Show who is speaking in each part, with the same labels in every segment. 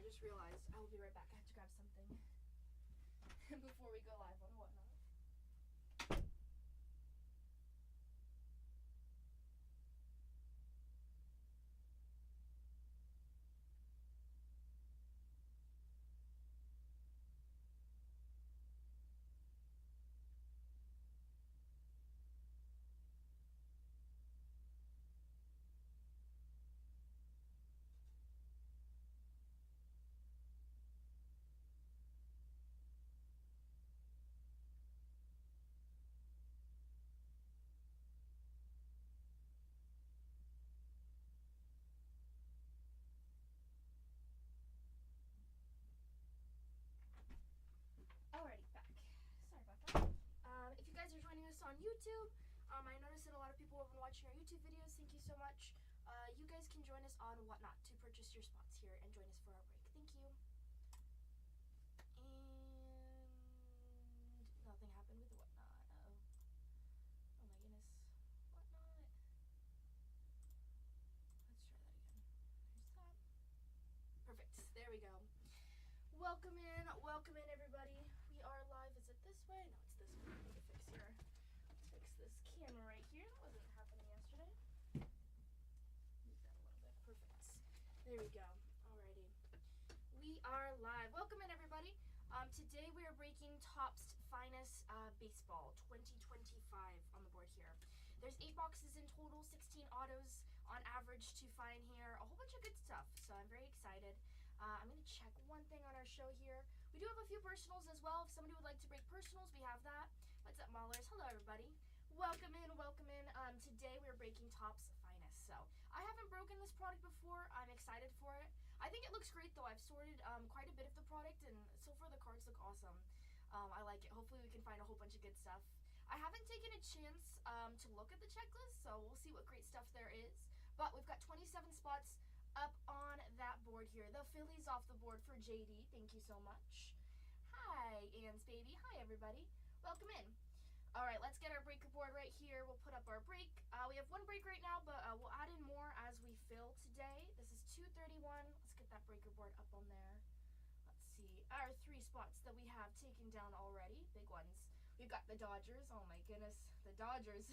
Speaker 1: just realized I will be right back. I have to grab something before we go live on Whatnot. Alrighty, back. Sorry about that. If you guys are joining us on YouTube, I noticed that a lot of people have been watching our YouTube videos. Thank you so much. You guys can join us on Whatnot to purchase your spots here and join us for our break. Thank you. And nothing happened with Whatnot. Uh-oh. Oh my goodness. Whatnot. Let's try that again. There's that. Perfect. There we go. Welcome in everybody. We are live. Is it this way? No, it's this way. I need to fix here. Let's fix this camera right here. That wasn't happening yesterday. Move that a little bit. Perfect. There we go. Alrighty. We are live. Welcome in everybody. Today we are breaking Topps Finest Baseball 2025 on the board here. There's 8 boxes in total, 16 autos on average to find here. A whole bunch of good stuff, so I'm very excited. I'm going to check one thing on our show here. We do have a few personals as well. If somebody would like to break personals, we have that. What's up, Maulers? Hello, everybody. Welcome in, welcome in. Today we're breaking Topps Finest. So I haven't broken this product before. I'm excited for it. I think it looks great, though. I've sorted quite a bit of the product, and so far the cards look awesome. I like it. Hopefully we can find a whole bunch of good stuff. I haven't taken a chance to look at the checklist, so we'll see what great stuff there is. But we've got 27 spots up on that board here. The Phillies off the board for JD. Thank you so much. Hi, Ann's baby. Hi, everybody. Welcome in. All right, let's get our breaker board right here. We'll put up our break. We have 1 break right now, but we'll add in more as we fill today. This is 231. Let's get that breaker board up on there. Let's see. Our 3 spots that we have taken down already. Big ones. We've got the Dodgers. Oh, my goodness. The Dodgers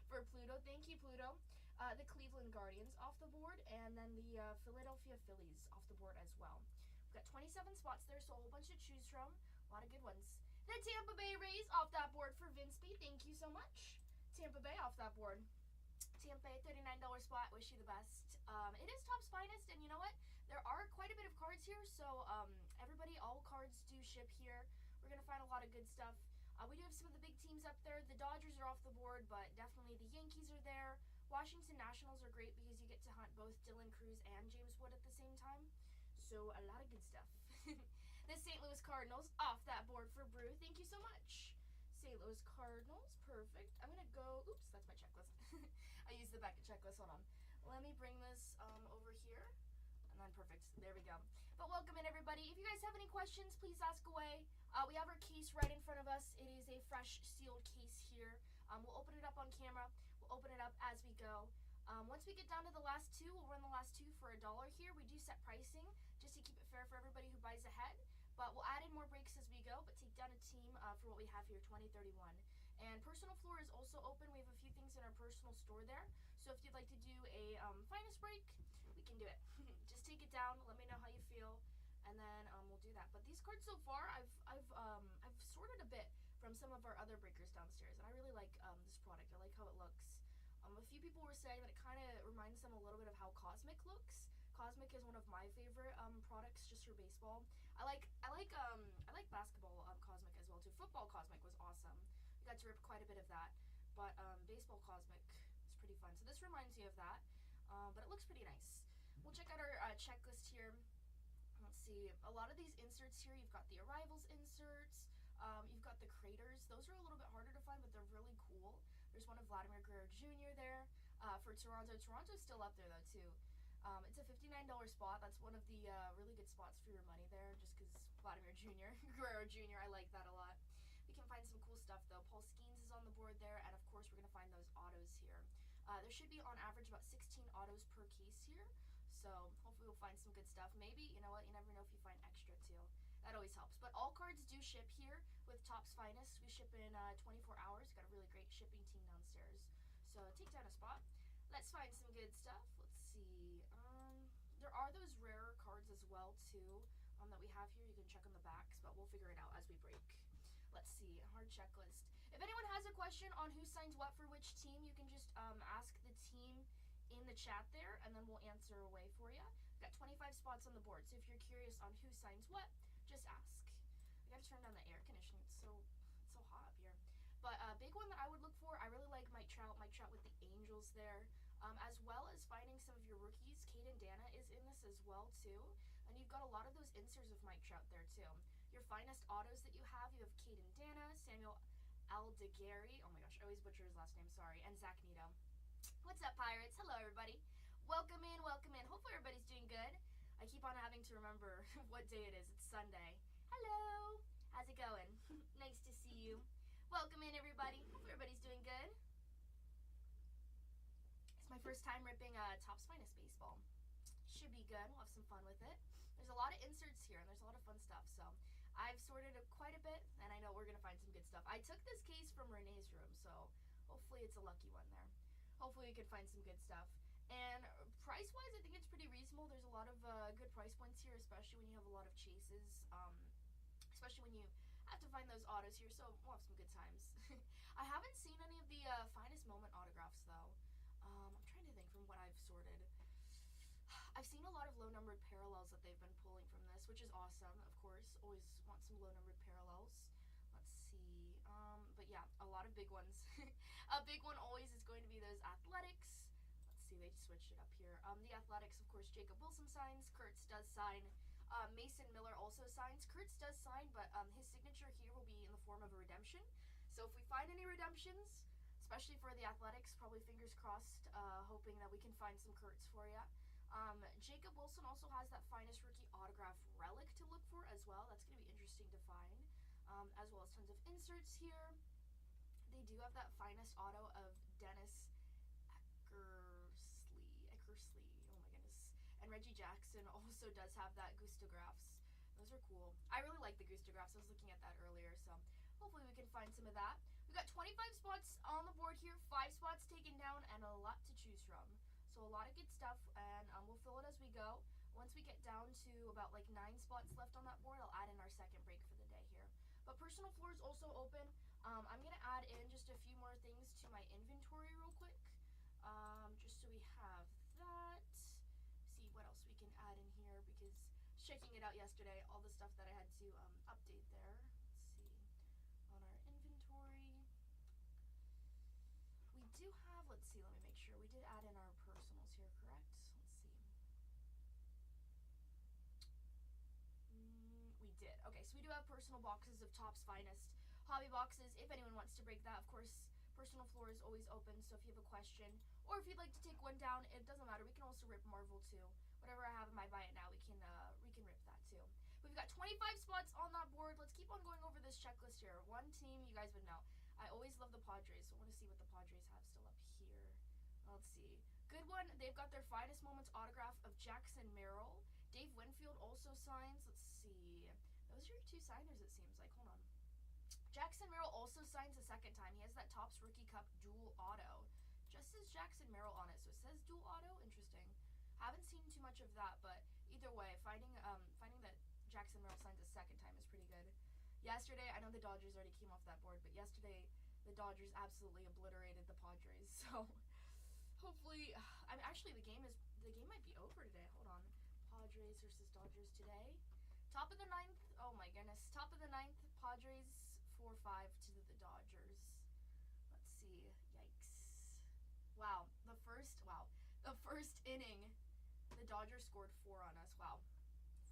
Speaker 1: for Pluto. Thank you, Pluto. The Cleveland Guardians off the board. And then the Philadelphia Phillies off the board as well. We've got 27 spots there, so a whole bunch to choose from. A lot of good ones. The Tampa Bay Rays off that board for Vince B. Thank you so much. Tampa Bay off that board. Tampa Bay, $39 spot. Wish you the best. It is Topps Finest, and you know what? There are quite a bit of cards here, so everybody, all cards do ship here. We're going to find a lot of good stuff. We do have some of the big teams up there. The Dodgers are off the board, but definitely the Yankees are there. Washington Nationals are great because you get to hunt both Dylan Cruz and James Wood at the same time. So a lot of good stuff. The St. Louis Cardinals off that board for Brew. Thank you so much. St. Louis Cardinals. Perfect. I'm going to go. Oops, that's my checklist. I used the back of checklist. Hold on. Let me bring this over here. And then perfect. There we go. But welcome in, everybody. If you guys have any questions, please ask away. We have our case right in front of us. It is a fresh sealed case here. We'll open it up on camera. We'll open it up as we go. Once we get down to the last 2, we'll run the last 2 for $1 here. We do set pricing just to keep it fair for everybody who buys ahead. But we'll add in more breaks as we go, but take down a team for what we have here, 2031. And personal floor is also open. We have a few things in our personal store there. So if you'd like to do a finest break, we can do it. Just take it down. Let me know how you feel, and then we'll do that. But these cards so far, I've sorted a bit from some of our other breakers downstairs, and I really like this product. I like how it looks. A few people were saying that it kind of reminds them a little bit of how Cosmic looks. Cosmic is one of my favorite products just for baseball. I like basketball Cosmic as well too. Football Cosmic was awesome. We got to rip quite a bit of that, but baseball Cosmic is pretty fun. So this reminds me of that, but it looks pretty nice. We'll check out our checklist here. Let's see. A lot of these inserts here, you've got the arrivals inserts. You've got the craters. Those are a little bit harder to find, but they're really cool. There's one of Vladimir Guerrero Jr. there for Toronto. Toronto's still up there, though, too. It's a $59 spot. That's one of the really good spots for your money there, just because Vladimir Jr., Guerrero Jr., I like that a lot. We can find some cool stuff, though. Paul Skeens is on the board there, and, of course, we're going to find those autos here. There should be, on average, about 16 autos per case here. So hopefully we'll find some good stuff. Maybe, you know what, you never know if you find extra too. That always helps. But all cards do ship here with Topps Finest. We ship in 24 hours. Got a really great shipping team downstairs. So take down a spot. Let's find some good stuff. Let's see. There are those rarer cards as well too that we have here. You can check on the backs, but we'll figure it out as we break. Let's see. Hard checklist. If anyone has a question on who signs what for which team, you can just ask the team in the chat there, and then we'll answer away for you. We've got 25 spots on the board, so if you're curious on who signs what, just ask. I gotta turn down the air conditioning. It's so hot up here. But a big one that I would look for, I really like Mike Trout with the Angels there, as well as finding some of your rookies. Tatianna is in this as well too, and you've got a lot of those inserts of Mike Trout there too. Your finest autos that you have Tatianna, Samuel Aldeguerri, oh my gosh, I always butcher his last name, sorry, and Zach Nito. What's up, Pirates? Hello, everybody. Welcome in, welcome in. Hopefully everybody's doing good. I keep on having to remember what day it is. It's Sunday. Hello. How's it going? Nice to see you. Welcome in, everybody. Hopefully everybody's doing good. It's my first time ripping Topps Finest baseball. Should be good. We'll have some fun with it. There's a lot of inserts here, and there's a lot of fun stuff, so I've sorted it quite a bit, and I know we're going to find some good stuff. I took this case from Renee's room, so hopefully it's a lucky one there. Hopefully we can find some good stuff. And price-wise, I think it's pretty reasonable. There's a lot of good price points here, especially when you have a lot of chases, especially when you have to find those autos here, so we'll have some good times. I haven't seen any of the Finest Moment autographs, though. I'm trying to think from what I've sorted. I've seen a lot of low-numbered parallels that they've been pulling from this, which is awesome, of course. Always want some low-numbered parallels. Let's see. But yeah, a lot of big ones. A big one always is going to be those Athletics. Let's see, they switched it up here. The Athletics, of course, Jacob Wilson signs. Kurtz does sign. Mason Miller also signs. Kurtz does sign, but his signature here will be in the form of a redemption. So if we find any redemptions, especially for the Athletics, probably fingers crossed, hoping that we can find some Kurtz for you. Jacob Wilson also has that Finest Rookie Autograph relic to look for as well. That's going to be interesting to find, as well as tons of inserts here. They do have that Finest Auto of Dennis Eckersley, oh my goodness. And Reggie Jackson also does have that Gustographs. Those are cool. I really like the Gustographs. I was looking at that earlier, so hopefully we can find some of that. We've got 25 spots on the board here, 5 spots taken down, and a lot to choose from. So a lot of good stuff, and we'll fill it as we go. Once we get down to about like 9 spots left on that board, I'll add in our second break for the day here. But personal floor is also open. I'm going to add in just a few more things to my inventory real quick, just so we have that. See what else we can add in here, because checking it out yesterday, all the stuff that I had to update there. Let's see, on our inventory. We do have, let's see, let me make sure. We did add in our personals here, correct? Let's see. We did. Okay, so we do have personal boxes of Topps Finest. Hobby boxes, if anyone wants to break that, of course, personal floor is always open, so if you have a question, or if you'd like to take one down, it doesn't matter. We can also rip Marvel too. Whatever I have in my buy it now, we can rip that too. We've got 25 spots on that board. Let's keep on going over this checklist here. One team you guys would know. I always love the Padres, so I want to see what the Padres have still up here. Let's see. Good one. They've got their Finest Moments autograph of Jackson Merrill. Dave Winfield also signs. Let's see. Those are your 2 signers, it seems like. Hold on. Jackson Merrill also signs a second time. He has that Topps Rookie Cup dual auto. Just says Jackson Merrill on it, so it says dual auto. Interesting. Haven't seen too much of that, but either way, finding that Jackson Merrill signs a second time is pretty good. Yesterday, I know the Dodgers already came off that board, but yesterday the Dodgers absolutely obliterated the Padres. So hopefully, I mean, actually the game might be over today. Hold on. Padres versus Dodgers today. Top of the 9th. Oh my goodness. Top of the 9th. Padres 4-5 to the Dodgers. Let's see. Yikes. Wow. The first inning, the Dodgers scored 4 on us. Wow.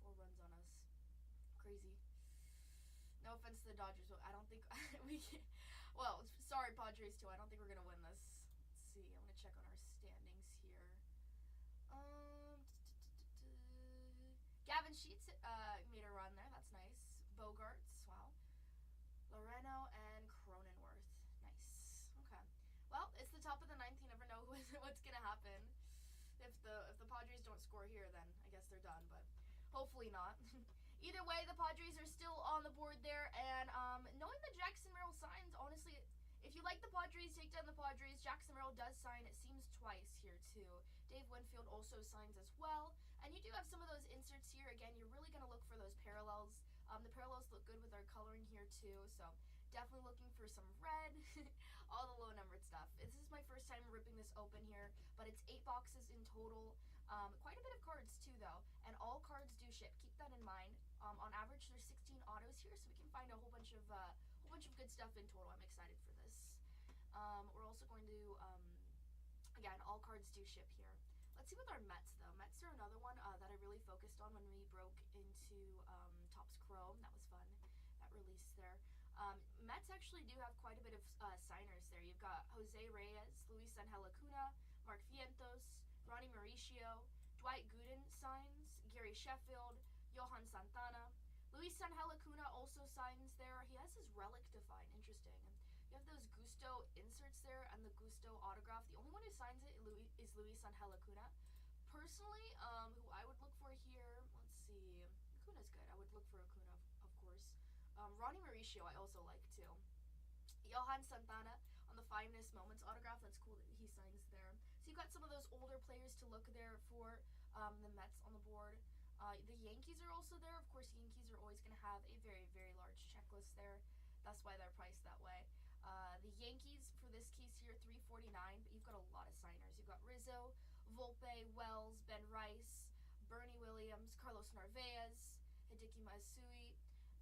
Speaker 1: 4 runs on us. Crazy. No offense to the Dodgers, but I don't think we can. Well, sorry Padres too. I don't think we're gonna win this. Let's see. I'm gonna check on our standings here. Gavin Sheets made a run there. That's nice. Bogarts. Wow. Loreno and Cronenworth. Nice. Okay. Well, it's the top of the 9th. You never know what's gonna happen. They have if the Padres don't score here, then I guess they're done, but hopefully not. Either way, the Padres are still on the board there, and knowing that Jackson Merrill signs, honestly, if you like the Padres, take down the Padres. Jackson Merrill does sign, it seems, twice here too. Dave Winfield also signs as well, and you do have some of those inserts here. Again, you're really going to look for those parallels. The parallels look good with our coloring here too, so definitely looking for some red, all the low numbered stuff. This is my first time ripping this open here, but it's 8 boxes in total. Quite a bit of cards too though, and all cards do ship. Keep that in mind. On average, there's 16 autos here, so we can find a whole bunch of good stuff in total. I'm excited for this. We're also going to, again, all cards do ship here. Let's see with our Mets though. Mets are another one that I really focused on when we broke into Topps Chrome. That was fun. That release there. Mets actually do have quite a bit of signers there. You've got Jose Reyes, Luis Angel Acuna, Mark Vientos, Ronnie Mauricio, Dwight Gooden signs, Gary Sheffield, Johan Santana. Luis Angel Acuna also signs there. He has his relic defined. Interesting. You have those Gusto inserts there and the Gusto autograph. The only one who signs it is Luis Angel Acuna. Personally, who I would look for here, let's see. Acuna's good. I would look for Acuna, of course. Ronnie Mauricio I also like too. Johan Santana on the Finest Moments autograph. That's cool that he signs there. So you've got some of those older players to look there for. The Mets on the board. The Yankees are also there. Of course, Yankees are always going to have a very, very large checklist there. That's why they're priced that way. The Yankees, for this case here, $349, but you've got a lot of signers. You've got Rizzo, Volpe, Wells, Ben Rice, Bernie Williams, Carlos Narvaez, Hideki Matsui,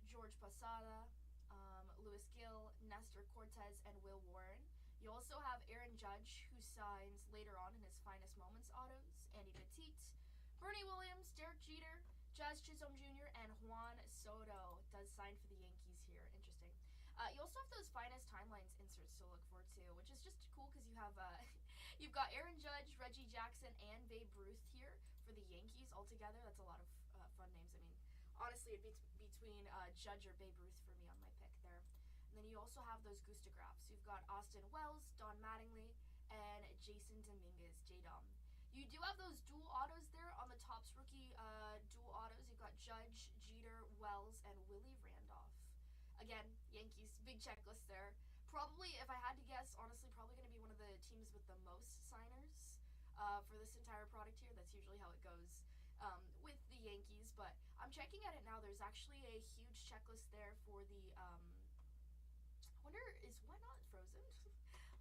Speaker 1: George Posada, Luis Gil, Nestor Cortez, and Will Warren. You also have Aaron Judge, who signs later on in his Finest Moments autos, Andy Pettitte, Bernie Williams, Derek Jeter, Jazz Chisholm Jr., and Juan Soto does sign for the Yankees here. Interesting. You also have those Finest Timelines inserts to look for too, which is just cool because you have you've got Aaron Judge, Reggie Jackson, and Babe Ruth here for the Yankees all together. That's a lot of fun names. I mean, honestly, it'd be between Judge or Babe Ruth for me on my pick there. And then you also have those Gustographs. You've got Austin Wells, Don Mattingly, and Jason Dominguez, J-Dom. You do have those dual autos there on the Topps rookie dual autos. You've got Judge, Jeter, Wells, and Willie Randolph. Again, Yankees, big checklist there. Probably, if I had to guess, honestly, probably going to be one of the teams with the most signers for this entire product here. That's usually how it goes with the Yankees. But I'm checking at it now. There's actually a huge checklist there for the... I wonder, is Whatnot frozen?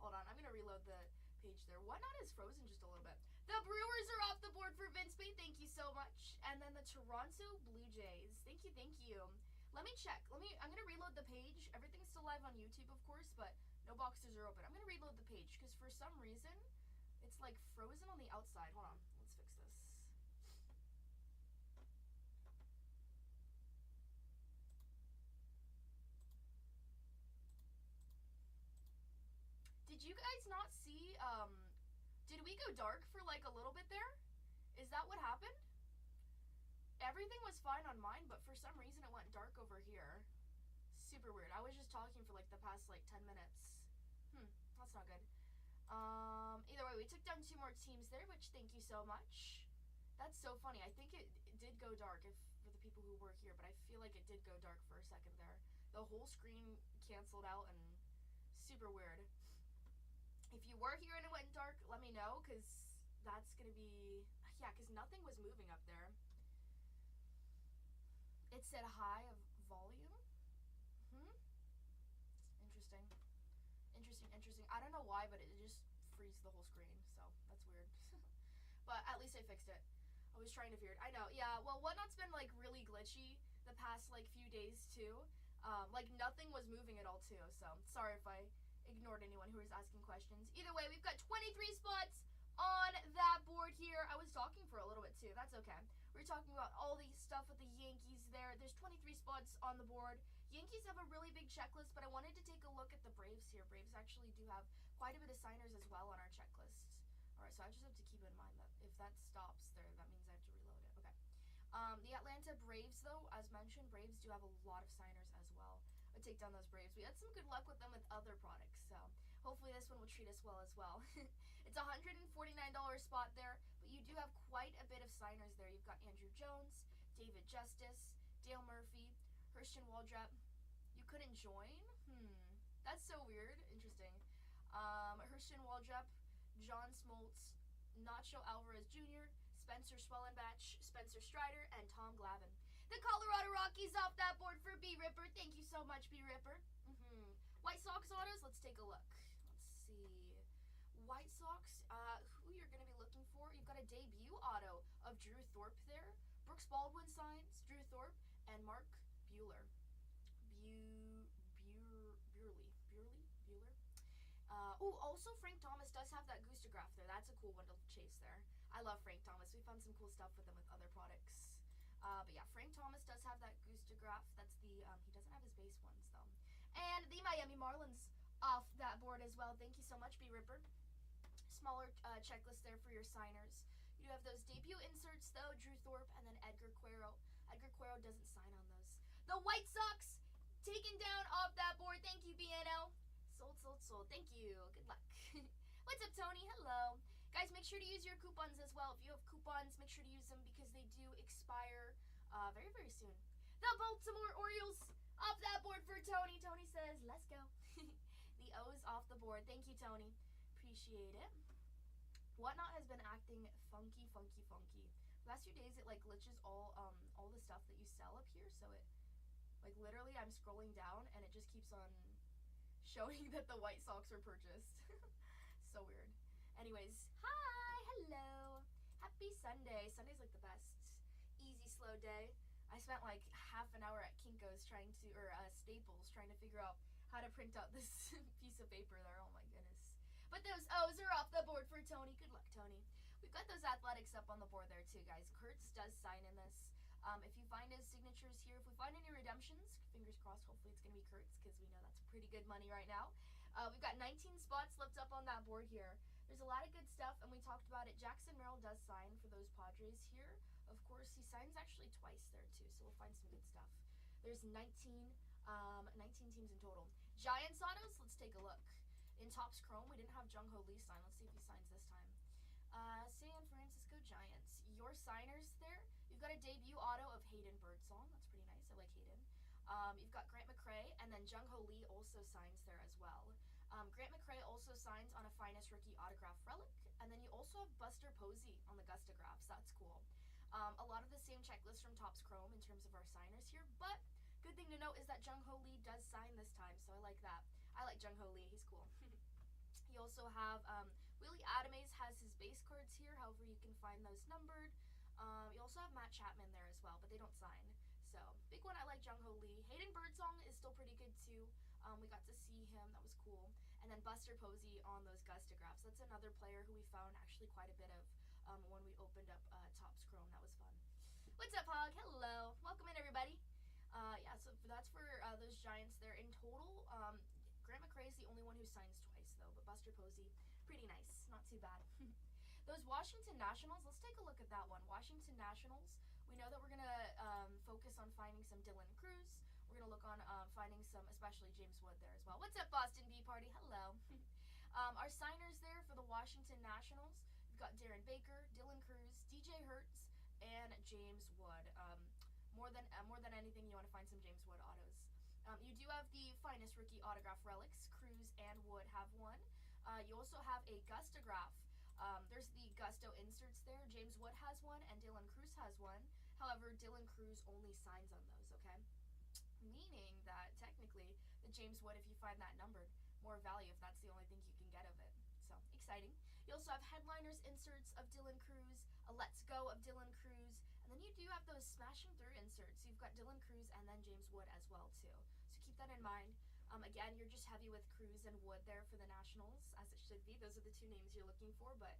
Speaker 1: Hold on, I'm going to reload the page there. Whatnot is frozen just a little bit. The Brewers are off the board for Vince Bay. Thank you so much. And then the Toronto Blue Jays. Thank you, thank you. Let me check. I'm going to reload the page. Everything's still live on YouTube, of course, but no boxes are open. I'm going to reload the page because for some reason, it's like frozen on the outside. Hold on. Let's fix this. Did you guys not see, did we go dark for like a little bit there? Is that what happened? Everything was fine on mine, but for some reason it went dark over here. Super weird. I was just talking for like the past like 10 minutes. That's not good. Either way, we took down 2 more teams there, which thank you so much. That's so funny. I think it did go dark for the people who were here, but I feel like it did go dark for a second there. The whole screen canceled out and super weird. If you were here and it went dark, let me know, because that's going to be... Yeah, because nothing was moving up there. It said high of volume. Interesting. Interesting. I don't know why, but it just freezed the whole screen, so that's weird. But at least I fixed it. I was trying to figure it. I know, yeah. Well, Whatnot's been like really glitchy the past like few days too. Like nothing was moving at all too. So sorry if I ignored anyone who was asking questions. Either way, we've got 23 spots on that board here. I was talking for a little bit too. That's okay. We're talking about all the stuff with the Yankees there. There's 23 spots on the board. Yankees have a really big checklist, but I wanted to take a look at the Braves here. Braves actually do have quite a bit of signers as well on our checklist. All right, so I just have to keep in mind that if that stops there, that means I have to reload it. Okay. The Atlanta Braves, though, as mentioned, Braves do have a lot of signers as well. I take down those Braves. We had some good luck with them with other products, so hopefully this one will treat us well as well. It's a $149 spot there, but But you do have quite a bit of signers there. You've got Andrew Jones, David Justice, Dale Murphy, Christian Waldrop. You couldn't join? That's so weird. Interesting. Christian Waldrop, John Smoltz, Nacho Alvarez Jr., Spencer Swellenbach, Spencer Strider, and Tom Glavine. The Colorado Rockies off that board for B. Ripper. Thank you so much, B. Ripper. White Sox autos, let's take a look. Let's see. White Sox, who you're going to be looking for. You've got a debut auto of Drew Thorpe there. Brooks Baldwin signs, Drew Thorpe, and Mark Buehler. Buehler. Also Frank Thomas does have that Goostograph there. That's a cool one to chase there. I love Frank Thomas. We found some cool stuff with him with other products. But yeah, Frank Thomas does have that Goostograph. That's the, he doesn't have his base ones though. And the Miami Marlins off that board as well. Thank you so much, B. Ripper. Smaller checklist there for your signers. You do have those debut inserts though, Drew Thorpe and then Edgar Quero. Edgar Quero doesn't sign on those. The White Sox taken down off that board. Thank you, BNL. Sold. Thank you. Good luck. What's up, Tony? Hello. Guys, make sure to use your coupons as well. If you have coupons, make sure to use them because they do expire very, very soon. The Baltimore Orioles off that board for Tony. Tony says, let's go. The O's off the board. Thank you, Tony. Appreciate it. Whatnot has been acting funky. Last few days, it like glitches all the stuff that you sell up here. So it, like literally, I'm scrolling down and it just keeps on showing that the White Sox were purchased. So weird. Anyways, hi, hello. Happy Sunday. Sunday's like the best. Easy, slow day. I spent like half an hour at Kinko's Staples trying to figure out how to print out this piece of paper there. Oh my goodness. But those O's are off the board for Tony. Good luck, Tony. We've got those Athletics up on the board there too, guys. Kurtz does sign in this. If you find his signatures here, if we find any redemptions, fingers crossed, hopefully it's going to be Kurtz because we know that's pretty good money right now. We've got 19 spots left up on that board here. There's a lot of good stuff, and we talked about it. Jackson Merrill does sign for those Padres here. Of course, he signs actually twice there too, so we'll find some good stuff. There's 19 teams in total. Giants autos, let's take a look. In Topps Chrome, we didn't have Jung Ho Lee sign. Let's see if he signs this time. San Francisco Giants. Your signers there. You've got a debut auto of Hayden Birdsong. That's pretty nice. I like Hayden. You've got Grant McCray, and then Jung Ho Lee also signs there as well. Grant McCray also signs on a Finest Rookie Autograph Relic, and then you also have Buster Posey on the Gustagraphs. That's cool. A lot of the same checklist from Topps Chrome in terms of our signers here, but good thing to note is that Jung Ho Lee does sign this time, so I like that. I like Jung Ho Lee. He's cool. You also have Willie Adamaze has his base cards here. However, you can find those numbered. You also have Matt Chapman there as well, but they don't sign. So, big one, I like Jung Ho Lee. Hayden Birdsong is still pretty good too. We got to see him. That was cool. And then Buster Posey on those Gustagraphs. That's another player who we found actually quite a bit of when we opened up Topps Chrome. That was fun. What's up, Hog? Hello. Welcome in, everybody. Yeah, so that's for those Giants there. In total, Grant McCray is the only one who signs twice, though. But Buster Posey, pretty nice. Not too bad. Those Washington Nationals, let's take a look at that one. Washington Nationals, we know that we're going to focus on finding some Dylan Cruz. We're going to look on finding some, especially James Wood there as well. What's up, Boston Bee Party? Hello. Our signers there for the Washington Nationals, we've got Darren Baker, Dylan Cruz, DJ Hertz, and James Wood. More than anything, you want to find some James Wood autos. You do have the Finest Rookie Autograph Relics. Cruz and Wood have one. You also have a Gustagraph. There's the Gusto inserts there. James Wood has one, and Dylan Cruz has one. However, Dylan Cruz only signs on those, okay? Meaning that technically, the James Wood, if you find that numbered, more value if that's the only thing you can get of it. So, exciting. You also have Headliners inserts of Dylan Cruz, a Let's Go of Dylan Cruz, and then you do have those Smashing Through inserts. You've got Dylan Cruz and then James Wood as well, too. So keep that in mind. Again, you're just heavy with Cruz and Wood there for the Nationals, as it should be. Those are the two names you're looking for, but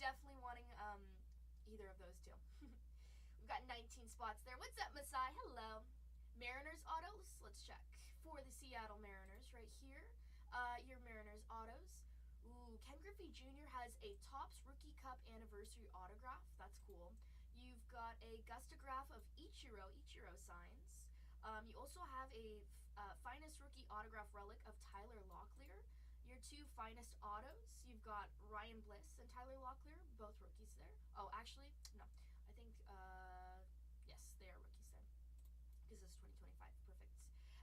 Speaker 1: definitely wanting either of those two. We've got 19 spots there. What's up, Masai? Hello. Mariners autos, let's check. For the Seattle Mariners right here, your Mariners autos. Ooh, Ken Griffey Jr. has a Topps Rookie Cup Anniversary autograph. That's cool. You've got a Gustagraph of Ichiro signs. You also have a Finest Rookie Autograph Relic of Tyler Locklear. Your two finest autos, you've got Ryan Bliss and Tyler Locklear, both rookies there. Oh, actually, no. I think, yes, they are rookies then. Because this is 2025. Perfect.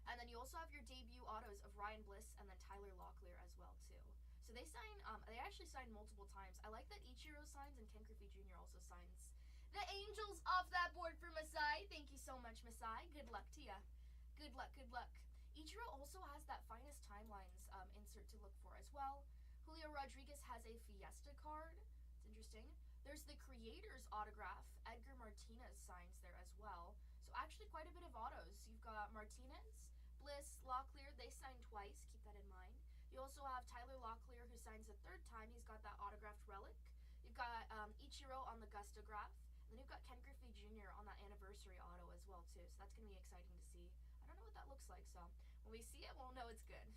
Speaker 1: And then you also have your debut autos of Ryan Bliss and then Tyler Locklear as well, too. So they actually signed multiple times. I like that Ichiro signs and Ken Griffey Jr. also signs the Angels off that board for Masai. Thank you so much, Masai. Good luck to ya. Good luck, good luck. Ichiro also has that finest timelines insert to look for as well. Julio Rodriguez has a Fiesta card. It's interesting. There's the Creator's autograph. Edgar Martinez signs there as well. So actually quite a bit of autos. You've got Martinez, Bliss, Locklear. They signed twice. Keep that in mind. You also have Tyler Locklear, who signs a third time. He's got that autographed relic. You've got Ichiro on the Gustograph. And then you've got Ken Griffey Jr. on that anniversary auto as well, too. So that's going to be exciting to see. I don't know what that looks like, so when we see it, we'll know it's good.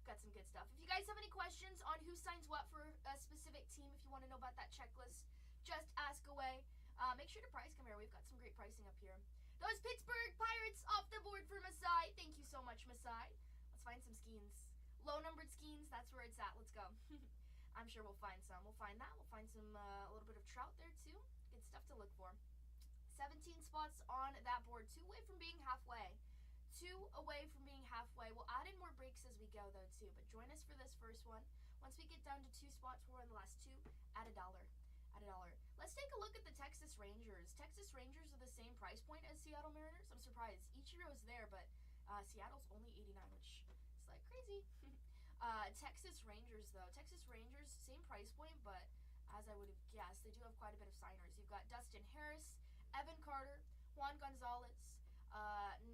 Speaker 1: Got some good stuff. If you guys have any questions on who signs what for a specific team, if you want to know about that checklist, just ask away. Make sure to price compare. We've got some great pricing up here. Those Pittsburgh Pirates off the board for Masai. Thank you so much, Masai. Let's find some skeins. Low-numbered skeins, that's where it's at. Let's go. I'm sure we'll find some. We'll find that. We'll find some, a little bit of Trout there, too. Good stuff to look for. 17 spots on that board. 2 away from being halfway. 2 away from being halfway. We'll add in more breaks as we go, though, too. But join us for this first one. Once we get down to 2 spots, we're in the last 2. Add $1. Add $1. Let's take a look at the Texas Rangers. Texas Rangers are the same price point as Seattle Mariners. I'm surprised. Ichiro's there, but Seattle's only 89, which is like crazy. Texas Rangers, though. Texas Rangers, same price point, but as I would have guessed, they do have quite a bit of signers. You've got Dustin Harris, Evan Carter, Juan Gonzalez,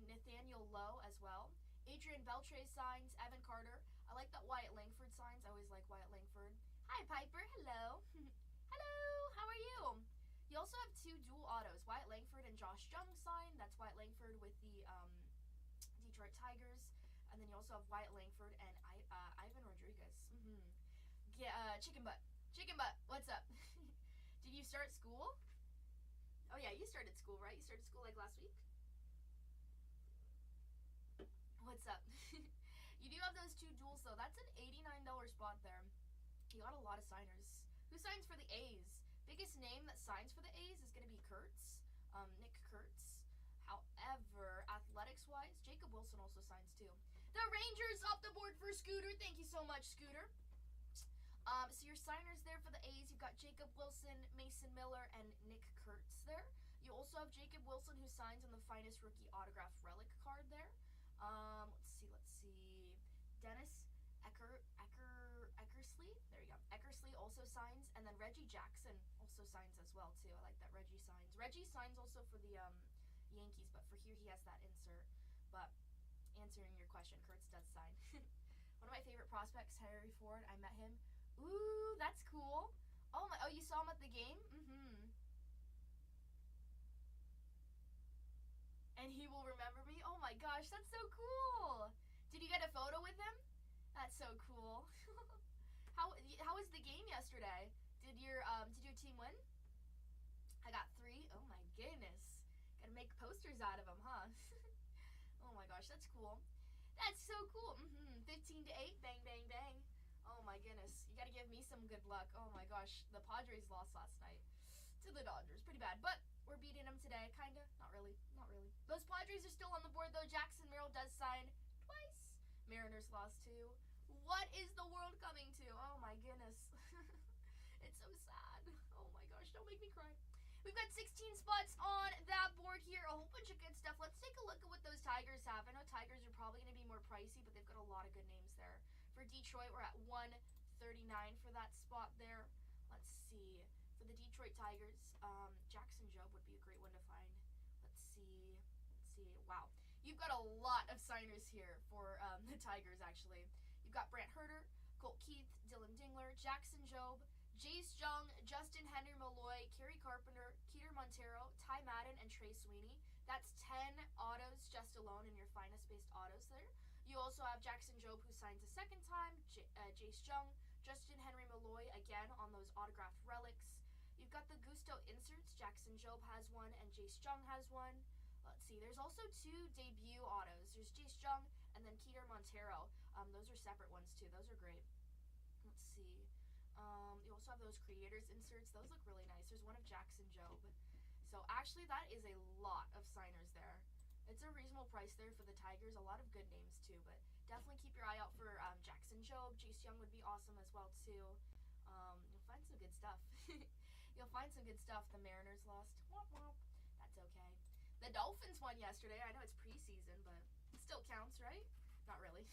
Speaker 1: Nathaniel Lowe as well. Adrian Beltre signs, Evan Carter. I like that Wyatt Langford signs. I always like Wyatt Langford. Hi, Piper. Hello. Hello. How are you? You also have 2 dual autos, Wyatt Langford and Josh Jung signed. That's Wyatt Langford with the Detroit Tigers. And then you also have Wyatt Langford and Ivan Rodriguez. Chicken Butt. Chicken Butt, what's up? Did you start school? Oh yeah, you started school, right? You started school like last week? What's up? You do have those 2 duels, though. That's an $89 spot there. You got a lot of signers. Who signs for the A's? Biggest name that signs for the A's is going to be Kurtz. Nick Kurtz. However, athletics-wise, Jacob Wilson also signs too. The Rangers off the board for Scooter. Thank you so much, Scooter. So your signers there for the A's, you've got Jacob Wilson, Mason Miller, and Nick Kurtz there. You also have Jacob Wilson, who signs on the finest rookie autograph relic card there. Let's see. Dennis Eckersley. There you go. Eckersley also signs, and then Reggie Jackson also signs as well too. I like that Reggie signs. Reggie signs also for the Yankees, but for here he has that insert. But answering your question, Kurtz does sign. One of my favorite prospects, Harry Ford. I met him. Ooh, that's cool. Oh my! Oh, you saw him at the game? And he will remember me? Oh my gosh, that's so cool! Did you get a photo with him? That's so cool. How was the game yesterday? Did your team win? I got 3. Oh my goodness. Gotta make posters out of them, huh? Oh my gosh, that's cool. That's so cool. 15-8, bang, bang, bang. Oh my goodness. You gotta give me some good luck. Oh my gosh. The Padres lost last night to the Dodgers. Pretty bad, but we're beating them today. Kinda. Not really. Not really. Those Padres are still on the board, though. Jackson Merrill does sign twice. Mariners lost too. What is the world coming to? Oh my goodness. It's so sad. Oh my gosh. Don't make me cry. We've got 16 spots on that board here. A whole bunch of good stuff. Let's take a look at what those Tigers have. I know Tigers are probably going to be more pricey, but they've got a lot of good names there. For Detroit, we're at $139 for that spot there. Let's see. For the Detroit Tigers, Jackson Jobe would be a great one to find. Let's see. Wow. You've got a lot of signers here for the Tigers, actually. You've got Brant Herter, Colt Keith, Dylan Dingler, Jackson Jobe, Jace Jung, Justin Henry Malloy, Kerry Carpenter, Keeter Montero, Ty Madden, and Trey Sweeney. That's 10 autos just alone in your finest-based autos there. You also have Jackson Jobe, who signs a second time, Jace Jung, Justin Henry Malloy, again, on those autographed relics. You've got the Gusto inserts. Jackson Jobe has one, and Jace Jung has one. Let's see. There's also 2 debut autos. There's Jace Jung and then Keeter Montero. Those are separate ones, too. Those are great. Let's see. You also have those creators inserts. Those look really nice. There's one of Jackson Job. So actually that is a lot of signers there. It's a reasonable price there for the Tigers. A lot of good names too, but definitely keep your eye out for Jackson Job. Jace Young would be awesome as well too. You'll find some good stuff. You'll find some good stuff. The Mariners lost. Womp womp. That's okay. The Dolphins won yesterday. I know it's preseason, but it still counts, right? Not really.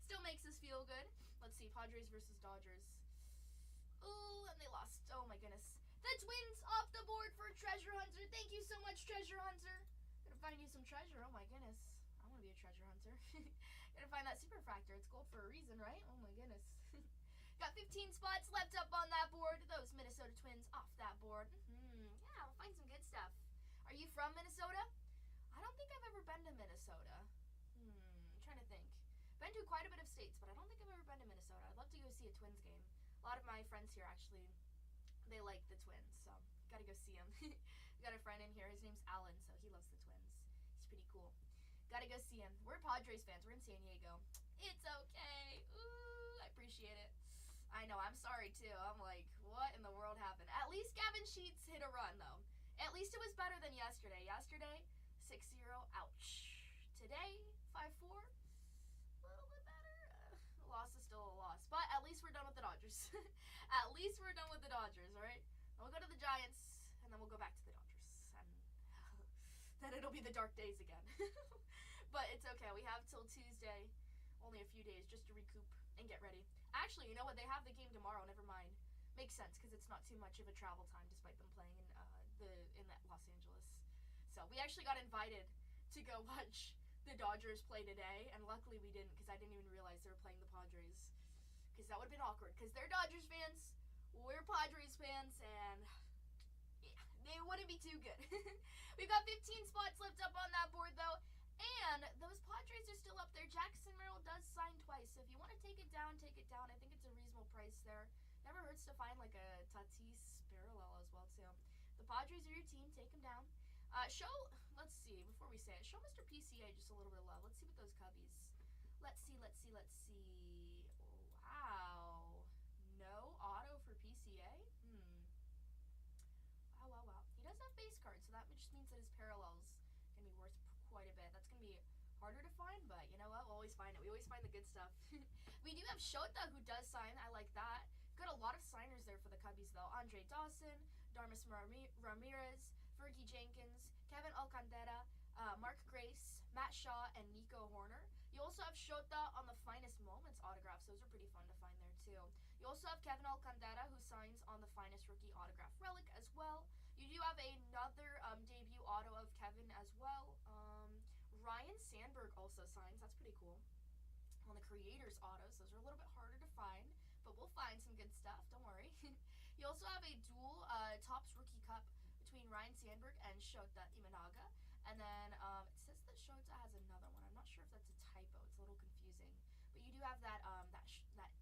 Speaker 1: Still makes us feel good. Let's see. Padres versus Dodgers. Ooh, and they lost. Oh my goodness. The Twins off the board for Treasure Hunter. Thank you so much, Treasure Hunter. Gonna find you some treasure. Oh my goodness. I want to be a treasure hunter. Gonna find that super factor. It's gold for a reason, right? Oh my goodness. Got 15 spots left up on that board. Those Minnesota Twins off that board. Yeah, we'll find some good stuff. Are you from Minnesota? I don't think I've ever been to Minnesota. I'm trying to think. Been to quite a bit of states, but I don't think I've ever been to Minnesota. I'd love to go see a Twins game. A lot of my friends here actually, they like the Twins, so gotta go see him. We got a friend in here. His name's Alan, so he loves the Twins. He's pretty cool. Gotta go see him. We're Padres fans. We're in San Diego. It's okay. Ooh, I appreciate it. I know, I'm sorry too. I'm like, what in the world happened? At least Gavin Sheets hit a run though. At least it was better than yesterday. Yesterday, 6-0, ouch. Today, 5-4, a little bit better. A loss is still a loss, but at least we're done with the Dodgers. At least we're done with the Dodgers, alright? Then we'll go to the Giants, and then we'll go back to the Dodgers. And then it'll be the dark days again. But it's okay. We have till Tuesday, only a few days, just to recoup and get ready. Actually, you know what? They have the game tomorrow. Never mind. Makes sense because it's not too much of a travel time, despite them playing in Los Angeles. So we actually got invited to go watch the Dodgers play today, and luckily we didn't because I didn't even realize they were playing the Padres. Because that would have been awkward. Because they're Dodgers fans, we're Padres fans, and yeah, they wouldn't be too good. We've got 15 spots left up on that board though. And those Padres are still up there. Jackson Merrill does sign twice. So if you want to take it down, take it down. I think it's a reasonable price there. Never hurts to find like a Tatis parallel as well too. The Padres are your team. Take them down. Let's see, before we say it, show Mr. PCA just a little bit of love. Let's see what those Cubbies. Let's see. Wow. No auto for PCA? Wow. He does have base cards, so that just means that his parallel's going to be worth quite a bit. That's going to be harder to find, but you know what? We'll always find it. We always find the good stuff. We do have Shota, who does sign. I like that. Got a lot of signers there for the Cubbies, though. Andre Dawson, Darmas Ramirez, Fergie Jenkins, Kevin Alcantara, Mark Grace, Matt Shaw, and Nico Horner. You also have Shota on the Finest Moments autographs. Those are pretty fun to find there, too. You also have Kevin Alcantara, who signs on the Finest Rookie Autograph Relic as well. You do have another debut auto of Kevin as well. Ryan Sandberg also signs. That's pretty cool. On the Creators autos, those are a little bit harder to find, but we'll find some good stuff. Don't worry. You also have a dual Topps Rookie Cup between Ryan Sandberg and Shota Imanaga. And then it says that Shota has another one. I'm not sure if that's a typo. It's a little confusing. But you do have that that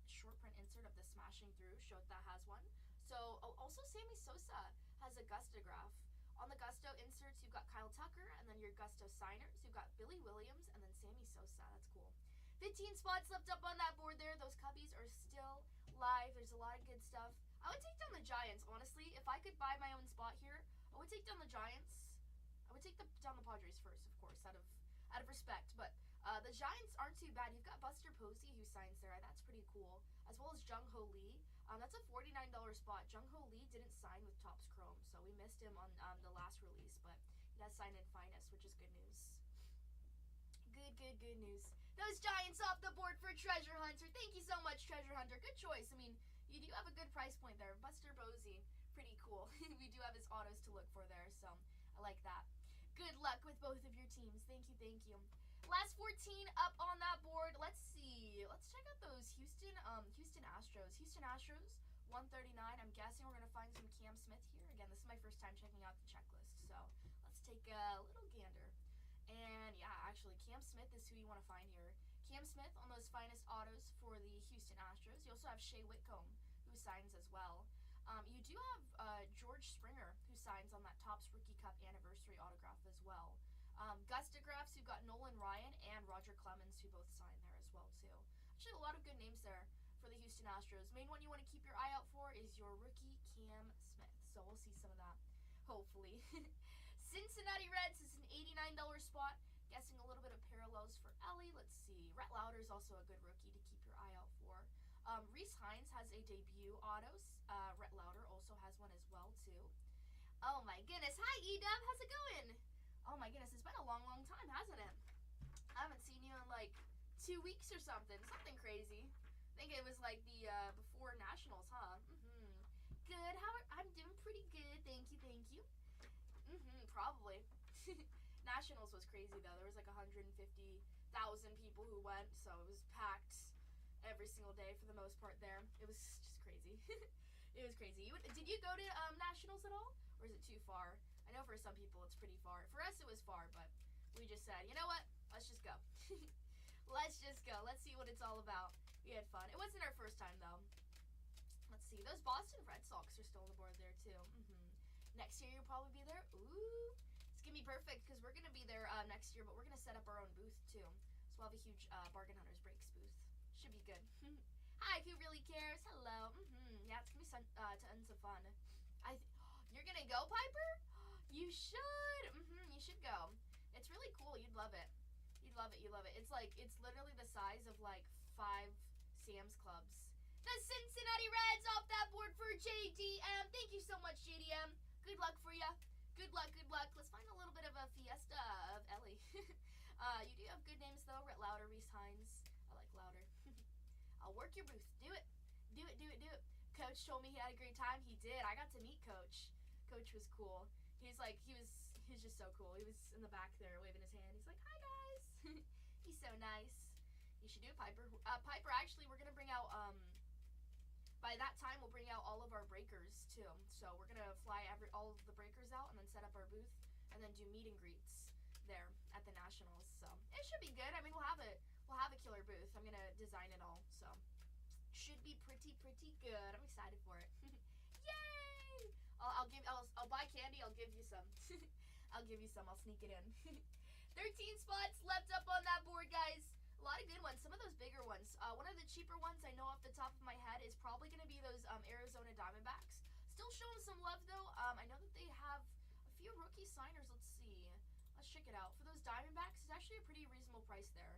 Speaker 1: short print insert of the smashing through. Shota has one. So also Sammy Sosa has a Gustograph. On the Gusto inserts, you've got Kyle Tucker, and then your Gusto signers. You've got Billy Williams, and then Sammy Sosa. That's cool. 15 spots left up on that board there. Those Cubbies are still live. There's a lot of good stuff. I would take down the Giants, honestly. If I could buy my own spot here, I would take down the Giants. I would take down the Padres first, of course, out of respect. But the Giants aren't too bad. You've got Buster Posey, who signs there. That's pretty cool. As well as Jung Ho Lee. That's a $49 spot. Jung Ho Lee didn't sign with Topps Chrome, so we missed him on the last release, but he does sign in Finest, which is good news. Good news. Those Giants off the board for Treasure Hunter. Thank you so much, Treasure Hunter. Good choice. I mean, you do have a good price point there. Buster Posey, pretty cool. We do have his autos to look for there, so I like that. Good luck with both of your teams. Thank you. Last 14 up on that board. Let's see. Let's check out those Houston Astros. Houston Astros, 139. I'm guessing we're going to find some Cam Smith here. Again, this is my first time checking out the checklist, so let's take a little gander. And yeah, actually, Cam Smith is who you want to find here. Cam Smith on those Finest autos for the Houston Astros. You also have Shea Whitcomb, who signs as well. You do have George Springer, who signs on that Topps Rookie Cup Anniversary autograph as well. Gustographs, you've got Nolan Ryan and Roger Clemens, who both sign there as well, too. Actually, a lot of good names there for the Houston Astros. Main one you want to keep your eye out for is your rookie Cam Smith. So we'll see some of that, hopefully. Cincinnati Reds is an $89 spot. Guessing a little bit of parallels for Ellie. Let's see. Rhett Lauder is also a good rookie to keep your eye out for. Reese Hines has a debut auto. Rhett Lauder also has one as well, too. Oh, my goodness. Hi, Edub. How's it going? Oh, my goodness. It's been a long, long time, hasn't it? I haven't seen you in, like, 2 weeks or something. Something crazy. I think it was, like, the before Nationals, huh? Good. I'm doing pretty good. Thank you, thank you. Probably. Nationals was crazy, though. There was, like, 150,000 people who went, so it was packed every single day for the most part there. It was just crazy. It was crazy. Did you go to Nationals at all? Or is it too far? I know for some people it's pretty far. For us it was far, but we just said, you know what? Let's just go. Let's just go. Let's see what it's all about. We had fun. It wasn't our first time, though. Let's see. Those Boston Red Sox are still on the board there, too. Next year you'll probably be there. Ooh. It's going to be perfect because we're going to be there next year, but we're going to set up our own booth, too. So we'll have a huge Bargain Hunters Breaks booth. Should be good. Hi, who really cares? Hello. Yeah, it's going to be tons of fun. You're going to go, Piper? You should. You should go. It's really cool. You'd love it. You'd love it. You love it. It's literally the size of like 5 Sam's Clubs. The Cincinnati Reds off that board for JDM. Thank you so much, JDM. Good luck for you. Good luck, good luck. Let's find a little bit of a fiesta of Ellie. You do have good names, though. Rhett Lauder, Reese Hines. I like Lauder. I'll work your booth. Do it. Do it, do it, do it. Coach told me he had a great time. He did. I got to meet Coach. Coach was cool. He was just so cool. He was in the back there waving his hand. He's like, hi, guys. He's so nice. You should do it, Piper. Piper, actually, we're going to bring out, by that time, we'll bring out all of our breakers, too. So we're going to fly all of the breakers out and then set up our booth and then do meet and greets there at the Nationals. So it should be good. I mean, we'll have a killer booth. I'm going to design it all. So should be pretty good. I'm excited for it. Yay! I'll buy candy. I'll give you some. I'll give you some. I'll sneak it in. 13 spots left up on that board, guys. A lot of good ones. Some of those bigger ones. One of the cheaper ones I know off the top of my head is probably going to be those Arizona Diamondbacks. Still showing some love, though. I know that they have a few rookie signers. Let's see. Let's check it out. For those Diamondbacks, it's actually a pretty reasonable price there.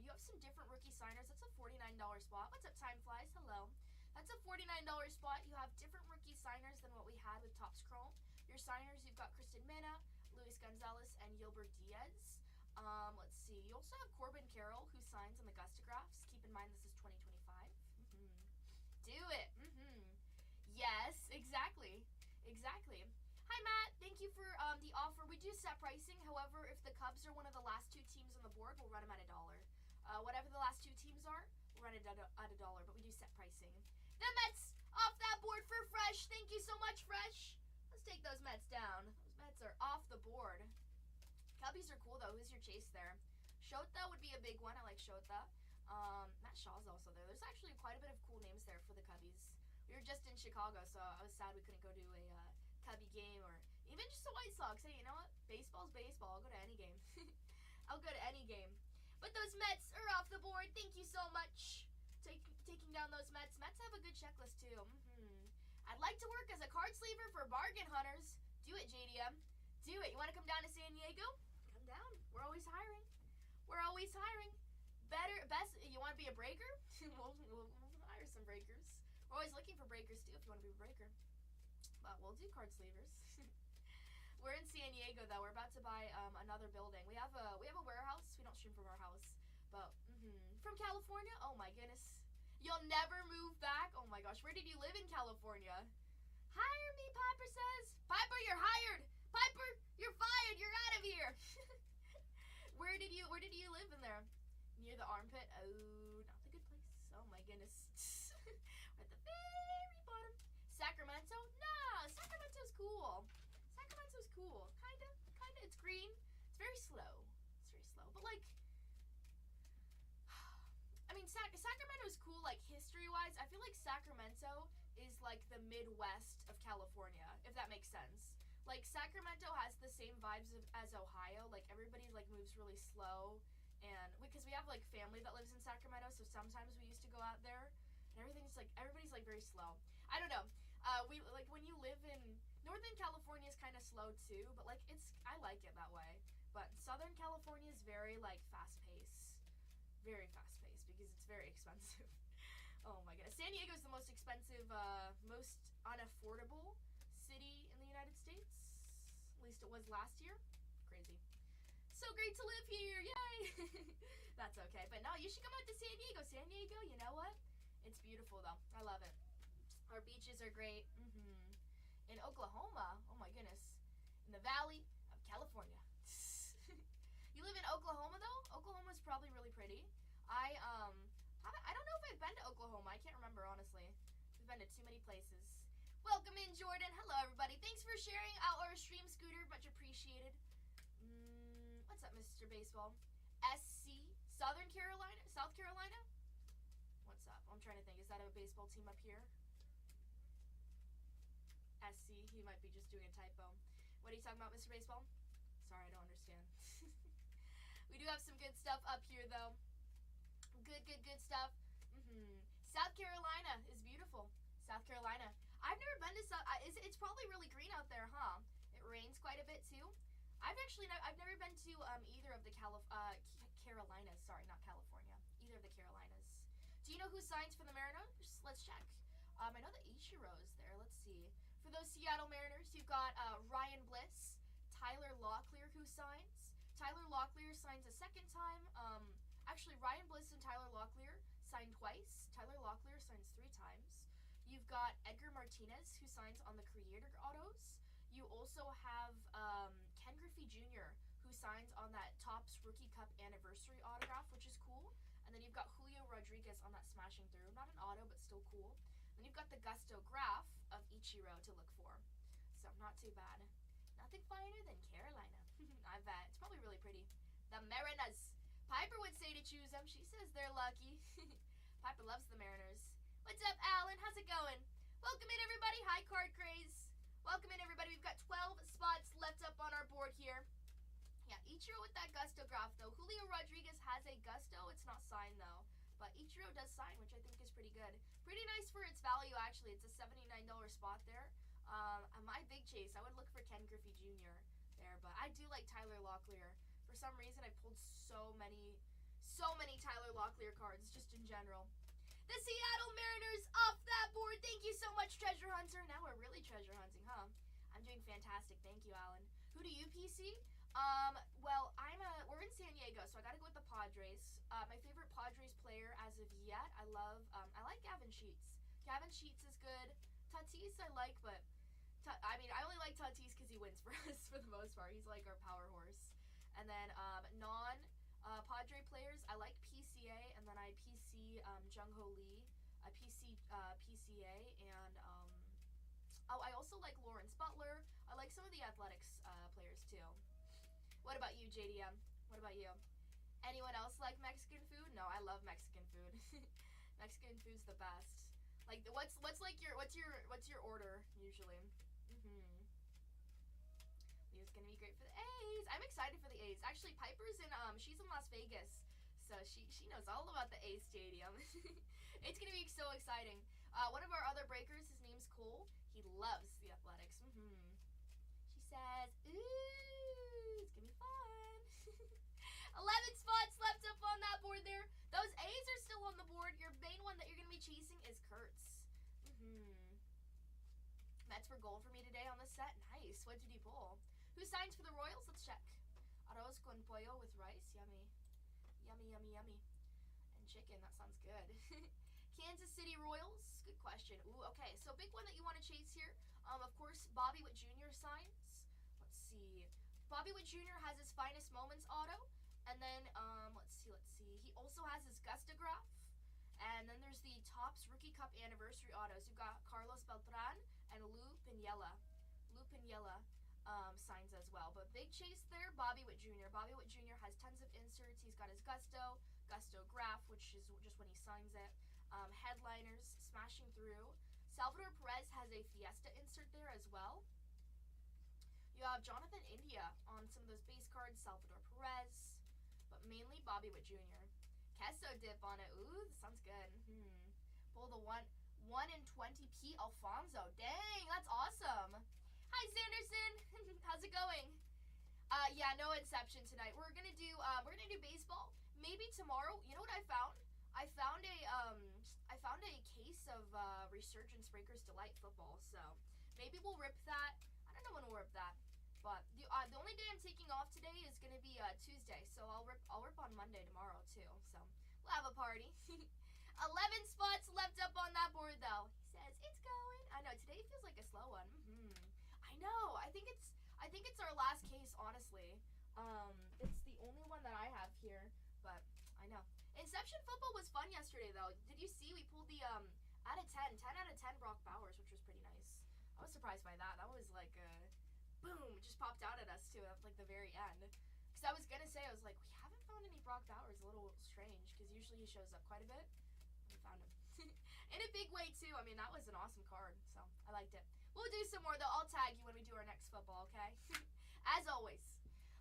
Speaker 1: You have some different rookie signers. That's a $49 spot. What's up, Time Flies? Hello. That's a $49 spot. You have different rookie signers than what we had with Topps Chrome. Your signers, you've got Kristen Mena, Luis Gonzalez, and Gilbert Diaz. Let's see. You also have Corbin Carroll, who signs on the Gustagraphs. Keep in mind this is 2025. Do it. Yes, exactly. Exactly. Hi, Matt. Thank you for the offer. We do set pricing. However, if the Cubs are one of the last 2 teams on the board, we'll run them at $1. Whatever the last 2 teams are, we'll run it at $1. But we do set pricing. The Mets off that board for Fresh. Thank you so much, Fresh. Let's take those Mets down. Those Mets are off the board. Cubbies are cool, though. Who's your chase there? Shota would be a big one. I like Shota. Matt Shaw's also there. There's actually quite a bit of cool names there for the Cubbies. We were just in Chicago, so I was sad we couldn't go to a Cubby game or even just the White Sox. Hey, you know what? Baseball's baseball. I'll go to any game. I'll go to any game. But those Mets are off the board. Thank you so much. Taking down those Mets. Mets have a good checklist, too. I'd like to work as a card sleever for Bargain Hunters. Do it, JDM. Do it. You want to come down to San Diego? Come down. We're always hiring. We're always hiring. Best. You want to be a breaker? we'll hire some breakers. We're always looking for breakers, too, if you want to be a breaker. But we'll do card sleevers. We're in San Diego, though. We're about to buy another building. We have a warehouse. We don't stream from our house. But, from California? Oh, my goodness. You'll never move back? Oh, my gosh. Where did you live in California? Hire me, Piper says. Piper, you're hired. Piper, you're fired. You're out of here. Where did you live in there? Near the armpit? Oh, not the good place. Oh, my goodness. At the very bottom. Sacramento? No, Sacramento's cool. Sacramento's cool. Kinda. It's green. It's very slow. But, like, I mean, Sacramento's cool, like, history-wise. I feel like Sacramento is, like, the Midwest of California, if that makes sense. Like, Sacramento has the same vibes as Ohio. Like, everybody, like, moves really slow. And because we have, like, family that lives in Sacramento, so sometimes we used to go out there. and everybody's like very slow. I don't know. We like when you live in Northern California is kind of slow too, but like I like it that way. But Southern California is very like fast paced, very fast paced because it's very expensive. Oh my goodness, San Diego is the most expensive, most unaffordable city in the United States. At least it was last year. Crazy. So great to live here, yay! That's okay, but no, you should come out to San Diego. San Diego, you know what? It's beautiful though. I love it. Our beaches are great. In Oklahoma, oh my goodness, in the Valley of California. You live in Oklahoma though? Oklahoma's probably really pretty. I don't know if I've been to Oklahoma. I can't remember honestly. We've been to too many places. Welcome in, Jordan. Hello, everybody. Thanks for sharing out our stream, Scooter. Much appreciated. What's up, Mr. Baseball? SC, South Carolina? What's up? I'm trying to think. Is that a baseball team up here? SC, he might be just doing a typo. What are you talking about, Mr. Baseball? Sorry, I don't understand. We do have some good stuff up here, though. Good stuff. South Carolina is beautiful. South Carolina. I've never been to it's probably really green out there, huh? It rains quite a bit too. I've never been to either of the Carolinas. Sorry, not California. Either of the Carolinas. Do you know who signs for the Mariners? Let's check. I know that Ichiro's there. Let's see. For those Seattle Mariners, you've got Ryan Bliss, Tyler Locklear, who signs. Tyler Locklear signs a second time. Actually, Ryan Bliss and Tyler Locklear signed twice. Tyler Locklear signs 3 times. You've got Edgar Martinez, who signs on the Creator Autos. You also have Ken Griffey Jr., who signs on that Topps Rookie Cup Anniversary autograph, which is cool. And then you've got Julio Rodriguez on that Smashing Through. Not an auto, but still cool. Then you've got the Gusto graph of Ichiro to look for. So not too bad. Nothing finer than Carolina. I bet. It's probably really pretty. The Mariners. Piper would say to choose them. She says they're lucky. Piper loves the Mariners. What's up, Alan? How's it going? Welcome in, everybody. Hi, Card Craze. Welcome in, everybody. We've got 12 spots left up on our board here. Yeah, Ichiro with that Gusto graph, though. Julio Rodriguez has a Gusto. It's not signed, though. But Ichiro does sign, which I think is pretty good. Pretty nice for its value, actually. It's a $79 spot there. My big chase, I would look for Ken Griffey Jr. there. But I do like Tyler Locklear. For some reason, I pulled so many Tyler Locklear cards, just in general. The Seattle Mariners off that board. Thank you so much, Treasure Hunter. Now we're really treasure hunting, huh? I'm doing fantastic. Thank you, Alan. Who do you PC? Well, we're in San Diego, so I gotta go with the Padres. My favorite Padres player as of yet, I like Gavin Sheets. Gavin Sheets is good. Tatis I like, but I only like Tatis because he wins for us for the most part. He's like our power horse. And then Padre players, I like PCA, and then I PC Jung-Ho Lee. I PC PCA, and I also like Lawrence Butler. I like some of the Athletics players too. What about you, JDM? What about you? Anyone else like Mexican food? No, I love Mexican food. Mexican food's the best. Like, what's your order usually? Leo's gonna be great for the A's. I'm excited for the A's. Actually, Piper's she's in Las Vegas, so she knows all about the A's stadium. It's gonna be so exciting. One of our other breakers, his name's Cole. He loves the Athletics. She says, ooh, it's gonna be fun. 11 spots left up on that board there. Those A's are still on the board. Your main one that you're gonna be chasing is Kurtz. Mets for gold for me today on this set. Nice. What did he pull? Who signs for the Royals? Let's check. Arroz con pollo with rice. Yummy. Yummy. And chicken. That sounds good. Kansas City Royals. Good question. Ooh, okay. So big one that you want to chase here. Of course, Bobby Witt Jr. signs. Let's see. Bobby Witt Jr. has his Finest Moments auto. And then, let's see. He also has his Gustograph. And then there's the Topps Rookie Cup Anniversary autos. You've got Carlos Beltran and Lou Piniella. Signs as well. But big chase there, Bobby Witt Jr. Bobby Witt Jr. has tons of inserts. He's got his Gustograph, which is just when he signs it. Headliners, Smashing Through. Salvador Perez has a Fiesta insert there as well. You have Jonathan India on some of those base cards, Salvador Perez, but mainly Bobby Witt Jr. Queso dip on it. Ooh, that sounds good. Pull the 1 in 20 P. Alfonso. Dang, that's awesome. Hi, Sanderson. How's it going? Yeah, no Inception tonight. We're gonna do baseball. Maybe tomorrow. You know what I found? I found a case of Resurgence Breakers Delight football. So maybe we'll rip that. I don't know when we'll rip that. But the only day I'm taking off today is gonna be Tuesday. So I'll rip on Monday tomorrow too. So we'll have a party. 11 spots left up on that board though. He says it's going. I know today feels like a slow one. I know. I think it's our last case, honestly. It's the only one that I have here, but I know. Inception football was fun yesterday though. Did you see we pulled the out of 10 out of 10 Brock Bowers, which was pretty nice. I was surprised by that. That was like boom, it just popped out at us too at like the very end. Cause I was gonna say, I was like, we haven't found any Brock Bowers. A little strange, cause usually he shows up quite a bit. We found him in a big way too. I mean, that was an awesome card, so I liked it. We'll do some more though. I'll tag you when we do our next football, okay? As always.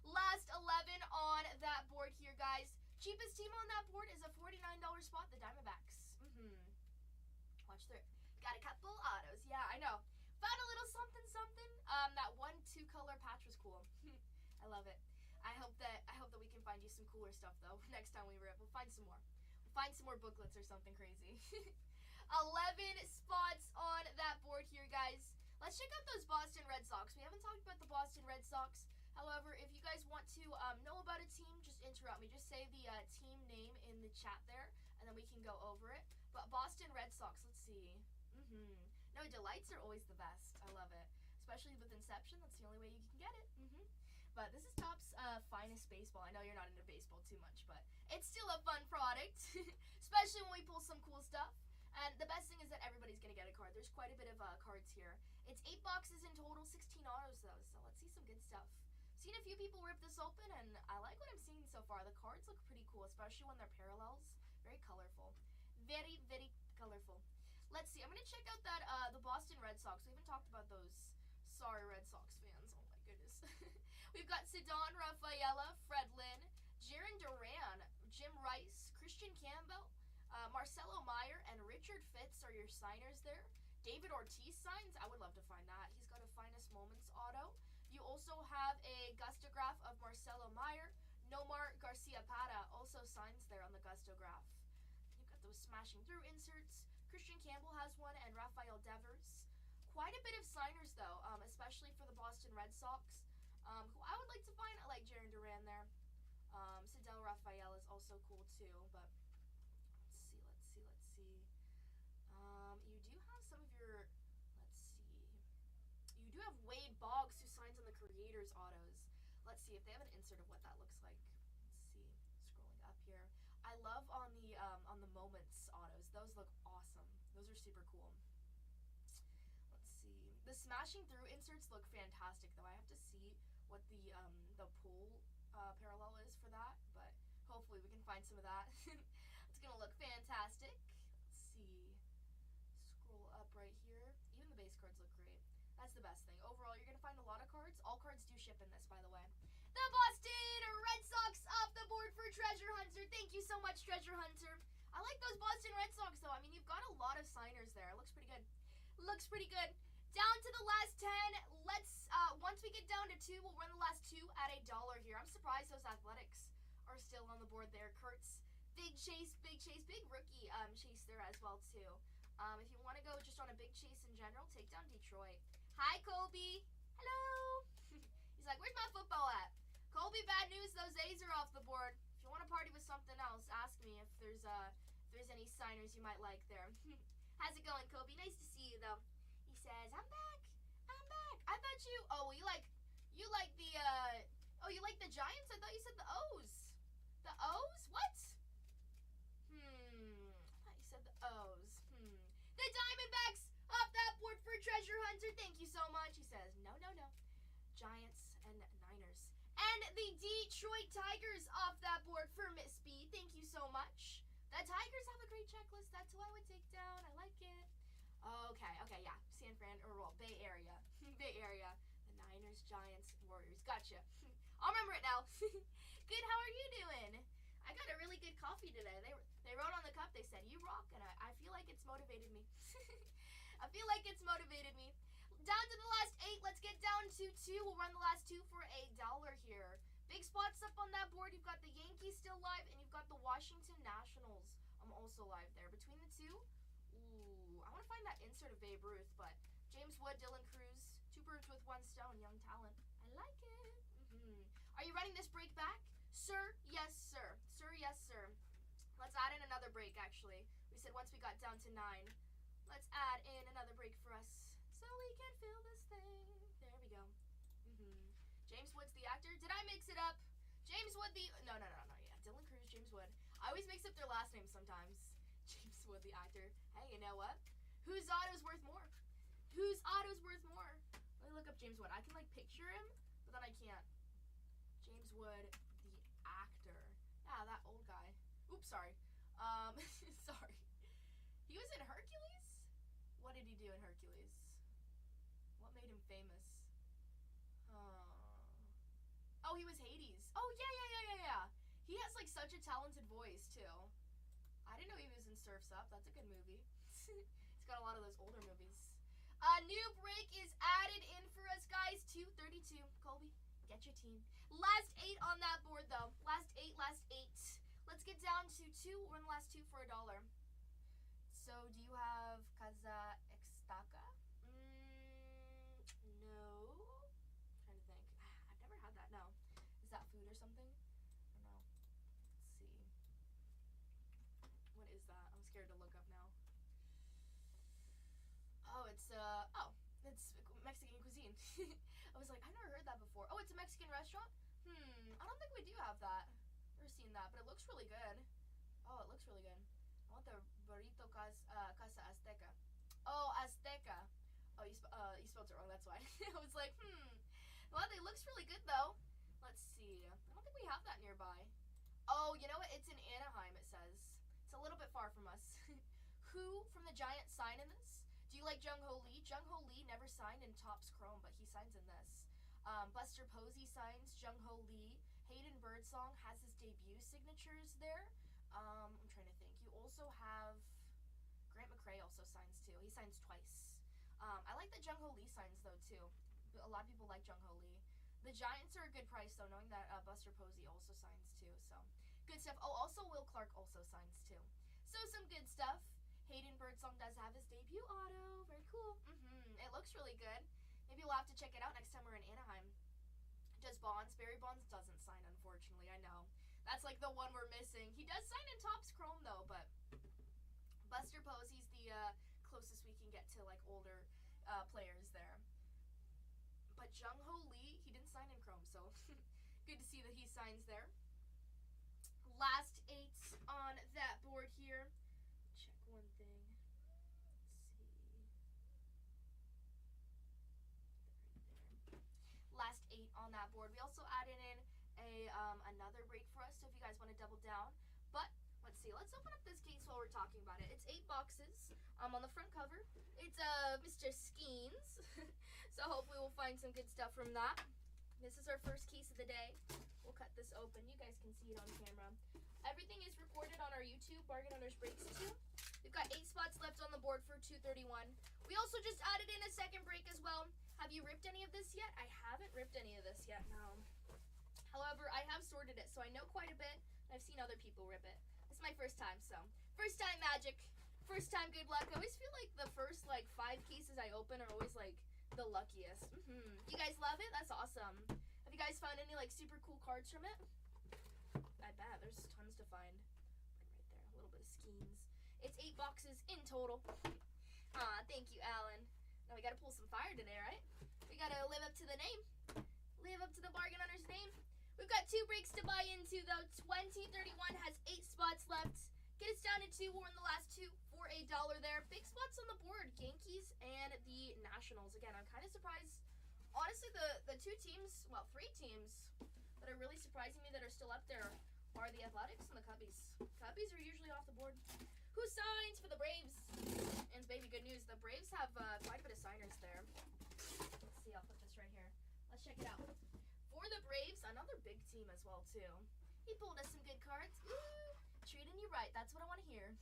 Speaker 1: Last 11 on that board here, guys. Cheapest team on that board is a $49 spot, the Diamondbacks. Watch through. Got a couple autos. Yeah, I know. Found a little something. That 1-2 color patch was cool. I love it. I hope that we can find you some cooler stuff though. Next time we rip, we'll find some more. We'll find some more booklets or something crazy. 11 spots on that board here, guys. Let's check out those Boston Red Sox. We haven't talked about the Boston Red Sox. However, if you guys want to know about a team, just interrupt me. Just say the team name in the chat there, and then we can go over it. But Boston Red Sox, let's see. No, Delights are always the best. I love it. Especially with Inception, that's the only way you can get it. But this is Top's finest baseball. I know you're not into baseball too much, but it's still a fun product. Especially when we pull some cool stuff. And the best thing is that everybody's going to get a card. There's quite a bit of cards here. It's 8 boxes in total, 16 autos though. So let's see some good stuff. Seen a few people rip this open, and I like what I'm seeing so far. The cards look pretty cool, especially when they're parallels. Very colorful. Very, very colorful. Let's see. I'm going to check out that the Boston Red Sox. We haven't talked about those. Sorry, Red Sox fans. Oh, my goodness. We've got Cedon Rafaela, Fred Lynn, Jaron Duran, Jim Rice, Christian Campbell, Marcelo Meyer, and Richard Fitz are your signers there. David Ortiz signs. I would love to find that. He's got a Finest Moments auto. You also have a Gustograph of Marcelo Meyer. Nomar Garcia-Pata also signs there on the Gustograph. You've got those smashing through inserts. Christian Campbell has one, and Rafael Devers. Quite a bit of signers, though, especially for the Boston Red Sox, who I would like to find. I like Jaron Duran there. Cedel Rafael is also cool, too, but let's see. You do have some of your, you do have Wade Boggs, who signs on the Creators autos. Let's see if they have an insert of what that looks like. Let's see, scrolling up here. I love on the Moments autos. Those look awesome. Those are super cool. Let's see. The smashing through inserts look fantastic, though. I have to see what the pull parallel is for that, but hopefully we can find some of that. It's gonna look fantastic. Let's see. Scroll up right here. Even the base cards look great. That's the best thing. Overall, you're gonna find a lot of cards. All cards do ship in this, by the way. The Boston Red Sox off the board for Treasure Hunter. Thank you so much, Treasure Hunter. I like those Boston Red Sox, though. I mean, you've got a lot of signers there. It looks pretty good. Looks pretty good. Down to the last 10. Let's, once we get down to 2, we'll run the last 2 at $1 here. I'm surprised those Athletics are still on the board there. Kurtz, big chase, big rookie chase there as well, too. If you want to go just on a big chase in general, take down Detroit. Hi, Kobe. Hello. He's like, where's my football at? Colby, bad news, those A's are off the board. If you want to party with something else, ask me if there's any signers you might like there. How's it going, Colby? Nice to see you, though. He says, I'm back. I thought you, you like the Giants? I thought you said the O's. The O's? What? I thought you said the O's. The Diamondbacks off that board for Treasure Hunter. Thank you so much. He says, no. Giants and Niners. And the Detroit Tigers off that board for Miss B. Thank you so much. The Tigers have a great checklist. That's who I would take down. I like it. Okay, yeah. San Fran, or well, Bay Area. Bay Area. The Niners, Giants, Warriors. Gotcha. I'll remember it now. Good, how are you doing? I got a really good coffee today. They wrote on the cup, they said, "You rock," and I feel like it's motivated me. I feel like it's motivated me. Down to the last 8. Let's get down to 2. We'll run the last 2 for $1 here. Big spots up on that board. You've got the Yankees still live, and you've got the Washington Nationals also live there. Between the two, ooh, I want to find that insert of Babe Ruth, but James Wood, Dylan Cruz, 2 birds with 1 stone, young talent. I like it. Are you running this break back? Sir, yes, sir. Sir, yes, sir. Let's add in another break, actually. We said once we got down to 9. Let's add in another break for us so we can fill this thing. There we go. James Wood's the actor. Did I mix it up? James Wood the... No, yeah. Dylan Cruz, James Wood. I always mix up their last names sometimes. James Wood the actor. Hey, you know what? Whose auto's worth more? Whose auto's worth more? Let me look up James Wood. I can, like, picture him, but then I can't. James Wood the actor. Yeah, that old guy. Oops, sorry. Sorry. He was in Hercules? What did he do in Hercules? What made him famous? Oh, he was Hades. Oh, yeah. He has, like, such a talented voice, too. I didn't know he was in Surf's Up. That's a good movie. He's got a lot of those older movies. A new break is added in for us, guys. 2:32. Colby, get your team. Last 8 on that board, though. Last 8. Let's get down to 2. We're in the last 2 for $1. So, do you have Kaza Extaka? No. I'm trying to think. I've never had that. No. Is that food or something? I don't know. Let's see. What is that? I'm scared to look up now. Oh, it's Mexican cuisine. I was like, I've never heard that before. Oh, it's a Mexican restaurant? I don't think we do have that. Never seen that, but it looks really good. Oh, it looks really good. I want the burrito Casa Azteca. Oh, Azteca. Oh, you spelled it wrong, that's why. I was like, Well, it looks really good, though. Let's see. I don't think we have that nearby. Oh, you know what? It's in Anaheim, it says. It's a little bit far from us. Who from the Giant sign in this? Do you like Jung-Ho Lee? Jung-Ho Lee never signed in Topps Chrome, but he signs in this. Buster Posey signs Jung-Ho Lee. Hayden Birdsong has his debut signatures there. I'm trying to think. You also have... Grant McRae also signs, too. He signs twice. I like that Jung-Ho Lee signs, though, too. A lot of people like Jung-Ho Lee. The Giants are a good price, though, knowing that Buster Posey also signs, too. So, good stuff. Oh, also Will Clark also signs, too. So, some good stuff. Hayden Birdsong does have his debut auto. Very cool. It looks really good. Maybe we'll have to check it out next time we're in Anaheim. Does Bonds? Barry Bonds doesn't sign, unfortunately. I know. That's like the one we're missing. He does sign in Topps Chrome, though, but Buster Posey's the closest we can get to, like, older players there. But Jung-Ho Lee, he didn't sign in Chrome, so good to see that he signs there. Last 8 on that board here. Check one thing. Let's see. Right there. Last 8 on that board. We also added in another break for us, so if you guys want to double down. But let's see. Let's open up this case while we're talking about it. It's 8 boxes. On the front cover, it's Mr. Skeens. So hopefully we'll find some good stuff from that. This is our first case of the day. We'll cut this open. You guys can see it on camera. Everything is recorded on our YouTube, Bargain Hunters Breaks 2. We've got 8 spots left on the board for 231. We also just added in a second break as well. Have you ripped any of this yet? I haven't ripped any of this yet, no. However, I have sorted it, so I know quite a bit. I've seen other people rip it. This is my first time, so. First time magic. First time good luck. I always feel like the first, 5 cases I open are always, the luckiest. You guys love it? That's awesome. Have you guys found any, super cool cards from it? I bet. There's tons to find. Right there. A little bit of Skeens. It's 8 boxes in total. Aw, thank you, Alan. Now we gotta pull some fire today, right? We gotta live up to the name. Live up to the Bargain Hunter's name. We've got 2 breaks to buy into, though. 2031 has 8 spots left. Get us down to 2. We're in the last 2 for $1 there. Big spots on the board. Yankees and the Nationals. Again, I'm kind of surprised. Honestly, the 2 teams, well, 3 teams that are really surprising me that are still up there are the Athletics and the Cubbies. Cubbies are usually off the board. Who signs for the Braves? And baby, good news. The Braves have quite a bit of signers there. Let's see. I'll put this right here. Let's check it out. For the Braves, another big team as well, too. He pulled us some good cards. Ooh. treating you right. That's what I want to hear.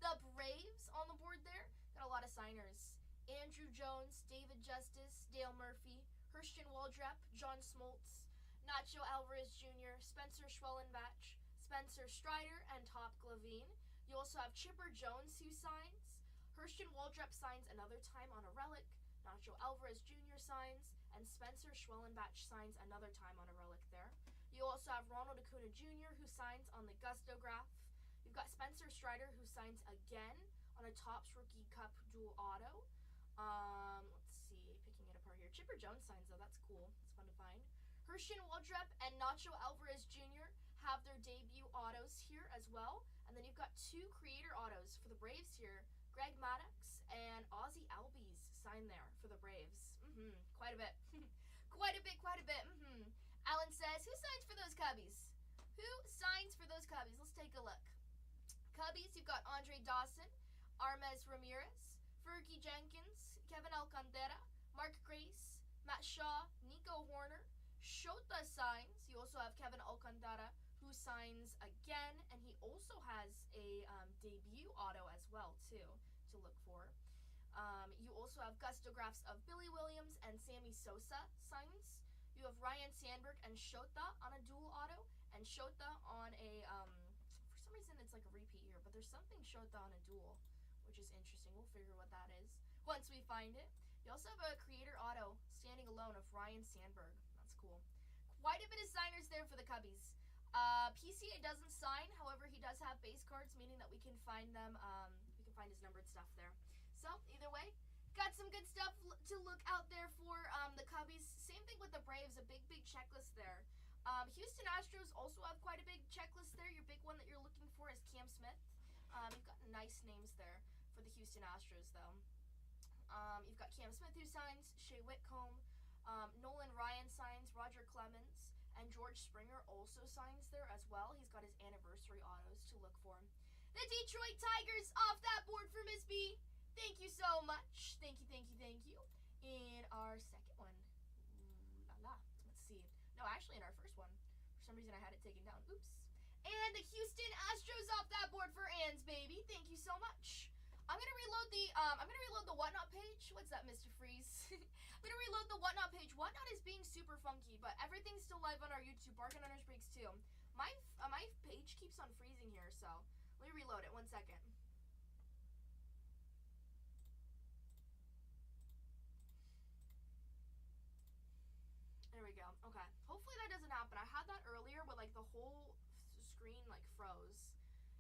Speaker 1: The Braves on the board there got a lot of signers. Andrew Jones, David Justice, Dale Murphy, Christian Waldrep, John Smoltz, Nacho Alvarez Jr., Spencer Schwellenbach, Spencer Strider, and Top Glavine. You also have Chipper Jones who signs. Christian Waldrep signs another time on a relic. Nacho Alvarez Jr. signs. And Spencer Schwellenbach signs another time on a relic there. You also have Ronald Acuna Jr. who signs on the Gustograph. You've got Spencer Strider who signs again on a Topps Rookie Cup dual auto. Let's see, picking it apart here. Chipper Jones signs though, that's cool. It's fun to find. Christian Waldrep and Nacho Alvarez Jr. have their debut autos here as well. And then you've got two creator autos for the Braves here. Greg Maddux and Ozzie Albies sign there for the Braves. Quite a bit. Quite a bit. Alan says, who signs for those Cubbies? Who signs for those Cubbies? Let's take a look. Cubbies, you've got Andre Dawson, Armez Ramirez, Fergie Jenkins, Kevin Alcantara, Mark Grace, Matt Shaw, Nico Horner, Shota signs. You also have Kevin Alcantara who signs again, and he also has a debut auto as well too to look for. You also have Gustographs of Billy Williams and Sammy Sosa signs. You have Ryan Sandberg and Shota on a dual auto, and Shota on a for some reason it's like a repeat here, but there's something Shota on a dual, which is interesting. We'll figure what that is once we find it. You also have a creator auto standing alone of Ryan Sandberg. That's cool. Quite a bit of signers there for the Cubbies. PCA doesn't sign, however, he does have base cards, meaning that we can find them. We can find his numbered stuff there. So either way, got some good stuff to look out there for the Cubbies. Same thing with the Braves, a big checklist there. Houston Astros also have quite a big checklist there. Your big one that you're looking for is Cam Smith. You've got nice names there for the Houston Astros, though. You've got Cam Smith who signs, Shea Whitcomb, Nolan Ryan signs, Roger Clemens, and George Springer also signs there as well. He's got his anniversary autos to look for. The Detroit Tigers off that board for Miss B. Thank you so much. Thank you. In our second one. Ooh la la. Let's see. No, actually in our first one. For some reason I had it taken down. Oops. And the Houston Astros off that board for Ann's baby. Thank you so much. I'm gonna reload the Whatnot page. What's that, Mr. Freeze? I'm gonna reload the Whatnot page. Whatnot is being super funky, but everything's still live on our YouTube. Bargain Hunters Breaks too. My page keeps on freezing here, so let me reload it. 1 second. There we go. Okay. Hopefully that doesn't happen. I had that earlier where like the whole screen like froze.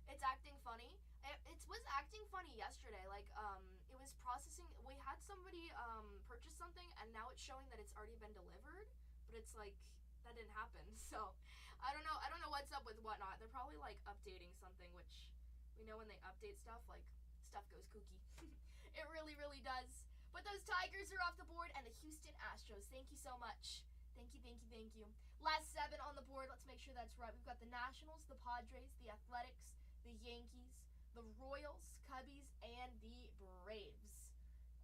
Speaker 1: It's acting funny. It was acting funny yesterday. Like it was processing. We had somebody purchase something and now it's showing that it's already been delivered, but it's like that didn't happen. So I don't know what's up with Whatnot. They're probably like updating something, which we know when they update stuff, like stuff goes kooky. It really does. But those Tigers are off the board, and the Houston Astros. Thank you so much. Thank you. Last 7 on the board. Let's make sure that's right. We've got the Nationals, the Padres, the Athletics, the Yankees, the Royals, Cubbies, and the Braves.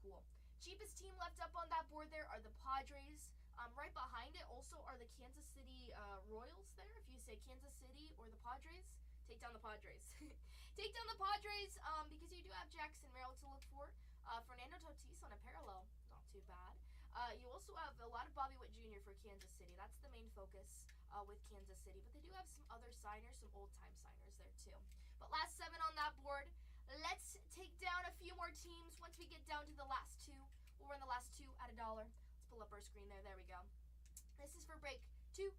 Speaker 1: Cool. Cheapest team left up on that board there are the Padres. Right behind it also are the Kansas City Royals there. If you say Kansas City or the Padres, take down the Padres. Take down the Padres because you do have Jackson Merrill to look for. Fernando Tatis on a parallel. Not too bad. You also have a lot of Bobby Witt Jr. for Kansas City. That's the main focus with Kansas City. But they do have some other signers, some old-time signers there too. But last 7 on that board. Let's take down a few more teams once we get down to the last 2. We'll run the last 2 at $1. Let's pull up our screen there. There we go. This is for break 2031.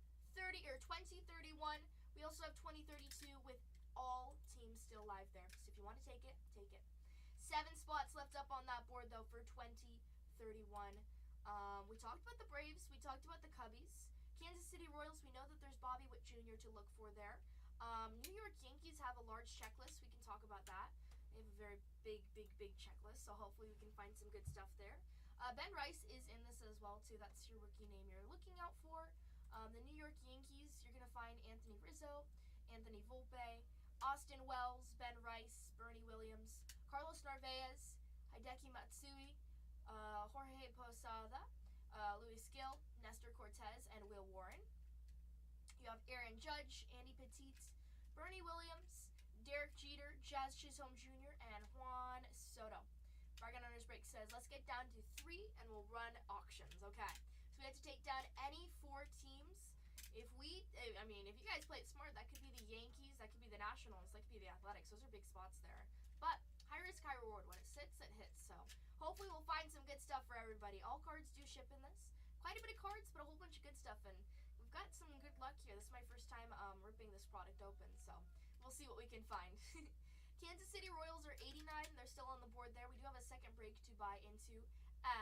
Speaker 1: We also have 2032 with all teams still live there. So if you want to take it, take it. 7 spots left up on that board though for 2031. We talked about the Braves. We talked about the Cubbies. Kansas City Royals, we know that there's Bobby Witt Jr. to look for there. New York Yankees have a large checklist. We can talk about that. They have a very big checklist, so hopefully we can find some good stuff there. Ben Rice is in this as well too. That's your rookie name you're looking out for. The New York Yankees, you're going to find Anthony Rizzo, Anthony Volpe, Austin Wells, Ben Rice, Bernie Williams, Carlos Narvaez, Hideki Matsui, Jorge Posada, Luis Gil, Nestor Cortez, and Will Warren. You have Aaron Judge, Andy Pettitte, Bernie Williams, Derek Jeter, Jazz Chisholm Jr., and Juan Soto. Bargain Owners Break says, let's get down to 3 and we'll run auctions. Okay. So we have to take down any 4 teams. If you guys play it smart, that could be the Yankees, that could be the Nationals, that could be the Athletics. Those are big spots there. But high risk, high reward. When it sits, it hits. So hopefully we'll find some good stuff for everybody. All cards do ship in this. Quite a bit of cards, but a whole bunch of good stuff. And we've got some good luck here. This is my first time ripping this product open. So we'll see what we can find. Kansas City Royals are 89. They're still on the board there. We do have a second break to buy into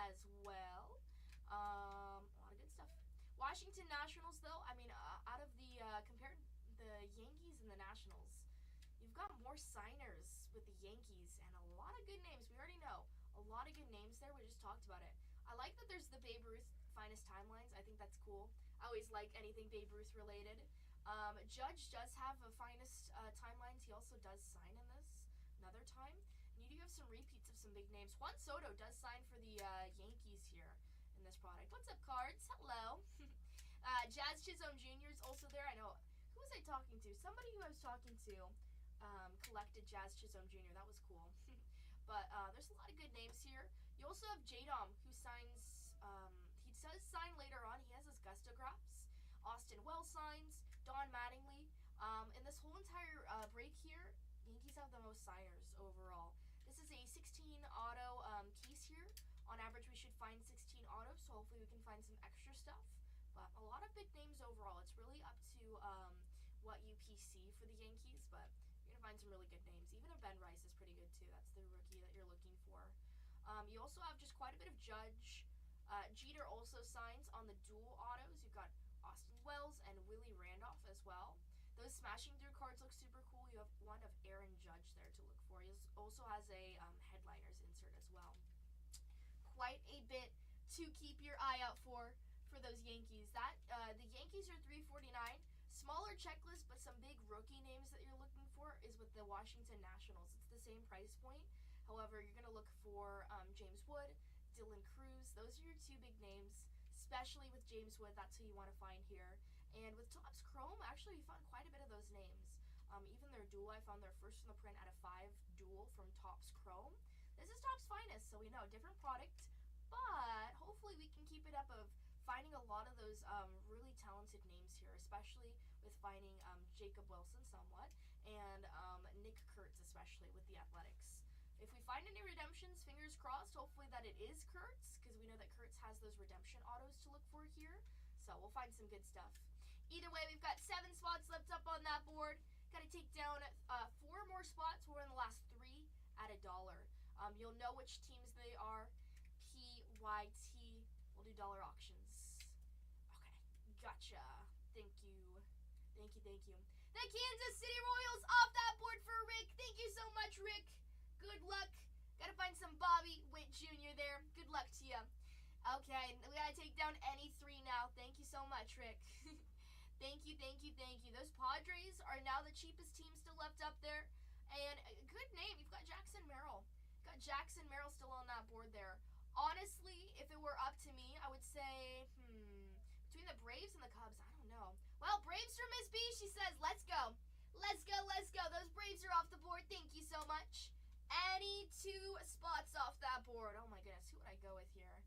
Speaker 1: as well. A lot of good stuff. Washington Nationals, though, out of the, compared the Yankees and the Nationals, you've got more signers with the Yankees and a lot of good names. We already know a lot of good names there. We just talked about it. I like that there's the Babe Ruth finest timelines. I think that's cool. I always like anything Babe Ruth related. Judge does have a finest timelines. He also does sign in this another time. And you do have some repeats of some big names. Juan Soto does sign for the Yankees here in this product. What's up, cards? Hello. Jazz Chisholm Jr. is also there. I know. Who was I talking to? Somebody who I was talking to collected Jazz Chisholm Jr. That was cool. But there's a lot of good names here. You also have J-Dom, who signs, he does sign later on. He has his Gustagraphs. Austin Wells signs. Don Mattingly. In this whole entire break here, Yankees have the most signers overall. This is a 16 auto case here. On average, we should find 16 autos, so hopefully we can find some extra stuff. But a lot of big names overall. It's really up to what you PC for the Yankees, but you're going to find some really good names. Even a Ben Rice is pretty good too. That's the rookie that you're looking for. You also have just quite a bit of Judge. Jeter also signs on the dual autos. You've got Austin Wells and Willie Randolph as well. Those smashing through cards look super cool. You have one of Aaron Judge there to look for. He also has a headliners insert as well. Quite a bit to keep your eye out for those Yankees. The Yankees are 349. Smaller checklist, but some big rookie names that you're looking for is with the Washington Nationals. It's the same price point. However, you're going to look for James Wood, Dylan Cruz. Those are your 2 big names, especially with James Wood. That's who you want to find here. And with Topps Chrome, actually, we found quite a bit of those names. Even their dual, I found their first in the print out of 5 dual from Topps Chrome. This is Topps finest, so we know, different product. But hopefully we can keep it up of finding a lot of those really talented names here, especially with finding Jacob Wilson somewhat, and Nick Kurtz especially with the Athletics. If we find any redemptions, fingers crossed, hopefully that it is Kurtz, because we know that Kurtz has those redemption autos to look for here. So we'll find some good stuff. Either way, we've got 7 spots left up on that board. Got to take down 4 more spots. We're in the last 3 at $1. You'll know which teams they are. PYT. We'll do dollar auctions. Okay, gotcha. Thank you. Thank you. The Kansas City Royals off that board for Rick. Thank you so much, Rick. Good luck. Gotta find some Bobby Witt Jr. there. Good luck to you. Okay, we gotta take down any 3 now. Thank you so much, Rick. Thank you. Those Padres are now the cheapest team still left up there. And a good name. You've got Jackson Merrill. Got Jackson Merrill still on that board there. Honestly, if it were up to me, I would say, between the Braves and the Cubs, I don't know. Well, Braves from Miss B, she says, let's go. Let's go. Those Braves are off the board. Thank you so much. Any 2 spots off that board. Oh my goodness, who would I go with here?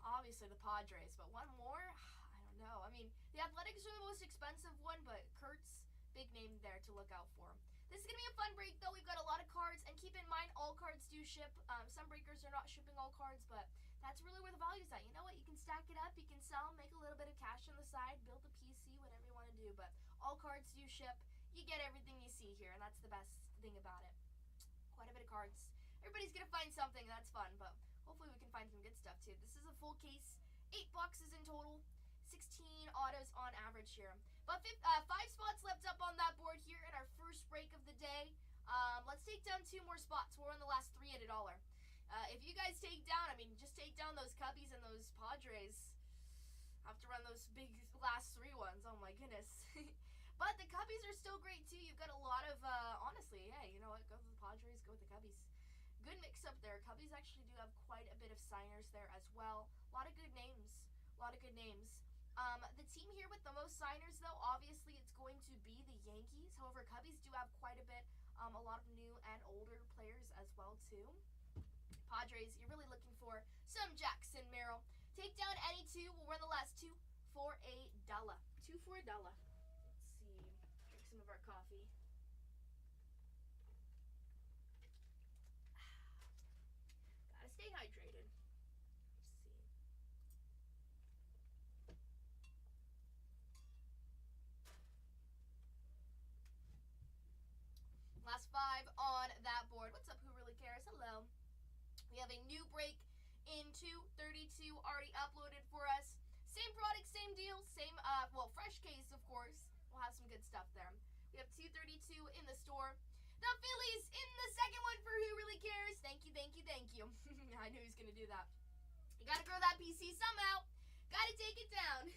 Speaker 1: Obviously the Padres, but one more? I don't know. The Athletics are the most expensive one, but Kurtz, big name there to look out for. This is going to be a fun break, though. We've got a lot of cards, and keep in mind, all cards do ship. Some breakers are not shipping all cards, but that's really where the value's at. You know what? You can stack it up, you can sell, make a little bit of cash on the side, build a PC, whatever you want to do, but all cards do ship. You get everything you see here, and that's the best thing about it. Quite a bit of cards. Everybody's going to find something. That's fun, but hopefully we can find some good stuff, too. This is a full case. 8 boxes in total. 16 autos on average here. But 5 spots left up on that board here in our first break of the day. Let's take down 2 more spots. We're in the last 3 at $1. If you guys take down, just take down those Cubbies and those Padres. Have to run those big last 3 ones. Oh my goodness. But the Cubbies are still great too. You've got a lot of, honestly, hey, you know what? Go with the Padres, go with the Cubbies. Good mix up there. Cubbies actually do have quite a bit of signers there as well. A lot of good names. The team here with the most signers, though, obviously it's going to be the Yankees. Yankees. However, Cubbies do have quite a bit, a lot of new and older players as well too. Padres, you're really looking for some Jackson Merrill. Take down any two. We'll run the last two for $1. Two for $1. Let's see. Drink some of our coffee. Gotta stay hydrated. Let's see. Last 5 on that board. What's up, who really cares? Hello. We have a new break into 32 already uploaded for us. Same product, same deal, same, fresh case, of course. We'll have some good stuff there. We have 232 in the store. The Phillies in the second one for who really cares. Thank you, thank you, thank you. I knew he was going to do that. You got to grow that PC somehow. Got to take it down.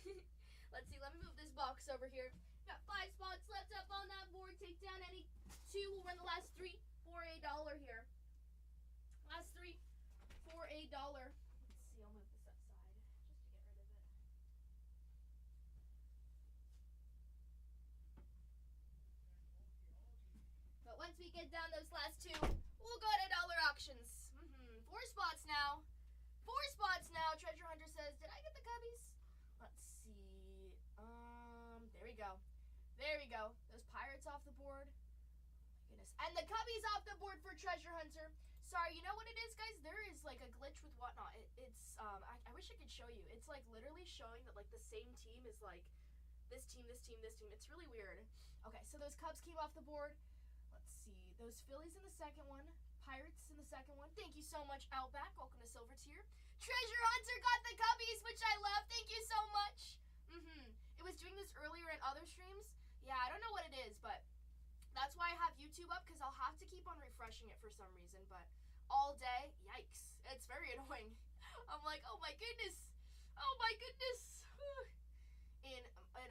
Speaker 1: Let's see, let me move this box over here. Got 5 spots left up on that board. Take down any two. We'll run the last 3 for $1 here. Last 3 for $1. Let's see, I'll move this upside just to get rid of it. But once we get down those last 2, we'll go to dollar auctions. 4 spots now. 4 spots now. Treasure Hunter says, did I get the Cubbies? Let's see. There we go. There we go. Those Pirates off the board. Oh my goodness. And the Cubbies off the board for Treasure Hunter. Sorry, you know what it is, guys? There is like a glitch with whatnot. I wish I could show you. It's like literally showing that like the same team is like this team, this team, this team. It's really weird. Okay, so those Cubs came off the board. Let's see. Those Phillies in the second one. Pirates in the second one. Thank you so much, Outback. Welcome to Silver Tier. Treasure Hunter got the Cubbies, which I love. Thank you so much. It was doing this earlier in other streams. Yeah, I don't know what it is, but that's why I have YouTube up, because I'll have to keep on refreshing it for some reason, but all day, yikes. It's very annoying. I'm like, oh my goodness. Oh my goodness. In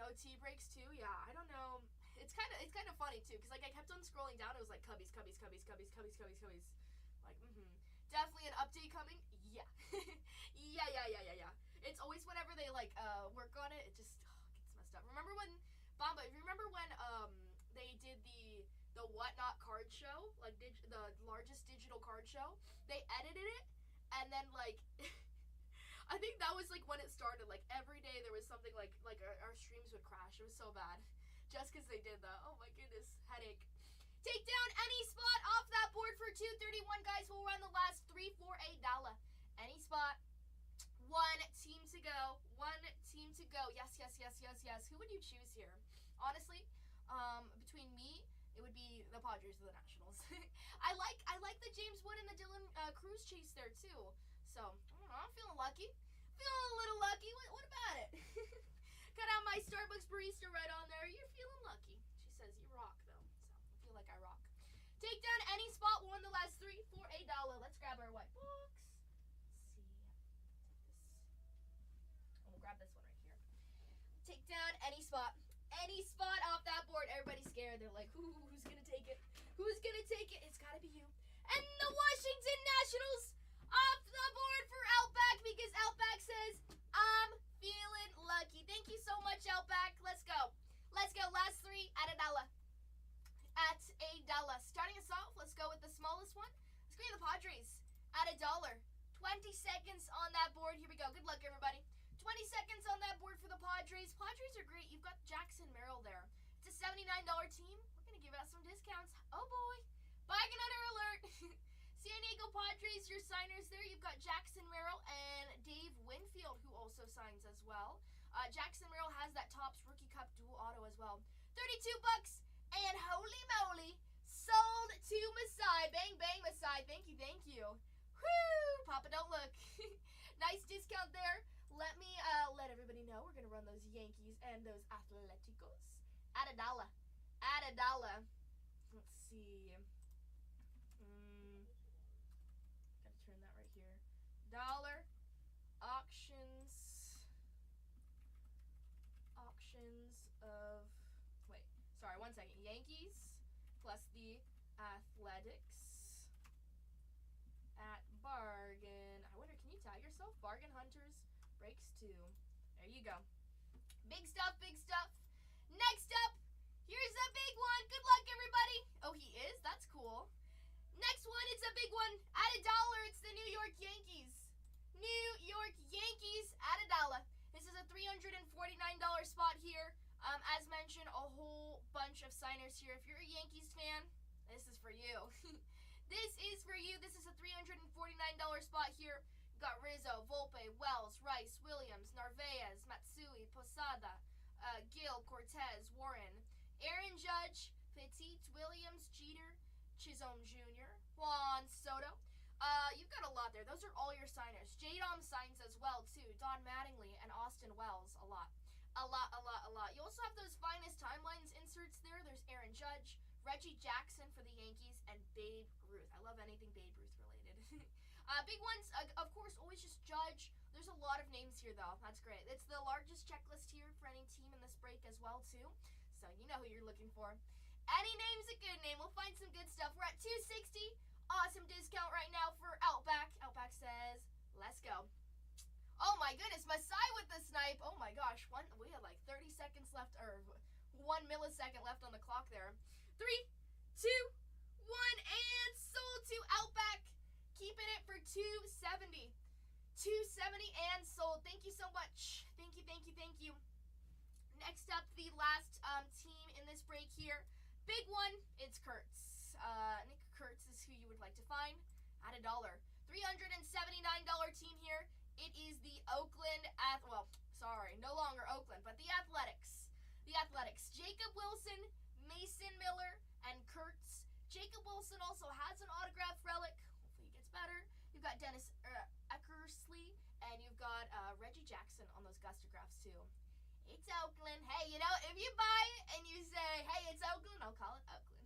Speaker 1: OT breaks too, yeah, I don't know. It's kind of funny too, because like I kept on scrolling down, it was like Cubbies. Like, definitely an update coming. Yeah. yeah. It's always whenever they like work on it, it just gets messed up. Remember when Bamba, if you remember when they did the Whatnot card show, like the largest digital card show, they edited it, and then like I think that was like when it started. Like every day there was something like our streams would crash. It was so bad, just because they did that. Oh my goodness, headache. Take down any spot off that board for 231, guys. We'll run the last 3 for $1. Any spot. 1 team to go. 1 team to go. Yes. Who would you choose here? Honestly, between me, it would be the Padres or the Nationals. I like the James Wood and the Dylan Cruz chase there too. So I don't know, I'm feeling lucky. Feeling a little lucky. What about it? Got out my Starbucks barista right on there. You're feeling lucky. She says you rock though. So I feel like I rock. Take down any spot. We'll run the last 3 for $1. Let's grab our white box. We'll grab this one right here. Take down any spot. Any spot off that board. Everybody's scared. They're like, who's gonna take it? Who's gonna take it? It's gotta be you. And the Washington Nationals off the board for Outback, because Outback says, I'm feeling lucky. Thank you so much, Outback. Let's go. Last 3 at $1. At $1. Starting us off, let's go with the smallest one. Let's go to the Padres at $1. 20 seconds on that board. Here we go. Good luck, everybody. 20 seconds on that board for the Padres. Padres are great. You've got Jackson Merrill there. It's a $79 team. We're going to give out some discounts. Oh, boy. Bargain hunter alert. San Diego Padres, your signers there. You've got Jackson Merrill and Dave Winfield, who also signs as well. Jackson Merrill has that Topps Rookie Cup dual auto as well. $32. And holy moly, sold to Masai. Bang, bang, Masai. Thank you. Whoo! Papa, don't look. Nice discount there. Let me let everybody know we're going to run those Yankees and those Atleticos at $1. At $1. Let's see. Gotta turn that right here. Dollar auctions of, wait, sorry, 1 second. Yankees plus the Athletics at bargain. I wonder, can you tag yourself? Bargain Hunters breaks 2. There you go. Big stuff. Next up, here's a big one. it's a big one. At $1, it's the New York Yankees. New York Yankees at $1. This is a $349 spot here. As mentioned, a whole bunch of signers here. If you're a Yankees fan, this is for you. This is for you. This is a $349 spot here. You've got Rizzo, Volpe, Wells, Rice, Williams, Narvaez, Matsui, Posada, Gill, Cortez, Warren, Aaron Judge, Petit, Williams, Jeter, Chisholm Jr., Juan Soto. You've got a lot there. Those are all your signers. J-Dom signs as well, too. Don Mattingly and Austin Wells. A lot. You also have those finest timelines inserts there. There's Aaron Judge, Reggie Jackson for the Yankees, and Babe Ruth. I love anything Babe Ruth related. Big ones, of course, always just Judge. There's a lot of names here, though. That's great. It's the largest checklist here for any team in this break as well, too. So you know who you're looking for. Any name's a good name. We'll find some good stuff. We're at $260. Awesome discount right now for Outback. Outback says, let's go. Oh my goodness, Masai with the snipe. Oh my gosh, we had like 30 seconds left, or 1 millisecond left on the clock there. 3, 2, 1, and sold to Outback. Keeping it for $270. $270 and sold. Thank you so much. Thank you. Next up, the last team in this break here. Big one, it's Kurtz. Nick Kurtz is who you would like to find at $1. $379 team here. It is the Oakland, no longer Oakland, but the Athletics. The Athletics. Jacob Wilson, Mason Miller, and Kurtz. Jacob Wilson also has an autograph relic. Hopefully he gets better. You've got Dennis Eckersley, and you've got Reggie Jackson on those gustographs too. It's Oakland. Hey, you know, if you buy it and you say, hey, it's Oakland, I'll call it Oakland.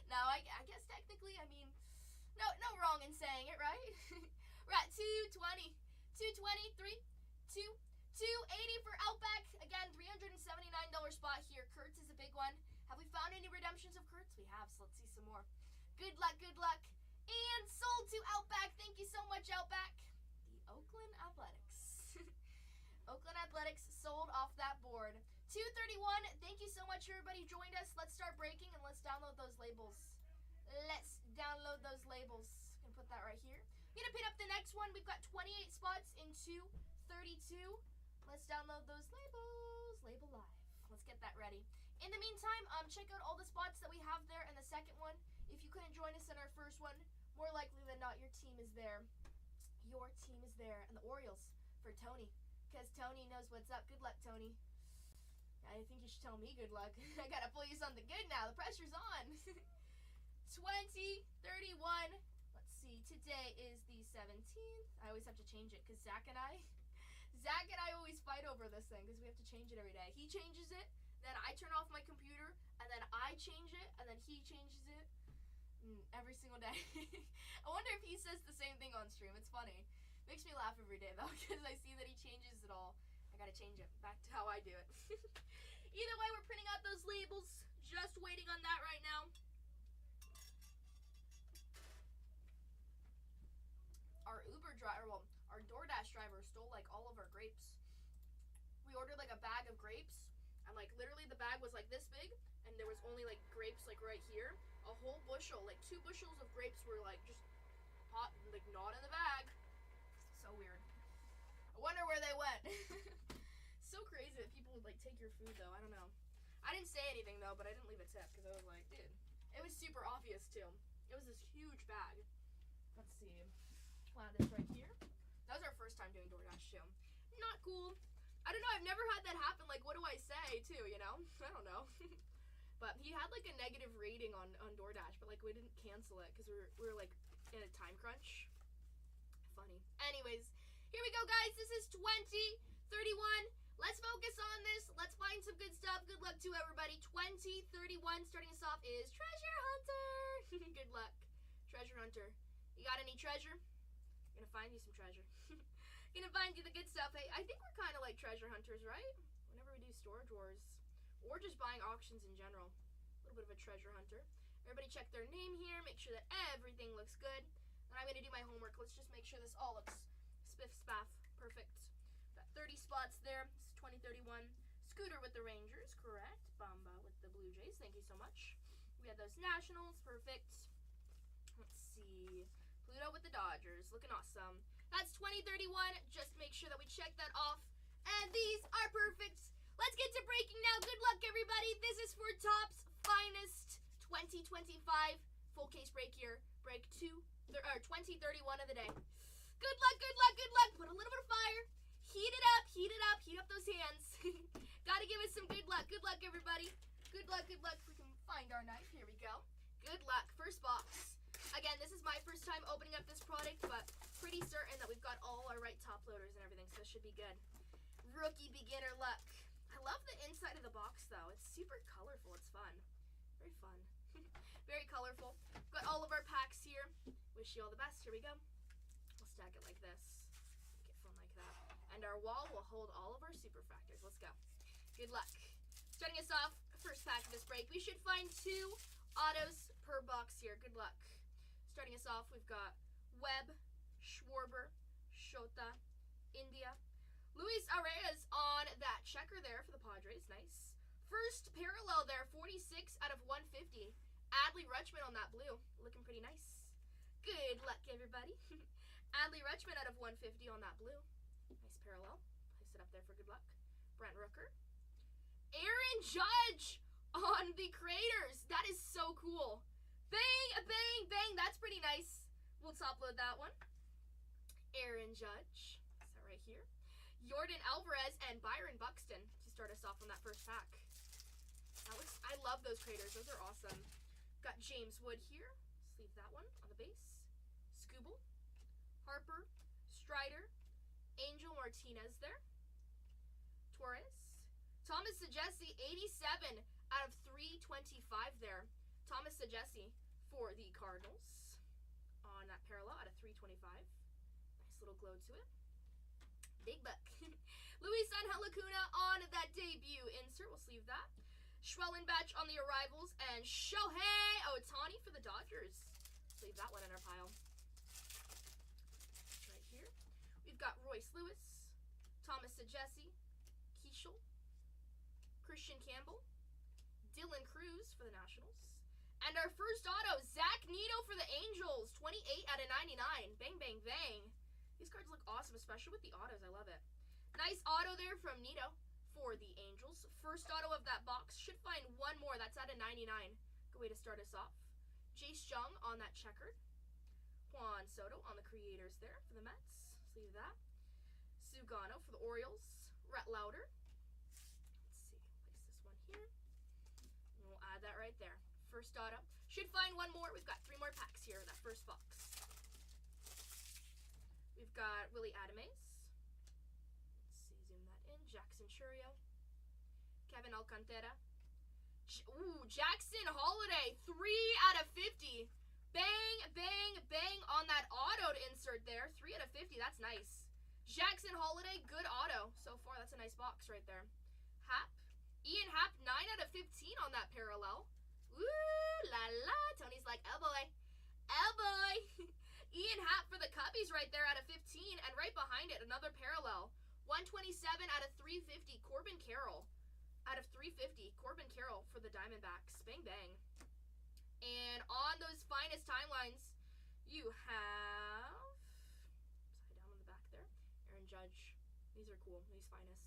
Speaker 1: Now, I guess technically, I mean, no wrong in saying it, right? We're at $220. $223. $280 for Outback. Again, $379 spot here. Kurtz is a big one. Have we found any redemptions of Kurtz? We have, so let's see some more. Good luck. And sold to Outback. Thank you so much, Outback. The Oakland Athletics. Oakland Athletics sold off that board. $231. Thank you so much, everybody who joined us. Let's start breaking and let's download those labels. Gonna put that right here. I'm gonna pin up the next one. We've got 28 spots in 232. Let's download those labels. Label live. Let's get that ready. In the meantime, check out all the spots that we have there in the second one. If you couldn't join us in our first one, more likely than not, your team is there. Your team is there. And the Orioles for Tony. Because Tony knows what's up. Good luck, Tony. I think you should tell me good luck. I gotta pull you something good now. The pressure's on. 20, 31. Let's see. Today is the 17th. I always have to change it because Zach and I always fight over this thing because we have to change it every day. He changes it, then I turn off my computer, and then I change it, and then he changes it every single day. I wonder if he says the same thing on stream. It's funny. Makes me laugh every day, though, because I see that he changes it all. I gotta change it back to how I do it. Either way, we're printing out those labels. Just waiting on that right now. Our Uber driver, our DoorDash driver stole like all of our grapes. We ordered like a bag of grapes, and like literally the bag was like this big, and there was only like grapes like right here. A whole bushel, like 2 bushels of grapes were like just hot, like not in the bag. So weird. I wonder where they went. So crazy that people would like take your food though. I don't know. I didn't say anything though, but I didn't leave a tip because I was like, dude. It was super obvious too. It was this huge bag. Let's see. Wow, this right here. That was our first time doing DoorDash too. Not cool. I don't know. I've never had that happen. Like, what do I say too? You know? I don't know. But he had like a negative rating on DoorDash, but like we didn't cancel it because we were like in a time crunch. Funny. Anyways. Here we go, guys. This is 2031. Let's focus on this. Let's find some good stuff. Good luck to everybody. 2031. Starting us off is Treasure Hunter. Good luck. Treasure Hunter. You got any treasure? I'm gonna find you some treasure. Gonna find you the good stuff. Hey, I think we're kind of like treasure hunters, right? Whenever we do storage wars. Or just buying auctions in general. A little bit of a treasure hunter. Everybody check their name here. Make sure that everything looks good. And I'm gonna do my homework. Let's just make sure this all looks spiff spaff. Perfect. Got 30 spots there. It's 2031. Scooter with the Rangers. Correct. Bamba with the Blue Jays. Thank you so much. We had those Nationals. Perfect. Let's see. Pluto with the Dodgers. Looking awesome. That's 2031. Just make sure that we check that off. And these are perfect. Let's get to breaking now. Good luck, everybody. This is for Topps Finest 2025. Full case break here. Break 2031 of the day. Good luck, good luck, good luck. Put a little bit of fire. Heat it up, heat it up, heat up those hands. Gotta give us some good luck. Good luck, everybody. Good luck, good luck. We can find our knife. Here we go. Good luck. First box. Again, this is my first time opening up this product, but pretty certain that we've got all our right top loaders and everything, so this should be good. Rookie beginner luck. I love the inside of the box, though. It's super colorful. It's fun. Very fun. Very colorful. Got all of our packs here. Wish you all the best. Here we go. We'll stack it like this. Make it fun like that. And our wall will hold all of our super factors. Let's go. Good luck. Starting us off, first pack of this break. We should find 2 autos per box here. Good luck. Starting us off, we've got Webb, Schwarber, Shota, India. Luis Arias on that checker there for the Padres. Nice. First parallel there, 46 out of 150. Adley Rutschman on that blue. Looking pretty nice. Good luck, everybody. Adley Rutschman out of 150 on that blue. Nice parallel. Place it up there for good luck. Brent Rooker. Aaron Judge on the Creators. That is so cool. Bang, bang, bang. That's pretty nice. We'll top load that one. Aaron Judge. Is that right here? Jordan Alvarez and Byron Buxton to start us off on that first pack. I love those Creators. Those are awesome. Got James Wood here. Sleeve that one on the base. Scooble. Harper. Strider. Angel Martinez there. Torres. Thomas Saggesi, 87 out of 325 there. Thomas Saggesi for the Cardinals on that parallel out of 325. Nice little glow to it. Big buck. Luis Angel Acuna on that debut insert. We'll sleeve that. Schwellenbach on the arrivals. And Shohei Ohtani for the Dodgers. Leave that one in our pile. Right here. We've got Royce Lewis. Thomas Saggesi. Keishel. Christian Campbell. Dylan Cruz for the Nationals. And our first auto, Zach Neto for the Angels. 28 out of 99. Bang, bang, bang. These cards look awesome, especially with the autos. I love it. Nice auto there from Neto for the Angels. First auto of that box. Should find one more. That's out of 99. Good way to start us off. Jace Jung on that checkered. Juan Soto on the Creators there for the Mets. Sleeve that. Sugano for the Orioles. Rhett Lauder. Let's see. Place this one here. And we'll add that right there. First auto. Should find one more. We've got 3 more packs here in that first box. We've got Willie Adames. Let's see, zoom that in. Jackson Churio. Kevin Alcantara. Jackson Holiday. 3 out of 50. Bang, bang, bang on that auto to insert there. 3 out of 50. That's nice. Jackson Holiday, good auto. So far, that's a nice box right there. Happ. Ian Happ, 9 out of 15 on that parallel. Ooh, la la. Tony's like, oh boy. Oh boy. Ian Happ for the Cubbies right there out of 15. And right behind it, another parallel. 127 out of 350. Corbin Carroll out of 350. Corbin Carroll for the Diamondbacks. Bang, bang. And on those finest timelines, you have, upside down on the back there, Aaron Judge. These are cool. These finest.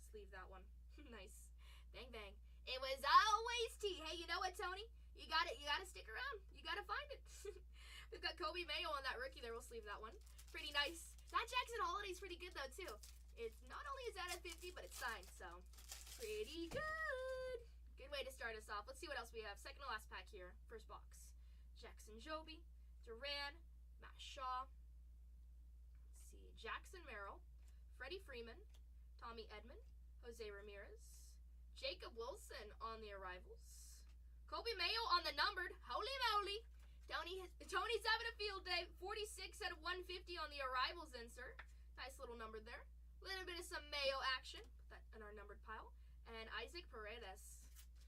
Speaker 1: Sleeve that one. Nice. Bang, bang. It was always T. Hey, you know what, Tony? You got it. You got to stick around. You got to find it. We've got Kobe Mayo on that rookie there. We'll sleeve that one. Pretty nice. That Jackson Holiday's pretty good, though, too. It's not only is that at 50, but it's signed, so pretty good. Good way to start us off. Let's see what else we have. Second to last pack here. First box. Jackson Joby, Duran, Matt Shaw. Let's see. Jackson Merrill, Freddie Freeman, Tommy Edman, Jose Ramirez, Jacob Wilson on the arrivals. Kobe Mayo on the numbered. Holy moly. Tony's having a field day. 46 out of 150 on the arrivals insert. Nice little number there. A little bit of some Mayo action. Put that in our numbered pile. And Isaac Paredes.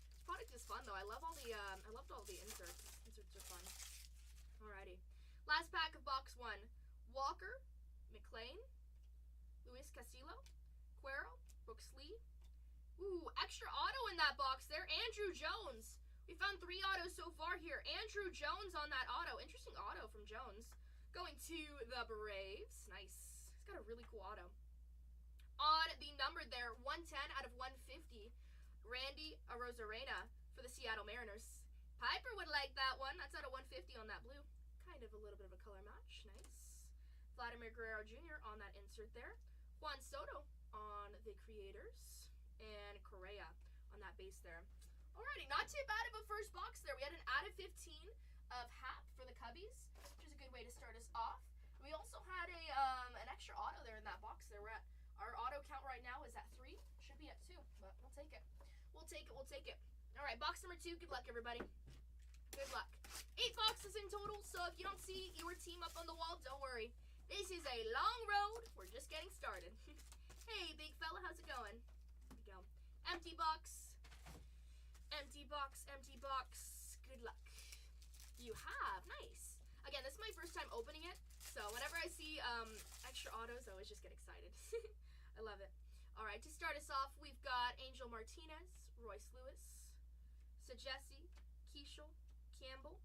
Speaker 1: This product is fun though. I loved all the inserts. Inserts are fun. Alrighty. Last pack of box 1. Walker, McLean, Luis Castillo, Cuero, Brooks Lee. Ooh, extra auto in that box there. Andrew Jones.
Speaker 2: We found 3 autos so far here. Andrew Jones on that auto. Interesting auto from Jones. Going to the Braves. Nice. He's got a really cool auto. On the number there, 110 out of 150. Randy Arozarena for the Seattle Mariners. Piper would like that one. That's out of 150 on that blue. Kind of a little bit of a color match. Nice. Vladimir Guerrero Jr. on that insert there. Juan Soto on the Creators. And Correa on that base there. Alrighty, not too bad of a first box there. We had an out of 15 of Hap for the Cubbies, which is a good way to start us off. We also had an extra auto there in that box there. We're at, our auto count right now is at 3. Should be at 2, but we'll take it. We'll take it, we'll take it. Alright, box number 2. Good luck, everybody. Good luck. 8 boxes in total, so if you don't see your team up on the wall, don't worry. This is a long road. We're just getting started. Hey, big fella, how's it going? Here we go. Empty box. Empty box, empty box. Good luck. You have. Nice. Again, this is my first time opening it, so whenever I see extra autos, I always just get excited. I love it. All right, to start us off, we've got Angel Martinez, Royce Lewis, Sajesi, Keishel, Campbell.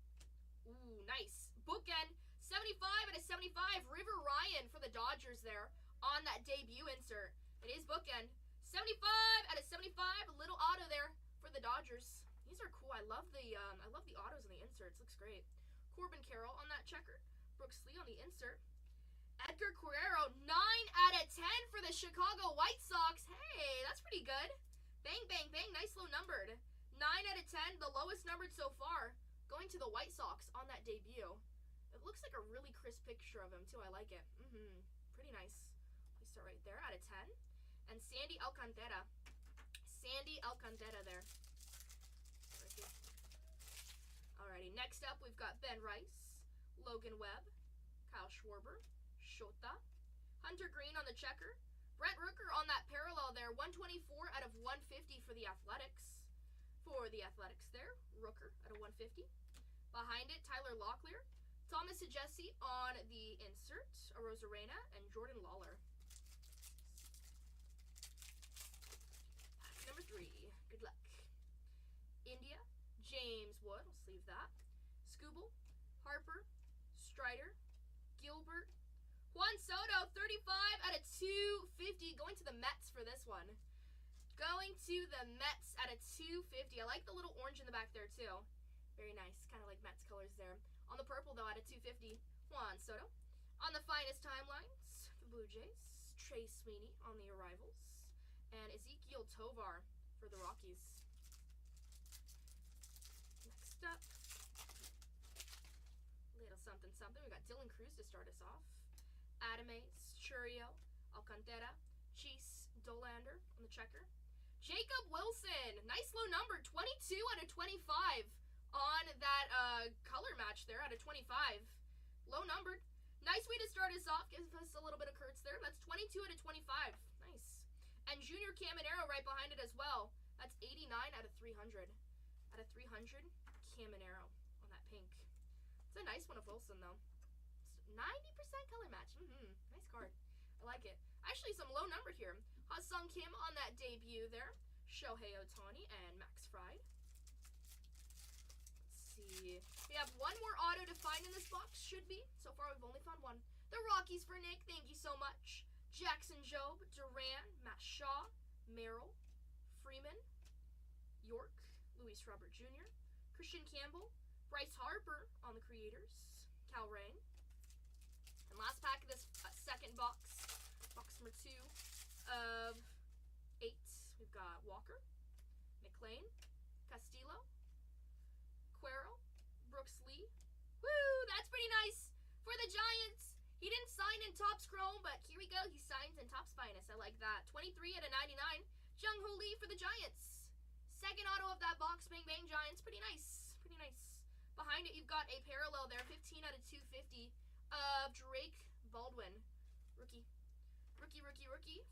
Speaker 2: Ooh, nice. Bookend, 75 out of 75. River Ryan for the Dodgers there on that debut insert. It is bookend. 75 out of 75. A little auto there for the Dodgers. These are cool. I love the autos and the inserts. Looks great. Corbin Carroll on that checker. Brooks Lee on the insert. Edgar Guerrero, 9 out of 10 for the Chicago White Sox. Hey, that's pretty good. Bang, bang, bang. Nice low numbered. 9 out of 10, the lowest numbered so far. Going to the White Sox on that debut. It looks like a really crisp picture of him, too. I like it. Pretty nice. We start right there, out of 10. And Sandy Alcantara. Sandy Alcantara there. Alrighty, next up we've got Ben Rice, Logan Webb, Kyle Schwarber, Shota, Hunter Green on the checker, Brent Rooker on that parallel there, 124 out of 150 for the Athletics. For the Athletics there, Rooker out of 150. Behind it, Tyler Locklear, Thomas Sajesi on the insert, Arozarena, and Jordan Lawler. Pack number 3. Good luck. India, James Wood, we'll sleeve that. Scooble, Harper, Strider, Gilbert, Juan Soto, 35 out of 250. Going to the Mets for this one. Going to the Mets out of 250. I like the little orange in the back there too. Very nice, kind of like Mets colors there. On the purple though, out of 250, Juan Soto. On the finest timelines, the Blue Jays, Trey Sweeney on the arrivals, and Ezekiel Tovar for the Rockies. Next up, little something something. We got Dylan Cruz to start us off. Adames, Churio, Alcantara, Cheese, Dolander on the checker. Jacob Wilson, nice low number, 22 out of 25 on that color match there, out of 25. Low numbered. Nice way to start us off. Gives us a little bit of Kurtz there. That's 22 out of 25. Nice. And Junior Caminero right behind it as well. That's 89 out of 300. Out of 300, Caminero on that pink. It's a nice one of Wilson, though. 90% color match. Nice card. I like it. Actually, some low number here. Ha-Sung Kim on that debut there. Shohei Ohtani and Max Fried. Let's see. We have one more auto to find in this box, should be. So far, we've only found one. The Rockies for Nick. Thank you so much. Jackson Jobe, Duran, Matt Shaw, Merrill, Freeman, York, Luis Robert Jr., Christian Campbell, Bryce Harper on the Creators, Cal Rain. And last pack of this second box, box number 2 of 8. We've got Walker, McLean, Castillo, Quero, Brooks Lee. Woo! That's pretty nice for the Giants. He didn't sign in Topps Chrome, but here we go. He signs in Topps Finest. I like that. 23 out of 99. Jung-Hoo Lee for the Giants. Second auto of that box. Bang, bang, Giants. Pretty nice. Pretty nice. Behind it, you've got a parallel there. 15 out of 250 of Drake Baldwin. Rookie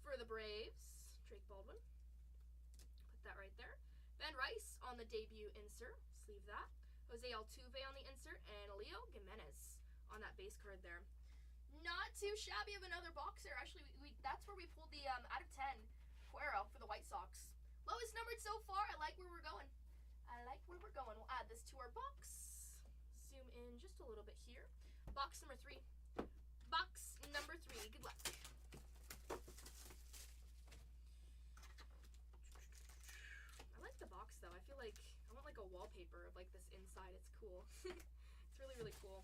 Speaker 2: for the Braves. Drake Baldwin. Put that right there. Ben Rice on the debut insert. Sleeve that. Jose Altuve on the insert. And Leo Jimenez on that base card there. Not too shabby of another box there. Actually, that's where we pulled the out of 10 Quero for the White Sox. Lowest numbered so far. I like where we're going. I like where we're going. We'll us to our box. Zoom in just a little bit here. Box number 3. Box number 3. Good luck. I like the box though. I feel like I want like a wallpaper of like this inside. It's cool. It's really, really cool.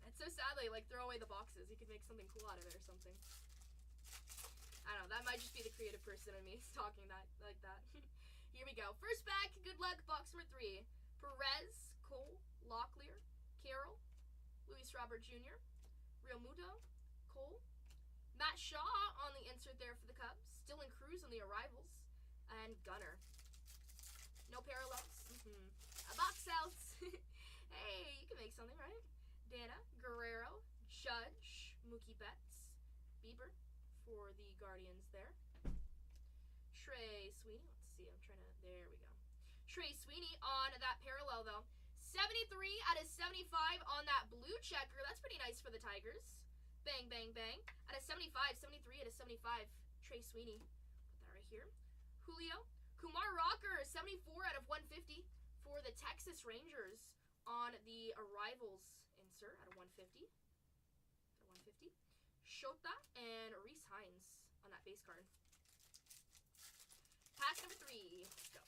Speaker 2: It's so sad they like throw away the boxes. You could make something cool out of it or something. I don't know. That might just be the creative person in me talking like that. Here we go. First back. Good luck. Box number 3. Perez, Cole, Locklear, Carroll, Luis Robert Jr., Real Muto, Cole, Matt Shaw on the insert there for the Cubs, Dylan Cruz on the arrivals, and Gunner. No parallels. A box out. Hey, you can make something, right? Dana, Guerrero, Judge, Mookie Betts, Bieber for the Guardians there. Trey Sweeney. Let's see. There we go. Trey Sweeney on that parallel though. 73 out of 75 on that blue checker. That's pretty nice for the Tigers. Bang, bang, bang. Out of 75, 73 out of 75. Trey Sweeney. Put that right here. Julio. Kumar Rocker, 74 out of 150 for the Texas Rangers on the arrivals insert out of 150. Shota and Reese Hines on that base card. Pack number 3. Let's go.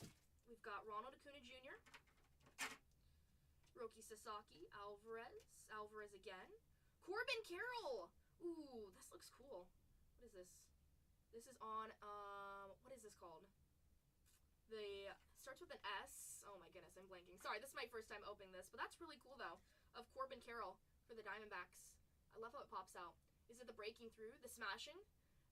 Speaker 2: We've got Ronald Acuna Jr., Roki Sasaki, Alvarez again, Corbin Carroll. Ooh, this looks cool. What is this? This is on, what is this called? Starts with an S. Oh my goodness, I'm blanking. Sorry, this is my first time opening this, but that's really cool though, of Corbin Carroll for the Diamondbacks. I love how it pops out. Is it the breaking through? The smashing?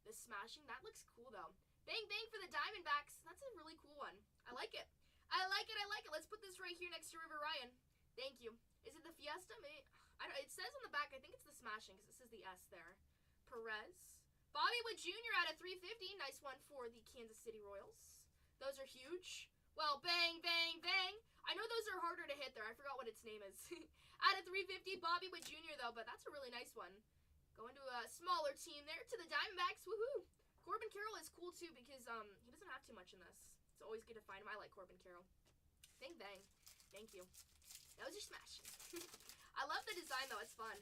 Speaker 2: The smashing? That looks cool though. Bang, bang for the Diamondbacks. That's a really cool one. I like it. I like it. Let's put this right here next to River Ryan. Thank you. Is it the Fiesta? Maybe. It says on the back, I think it's the smashing because it says the S there. Perez. Bobby Witt Jr. out of 350. Nice one for the Kansas City Royals. Those are huge. Well, bang, bang, bang. I know those are harder to hit there. I forgot what its name is. Out of 350, Bobby Witt Jr. though, but that's a really nice one. Going to a smaller team there to the Diamondbacks. Woohoo! Corbin Carroll is cool too because he doesn't have too much in this. It's always good to find him. I like Corbin Carroll. Bang, bang. Thank you. That was your smash. I love the design though. It's fun.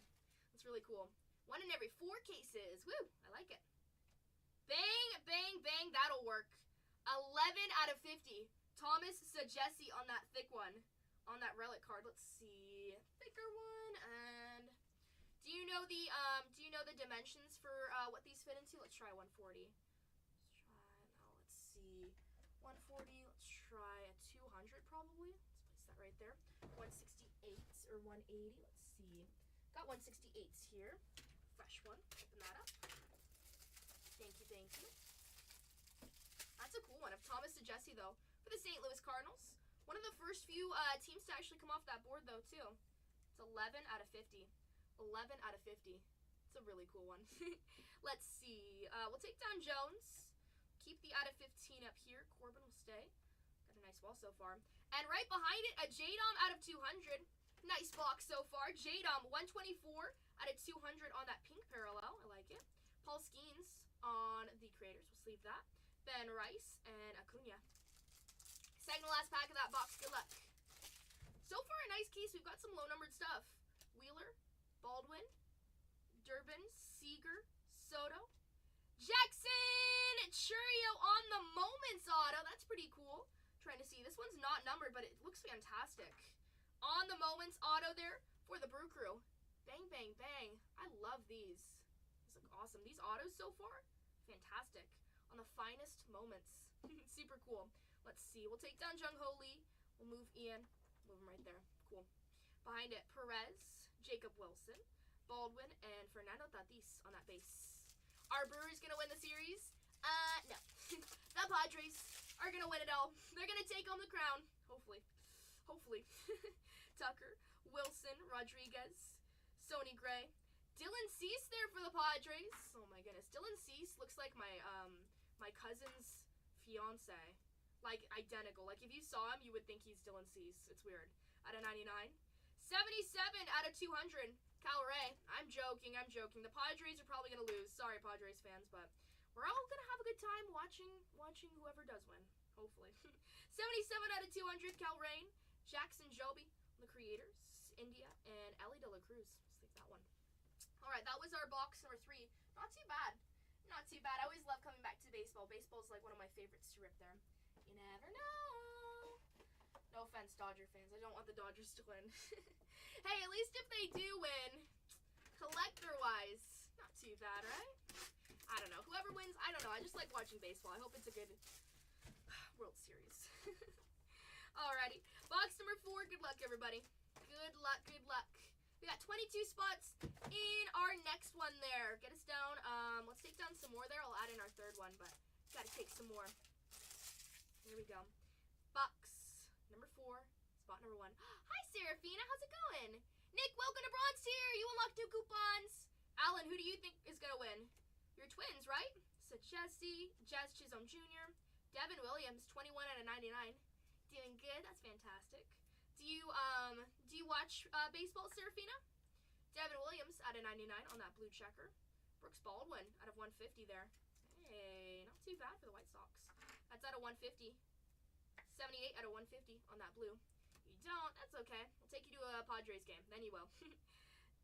Speaker 2: It's really cool. 1 in every 4 cases. Woo! I like it. Bang, bang, bang. That'll work. 11 out of 50. Thomas Saggesi on that thick one. On that relic card. Let's see. Thicker one. And do you know the dimensions for what these fit into? Let's try 140. Let's see. 140. Let's try a 200 probably. Let's place that right there. 168 or 180. Let's see. Got 168s here. Fresh one. Open that up. Thank you, thank you. That's a cool one of Thomas Saggesi though for the St. Louis Cardinals. One of the first few teams to actually come off that board though too. It's 11 out of 50. 11 out of 50. It's a really cool one. Let's see. We'll take down Jones. Keep the out of 15 up here. Corbin will stay. Got a nice wall so far. And right behind it, a J-Dom out of 200. Nice box so far. J-Dom 124 out of 200 on that pink parallel. I like it. Paul Skeens on the Creators. We'll sleeve that. Ben Rice and Acuna. Second to last pack of that box. Good luck. So far, a nice case. We've got some low-numbered stuff. Wheeler, Baldwin, Durbin, Seager, Soto, Jackson Churio on the Moments auto. That's pretty cool. Trying to see. This one's not numbered, but it looks fantastic. On the Moments auto there for the Brew Crew. Bang, bang, bang. I love these. These look awesome. These autos so far, fantastic. On the finest moments. Super cool. Let's see. We'll take down Jung Ho Lee. We'll move Ian. Move him right there. Cool. Behind it, Perez, Jacob Wilson, Baldwin, and Fernando Tatis on that base. Are Brewers going to win the series? No. The Padres are going to win it all. They're going to take home the crown. Hopefully. Hopefully. Tucker, Wilson, Rodriguez, Sonny Gray, Dylan Cease there for the Padres. Oh my goodness. Dylan Cease looks like my cousin's fiance. Like, identical. Like, if you saw him, you would think he's Dylan Cease. It's weird. Out of 99. 77 out of 200. Cal Ray. I'm joking. The Padres are probably going to lose. Sorry, Padres fans, but we're all going to have a good time watching whoever does win. Hopefully. 77 out of 200. Cal Ray. Jackson Joby on the Creators, India, and Ellie De La Cruz. Let's take that one. All right, that was our box number 3. Not too bad. Not too bad. I always love coming back to baseball. Baseball is like one of my favorites to rip there. You never know. No offense, Dodger fans. I don't want the Dodgers to win. Hey, at least if they do win, collector-wise, not too bad, right? I don't know. Whoever wins, I don't know. I just like watching baseball. I hope it's a good World Series. Alrighty. Box number 4. Good luck, everybody. Good luck, good luck. We got 22 spots in our next one there. Get us down. Let's take down some more there. I'll add in our 3rd one, but got to take some more. Here we go. Box number 4. Spot number 1. Hi, Serafina. How's it going? Nick, welcome to Bronze Tier. You unlocked 2 coupons. Alan, who do you think is going to win? Your twins, right? So Jesse, Jazz Chisholm Jr., Devin Williams, 21 out of 99. Doing good. That's fantastic. Do you watch baseball, Serafina? Devin Williams out of 99 on that blue checker. Brooks Baldwin out of 150 there. Hey, not too bad for the White Sox. That's out of 150. 78 out of 150 on that blue. You don't, that's okay. I'll take you to a Padres game. Then you will.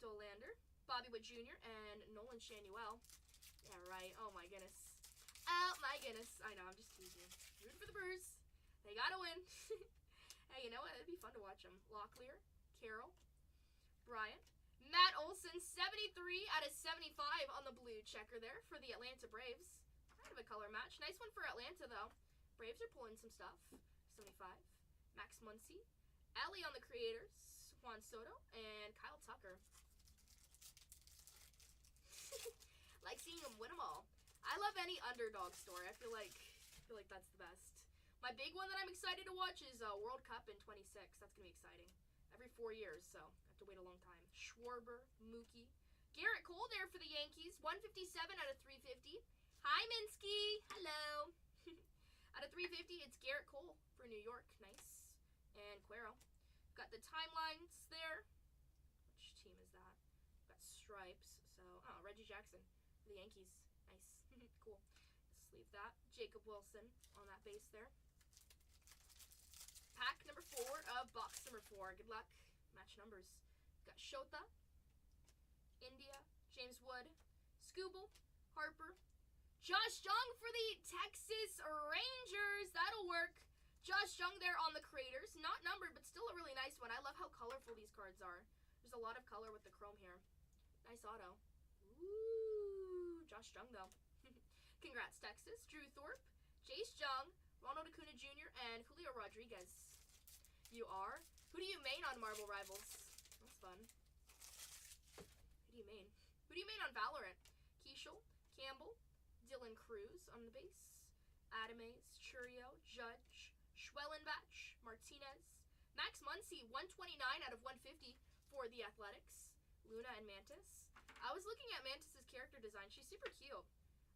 Speaker 2: Dolander, Bobby Wood Jr., and Nolan Shanuel. Yeah, right. Oh, my goodness. Oh, my goodness. I know, I'm just teasing. Rooting for the Brewers. They gotta win. Hey, you know what? It'd be fun to watch them. Locklear, Carroll, Bryant, Matt Olson, 73 out of 75 on the blue checker there for the Atlanta Braves. Kind of a color match. Nice one for Atlanta, though. Braves are pulling some stuff. 75. Max Muncy, Ellie on the Creators, Juan Soto, and Kyle Tucker. Like seeing them win them all. I love any underdog story. I feel like that's the best. My big one that I'm excited to watch is World Cup in 26. That's going to be exciting. Every 4 years, so I have to wait a long time. Schwarber, Mookie. Garrett Cole there for the Yankees. 157 out of 350. Hi, Minsky. Hello. Out of 350, it's Garrett Cole for New York. Nice. And Cuero. Got the timelines there. Which team is that? Got stripes. So, Reggie Jackson for the Yankees. Nice. Cool. Let's leave that. Jacob Wilson on that base there. Pack number 4 of box number 4. Good luck. Match numbers. Got Shota, India, James Wood, Scooble, Harper, Josh Jung for the Texas Rangers. That'll work. Josh Jung there on the Creators. Not numbered, but still a really nice one. I love how colorful these cards are. There's a lot of color with the chrome here. Nice auto. Ooh, Josh Jung though. Congrats, Texas. Drew Thorpe, Jace Jung, Ronald Acuna Jr., and Julio Rodriguez. You are? Who do you main on Marvel Rivals? That's fun. Who do you main? Who do you main on Valorant? Keishel, Campbell, Dylan Cruz on the base, Adamaze, Churio, Judge, Schwellenbach, Martinez, Max Muncy, 129 out of 150 for the Athletics, Luna and Mantis. I was looking at Mantis's character design. She's super cute.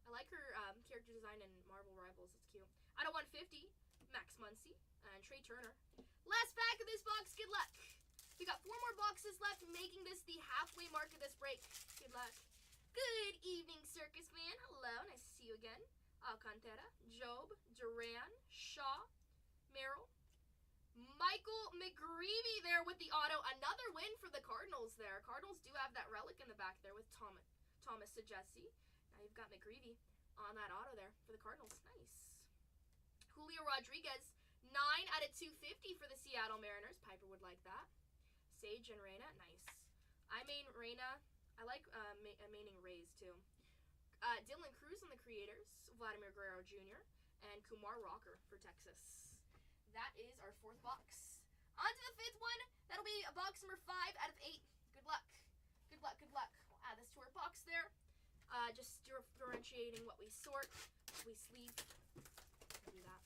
Speaker 2: I like her character design in Marvel Rivals. It's cute. Out of 150, Max Muncy and Trey Turner. Last pack of this box. Good luck. We got 4 more boxes left, making this the halfway mark of this break. Good luck. Good evening, Circus Man. Hello. Nice to see you again. Alcantara, Job, Duran, Shaw, Merrill, Michael McGreevy there with the auto. Another win for the Cardinals there. Cardinals do have that relic in the back there with Thomas Sajesi. Now you've got McGreevy on that auto there for the Cardinals. Nice. Julio Rodriguez, 9 out of 250 for the Seattle Mariners. Piper would like that. Sage and Reyna. Nice. I main Reyna. I like maining Rays too. Dylan Cruz on the Creators. Vladimir Guerrero Jr. and Kumar Rocker for Texas. That is our 4th box. On to the 5th one. That'll be a box number 5 out of 8. Good luck. Good luck, good luck. We'll add this to our box there. Just differentiating what we sort, what we sleeve. Do that.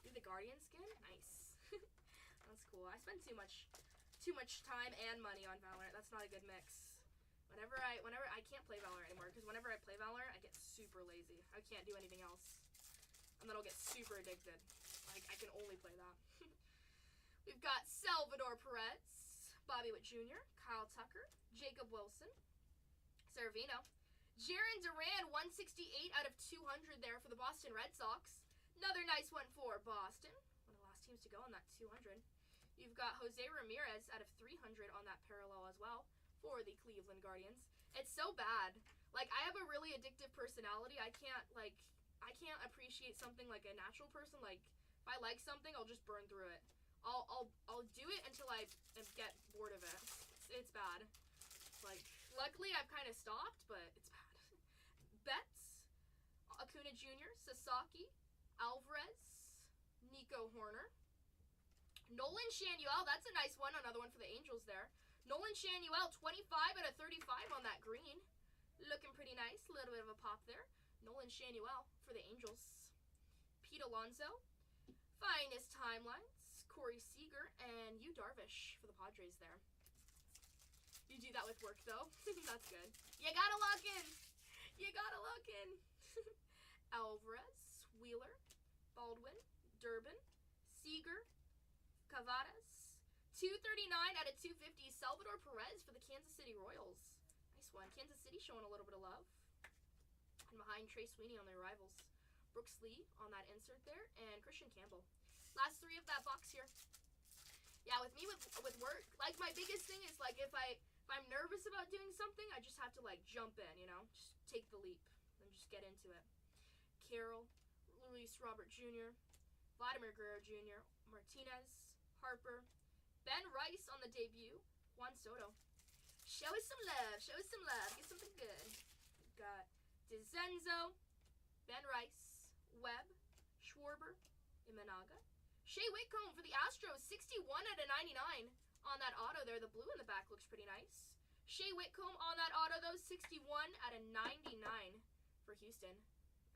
Speaker 2: Do the Guardian skin? Nice. That's cool. I spend too much time and money on Valorant. That's not a good mix. Whenever I can't play Valorant anymore, because whenever I play Valorant, I get super lazy. I can't do anything else. And then I'll get super addicted. Like, I can only play that. We've got Salvador Perez, Bobby Witt Jr., Kyle Tucker, Jacob Wilson, Cervino, Jarren Duran, 168 out of 200 there for the Boston Red Sox. Another nice one for Boston. One of the last teams to go on that 200. You've got Jose Ramirez out of 300 on that parallel as well for the Cleveland Guardians. It's so bad. Like, I have a really addictive personality. I can't appreciate something like a natural person. Like, if I like something, I'll just burn through it. I'll do it until I get bored of it. It's bad. Like, luckily I've kind of stopped, but it's bad. Betts, Acuna Jr., Sasaki, Alvarez, Nico Horner, Nolan Shanuel. That's a nice one. Another one for the Angels there. Nolan Shanuel, 25 out of 35 on that green. Looking pretty nice. A little bit of a pop there. Nolan Shanuel for the Angels. Pete Alonso. Finest Timelines. Corey Seager. And Yu Darvish for the Padres there. You do that with work, though. That's good. You gotta lock in. You gotta lock in. Alvarez. Wheeler. Baldwin. Durbin. Seager. Cavadas. 239 out of 250. Salvador Perez for the Kansas City Royals. Nice one. Kansas City showing a little bit of love. And behind Trey Sweeney on their rivals. Brooks Lee on that insert there. And Christian Campbell. Last three of that box here. Yeah, with me, with work, like, my biggest thing is, like, if I'm nervous about doing something, I just have to, like, jump in, you know? Just take the leap and just get into it. Carroll, Luis Robert Jr., Vladimir Guerrero Jr., Martinez, Harper, Ben Rice on the debut, Juan Soto. Show us some love. Show us some love. Get something good. We've got DeZenzo, Ben Rice, Webb, Schwarber, Imanaga. Shea Whitcomb for the Astros, 61 out of 99 on that auto there. The blue in the back looks pretty nice. Shea Whitcomb on that auto, though, 61 out of 99 for Houston.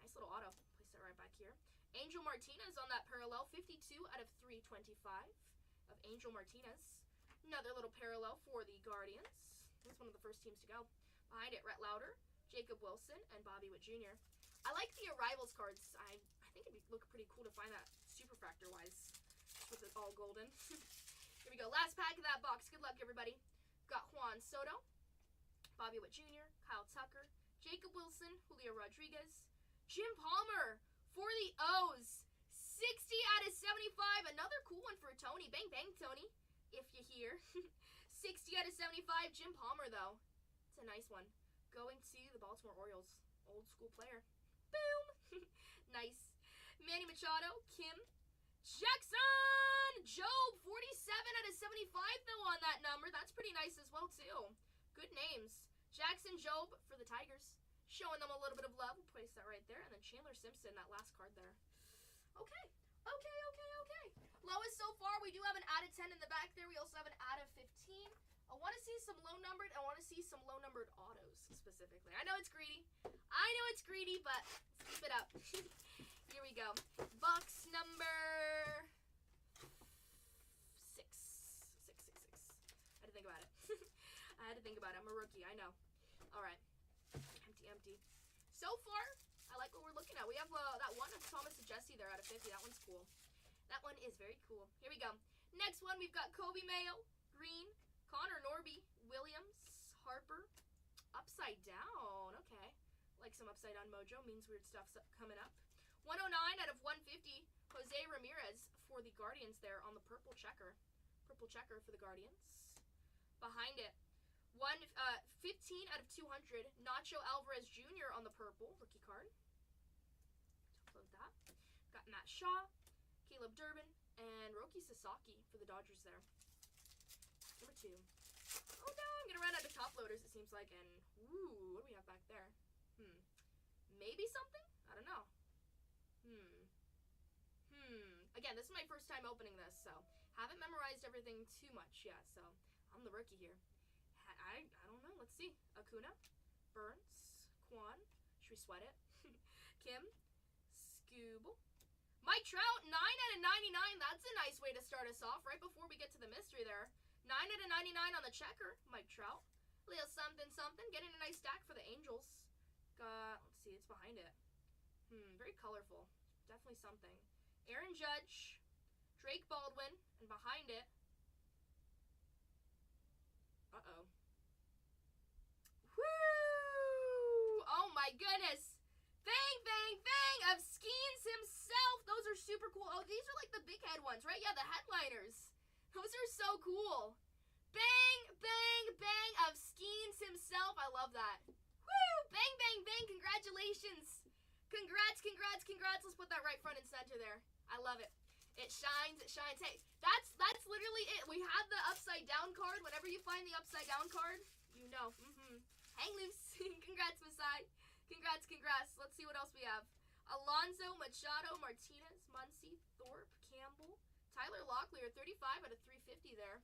Speaker 2: Nice little auto. Place that right back here. Angel Martinez on that parallel, 52 out of 325 of Angel Martinez. Another little parallel for the Guardians. That's one of the first teams to go. Behind it, Rhett Lauder, Jacob Wilson, and Bobby Witt Jr. I like the Arrivals cards. I think it'd look pretty cool to find that superfractor-wise with it all golden. Here we go. Last pack of that box. Good luck, everybody. Got Juan Soto, Bobby Witt Jr., Kyle Tucker, Jacob Wilson, Julio Rodriguez, Jim Palmer for the O's. 60 out of 75. Another cool one for Tony. Bang, bang, Tony, if you hear. 60 out of 75. Jim Palmer, though. It's a nice one. Going to the Baltimore Orioles. Old school player. Boom. Nice. Manny Machado, Kim Jackson, Job, 47 out of 75, though, on that number. That's pretty nice as well, too. Good names. Jackson, Job for the Tigers. Showing them a little bit of love. We'll place that right there. And then Chandler Simpson, that last card there. Okay. Lowest so far, we do have an out of 10 in the back there. We also have an out of 15. I want to see some low-numbered. I want to see some low-numbered autos, specifically. I know it's greedy, but let's keep it up. Here we go. Box number 6. 6. I had to think about it. I'm a rookie. I know. All right. Empty. So far, I like what we're looking at. We have that one of Thomas and Jesse there out of 50. That one's cool. That one is very cool. Here we go. Next one, we've got Kobe Mayo, Green, Connor Norby, Williams, Harper, upside down. Okay. Like some upside down mojo. Means weird stuff's coming up. 109 out of 150. Jose Ramirez for the Guardians there on the purple checker. Purple checker for the Guardians. Behind it, 15 out of 200. Nacho Alvarez Jr. on the purple rookie card. Upload that. Got Matt Shaw, Caleb Durbin, and Roki Sasaki for the Dodgers there. Number 2. Oh no, I'm gonna run out of top loaders, it seems like. And ooh, what do we have back there? Maybe something? I don't know. Again, this is my first time opening this, so haven't memorized everything too much yet. So I'm the rookie here. I don't know. Let's see. Acuna, Burns, Quan. Should we sweat it? Kim, Scooble, Mike Trout, 9 out of 99. That's a nice way to start us off right before we get to the mystery there. 9 out of 99 on the checker, Mike Trout. Little something. Getting a nice stack for the Angels. Got, let's see, it's behind it. Very colorful. Definitely something. Aaron Judge, Drake Baldwin, and behind it, Woo! Oh my goodness. Bang of Skeens himself. Those are super cool. Oh, these are like the big head ones, right? Yeah, the headliners. Those are so cool. Bang, bang, bang of Skeens himself. I love that. Woo! Bang, bang, bang. Congratulations. Congrats, congrats, congrats. Let's put that right front and center there. I love it. It shines, it shines. Hey, that's literally it. We have the upside down card. Whenever you find the upside down card, you know. Hang loose. Congrats, Masai. Congrats, congrats. Let's see what else we have. Alonzo, Machado, Martinez, Muncy, Thorpe, Campbell, Tyler Locklear, 35 out of 350 there.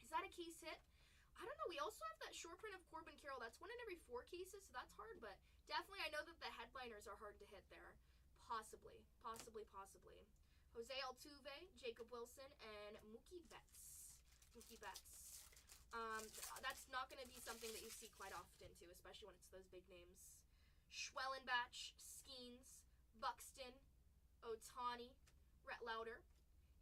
Speaker 2: Is that a case hit? I don't know. We also have that short print of Corbin Carroll. That's 1 in every 4 cases, so that's hard. But definitely, I know that the headliners are hard to hit there. Possibly. Jose Altuve, Jacob Wilson, and Mookie Betts. That's not going to be something that you see quite often, too, especially when it's those big names. Schwellenbach, Skeens, Buxton, Ohtani, Rhett Lauder.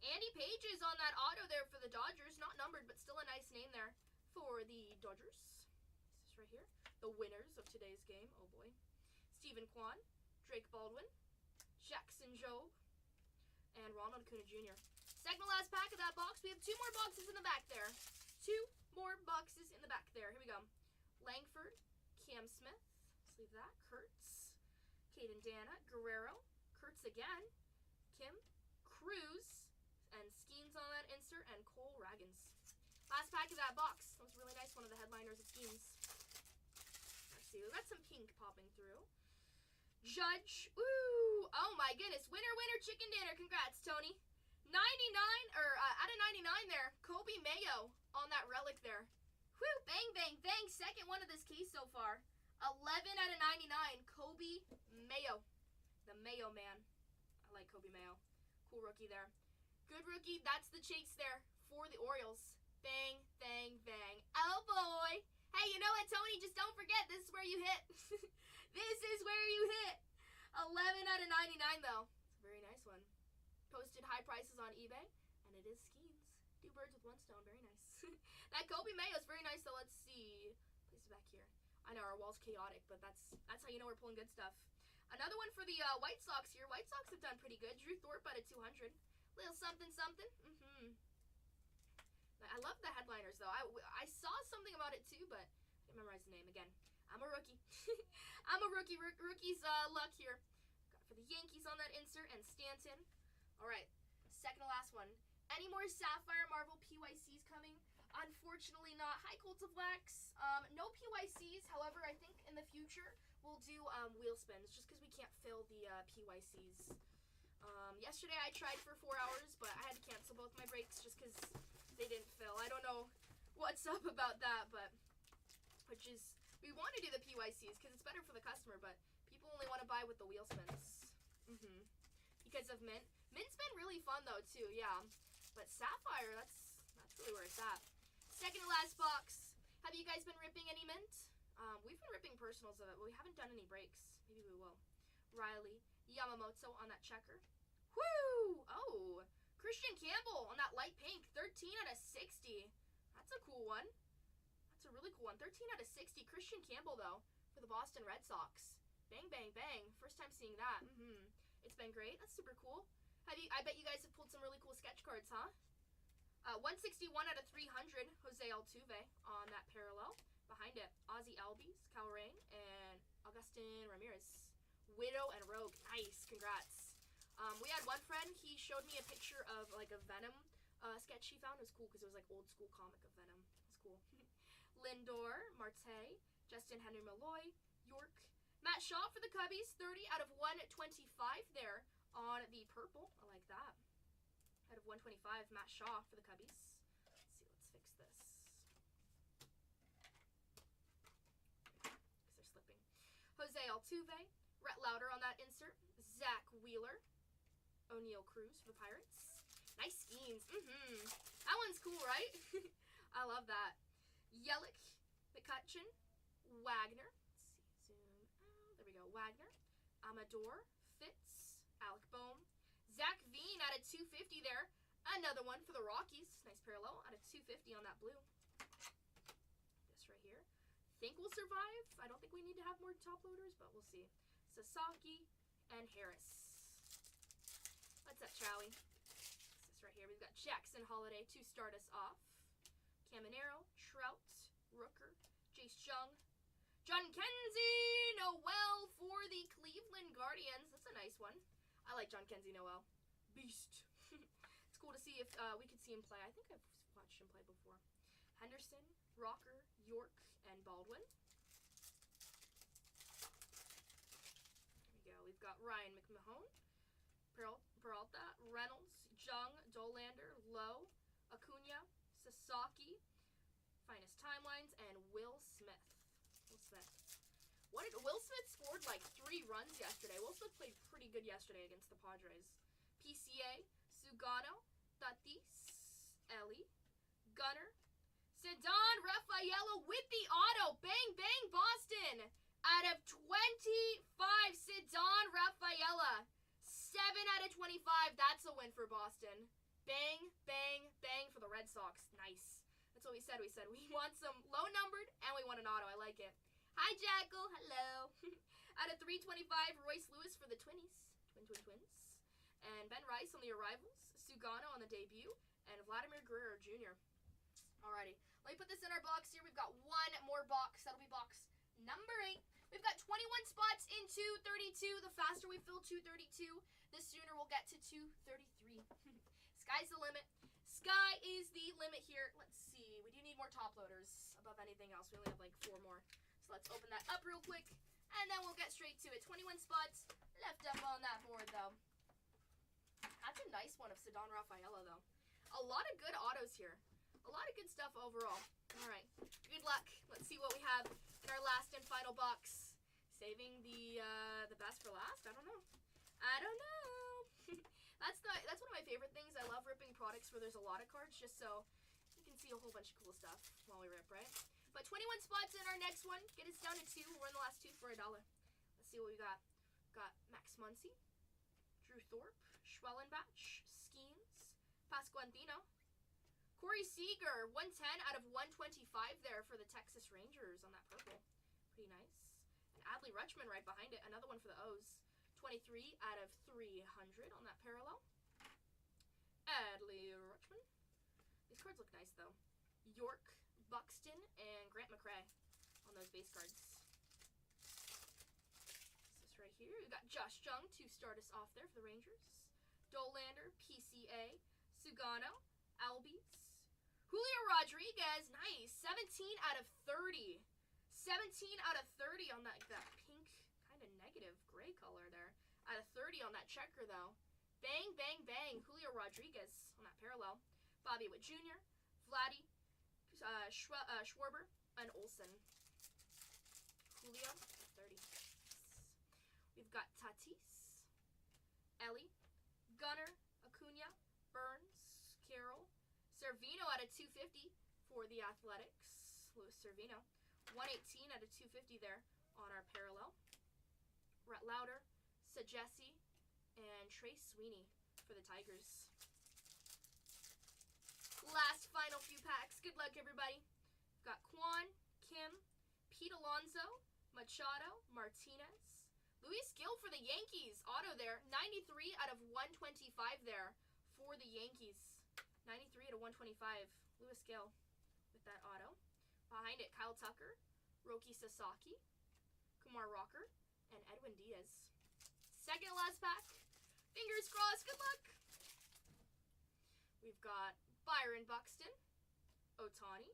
Speaker 2: Andy Page is on that auto there for the Dodgers. Not numbered, but still a nice name there for the Dodgers. This is right here. The winners of today's game. Oh, boy. Stephen Kwan, Drake Baldwin, Jackson Jobe, and Ronald Acuna Jr. Second to last pack of that box. We have 2 more boxes in the back there. 2 more boxes in the back there. Here we go. Langford, Cam Smith. Let's leave that. Kurtz, Caden Dana, Guerrero, Kurtz again, Kim, Cruz, and Skeens on that insert, and Cole Ragans. Last pack of that box. That was really nice. One of the headliners of Skeens. Let's see. We've got some pink popping through. Judge. Ooh. Oh, my goodness. Winner, winner, chicken dinner. Congrats, Tony. 99, or out of 99 there. Kobe Mayo on that relic there. Whew. Bang, bang, bang. Second one of this case so far. 11 out of 99. Kobe Mayo. The Mayo man. I like Kobe Mayo. Cool rookie there. Good rookie. That's the chase there for the Orioles. Bang, bang, bang. Oh, boy. Hey, you know what, Tony? Just don't forget, this is where you hit. This is where you hit. 11 out of 99, though. It's a very nice one. Posted high prices on eBay, and it is Skeens. 2 birds with 1 stone. Very nice. That Kobe Mayo is very nice, so let's see. Place it back here. I know our wall's chaotic, but that's how you know we're pulling good stuff. Another one for the White Sox here. White Sox have done pretty good. Drew Thorpe out of 200. Little something, something. I love the headliners, though. I saw something about it, too, but I didn't memorize the name. Again, I'm a rookie. I'm a rookie. Rookie's luck here. Got for the Yankees on that insert, and Stanton. All right, second to last one. Any more Sapphire Marvel PYCs coming? Unfortunately not. Hi, Colts of Wax. No PYCs. However, I think in the future we'll do wheel spins just because we can't fill the PYCs. Yesterday I tried for 4 hours, but I had to cancel both my breaks just because they didn't fill. I don't know what's up about that, but we want to do the PYCs because it's better for the customer, but people only want to buy with the wheel spins. Because of Mint. Mint's been really fun though too, yeah. But Sapphire, that's really where it's at. Second to last box. Have you guys been ripping any Mint? We've been ripping personals of it, but we haven't done any breaks. Maybe we will. Riley, Yamamoto on that checker. Woo! Oh, Christian Campbell on that light pink. 13 out of 60. That's a cool one. That's a really cool one. 13 out of 60. Christian Campbell, though, for the Boston Red Sox. Bang, bang, bang. First time seeing that. It's been great. That's super cool. I bet you guys have pulled some really cool sketch cards, huh? 161 out of 300. Jose Altuve on that parallel. Behind it, Ozzie Albies, Cal Rain, and Augustin Ramirez. Widow and Rogue. Nice. Congrats. We had one friend, he showed me a picture of like a Venom sketch he found. It was cool because it was like old school comic of Venom. It was cool. Lindor, Marte, Justin Henry Malloy, York, Matt Shaw for the Cubbies. 30 out of 125 there on the purple. I like that. Out of 125, Matt Shaw for the Cubbies. Let's see, let's fix this. Because they're slipping. Jose Altuve, Rhett Lauder on that insert. Zach Wheeler, O'Neal Cruz for the Pirates. Nice Skeens. That one's cool, right? I love that. Yelich, McCutcheon, Wagner. Let's see, zoom out. There we go. Wagner, Amador, Fitz, Alec Boehm, Zach Veen out of 250 there. Another one for the Rockies. Nice parallel out of 250 on that blue. This right here. Think we'll survive. I don't think we need to have more top loaders, but we'll see. Sasaki and Harris. What's up, Chowie? This right here. We've got Jackson Holiday to start us off. Caminero, Trout, Rooker, Jace Jung, John Kenzie Noel for the Cleveland Guardians. That's a nice one. I like John Kenzie Noel. Beast. It's cool to see if we could see him play. I think I've watched him play before. Henderson, Rocker, York, and Baldwin. There we go. We've got Ryan McMahon, Peralta, Reynolds, Jung, Dolander, Lowe, Acuna, Sasaki, Finest Timelines, and Will Smith. Will Smith scored like 3 runs yesterday. Will Smith played pretty good yesterday against the Padres. PCA, Sugano, Tatis, Ellie, Gunner, Cedon Rafaela with the auto. Bang, bang, Boston. Out of 25, Cedon Rafaela. 7 out of 25. That's a win for Boston. Bang, bang, bang for the Red Sox. Nice. That's what we said. We said we want some low-numbered, and we want an auto. I like it. Hi, Jackal. Hello. Out of 325, Royce Lewis for the Twinnies. Twins. And Ben Rice on the arrivals. Sugano on the debut. And Vladimir Guerrero Jr. Alrighty. Let me put this in our box here. We've got one more box. That'll be box number 8. We've got 21 spots in 232. The faster we fill 232, the sooner we'll get to 233. Sky's the limit. Sky is the limit here. Let's see. We do need more top loaders above anything else. We only have like 4 more. So let's open that up real quick, and then we'll get straight to it. 21 spots left up on that board, though. That's a nice one of Cedon Rafaela, though. A lot of good autos here. A lot of good stuff overall. All right. Good luck. Let's see what we have in our last and final box. Saving the best for last? I don't know. That's one of my favorite things. I love ripping products where there's a lot of cards, just so you can see a whole bunch of cool stuff while we rip, right? But 21 spots in our next one. Get us down to 2. We're in the last 2 for $1. Let's see what we got. Got Max Muncy, Drew Thorpe, Schwellenbach, Skeens, Pasquantino, Corey Seager, 110 out of 125 there for the Texas Rangers on that purple. Pretty nice. And Adley Rutschman right behind it. Another one for the O's. 23 out of 300 on that parallel. Adley Rutschman. These cards look nice, though. York, Buxton, and Grant McRae on those base cards. This right here. We've got Josh Jung to start us off there for the Rangers. Dolander, PCA, Sugano, Albies, Julio Rodriguez. Nice. 17 out of 30. 17 out of 30 on that pink, kind of negative gray color there. Out of 30 on that checker, though. Bang, bang, bang. Julio Rodriguez on that parallel. Bobby Witt Jr., Vladdy, Schwarber, and Olsen. Julio, 30. We've got Tatis, Ellie, Gunner, Acuna, Burns, Carroll, Servino out of 250 for the Athletics. Luis Servino. 118 out of 250 there on our parallel. Rhett Lauder, Sajesi, and Trey Sweeney for the Tigers. Last final few packs. Good luck, everybody. We've got Quan, Kim, Pete Alonso, Machado, Martinez, Luis Gill for the Yankees. Auto there. 93 out of 125 there for the Yankees. 93 out of 125. Luis Gill with that auto. Behind it, Kyle Tucker, Roki Sasaki, Kumar Rocker, and Edwin Diaz. Second to last pack. Fingers crossed. Good luck. We've got Byron Buxton, Otani,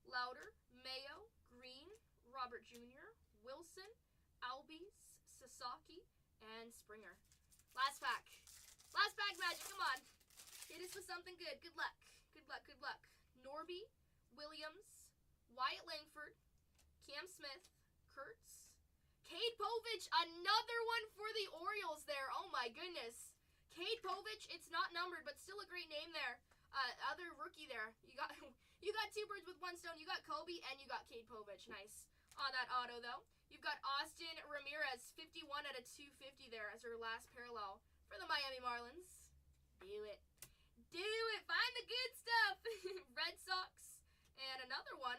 Speaker 2: Lauder, Mayo, Green, Robert Jr., Wilson, Albies, Sasaki, and Springer. Last pack. Last pack, Magic. Come on. Hit us with something good. Good luck. Good luck. Good luck. Norby, Williams, Wyatt Langford, Cam Smith, Kurtz, Cade Povich, another one for the Orioles there. Oh my goodness. Cade Povich, it's not numbered, but still a great name there. Other rookie there. You got 2 birds with 1 stone. You got Kobe and you got Cade Povich. Nice. On that auto, though. You've got Austin Ramirez, 51 out of 250 there as her last parallel for the Miami Marlins. Do it. Do it. Find the good stuff. Red Sox. And another one.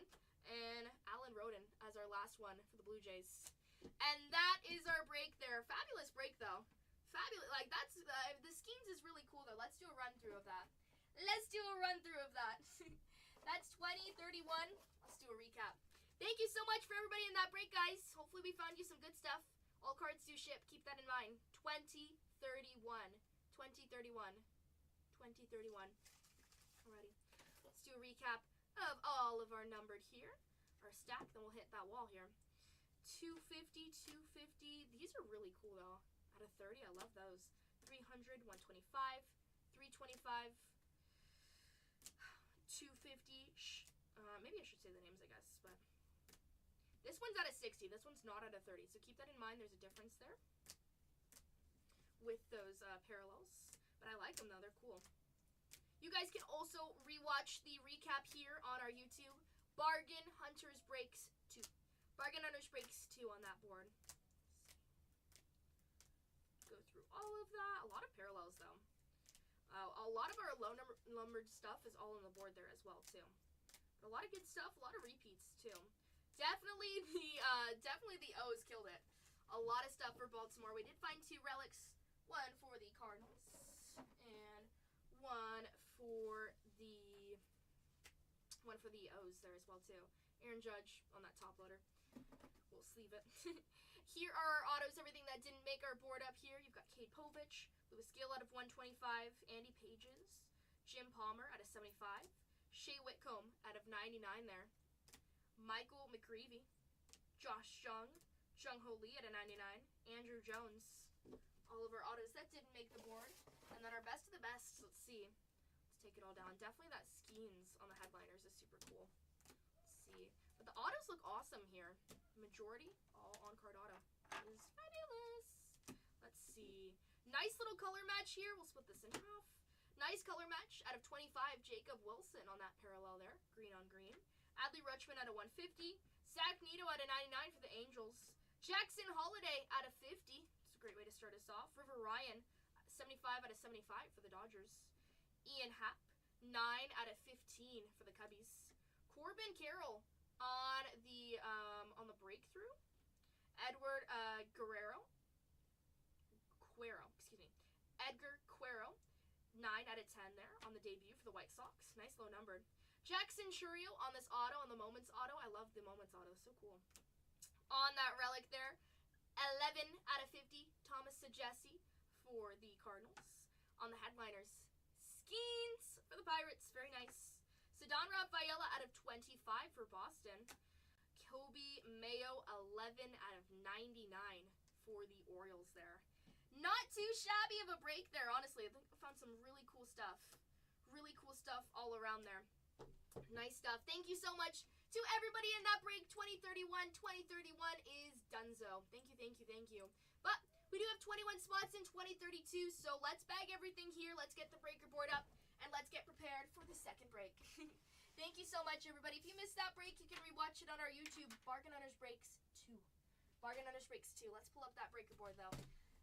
Speaker 2: And Alan Roden as our last one for the Blue Jays. And that is our break there. Fabulous break, though. fabulous. Like, that's, the Skeens is really cool, though. Let's do a run-through of that. Let's do a run-through of that. That's 20, 31. Let's do a recap. Thank you so much for everybody in that break, guys. Hopefully we found you some good stuff. All cards do ship. Keep that in mind. 20, 31. 20, 31. 20, 31. Alrighty. Let's do a recap of all of our numbered here. Our stack, then we'll hit that wall here. 250, 250. These are really cool, though. Out of 30, I love those. 300, 125, 325, 250. Maybe I should say the names, I guess, but this one's out of 60. This one's not out of 30, so keep that in mind. There's a difference there with those parallels, but I like them, though. They're cool. You guys can also rewatch the recap here on our YouTube. Bargain Hunters Breaks 2. Bargain Hunters Breaks 2 on that board. Go through all of that. A lot of parallels, though. A lot of our low numbered stuff is all on the board there as well, too. But a lot of good stuff, a lot of repeats, too. Definitely the O's killed it. A lot of stuff for Baltimore. We did find 2 relics. One for the Cardinals and one for the O's there as well, too. Aaron Judge on that top loader. We'll sleeve it. Here are our autos, everything that didn't make our board up here. You've got Cade Povich, Lewis Gill out of 125, Andy Pages, Jim Palmer out of 75, Shea Whitcomb out of 99 there, Michael McGreevy, Josh Jung, Jung Ho Lee out of 99, Andrew Jones. All of our autos that didn't make the board. And then our best of the best. Let's see. Let's take it all down. Definitely that Skeens on the headliners is super cool. Let's see. But the autos look awesome here. Majority, all on-card auto. It is fabulous. Let's see. Nice little color match here. We'll split this in half. Nice color match out of 25. Jacob Wilson on that parallel there. Green on green. Adley Rutschman out of 150. Zach Neto out of 99 for the Angels. Jackson Holiday out of 50. It's a great way to start us off. River Ryan, 75 out of 75 for the Dodgers. Ian Happ, 9 out of 15 for the Cubbies. Corbin Carroll on the breakthrough. Edward Edgar Quero, 9 out of 10 there on the debut for the White Sox. Nice low numbered. Jackson Churio on this auto, on the Moments auto. I love the Moments auto, so cool. On that relic there, 11 out of 50, Thomas Sajessi for the Cardinals. On the headliners, Skeens for the Pirates, very nice. Ceddanne Rafaela out of 25 for Boston. Kobe Mayo, 11 out of 99 for the Orioles there. Not too shabby of a break there, honestly. I think I found some really cool stuff. Really cool stuff all around there. Nice stuff. Thank you so much to everybody in that break. 2031. 2031 is donezo. Thank you, thank you, thank you. But we do have 21 spots in 2032, so let's bag everything here. Let's get the breaker board up, and let's get prepared for the second break. Thank you so much, everybody. If you missed that break, you can rewatch it on our YouTube. Bargain Hunters Breaks 2. Bargain Hunters Breaks 2. Let's pull up that breaker board, though.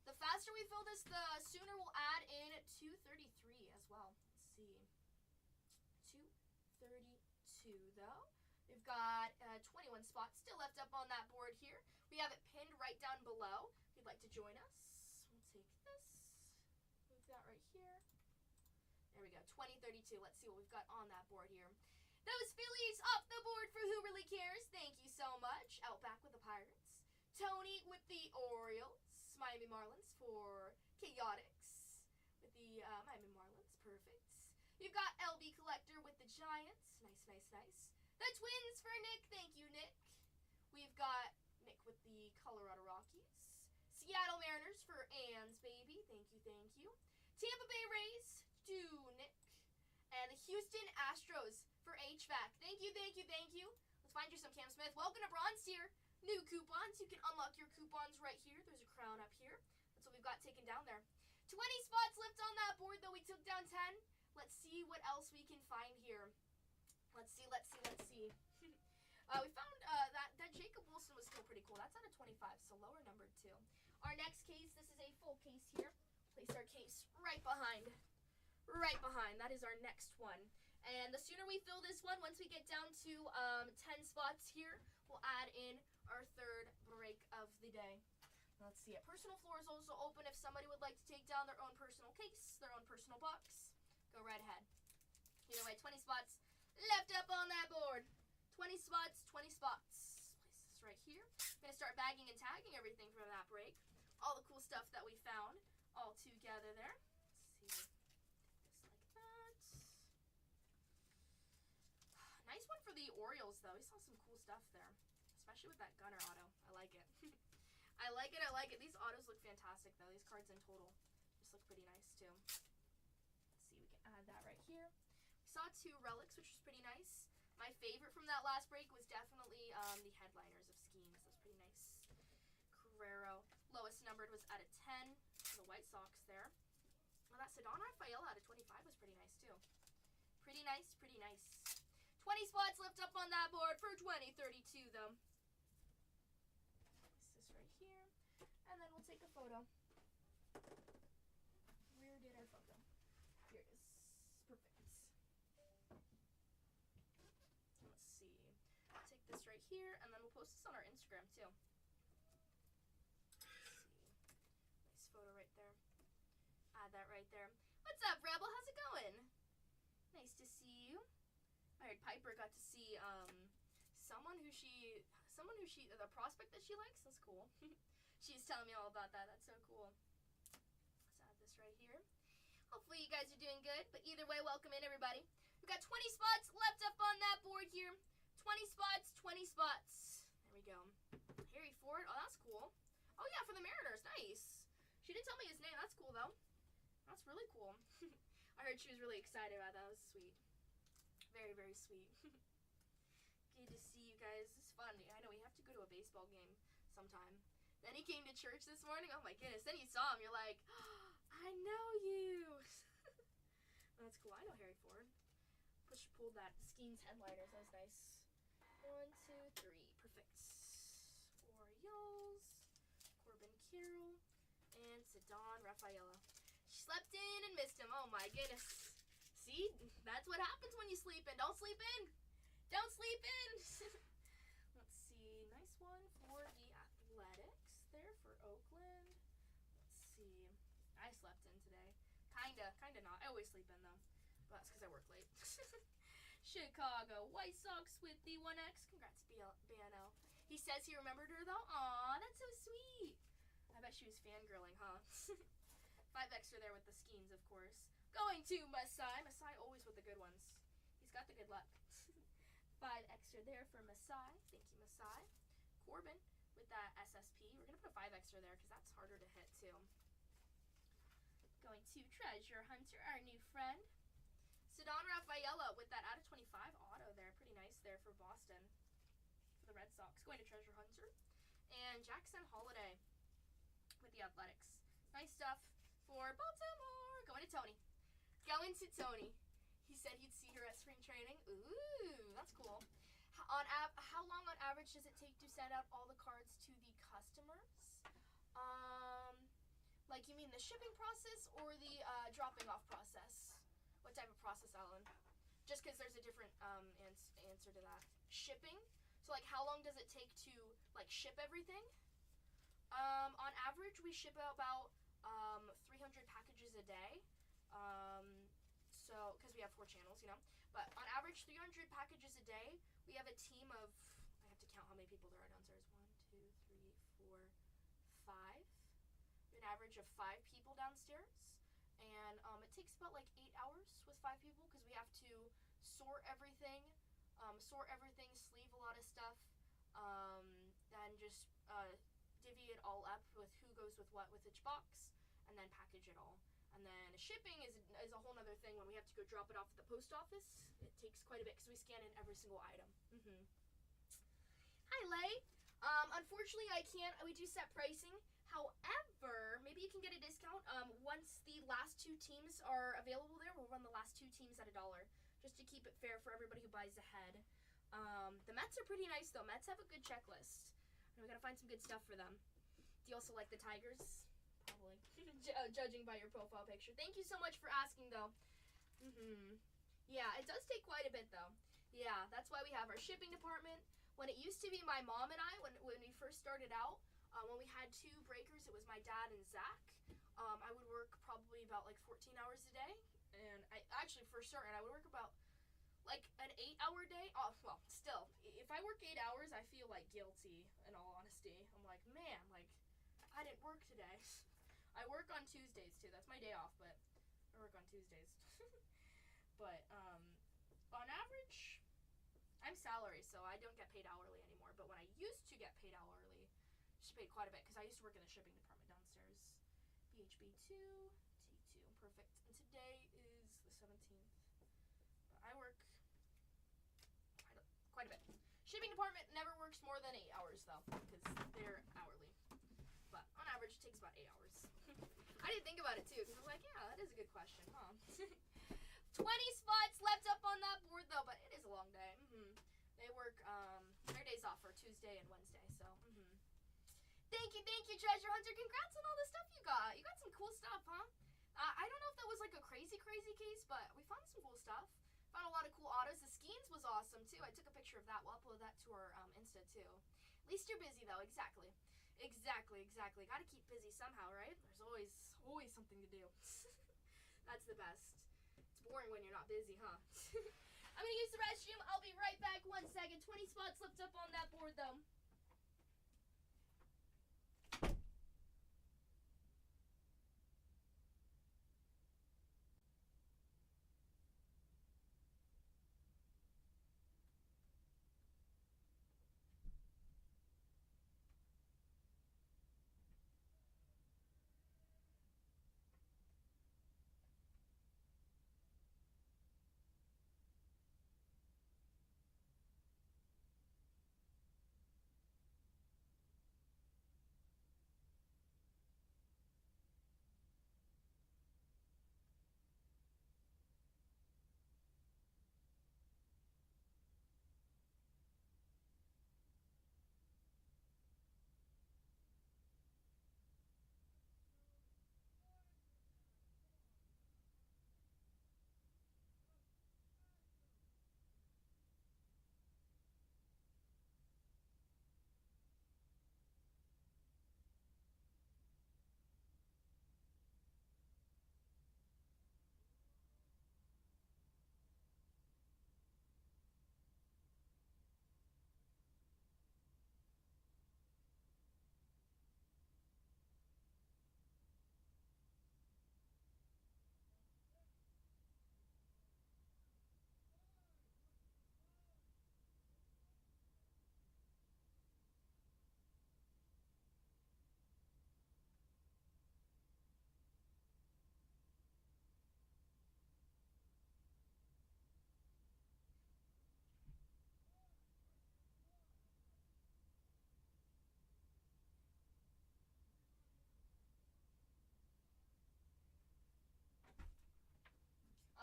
Speaker 2: The faster we fill this, the sooner we'll add in 233 as well. Let's see. 232, though. We've got 21 spots still left up on that board here. We have it pinned right down below. If you'd like to join us, we'll take this. Move that right here. There we go. 2032. Let's see what we've got on that board here. Those Phillies off the board for Who Really Cares. Thank you so much. Outback with the Pirates. Tony with the Orioles. Miami Marlins for Chaotix with the Miami Marlins. Perfect. You've got LB Collector with the Giants. Nice, nice, nice. The Twins for Nick. Thank you, Nick. We've got Nick with the Colorado Rockies. Seattle Mariners for Ann's Baby. Thank you, thank you. Tampa Bay Rays to Nick. And the Houston Astros for HVAC. Thank you, thank you, thank you. Let's find you some Cam Smith. Welcome to Bronze Tier. New coupons. You can unlock your coupons right here. There's a crown up here. That's what we've got taken down there. 20 spots left on that board, though. We took down 10. Let's see what else we can find here. Let's see, let's see, let's see. We found that Jacob Wilson was still pretty cool. That's out of 25, so lower numbered too. Our next case, this is a full case here. Place our case right behind. Right behind. That is our next one. And the sooner we fill this one, once we get down to 10 spots here, we'll add in our third break of the day. Let's see it. Personal floor is also open if somebody would like to take down their own personal case, their own personal box. Go right ahead. Either way, 20 spots left up on that board. 20 spots, 20 spots. Place this right here. I'm going to start bagging and tagging everything from that break. All the cool stuff that we found all together there. Let's see. Just like that. Nice one for the Orioles, though. We saw some cool stuff there, especially with that Gunner auto. I like it. I like it, I like it. These autos look fantastic, though. These cards in total just look pretty nice, too. Let's see, we can add that right here. We saw 2 relics, which was pretty nice. My favorite from that last break was definitely the headliners of schemes. That's pretty nice. Guerrero. Lowest numbered was out of 10 for the White Sox there. Well, that Tatianna Rafaela out of 25 was pretty nice, too. Pretty nice, pretty nice. 20 spots left up on that board for 2032, though. Place this right here, and then we'll take a photo. Where did our photo? Here it is. Perfect. Let's see. I'll take this right here, and then we'll post this on our Instagram, too. Let's see. Nice photo right there. Add that right there. What's up, Rebel? How's it going? Nice to see you. I heard Piper got to see the prospect that she likes. That's cool. She's telling me all about that. That's so cool. Let's add this right here. Hopefully you guys are doing good. But either way, welcome in, everybody. We've got 20 spots left up on that board here. 20 spots, 20 spots. There we go. Harry Ford. Oh, that's cool. Oh, yeah, for the Mariners. Nice. She didn't tell me his name. That's cool, though. That's really cool. I heard she was really excited about that. That was sweet. Very, very sweet. Good to see you guys. This is fun. I know we have to go to a baseball game sometime. Then he came to church this morning. Oh, my goodness. Then you saw him. You're like, oh, I know you. That's cool. I know Harry Ford. Pulled that Schemes headliners. That was nice. 1, 2, 3. Perfect. Orioles. Corbin Carroll. And Tatianna Rafaela. She slept in and missed him. Oh, my goodness. See, that's what happens when you sleep in. Don't sleep in. Don't sleep in. Let's see. Nice one for the Athletics there for Oakland. Let's see. I slept in today. Kinda not. I always sleep in, though. But that's because I work late. Chicago White Sox with the 1X. Congrats, BNL. He says he remembered her, though. Aw, that's so sweet. I bet she was fangirling, huh? 5 extra there with the Schemes, of course. Going to Masai. Masai always with the good ones. He's got the good luck. 5 extra there for Masai. Thank you, Masai. Corbin with that SSP. We're going to put a 5 extra there because that's harder to hit, too. Going to Treasure Hunter, our new friend. Tatianna Rafaela with that out of 25 auto there. Pretty nice there for Boston. For the Red Sox. Going to Treasure Hunter. And Jackson Holiday with the Athletics. Nice stuff for Baltimore. Going to Tony. Going to Tony. He said he'd see her at spring training. Ooh, that's cool. How long on average does it take to send out all the cards to the customers? Like you mean the shipping process or the dropping off process? What type of process, Alan? Just because there's a different answer to that. Shipping. So like, how long does it take to like ship everything? On average, we ship out about 300 packages a day. So, because we have 4 channels, you know. But on average, 300 packages a day. We have a team of, I have to count how many people there are downstairs. 1, 2, 3, 4, 5. An average of 5 people downstairs. And it takes about like 8 hours with 5 people because we have to sort everything, sleeve a lot of stuff, then just divvy it all up with who goes with what with each box, and then package it all. And then shipping is a whole other thing. When we have to go drop it off at the post office, it takes quite a bit because we scan in every single item. Hi, Lay. Unfortunately, I can't. We do set pricing. However, maybe you can get a discount. Once the last 2 teams are available there, we'll run the last 2 teams at $1, just to keep it fair for everybody who buys ahead. The Mets are pretty nice, though. Mets have a good checklist. And we gotta find some good stuff for them. Do you also like the Tigers? Probably. Judging by your profile picture. Thank you so much for asking, though. Yeah, it does take quite a bit, though. Yeah, that's why we have our shipping department. When it used to be my mom and I, when we first started out,
Speaker 1: When we had 2 breakers, it was my dad and Zach. I would work probably about like 14 hours a day, and actually for certain I would work about like an 8-hour day. Oh, well, still, if I work 8 hours, I feel like guilty. In all honesty, I'm like, man, like I didn't work today. I work on Tuesdays too. That's my day off, but I work on Tuesdays. But on average, I'm salary, so I don't get paid hourly anymore. But when I used to get paid hourly, she paid quite a bit because I used to work in the shipping department downstairs. BHB2, T2, perfect. And today is the 17th. But I work quite a bit. Shipping department never works more than 8 hours though, because they're hourly. But on average, it takes about 8 hours. I didn't think about it too, because I was like, yeah, that is a good question, huh? 20 spots left up on that board though, but it is a long day. They work their days off for Tuesday and Wednesday, so Thank you, Treasure Hunter. Congrats on all the stuff you got. You got some cool stuff, huh? I don't know if that was like a crazy case, but we found some cool stuff. Found a lot of cool autos. The Skeens was awesome too. I took a picture of that. We'll upload that to our Insta too. At least you're busy though. Exactly. Got to keep busy somehow, right? There's always something to do. That's the best. It's boring when you're not busy, huh? I'm gonna use the restroom. I'll be right back. 1 second. 20 spots left up on that board though.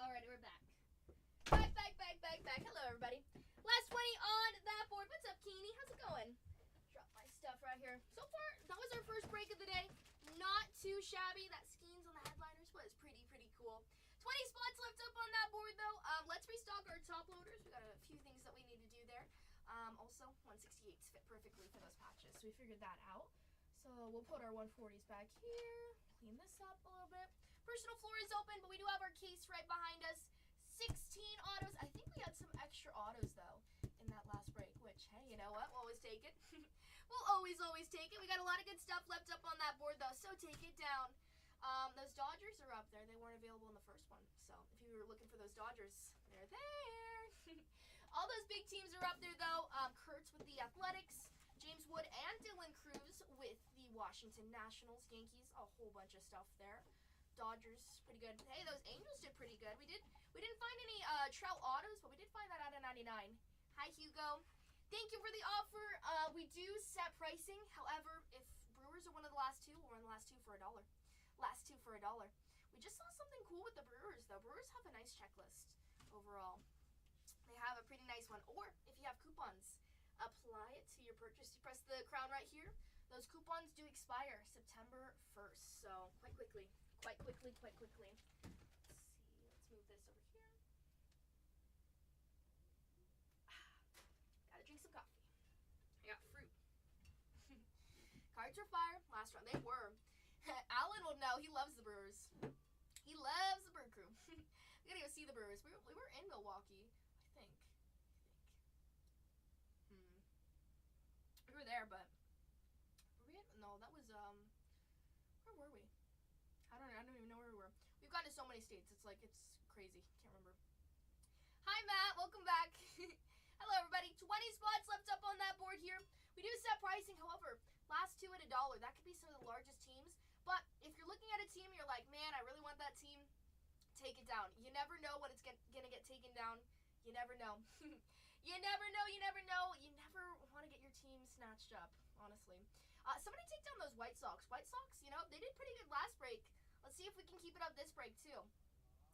Speaker 1: Alright, we're back. Back. Hello, everybody. Last 20 on that board. What's up, Keeney? How's it going? Drop my stuff right here. So far, that was our first break of the day. Not too shabby. That Skeens on the headliners was pretty cool. 20 spots left up on that board, though. Let's restock our top loaders. We got a few things that we need to do there. Also, 168s fit perfectly for those patches, so we figured that out. So we'll put our 140s back here. Clean this up a little bit. Personal floor is open, but we do have our case right behind us. 16 autos. I think we had some extra autos, though, in that last break, which, hey, you know what? We'll always take it. We'll always take it. We got a lot of good stuff left up on that board, though, so take it down. Those Dodgers are up there. They weren't available in the first one, so if you were looking for those Dodgers, they're there. All those big teams are up there, though. Kurtz with the Athletics, James Wood and Dylan Cruz with the Washington Nationals, Yankees, a whole bunch of stuff there. Dodgers, pretty good. Hey, those Angels did pretty good. We didn't find any Trout autos, but we did find that out of 99. Hi, Hugo. Thank you for the offer. We do set pricing. However, if Brewers are one of the last two, we're in the last two for $1. Last two for $1. We just saw something cool with the Brewers, though. Brewers have a nice checklist overall. They have a pretty nice one. Or if you have coupons, apply it to your purchase. You press the crown right here. Those coupons do expire September 1st, so quite quickly. Let's see. Let's move this over here. Gotta drink some coffee. I got fruit. Card
Speaker 2: Cards were fire last round. They were. Alan will know. He loves the Brewers. He loves the Brew Crew. We gotta go see the Brewers. We were in Milwaukee, I think. We were there, but were we in? No, that was where were we? I don't even know where we were. We've gone to so many states. It's like it's crazy. Can't remember. Hi Matt, welcome back. Hello everybody. 20 spots left up on that board here. We do set pricing, however, last two at $1. That could be some of the largest teams. But if you're looking at a team, you're like, man, I really want that team. Take it down. You never know when it's gonna get taken down. You never know. You never know. You never know. You never want to get your team snatched up, honestly. Somebody take down those White Sox. White Sox, you know, they did pretty good last break. Let's see if we can keep it up this break, too.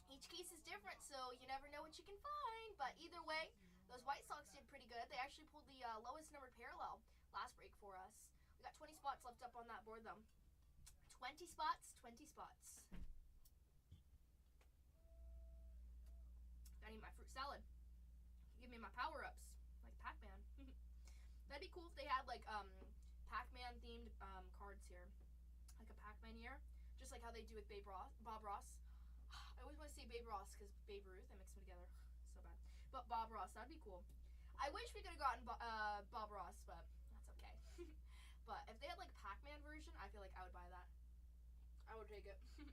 Speaker 2: Each case is different, so you never know what you can find. But either way, those White Sox did pretty good. They actually pulled the lowest numbered parallel last break for us. We got 20 spots left up on that board, though. 20 spots, 20 spots. I need my fruit salad. Give me my power-ups, like Pac-Man. That'd be cool if they had, like, Pac-Man themed cards here. Like a Pac-Man year. Just like how they do with Bob Ross. I always want to say Babe Ross because Babe Ruth, I mix them together. So bad. But Bob Ross, that'd be cool. I wish we could have gotten Bob Ross, but that's okay. But if they had like Pac-Man version, I feel like I would buy that. I would take it. 20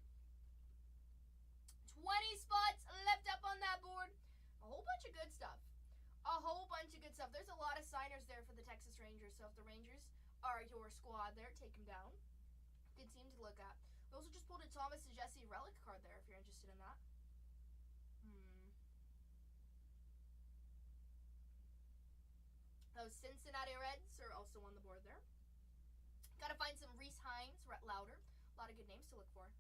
Speaker 2: spots left up on that board. A whole bunch of good stuff. A whole bunch of good stuff. There's a lot of signers there for the Texas Rangers, so if the Rangers are your squad there, take them down. Good team to look at. We also just pulled a Thomas and Jesse relic card there if you're interested in that. Those Cincinnati Reds are also on the board there. Gotta find some Reese Hines, Rhett Lauder. A lot of good names to look for.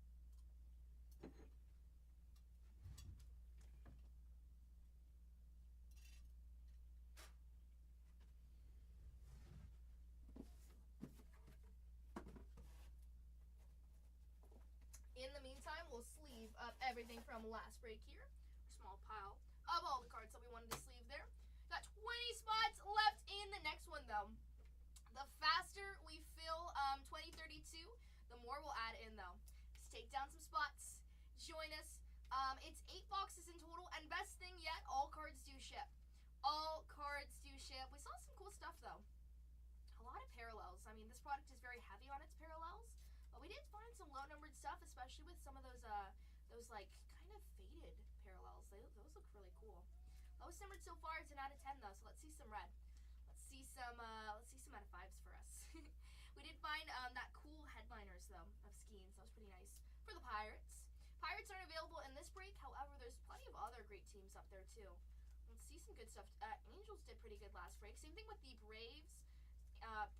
Speaker 2: In the meantime, we'll sleeve up everything from last break here. A small pile of all the cards that we wanted to sleeve there. Got 20 spots left in the next one, though. The faster we fill 2032, the more we'll add in, though. Just take down some spots. Join us. It's 8 boxes in total, and best thing yet, all cards do ship. All cards do ship. We saw some cool stuff, though. A lot of parallels. I mean, this product is very heavy on its parallels. But we did find some low-numbered stuff, especially with some of those like, kind of faded parallels. Those look really cool. Lowest numbered so far is an out of 10, though, so let's see some red. Let's see some out of 5s for us. We did find that cool headliners, though, of Skeens. That was pretty nice. For the Pirates. Pirates aren't available in this break, however, there's plenty of other great teams up there, too. Let's see some good stuff. Angels did pretty good last break. Same thing with the Braves.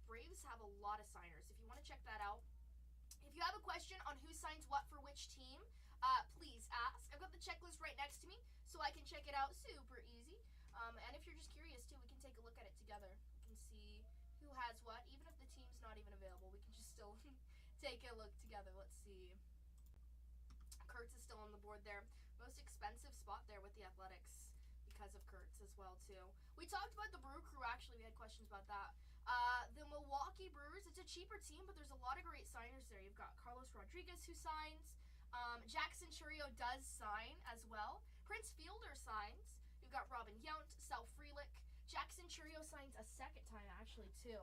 Speaker 2: Braves have a lot of signers. If you want to check that out. If you have a question on who signs what for which team, please ask. I've got the checklist right next to me, so I can check it out super easy. And if you're just curious, too, we can take a look at it together. We can see who has what. Even if the team's not even available, we can just still take a look together. Let's see. Kurtz is still on the board there. Most expensive spot there with the Athletics because of Kurtz as well, too. We talked about the Brew Crew, actually. We had questions about that. The Milwaukee Brewers, it's a cheaper team, but there's a lot of great signers there. You've got Carlos Rodriguez who signs. Jackson Churio does sign as well. Prince Fielder signs. You've got Robin Yount, Sal Frelick. Jackson Churio signs a second time, actually, too.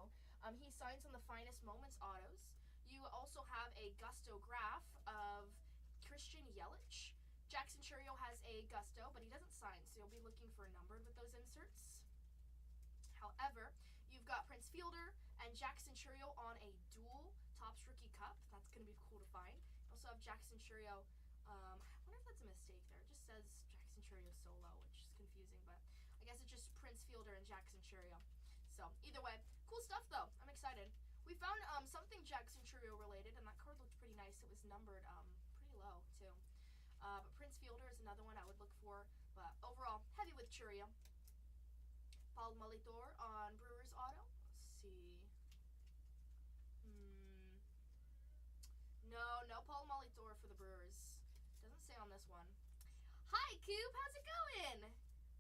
Speaker 2: He signs on the Finest Moments autos. You also have a Gusto graph of Christian Yelich. Jackson Churio has a Gusto, but he doesn't sign, so you'll be looking for numbered with those inserts. However, you've got Prince Fielder and Jackson Churio on a dual Topps Rookie Cup. That's going to be cool to find. You also have Jackson Churio. I wonder if that's a mistake there. It just says Jackson Churio solo, which is confusing, but I guess it's just Prince Fielder and Jackson Churio. So, either way, cool stuff, though. I'm excited. We found something Jackson Churio related, and that card looked pretty nice. It was numbered pretty low, too. But Prince Fielder is another one I would look for. But overall, heavy with Churio. Paul Molitor on Brewers Auto. Let's see. No Paul Molitor for the Brewers. Doesn't say on this one. Hi, Coop. How's it going?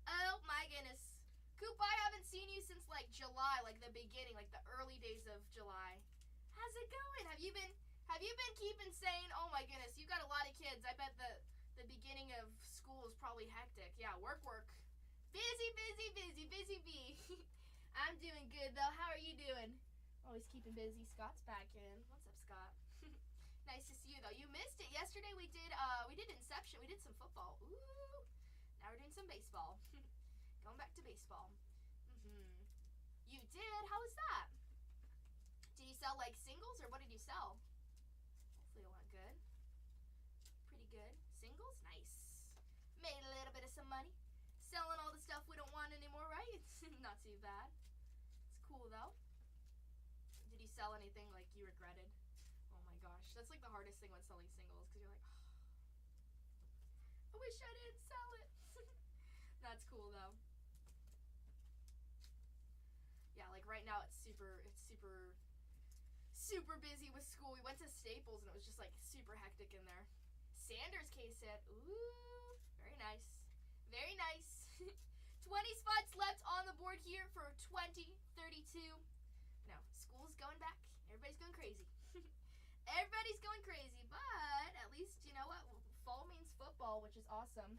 Speaker 2: Oh, my goodness. Coop, I haven't seen you since, like, July, like, the beginning, like, the early days of July. How's it going? Have you been keeping sane? Oh my goodness, you've got a lot of kids. I bet the beginning of school is probably hectic. Yeah, work. Busy bee. I'm doing good though. How are you doing? Always keeping busy. Scott's back in. What's up, Scott? Nice to see you though. You missed it. Yesterday we did Inception. We did some football. Ooh. Now we're doing some baseball. Going back to baseball. You did? How was that? Did you sell like singles or what did you sell? Hopefully it went good. Pretty good. Singles? Nice. Made a little bit of some money. Selling all the stuff we don't want anymore, right? Not too bad. It's cool though. Did you sell anything like you regretted? Oh my gosh. That's like the hardest thing when selling singles because you're like, oh, I wish I didn't sell it. That's cool though. Yeah, like right now it's super busy with school. We went to Staples and it was just like super hectic in there. Sanders case hit. Ooh, very nice. Very nice. 20 spots left on the board here for 2032. No, school's going back. Everybody's going crazy. Everybody's going crazy, but at least, you know what? Fall means football, which is awesome.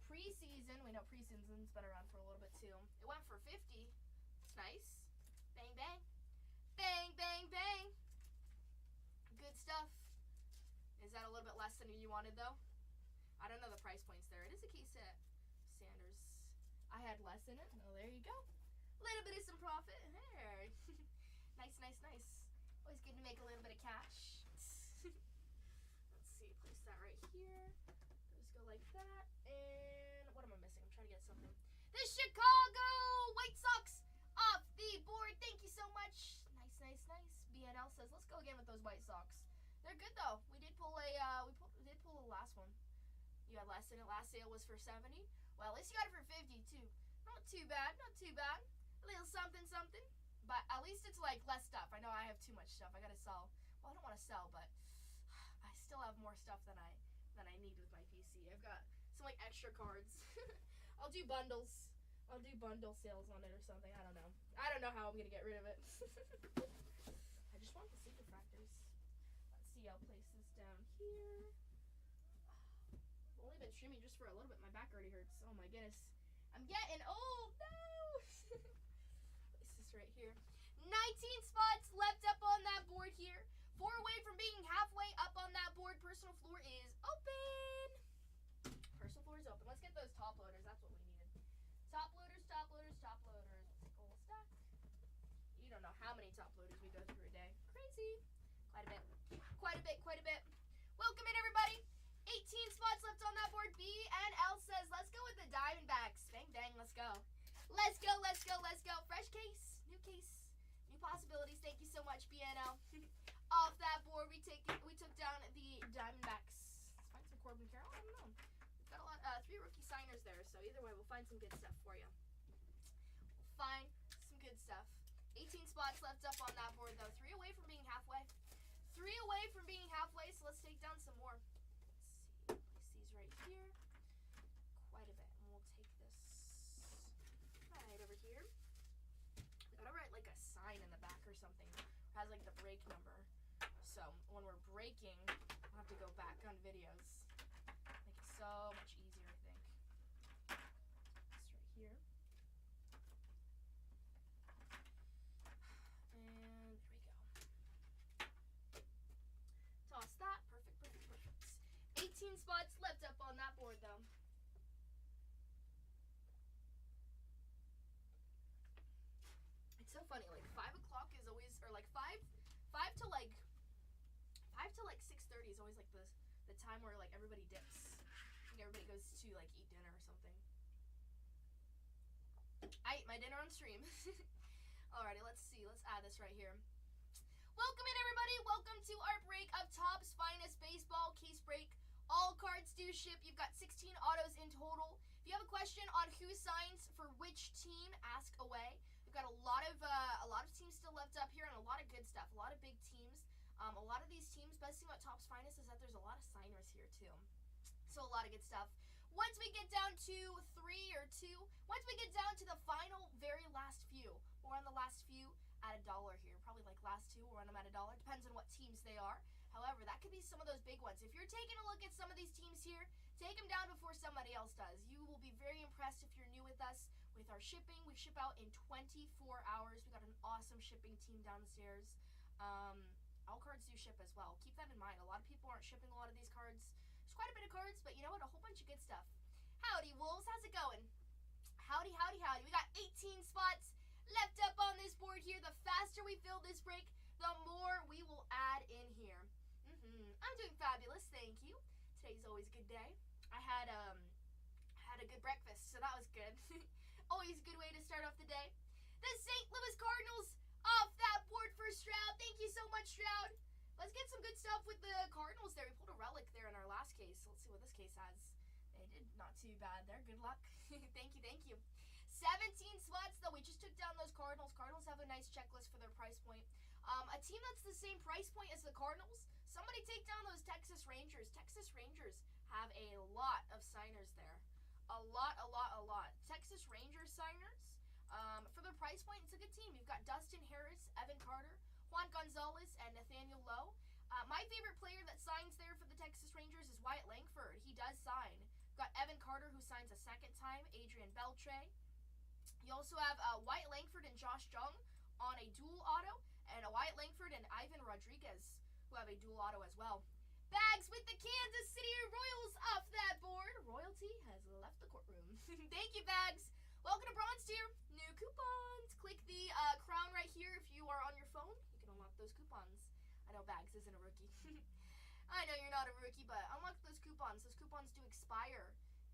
Speaker 2: Preseason, we know preseason's been around for a little bit too. It went for 50. It's nice. Bang, bang. Bang, bang, bang. Good stuff. Is that a little bit less than you wanted, though? I don't know the price points there. It is a case hit. Sanders. I had less in it. Oh, there you go. A little bit of some profit. Hey. Nice. Always good to make a little bit of cash. Let's see. Place that right here. Those go like that. And what am I missing? I'm trying to get something. The Chicago White Sox off the board. Thank you so much. Nice. BNL says, let's go again with those White Sox. They're good though. We did pull a last one. You had less in it. Last sale was for 70. Well, at least you got it for 50 too. Not too bad. A little something. But at least it's like less stuff. I know I have too much stuff. I gotta sell. Well, I don't want to sell, but I still have more stuff than I need with my PC. I've got some like extra cards. I'll do bundles. I'll do bundle sales on it or something. I don't know. I don't know how I'm gonna get rid of it. I just want the super fractors. Let's see. I'll place this down here. I've only been streaming just for a little bit. My back already hurts. Oh my goodness. I'm getting old. No. Place this right here. 19 spots left up on that board here. 4 away from being halfway up on that board. Personal floor is open. Personal floor is open. Let's get those top loaders. That's what we needed. Top loaders. Let's take a whole stack. You don't know how many top loaders we go through a day. Crazy. Quite a bit. Welcome in, everybody. 18 spots left on that board. B and L says, let's go with the Diamondbacks. Bang, bang, let's go. Let's go. Fresh case, new possibilities. Thank you so much, BNL. Off that board, we took down the Diamondbacks. Let's find some Corbin Carroll. I don't know. We've got a lot, 3 rookie signers there. So either way, we'll find some good stuff for you. 18 spots left up on that board, though. 3 away from being halfway. So let's take down some more. Let's see. Place these right here. Quite a bit. And we'll take this right over here. We gotta write like a sign in the back or something. It has like the break number. So when we're breaking, we'll have to go back on videos. Make it so much easier, I think. This right here. And there we go. Toss that. Perfect. 18 spots left up on that board, though. It's so funny. Like 5 o'clock is always, or like 5 to like 6:30 is always like the time where like everybody dips. I think everybody goes to like eat dinner or something. I ate my dinner on stream. Alrighty, let's see. Let's add this right here. Welcome in, everybody. Welcome to our break of Topps Finest Baseball Case Break. All cards do ship. You've got 16 autos in total. If you have a question on who signs for which team, ask away. We've got a lot of teams still left up here and a lot of good stuff. A lot of big teams. A lot of these teams, best thing about Topps Finest is that there's a lot of signers here too. So a lot of good stuff. Once we get down to 3 or 2, once we get down to the final, very last few, or on the last few,
Speaker 1: at $1 here. Probably like last two, we'll run them at $1. Depends on what teams they are. However, that could be some of those big ones. If you're taking a look at some of these teams here, take them down before somebody else does. You will be very impressed if you're new with us. With our shipping, we ship out in 24 hours. We got an awesome shipping team downstairs. All cards do ship as well. Keep that in mind. A lot of people aren't shipping a lot of these cards. There's quite a bit of cards, but you know what? A whole bunch of good stuff. Howdy, Wolves. How's it going? Howdy, howdy, howdy. We got 18 spots left up on this board here. The faster we fill this break, the more we will add in here. I'm doing fabulous, thank you. Today's always a good day. I had a good breakfast, so that was good. Always a good way to start off the day. The St. Louis Cardinals off that board for Stroud. Thank you so much, Stroud. Let's get some good stuff with the Cardinals there. We pulled a relic there in our last case. Let's see what this case has. They did not too bad there. Good luck. Thank you, thank you. 17 spots, though. We just took down those Cardinals. Cardinals have a nice checklist for their price point. A team that's the same price point as the Cardinals, somebody take down those Texas Rangers. Texas Rangers have a lot of signers there. A lot. Texas Rangers signers. For their price point, it's a good team. You've got Dustin Harris, Evan Carter, Juan Gonzalez, and Nathaniel Lowe. My favorite player that signs there for the Texas Rangers is Wyatt Langford. He does sign. You've got Evan Carter, who signs a second time, Adrian Beltre. You also have Wyatt Langford and Josh Jung on a dual auto, and Wyatt Langford and Ivan Rodriguez, who have a dual auto as well. Bags with the Kansas City Royals off that board. Royalty has left the courtroom. Thank you, Bags. Welcome to Bronze Tier. New coupons. Click the crown right here if you are on your phone. You can unlock those coupons. I know Bags isn't a rookie. I know you're not a rookie, but unlock those coupons. Those coupons do expire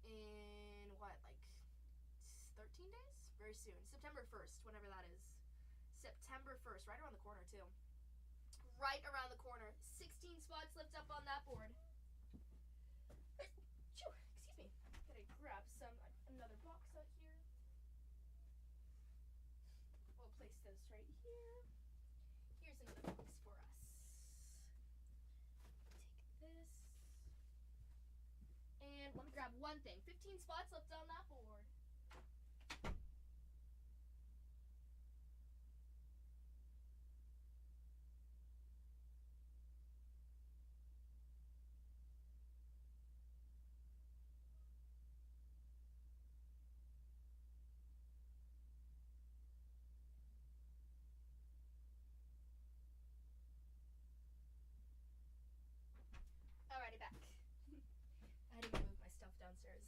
Speaker 1: in, what, like 13 days? Very soon. September 1st, whenever that is. September 1st, right around the corner, too. Right around the corner. 16 spots left up on that board. Excuse me. Gotta grab another box out here. We'll place this right here. Here's another box for us. Take this. And let me grab one thing. 15 spots left on that board. Alrighty, back. I had to move my stuff downstairs.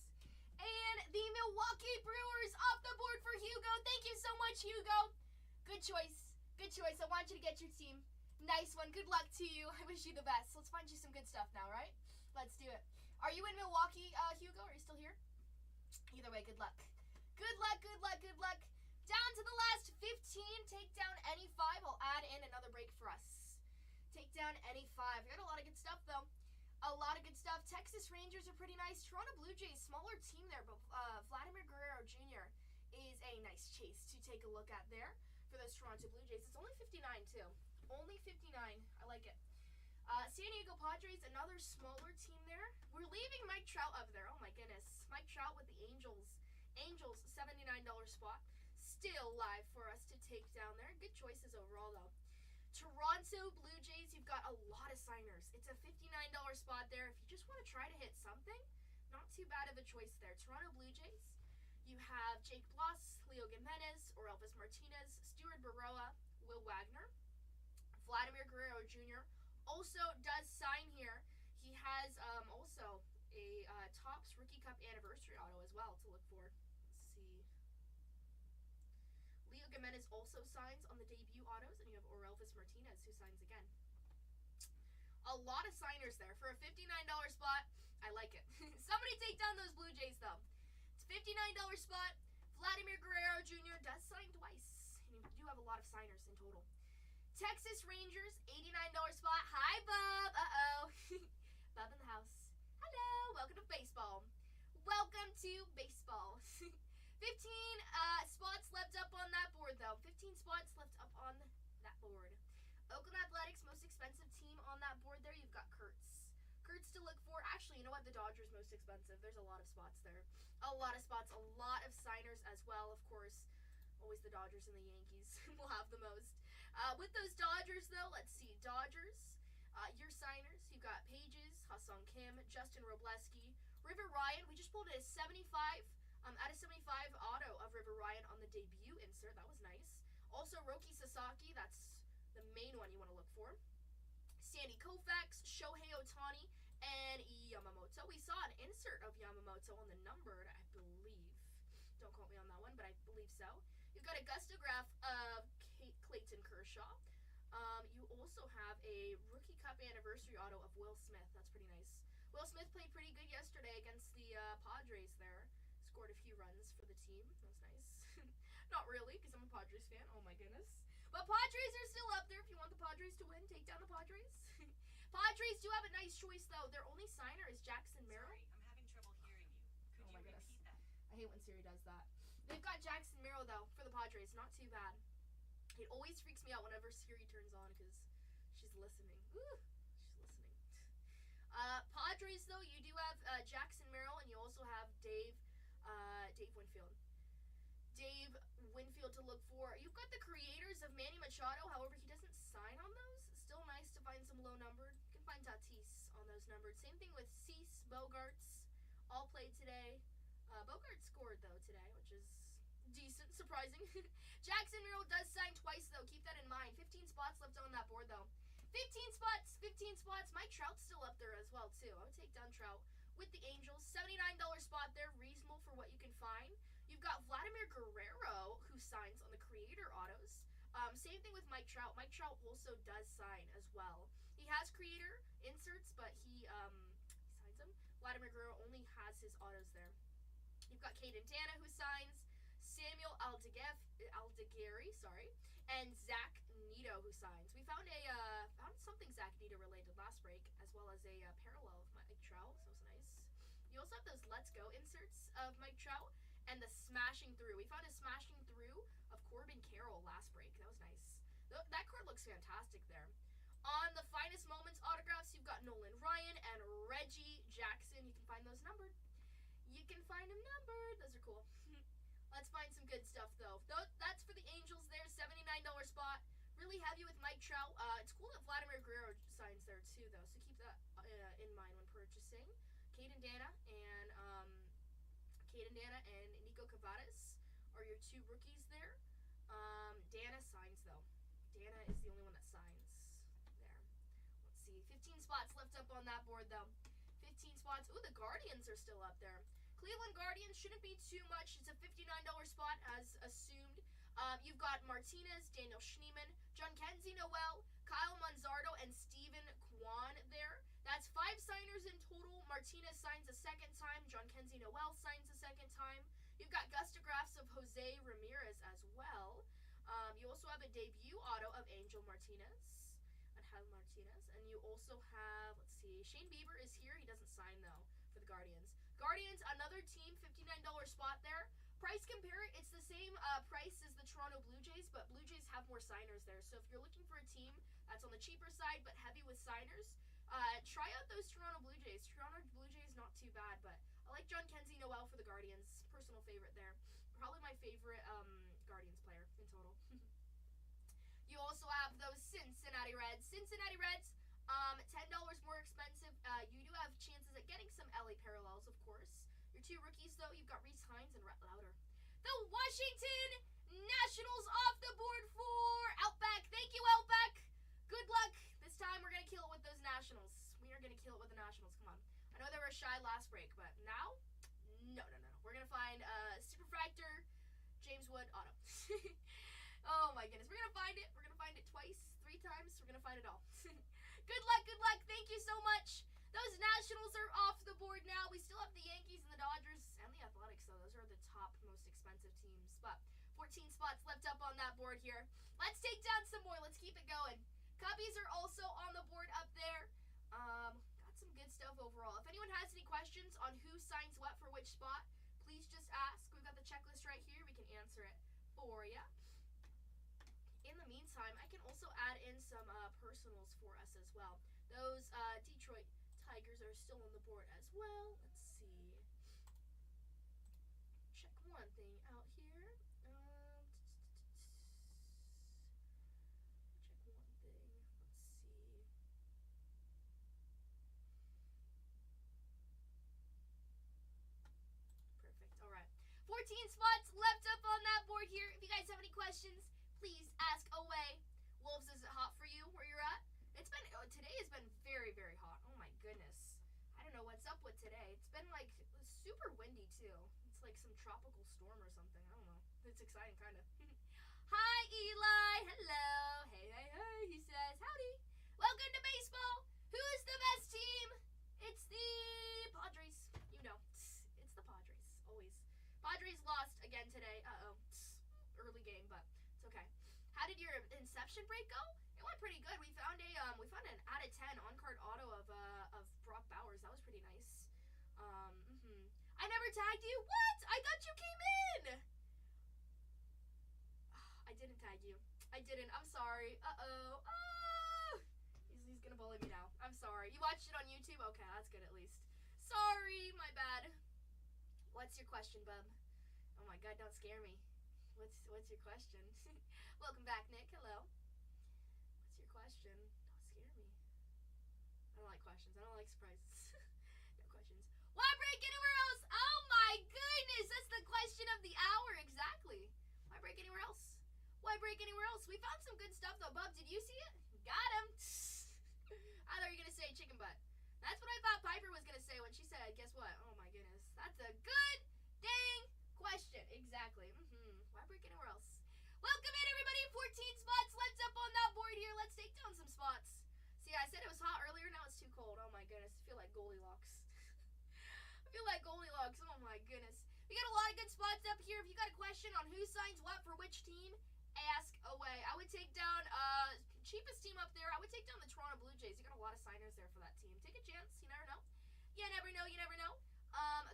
Speaker 1: And the Milwaukee Brewers off the board for Hugo. Thank you so much, Hugo. Good choice. Good choice. I want you to get your team. Nice one. Good luck to you. I wish you the best. Let's find you some good stuff now, right? Let's do it. Are you in Milwaukee, Hugo? Are you still here? Either way, good luck. Good luck, good luck, good luck. Down to the last 15. Take down any 5. I'll add in another break for us. Take down any 5. We got a lot of good stuff, though. A lot of good stuff. Texas Rangers are pretty nice. Toronto Blue Jays, smaller team there, but Vladimir Guerrero Jr. is a nice chase to take a look at there for those Toronto Blue Jays. It's only 59, too. Only 59. I like it. San Diego Padres, another smaller team there. We're leaving Mike Trout up there. Oh, my goodness. Mike Trout with the Angels. Angels, $79 spot. Still live for us to take down there. Good choices overall, though. Toronto Blue Jays, you've got a lot of signers. It's a $59 spot there. If you just want to try to hit something, not too bad of a choice there. Toronto Blue Jays, you have Jake Bloss, Leo Jimenez, Orelvis Martinez, Stuart Baroa, Will Wagner, Vladimir Guerrero Jr. also does sign here. He has also a Topps Rookie Cup Anniversary auto as well to look for. Let's see. Leo Jimenez also signs on the debut autos, and you have Orelvis Martinez who signs again. A lot of signers there for a $59 spot. I like it. Somebody take down those Blue Jays, though. It's a $59 spot. Vladimir Guerrero Jr. does sign twice, and you do have a lot of signers in total. Texas Rangers, $89 spot. Hi, Bob. Uh-oh. Bob in the house. Hello. Welcome to baseball. Welcome to baseball. 15 spots left up on that board, though. 15 spots left up on that board. Oakland Athletics, most expensive team on that board there. You've got Kurtz. Kurtz to look for. Actually, you know what? The Dodgers most expensive. There's a lot of spots there. A lot of spots. A lot of signers as well, of course. Always the Dodgers and the Yankees will have the most.
Speaker 2: With those Dodgers, though, let's see. Dodgers, your signers, you got Pages, Hassan Kim, Justin Robleski, River Ryan. We just pulled a 75 out of 75 auto of River Ryan on the debut insert. That was nice. Also, Roki Sasaki. That's the main one you want to look for. Sandy Koufax, Shohei Ohtani, and Yamamoto. We saw an insert of Yamamoto on the numbered, I believe. Don't quote me on that one, but I believe so. You've got a gustograph of Clayton Kershaw. You also have a Rookie Cup anniversary auto of Will Smith. That's pretty nice. Will Smith played pretty good yesterday against the Padres there. Scored a few runs for the team. That was nice. Not really, because I'm a Padres fan. Oh my goodness. But Padres are still up there. If you want the Padres to win, take down the Padres. Padres do have a nice choice, though. Their only signer is Jackson Merrill.
Speaker 3: Sorry, I'm having trouble hearing you. Could you repeat that?
Speaker 2: I hate when Siri does that. They've got Jackson Merrill, though, for the Padres. Not too bad. It always freaks me out whenever Siri turns on because she's listening. Ooh, she's listening. Padres, though, you do have Jackson Merrill, and you also have Dave Winfield. Dave Winfield to look for. You've got the creators of Manny Machado. However, he doesn't sign on those. Still nice to find some low numbered. You can find Tatis on those numbered. Same thing with Cease, Bogarts. All played today. Bogarts scored, though, today, which is decent, surprising. Jackson Merrill does sign twice, though. Keep that in mind. 15 spots left on that board, though. 15 spots. Mike Trout's still up there as well, too. I would take down Trout with the Angels. $79 spot there. Reasonable for what you can find. You've got Vladimir Guerrero, who signs on the creator autos. Same thing with Mike Trout. Mike Trout also does sign as well. He has creator inserts, but he signs them. Vladimir Guerrero only has his autos there. You've got Tatianna, who signs. Samuel Aldegari, and Zach Nito, who signs. We found something Zach Nito related last break, as well as a parallel of Mike Trout, so it's nice. You also have those Let's Go inserts of Mike Trout and the Smashing Through. We found a Smashing Through of Corbin Carroll last break. That was nice. That card looks fantastic there. On the Finest Moments autographs, you've got Nolan Ryan and Reggie Jackson. You can find those numbered. Those are cool. Let's find some good stuff, though. That's for the Angels there. $79 spot. Really heavy with Mike Trout. It's cool that Vladimir Guerrero signs there, too, though. So keep that in mind when purchasing. Tatianna and Nico Cavadas are your two rookies there. Dana signs, though. Dana is the only one that signs there. Let's see. 15 spots left up on that board, though. 15 spots. Ooh, the Guardians are still up there. Cleveland Guardians shouldn't be too much. It's a $59 spot as assumed. You've got Martinez, Daniel Schneemann, John Kenzie Noel, Kyle Manzardo, and Steven Kwan there. That's 5 signers in total. Martinez signs a second time. John Kenzie Noel signs a second time. You've got gustographs of Jose Ramirez as well. You also have a debut auto of Angel Martinez. And you also have, let's see, Shane Bieber is here. He doesn't sign, though, for the Guardians. Guardians, another team, $59 spot there. Price compare, it's the same price as the Toronto Blue Jays, but Blue Jays have more signers there. So if you're looking for a team that's on the cheaper side but heavy with signers, try out those Toronto Blue Jays. Toronto Blue Jays, not too bad, but I like John Kenzie Noel for the Guardians. Personal favorite there. Probably my favorite Guardians player in total. You also have those Cincinnati Reds. Cincinnati Reds, $10 more expensive. You do have chances at getting some LA parallels, of course. Your two rookies, though, you've got Reese Hines and Rhett Lauder. The Washington Nationals off the board for Outback. Thank you, Outback. Good luck. This time we're going to kill it with those Nationals. We are going to kill it with the Nationals. Come on. I know they were shy last break, but now, no. We're going to find Superfractor, James Wood, auto. Oh, my goodness. We're going to find it. We're going to find it twice, 3 times. We're going to find it all. Good luck. Thank you so much. Those Nationals are off the board now. We still have the Yankees and the Dodgers and the Athletics, though. Those are the top most expensive teams. But 14 spots left up on that board here. Let's take down some more. Let's keep it going. Cubbies are also on the board up there. Got some good stuff overall. If anyone has any questions on who signs what for which spot, please just ask. We've got the checklist right here. We can answer it for you. In the meantime, I can also add in some personals for us as well. Those Detroit Tigers are still on the board as well. Let's see. Check one thing out here. 14 spots left up on that board here. If you guys have any questions, please ask away. Wolves, is it hot for you where you're at? Today has been very, very hot. Oh my goodness. I don't know what's up with today. It's been like super windy too. It's like some tropical storm or something. I don't know. It's exciting, kind of. Hi, Eli. Hello. Hey, hey, hey. He says, howdy. Welcome to baseball. Who is the best team? It's the Padres. You know, it's the Padres. Always. Padres lost again today. Uh-oh. Early game, but it's okay. How did your Inception break go? It went pretty good. We found an out of 10 on-card auto of Brock Bowers. That was pretty nice. I never tagged you. What? I thought you came in. I didn't tag you. I didn't. I'm sorry. Uh-oh. Oh! He's gonna bully me now. I'm sorry. You watched it on YouTube? Okay, that's good at least. Sorry, my bad. What's your question, bub? Oh my god, don't scare me. What's your question? Welcome back, Nick. Hello. What's your question? Don't scare me. I don't like questions. I don't like surprises. No questions. Why break anywhere else? Oh my goodness, that's the question of the hour. Exactly. Why break anywhere else? Why break anywhere else? We found some good stuff though. Bub, did you see it? Got him. I thought you were gonna say chicken butt. That's what I thought Piper was gonna say when she said, guess what? Oh my goodness. That's a good dang question. Exactly. Why break anywhere else? Welcome in, everybody. 14 spots left up on that board here. Let's take down some spots. See, I said it was hot earlier. Now it's too cold. Oh my goodness. I feel like Goldilocks. I feel like Goldilocks. Oh my goodness. We got a lot of good spots up here. If you got a question on who signs what for which team, ask away. I would take down cheapest team up there. I would take down the Toronto Blue Jays. You got a lot of signers there for that team. Take a chance. You never know. You never know. You never know.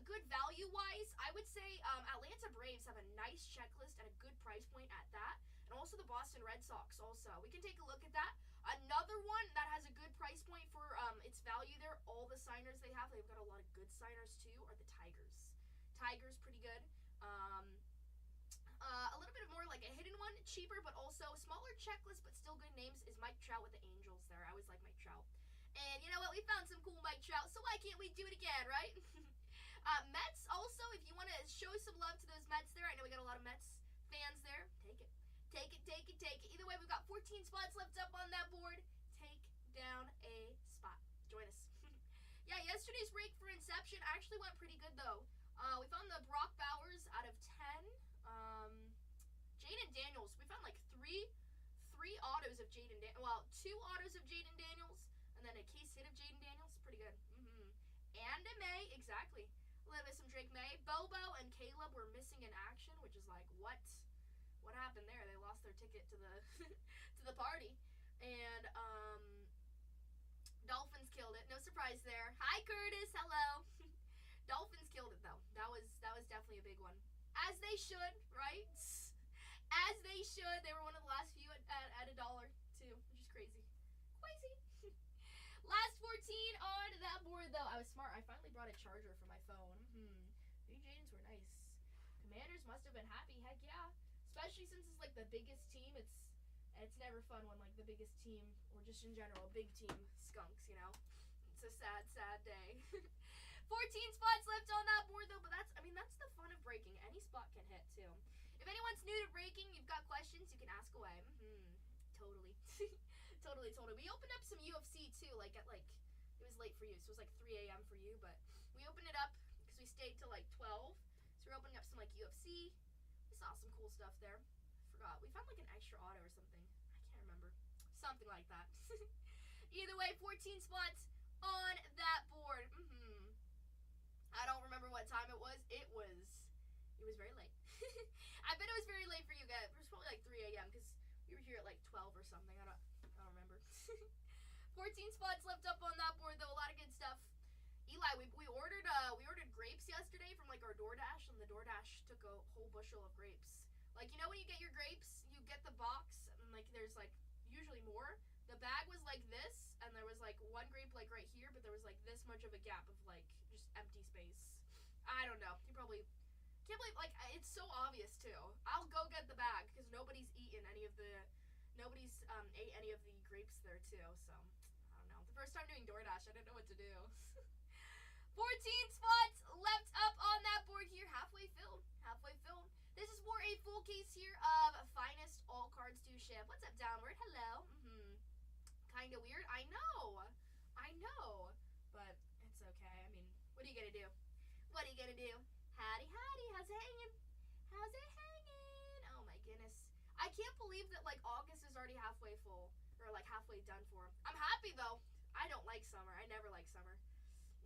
Speaker 2: Good value-wise, I would say Atlanta Braves have a nice checklist and a good price point at that. And also the Boston Red Sox also. We can take a look at that. Another one that has a good price point for its value there, all the signers they have, they've got a lot of good signers too, are the Tigers. Tigers, pretty good. A little bit more like a hidden one, cheaper, but also smaller checklist, but still good names, is Mike Trout with the Angels there. I always like Mike Trout. And you know what? We found some cool Mike Trout, so why can't we do it again, right? Mets also, if you want to show some love to those Mets there, I know we got a lot of Mets fans there. Take it. Take it, take it, take it. Either way, we've got 14 spots left up on that board. Take down a spot. Join us. Yeah, yesterday's break for Inception actually went pretty good, though. We found the Brock Bowers out of 10. Jaden Daniels. We found like three autos of Jaden Daniels. Well, 2 autos of Jaden Daniels, and then a case hit of Jaden Daniels. Pretty good. And a May, exactly. A little bit some Drake May. Bobo and Caleb were missing in action, which is like, what? What happened there? They lost their ticket to the to the party. And Dolphins killed it. No surprise there. Hi Curtis, hello. Dolphins killed it though. That was definitely a big one. As they should, right? As they should. They were one of the last few at $1 too, which is crazy. Crazy. Last 14 on that board though. I was smart. I finally brought a charger for my phone. New Jadens were nice. Commanders must have been happy. Heck yeah. Especially since it's like the biggest team. It's never fun when like the biggest team, or just in general, big team skunks, you know. It's a sad, sad day. 14 spots left on that board though, but that's the fun of breaking. Any spot can hit too. If anyone's new to breaking, you've got questions, you can ask away. Totally. Totally. We opened up some UFC too, it was late for you, so it was like 3 a.m. for you, but we opened it up because we stayed till like 12. So we're opening up some like UFC. We saw some cool stuff there. Forgot. We found like an extra auto or something. I can't remember. Something like that. Either way, 14 spots on that board. I don't remember what time it was. It was very late. I bet it was very late for you guys. It was probably like 3 a.m. because we were here at like 12 or something. I don't remember. 14 spots left up on that board though. A lot of good stuff. Eli, we ordered grapes yesterday from like our DoorDash, and the DoorDash took a whole bushel of grapes. Like, you know when you get your grapes, you get the box, and like there's like usually more. The bag was like this, and there was like one grape like right here, but there was like this much of a gap of like just empty space. I don't know. You probably can't believe, like, it's so obvious too. I'll go get the bag because nobody's ate any of the grapes there too. So I don't know. The first time doing DoorDash, I didn't know what to do. 14 spots left up on that board here. Halfway filled. halfway filled. This is for a full case here of Finest All Cards Do Ship. What's up, Downward? Hello. Kind of weird. I know. But it's okay. I mean, what are you gonna do? What are you gonna do? Howdy, howdy. How's it hanging? How's it hanging? Oh my goodness. I can't believe that like August is already halfway full or like halfway done for. I'm happy though. I don't like summer. I never like summer.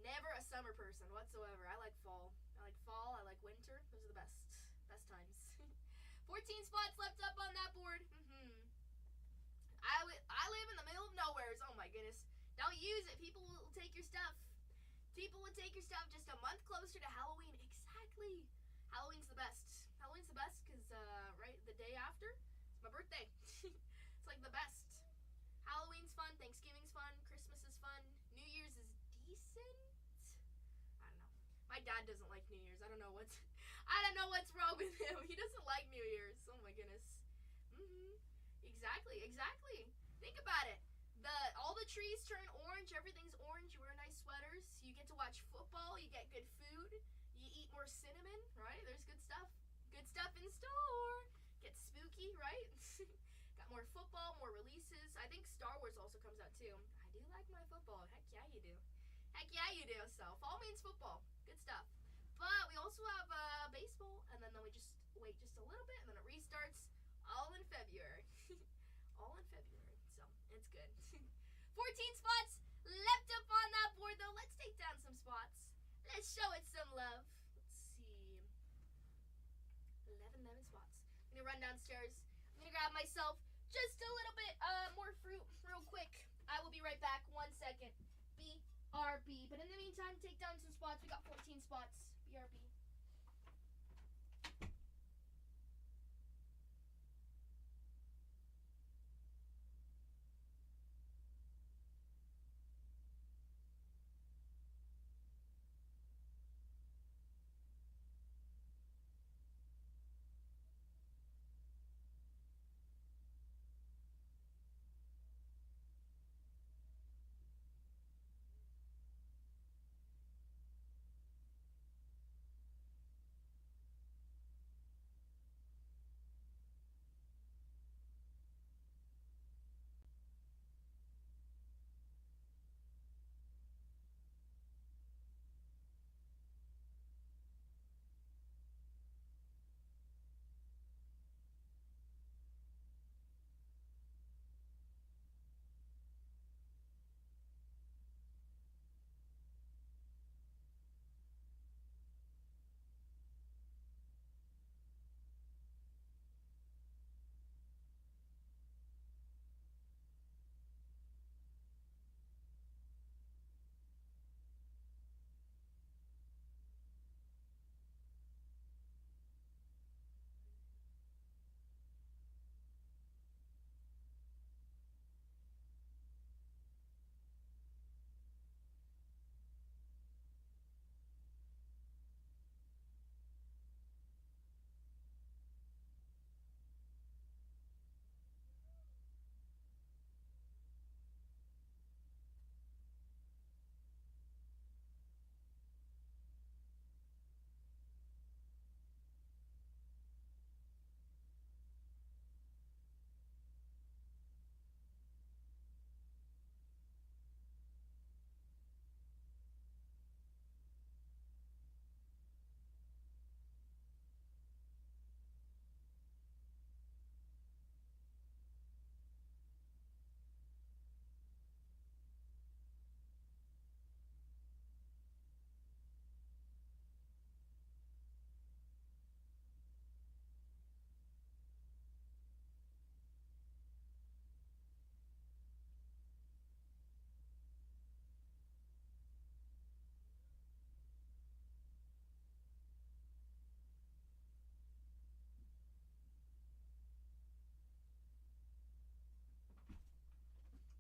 Speaker 2: Never a summer person whatsoever. I like fall. I like winter. Those are the best times. 14 spots left up on that board. I live in the middle of nowhere. Oh my goodness. Don't use it. People will take your stuff. People would take your stuff just a month closer to Halloween. Exactly. Halloween's the best. Halloween's the best because, right, the day after, it's my birthday. It's like the best. Halloween's fun. Thanksgiving's fun. Christmas is fun. New Year's is decent. I don't know. My dad doesn't like New Year's. I don't know what's wrong with him. He doesn't like New Year's. Oh my goodness. Exactly. Think about it. All the trees turn orange. Everything's orange. You wear nice sweaters. You get to watch football. You get good food. You eat more cinnamon, right? There's good stuff. Good stuff in store. Get spooky, right? Got more football, more releases. I think Star Wars also comes out too. I do like my football. Heck yeah, you do. So fall means football. Good stuff. But we also have baseball, and then we just wait just a little bit, and then it restarts all in February. So it's good. 14 spots left up on that board, though. Let's take down some spots. Let's show it some love. Let's see. 11 spots. I'm gonna run downstairs. I'm gonna grab myself just a little bit more fruit real quick. I will be right back. 1 second. BRB. But in the meantime, take down some spots. We got 14 spots. BRB.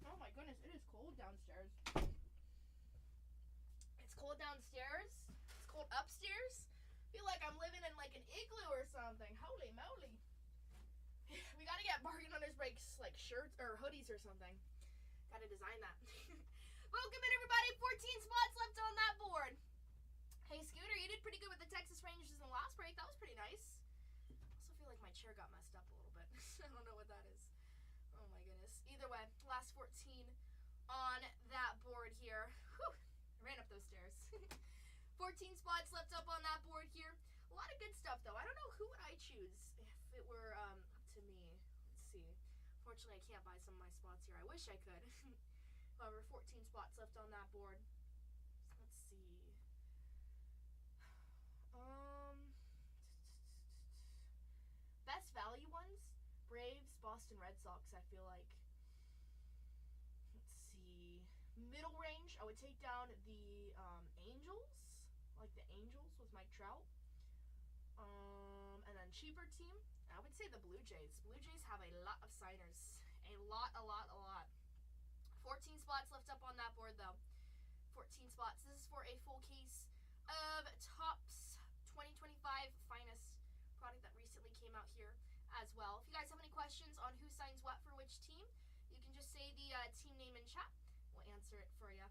Speaker 2: Oh my goodness, it is cold downstairs. It's cold downstairs. It's cold upstairs. I feel like I'm living in like an igloo or something. Holy moly. We gotta get Bargain Hunters breaks like shirts or hoodies or something. Gotta design that. Welcome in everybody. 14 spots left on that board. Hey, Scooter, you did pretty good with the Texas Rangers in the last break. That was pretty nice. Also feel like my chair got messed up a little bit. I don't know what that is. Oh my goodness. Either way, last 14 on that board here. Whew, I ran up those stairs. 14 spots left up on that board here. A lot of good stuff though. I don't know who would I choose if it were up to me. Let's see. Fortunately, I can't buy some of my spots here. I wish I could. However, 14 spots left on that board. Let's see. Best value ones, Braves, Boston Red Sox, I feel like. Let's see. Middle range, I would take down the Angels, like the Angels with Mike Trout. And then cheaper team, I would say the Blue Jays. Blue Jays have a lot of signers. A lot. 14 spots left up on that board though. 14 spots. This is for a full case of Topps 2025 Finest product that recently came out here as well. If you guys have any questions on who signs what for which team, you can just say the team name in chat. We'll answer it for you.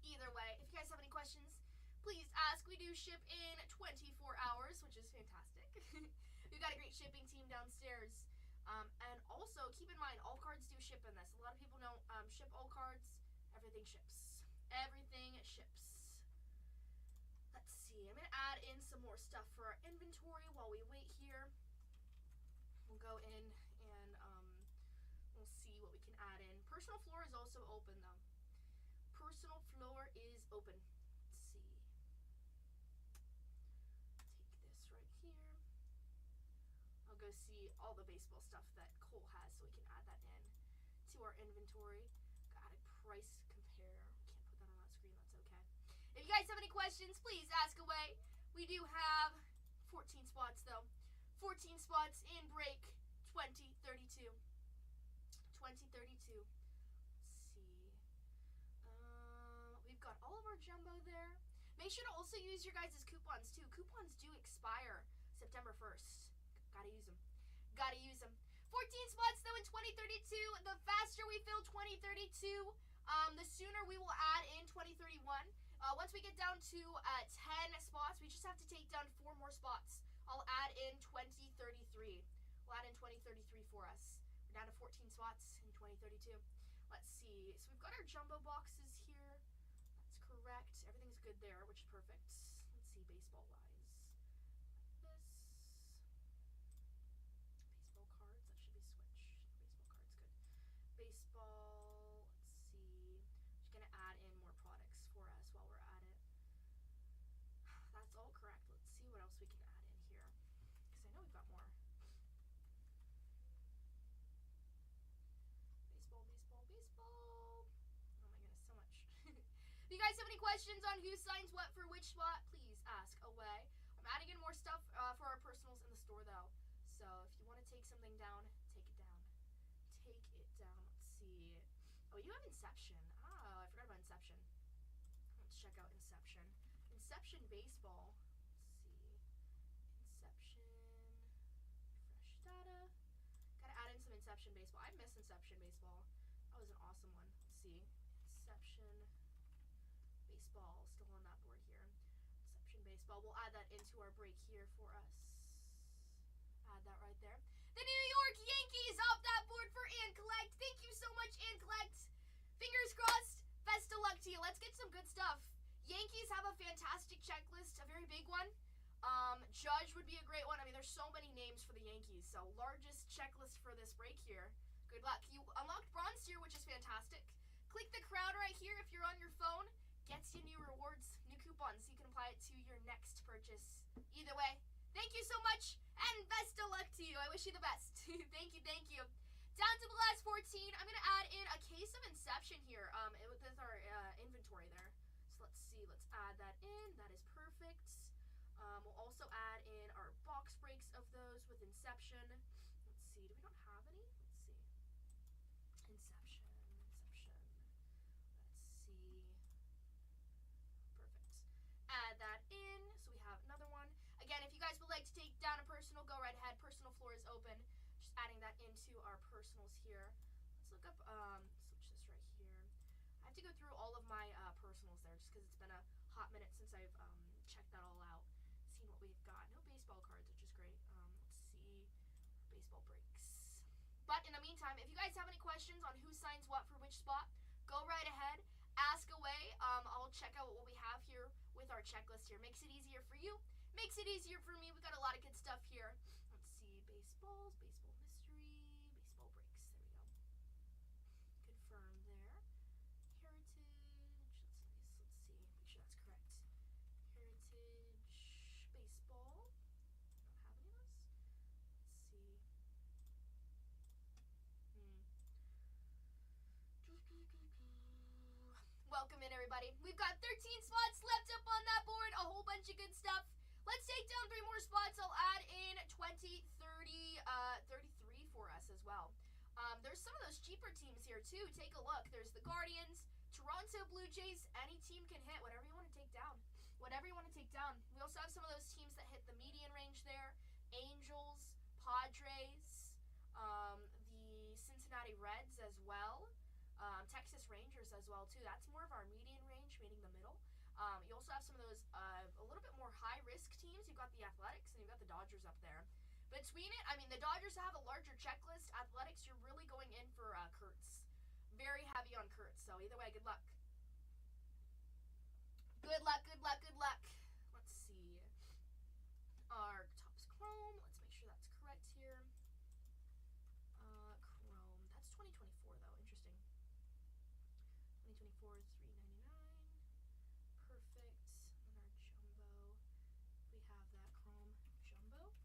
Speaker 2: Either way, if you guys have any questions, please ask. We do ship in 24 hours, which is fantastic. We've got a great shipping team downstairs. And also, keep in mind, all cards do ship in this. A lot of people don't ship all cards. Everything ships. Everything ships. Let's see. I'm going to add in some more stuff for our inventory while we wait here. We'll go in and we'll see what we can add in. Personal floor is also open, though. Personal floor is open. Let's see. Take this right here. I'll go see all the baseball stuff that Cole has so we can add that in to our inventory. Got a price compare. Can't put that on that screen. That's okay. If you guys have any questions, please ask away. We do have 14 spots, though. 14 spots in break 2032. 2032. Let's see. We've got all of our jumbo there. Make sure to also use your guys' coupons, too. Coupons do expire September 1st. Gotta use them. 14 spots, though, in 2032. The faster we fill 2032, the sooner we will add in 2031. Once we get down to 10 spots, we just have to take down 4 more spots. I'll add in 2033. We'll add in 2033 for us. We're down to 14 spots in 2032. Let's see. So we've got our jumbo boxes here. That's correct. Everything's good there, which is perfect. Let's see, baseball-wise. This. Baseball cards. That should be switched. Baseball cards, good. Baseball. Let's see. Just going to add in more products for us while we're at it. That's all correct. Let's see what else we can add in here. Because I know we've got more. Baseball. Oh my goodness, so much. If you guys have any questions on who signs what for which spot, please ask away. I'm adding in more stuff for our personals in the store, though. So if you want to take something down, take it down. Take it down. Let's see. Oh, you have Inception. Oh, I forgot about Inception. Let's check out Inception. Inception Baseball. Let's see. Inception. Fresh data. Gotta add in some Inception Baseball. I miss Inception Baseball. That was an awesome one. Let's see. Inception Baseball. Still on that board here. Inception Baseball. We'll add that into our break here for us. Add that right there. The New York Yankees off that board for Ann Collect. Thank you so much, Ann Collect. Fingers crossed. Best of luck to you. Let's get some good stuff. Yankees have a fantastic checklist, a very big one. Judge would be a great one. I mean, there's so many names for the Yankees. So, largest checklist for this break here. Good luck. You unlocked bronze tier, which is fantastic. Click the crown right here if you're on your phone. Gets you new rewards, new coupons. You can apply it to your next purchase. Either way, thank you so much, and best of luck to you. I wish you the best. Thank you. Down to the last 14. I'm going to add in a case of Inception here with our inventory there. So let's see. Let's add that in. That is perfect. We'll also add in our box breaks of those with Inception. Let's see. Do we not have any? Let's see. Inception. Let's see. Perfect. Add that in. So we have another one. Again, if you guys would like to take down a personal, go right ahead. Personal floor is open. Just adding that into our personals here. Let's look up, switch this right here. I have to go through all of my personals there just because it's been a hot minute since I've checked that all out, seen what we've got. No baseball cards, which is great. Let's see baseball breaks. But in the meantime, if you guys have any questions on who signs what for which spot, go right ahead, ask away. I'll check out what we have here with our checklist here. Makes it easier for you, makes it easier for me. We got a lot of good stuff here. Let's see, baseballs, baseball mystery, baseball breaks. There we go. Confirm there. Heritage. That's nice. Let's see. Make sure that's correct. Heritage baseball. Don't have any of those. Let's see. Welcome in, everybody. We've got 13 spots left up on that board. A whole bunch of good stuff. Let's take down 3 more spots. I'll add in 20, 30, 33 for us as well. There's some of those cheaper teams here, too. Take a look. There's the Guardians, Toronto Blue Jays. Any team can hit. Whatever you want to take down. Whatever you want to take down. We also have some of those teams that hit the median range there. Angels, Padres, the Cincinnati Reds as well. Texas Rangers as well, too. That's more of our median range, meaning the middle. You also have some of those a little bit more high-risk teams. You've got the Athletics and you've got the Dodgers up there. Between it, I mean, the Dodgers have a larger checklist. Athletics, you're really going in for Kurtz. Very heavy on Kurtz. So either way, good luck. Good luck, good luck, good luck. Let's see. Our top's Chrome. Let's make sure that's correct here. Chrome. That's 2024, though. Interesting. 2024, $3.99. Perfect. And our jumbo. We have that Chrome jumbo.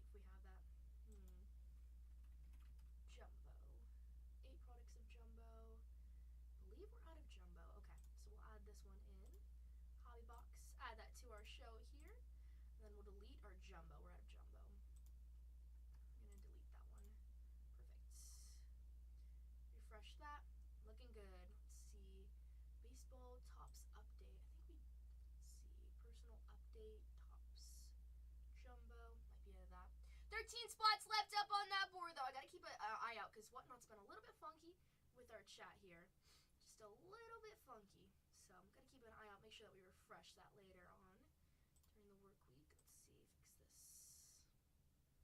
Speaker 2: See if we have that. Jumbo. 8 products of jumbo. I believe we're out of jumbo. Okay, so we'll add this one in. Hobby box. Add that to our show here. And then we'll delete our jumbo. We're out of jumbo. I'm gonna delete that one. Perfect. Refresh that. Looking good. Let's see. Baseball tops update. I think we see personal update tops jumbo. Might be out of that. 13 spots left up on that board, though. I gotta keep an eye out because Whatnot's been a little bit funky with our chat here. Just a little bit funky. So I'm gonna keep an eye out. Make sure that we refresh that later on during the work week. Let's see. Fix this.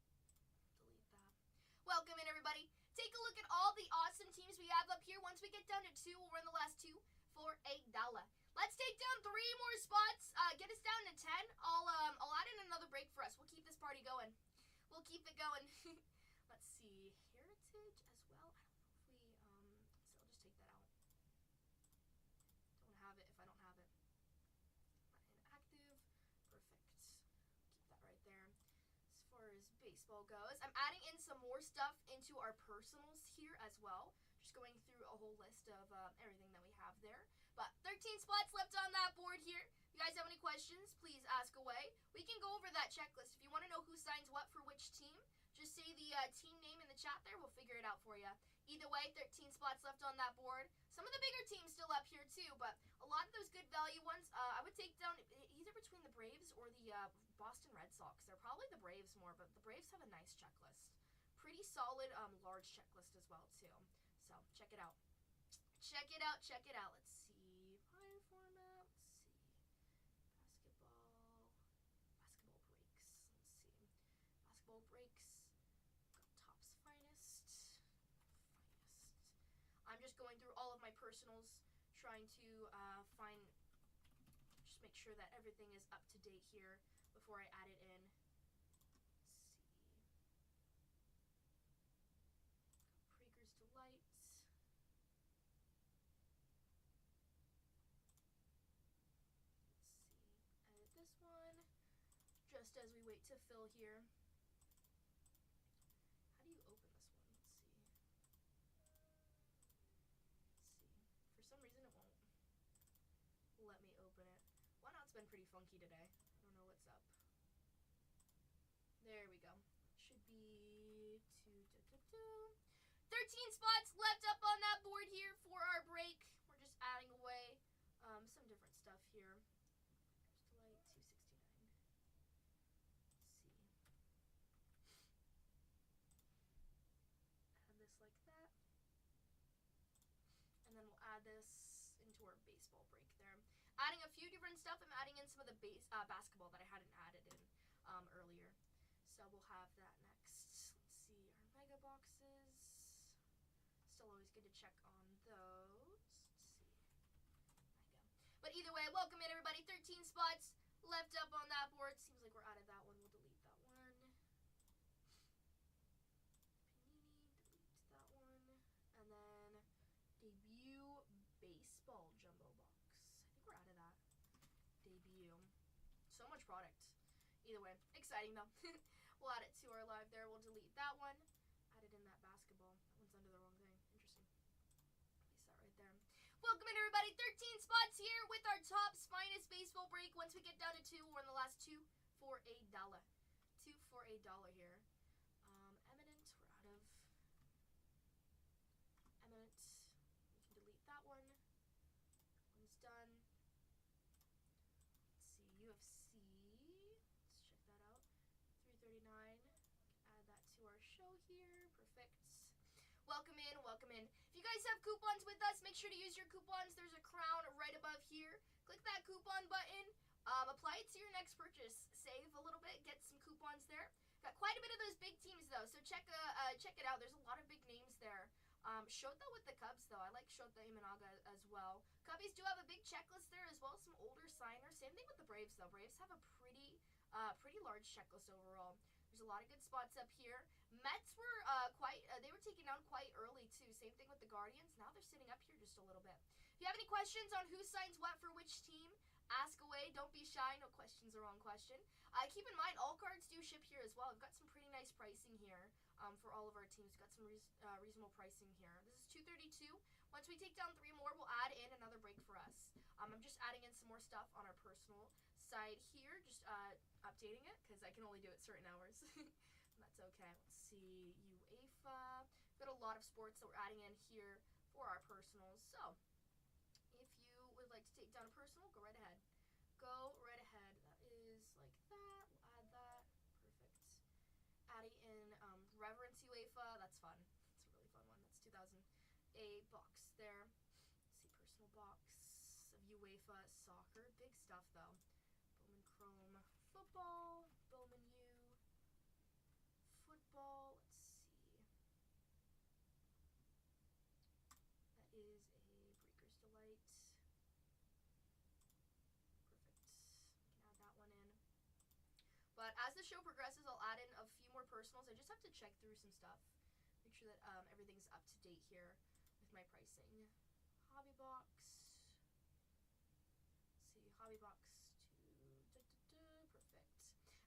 Speaker 2: Delete that. Welcome in, everybody. Take a look at all the awesome teams we have up here. Once we get down to 2, we'll run the last 2 for $1. Let's take down 3 more spots. Get us down to 10. I'll add in another break for us. We'll keep this party going. We'll keep it going. Let's see. Heritage as well. I don't know if we, so I'll just take that out. Don't have it if I don't have it. Inactive. Perfect. Keep that right there. As far as baseball goes, I'm adding in some more stuff into our personals here as well. Just going through a whole list of everything that we have there. But 13 spots left on that board here. If you guys have any questions, please ask away. We can go over that checklist. If you want to know who signs what for which team, just say the team name in the chat there. We'll figure it out for you. Either way, 13 spots left on that board. Some of the bigger teams still up here too, but a lot of those good value ones, I would take down either between the Braves or the Boston Red Sox. They're probably the Braves more, but the Braves have a nice checklist. Pretty solid, large checklist as well too. So check it out. Check it out. Check it out. Let's see. Fire format. Let's see. Basketball breaks. Let's see. Basketball breaks. Got Topps Finest. I'm just going through all of my personals, trying to just make sure that everything is up to date here before I add it in. Let's see. Prager's Delight. Let's see. Edit this one. Just as we wait to fill here. How do you open this one? Let's see. For some reason it won't let me open it. Whatnot's been pretty funky today. I don't know what's up. There we go. Should be 13 spots left up on that board here for our break. We're just adding away some different stuff here. There's Delight 269. Let's see. Add this like that. And then we'll add this into our baseball break there. fun stuff. I'm adding in some of the base basketball that I hadn't added in earlier. So we'll have that next. Let's see, our mega boxes. Still always good to check on those. Let's see. There we go. But either way, welcome in everybody. 13 spots left up on that board. Seems like we're out of that one. We'll delete that one. Panini, delete that one. And then debut baseball jumbo box. I think we're out of that. Debut. So much product. Either way, exciting though. We'll add it to our live there. We'll delete that one. Add it in that basketball. That one's under the wrong thing. Interesting. Place that right there. Welcome in everybody. 13 spots here with our top spinous baseball break. Once we get down to 2, we're in the last 2 for $1. 2 for $1 here. Eminent. We're out of Eminent. We can delete that one. One's done. Let's see. UFC. Let's check that out. 339. Add that to our show here. Perfect. Welcome in, welcome in. If you guys have coupons with us, make sure to use your coupons. There's a crown right above here. Click that coupon button. Apply it to your next purchase. Save a little bit, get some coupons there. Got quite a bit of those big teams though, so check it out. There's a lot of big names there. Shota with the Cubs though. I like Shota Imanaga as well. Cubbies do have a big checklist there as well. Some older signers. Same thing with the Braves though. Braves have a pretty large checklist overall. There's a lot of good spots up here. Mets were they were taken down quite early too. Same thing with the Guardians. Now they're sitting up here just a little bit. If you have any questions on who signs what for which team, ask away. Don't be shy. No question's the wrong question. Keep in mind, all cards do ship here as well. We've got some pretty nice pricing here for all of our teams. We've got some reasonable pricing here. This is $232. Once we take down 3 more, we'll add in another break for us. I'm just adding in some more stuff on our personal side here. Just updating it because I can only do it certain hours. That's okay. Let's see. UEFA. We've got a lot of sports that we're adding in here for our personals. So, if you would like to take down a personal, go right ahead. Go right ahead. That is like that. We'll add that. Perfect. Adding in Reverence UEFA. That's fun. It's a really fun one. That's 2008 box there. Let's see. Personal box of UEFA soccer. Big stuff though. Bowman Chrome football. Bowman U. Football. Let's see. That is a Breaker's Delight. Perfect. We can add that one in. But as the show progresses, I'll add in a few more personals. I just have to check through some stuff. Make sure that everything's up to date here with my pricing. Hobby box. Let's see. Hobby box. Perfect.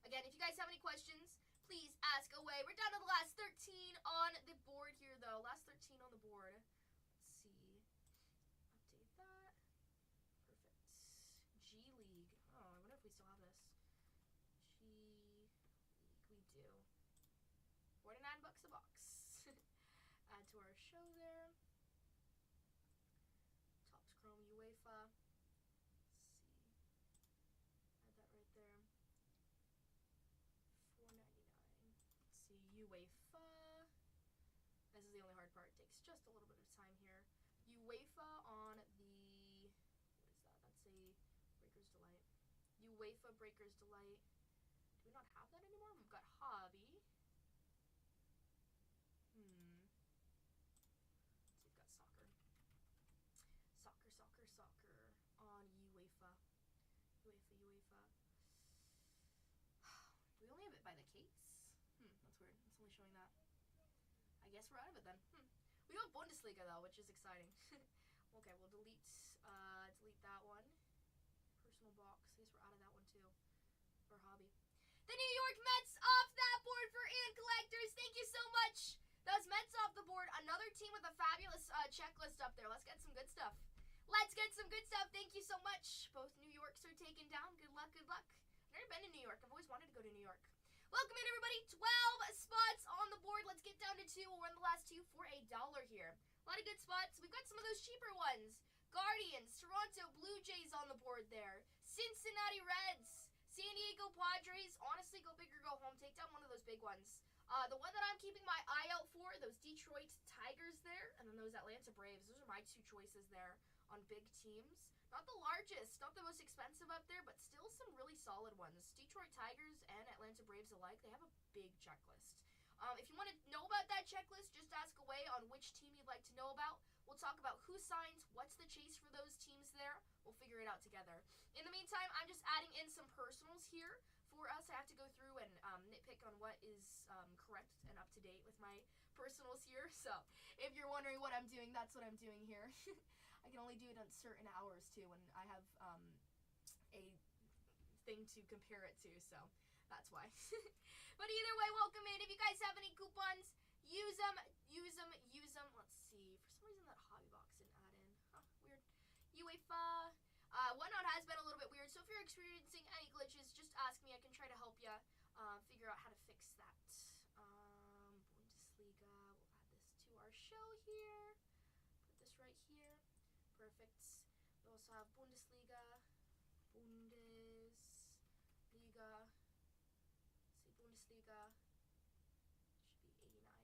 Speaker 2: Again, if you guys have any questions, please ask away. We're down to the last 13 on the board here, though. Last 13 on the board. Let's see. Update that. Perfect. G League. Oh, I wonder if we still have this. G League. We do. $49 a box. Add to our show there. Topps Chrome UEFA. Let's see. Add that right there. UEFA. This is the only hard part. It takes just a little bit of time here. UEFA on the, what is that? That's a Breaker's Delight. UEFA Breaker's Delight. Do we not have that anymore? We've got Hobby. Let's see, we've got soccer. Soccer on UEFA. UEFA. Do we only have it by the case? That's weird. It's only showing that. I guess we're out of it then. We do have Bundesliga though, which is exciting. Okay, we'll delete that one. Personal box. I guess we're out of that one too. For Hobby. The New York Mets off that board for Ant Collectors. Thank you so much. Those Mets off the board. Another team with a fabulous checklist up there. Let's get some good stuff. Thank you so much. Both New Yorks are taken down. Good luck. I've never been to New York. I've always wanted to go to New York. Welcome in everybody. 12 spots on the board. Let's get down to 2. We're in the last 2 for $1 here. A lot of good spots. We've got some of those cheaper ones. Guardians, Toronto Blue Jays on the board there. Cincinnati Reds, San Diego Padres. Honestly, go big or go home. Take down one of those big ones. The one that I'm keeping my eye out for, those Detroit Tigers there, and then those Atlanta Braves. Those are my two choices there on big teams. Not the largest, not the most expensive up there, but still some really solid ones. Detroit Tigers and Atlanta Braves alike, they have a big checklist. If you want to know about that checklist, just ask away on which team you'd like to know about. We'll talk about who signs, what's the chase for those teams there. We'll figure it out together. In the meantime, I'm just adding in some personals here for us. I have to go through and nitpick on what is correct and up to date with my personals here. So if you're wondering what I'm doing, that's what I'm doing here. I can only do it on certain hours too, and I have a thing to compare it to, so that's why. But either way, welcome in. If you guys have any coupons, use them. Let's see. For some reason, that hobby box didn't add in. Huh, weird. UEFA. Whatnot has been a little bit weird, so if you're experiencing any glitches, just ask me. I can try to help you figure out how to fix that. Bundesliga. We'll add this to our show here. Put this right here. Perfect. We also have Bundesliga. Let's see, Bundesliga. Should be 89.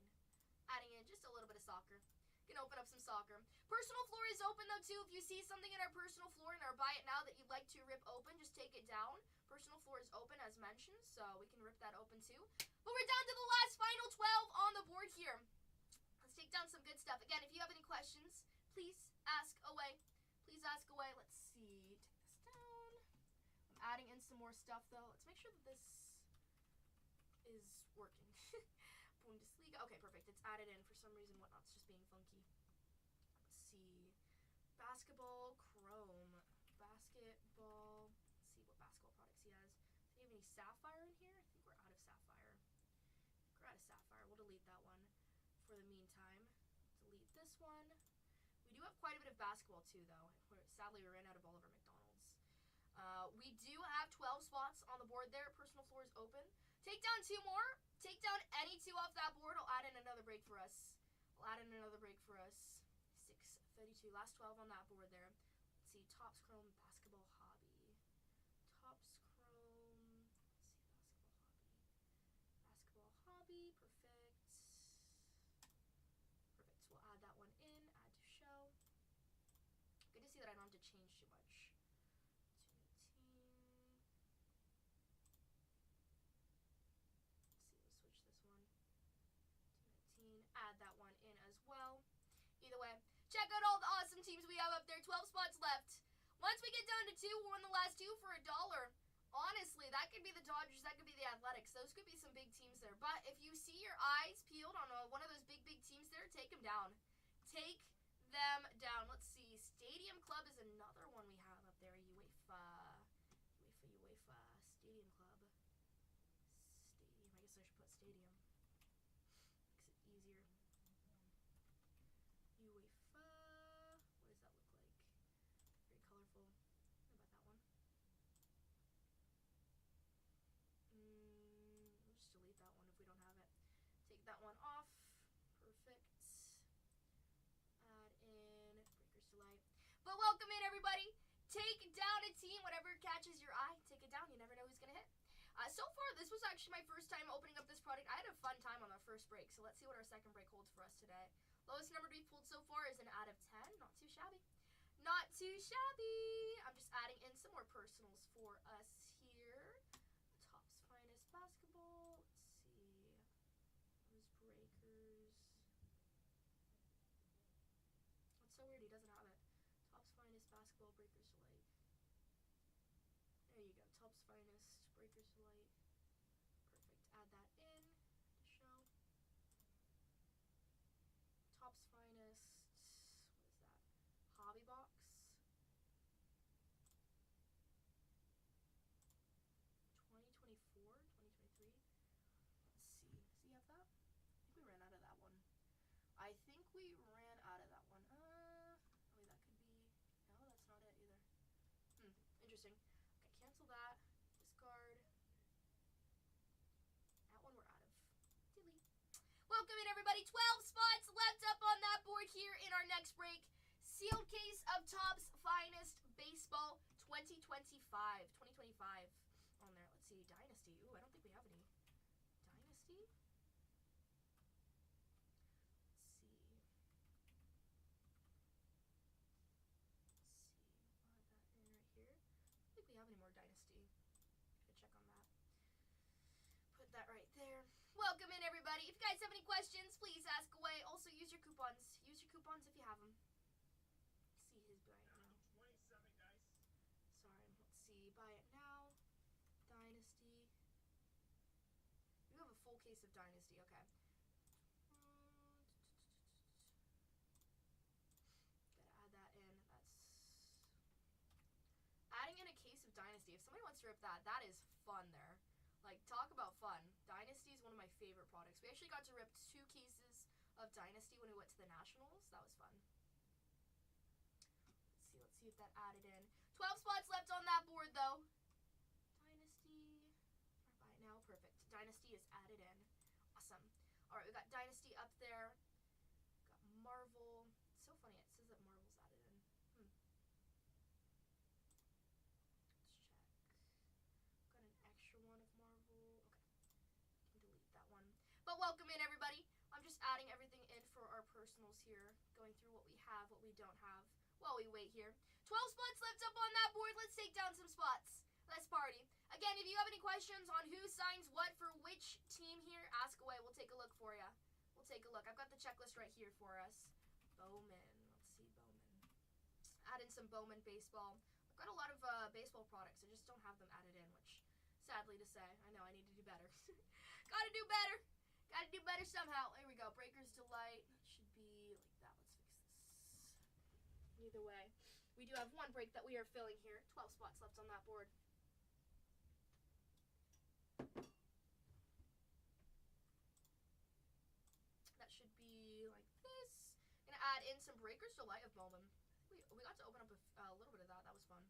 Speaker 2: Adding in just a little bit of soccer. Gonna open up some soccer. Personal floor is open though too. If you see something in our personal floor in our buy it now that you'd like to rip open, just take it down. Personal floor is open as mentioned, so we can rip that open too. But we're down to the last final 12 on the board here. Let's take down some good stuff. Again, if you have any questions, please ask away. Please ask away. Let's see. Take this down. I'm adding in some more stuff though. Let's make sure that this is working. Bundesliga. Okay, perfect. It's added in. For some reason, Whatnot's just being funky. Let's see. Basketball Chrome. Basketball. Let's see what basketball products he has. Does he have any Sapphire in here? I think we're out of Sapphire. We're out of Sapphire. We'll delete that one for the meantime. Delete this one. We do have quite a bit of basketball too, though. Sadly, we ran out of all of our McDonald's. We do have 12 spots on the board there. Personal floor is open. Take down 2 more. Take down any 2 off that board. I'll add in another break for us. 6:32. Last 12 on that board there. Let's see. Topps Chrome Basketball Hobby. Topps Chrome. Let's see. Basketball Hobby. Perfect. Perfect. We'll add that one in. Add to show. Good to see that I don't have to change too much. 218. Add that one in as well. Either way, check out all the awesome teams we have up there. 12 spots left. Once we get down to 2, we'll win the last 2 for $1. Honestly, that could be the Dodgers, that could be the Athletics. Those could be some big teams there. But if you see your eyes peeled on one of those big teams there, take them down. Take them down. Let's see. Stadium Club is another one we have up there. UEFA. Stadium Club. Stadium. I guess I should put Stadium. Makes it easier. UEFA. What does that look like? Very colorful. How about that one? We'll just delete that one if we don't have it. Take that one off. Perfect. Add in Breakers Delight. But welcome in, everybody. Take down a team. Whatever catches your eye, take it down. You never know who's going to hit. So far, this was actually my first time opening up this product. I had a fun time on our first break, so let's see what our second break holds for us today. Lowest number we've pulled so far is an out of 10. Not too shabby. Not too shabby. I'm just adding in some more personals for us here. Topps Finest Basketball. Let's see. Those breakers. That's so weird. He doesn't have it. Topps Finest Basketball Breakers Delight. There you go. Topps Finest Breakers Delight. Perfect. Add that in to show. Topps Finest. What is that? Hobby box. 2024, 2023. Let's see. Does he have that? I think we ran out of that one. I think we ran out of that one. Oh, that could be. No, that's not it either. Interesting. Okay, cancel that. Discard. That one we're out of. Delete. Welcome in, everybody. 12 spots left up on that board here in our next break. Sealed case of Topps Finest Baseball 2025. 2025 on there. Let's see. Dynasty. Ooh, I don't think we have any. Dynasty? have him. See his buy it now. Sorry, let's see. Buy it now. Dynasty. You have a full case of Dynasty, okay. Gotta add that in. That's adding in a case of Dynasty. If somebody wants to rip that, that is fun there. Like, talk about fun. Dynasty is one of my favorite products. We actually got to rip 2 cases of Dynasty when we went to the Nationals. That was fun. Let's see if that added in. 12 spots left on that board, though. Dynasty. Buy it now. Perfect. Dynasty is added in. Awesome. All right, we got Dynasty up there. Got Marvel. It's so funny. It says that Marvel's added in. Let's check. Got an extra one of Marvel. Okay. Can delete that one. But welcome in, everybody. I'm just adding everything in for our personals here. Going through what we have, what we don't have while we wait here. 12 spots left up on that board. Let's take down some spots. Let's party. Again, if you have any questions on who signs what for which team here, ask away. We'll take a look for you. We'll take a look. I've got the checklist right here for us. Bowman. Let's see, Bowman. Add in some Bowman baseball. I've got a lot of baseball products. I just don't have them added in, which, sadly to say, I know I need to do better. Gotta do better. Gotta do better somehow. Here we go. Breaker's Delight. Should be like that. Let's fix this. Either way, we do have one break that we are filling here. 12 spots left on that board. That should be like this. Gonna add in some Breaker's Delight of Bowman. We got to open up a little bit of that. That was fun.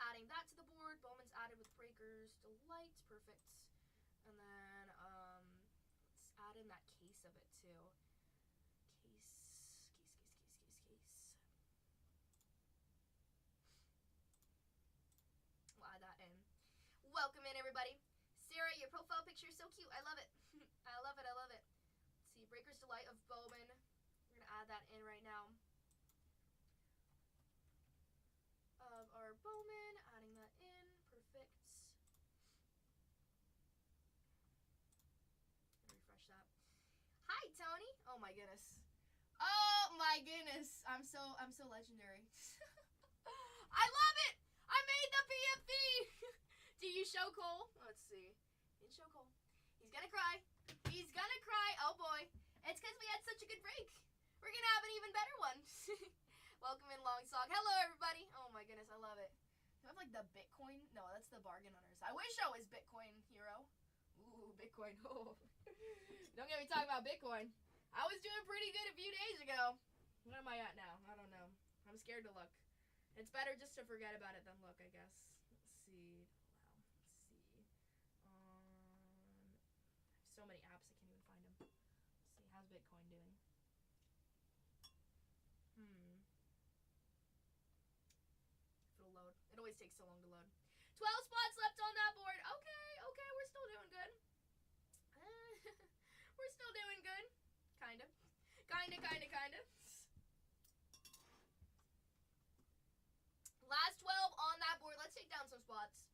Speaker 2: Adding that to the board. Bowman's added with Breaker's Delight. Perfect. And then let's add in that case of it too. Case. We'll add that in. Welcome in, everybody. Sarah, your profile picture is so cute. I love it. I love it. Let's see, Breaker's Delight of Bowman. We're gonna add that in right now. Of our Bowman, adding that in. Perfect. Refresh that. Hi, Tony. Oh my goodness. Oh my goodness. I'm so legendary. I love it. I made the PFP. Do you show Cole? Let's see. Didn't show Cole. He's gonna cry. He's gonna cry. Oh boy. It's because we had such a good break. We're gonna have an even better one. Welcome in, Long Sock. Hello, everybody. Oh my goodness, I love it. Do I have like the Bitcoin? No, that's the bargain hunters. I wish I was Bitcoin hero. Ooh, Bitcoin. Oh. Don't get me talking about Bitcoin. I was doing pretty good a few days ago. Where am I at now? I don't know. I'm scared to look. It's better just to forget about it than look, I guess. Let's see. Wow. Let's see. So many apps, I can't even find them. Let's see. How's Bitcoin doing? It'll load. It always takes so long to load. 12 spots left on that board. Okay, we're still doing good. We're still doing good. Kinda. Last 12 on that board. Let's take down some spots.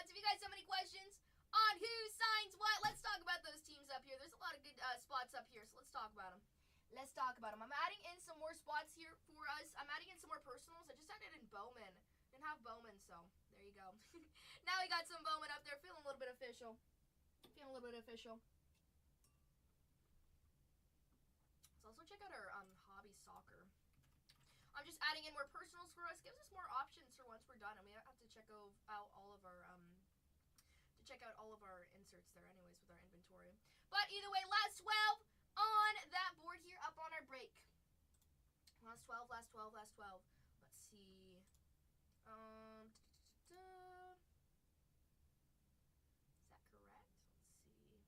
Speaker 2: If you guys have any questions on who signs what, let's talk about those teams up here. There's a lot of good spots up here, so let's talk about them. I'm adding in some more spots here for us. I'm adding in some more personals. I just added in Bowman. Didn't have Bowman, so there you go. Now we got some Bowman up there. Feeling a little bit official. Let's also check out our hobby soccer. I'm just adding in more personals for us. Gives us more options for once we're done, and we have to check out all of our inserts there anyways with our inventory. But either way, last 12 on that board here up on our break. Last 12. Let's see. Is that correct? Let's see.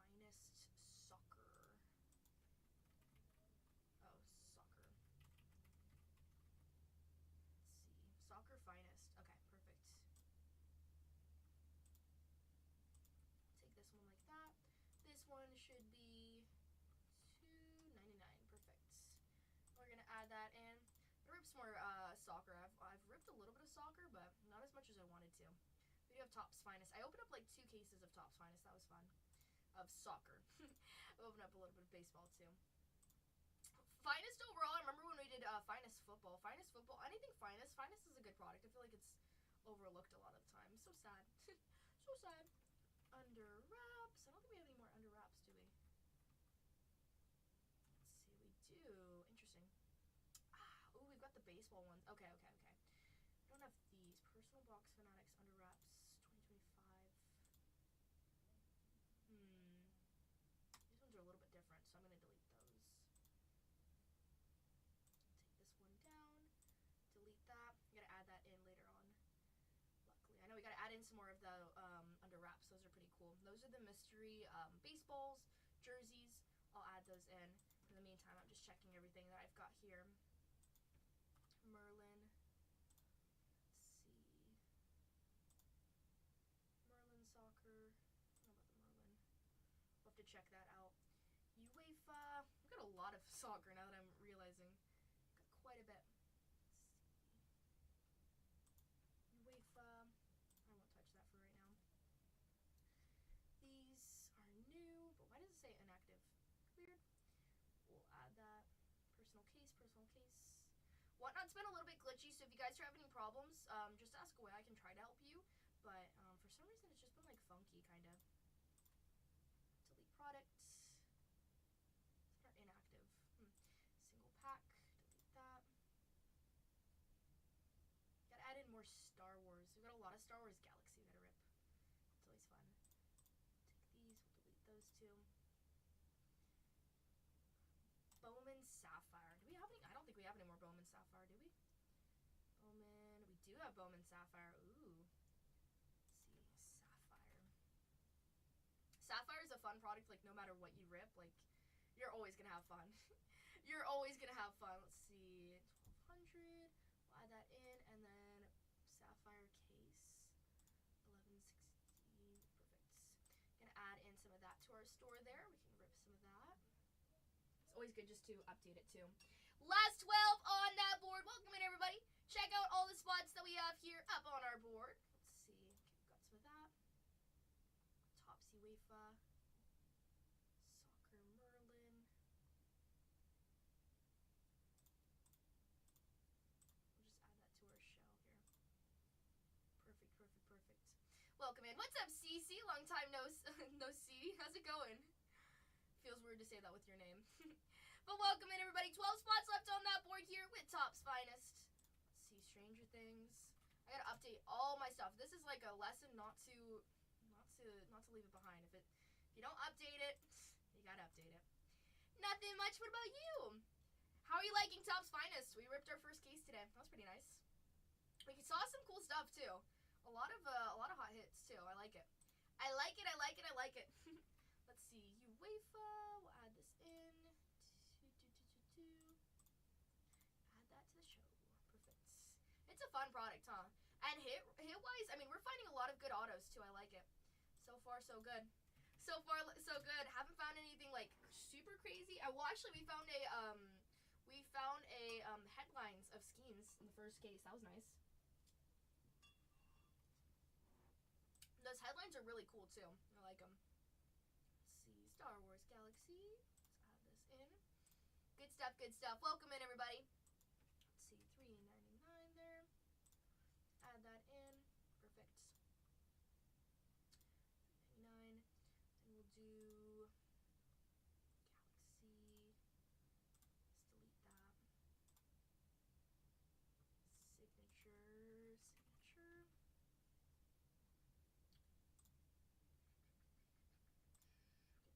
Speaker 2: Finest soccer. Oh, soccer. Let's see. Soccer finest. Okay, perfect. Take this one like that. This one should be $2.99. Perfect. We're gonna add that in. Rip some more soccer. I've ripped a little bit of soccer, but not as much as I wanted to. We do have Topps Finest. I opened up like 2 cases of Topps Finest. That was fun. of soccer. I've opened up a little bit of baseball too. Finest overall, I remember when we did Finest football. Finest football, anything Finest. Finest is a good product. I feel like it's overlooked a lot of the time. So sad. So sad. Under wraps. I don't think we have any more under wraps, do we? Let's see, we do. Interesting. Oh, we've got the baseball ones. Okay. I don't have these. Personal Box Fanatics under wraps 2025. These ones are a little bit different, so I'm going to delete those. Take this one down. Delete that. We got to add that in later on. Luckily. I know we got to add in some more of the under wraps. Those are pretty cool. Those are the mystery baseballs, jerseys. I'll add those in. In the meantime, I'm just checking everything that I've got here. Merlin. Let's see. Merlin soccer. I don't know about the Merlin. We'll have to check that out. UEFA. We've got a lot of soccer now that I'm realizing. Got quite a bit. Let's see. UEFA. I won't touch that for right now. These are new, but why does it say inactive? Weird. We'll add that. Personal case. Whatnot's been a little bit glitchy, so if you guys are having any problems, just ask away. I can try to help you, but for some reason it's just been like funky, kind of. Delete products. It's not inactive. Single pack. Delete that. Gotta add in more Star Wars. We've got a lot of Star Wars Galaxy we gotta rip. It's always fun. Take these. We'll delete those two. Bowman Sapphire. Do we have any? I don't think we have any more Bowman Sapphire, do we? Bowman. We do have Bowman Sapphire. Ooh. Let's see. Sapphire. Sapphire is a fun product, like, no matter what you rip, like, you're always gonna have fun. You're always gonna have fun. Let's see. 1200. We'll add that in, and then Sapphire case. 1160. Perfect. Gonna add in some of that to our store there. We can rip some of that. Always good just to update it too. Last 12 on that board. Welcome in, everybody. Check out all the spots that we have here up on our board. Let's see. Okay, we've got some of that. Topsy UEFA. Soccer Merlin. We'll just add that to our shell here. Perfect. Welcome in. What's up, Cece? Long time no see. How's it going? Feels weird to say that with your name. But welcome in, everybody. 12 spots left on that board here with Top's Finest. Let's see, Stranger Things. I gotta update all my stuff. This is like a lesson not to leave it behind. If you don't update it, you gotta update it. Nothing much. What about you? How are you liking Top's Finest? We ripped our first case today. That was pretty nice. We saw some cool stuff too. A lot of hot hits too. I like it. I like it. Let's see, UEFA. We'll add this in. Add that to the show. Perfect. It's a fun product, huh? And hit wise, I mean, we're finding a lot of good autos too. I like it. So far, so good. So far, so good. Haven't found anything like super crazy. Well, actually, we found a headlines of Skeens in the first case. That was nice. Those headlines are really cool too. I like them. Let's see, Star Wars Galaxy. Let's add this in. Good stuff. Welcome in, everybody. Let's see, $3.99 there. Add that in. Perfect. $3.99. And we'll do Galaxy. Let's delete that. Signature.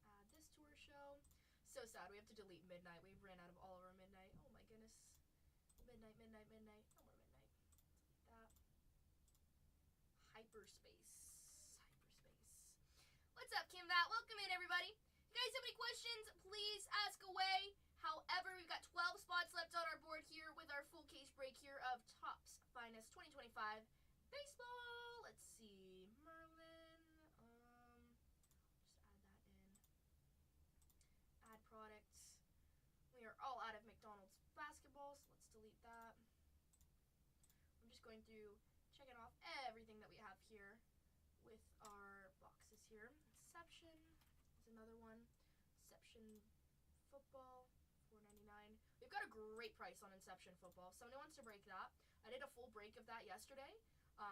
Speaker 2: Add this to our show. So sad. We have to delete Midnight. We ran out of all of our Midnight. Oh my goodness. Midnight. No more Midnight. Delete that. Hyperspace. What's up, Kim Vat? Welcome in, everybody. You guys have any questions, please ask away. However, we've got 12 spots left on our board here with our full case break here of Topps Finest 2025 baseball. Let's see. Merlin. Just add that in. Add products. We are all out of McDonald's basketball, so let's delete that. I'm just going through, checking off everything that we have here with our boxes here. Inception. Is another one. Inception Football, $4.99. We've got a great price on Inception Football. If somebody wants to break that, I did a full break of that yesterday.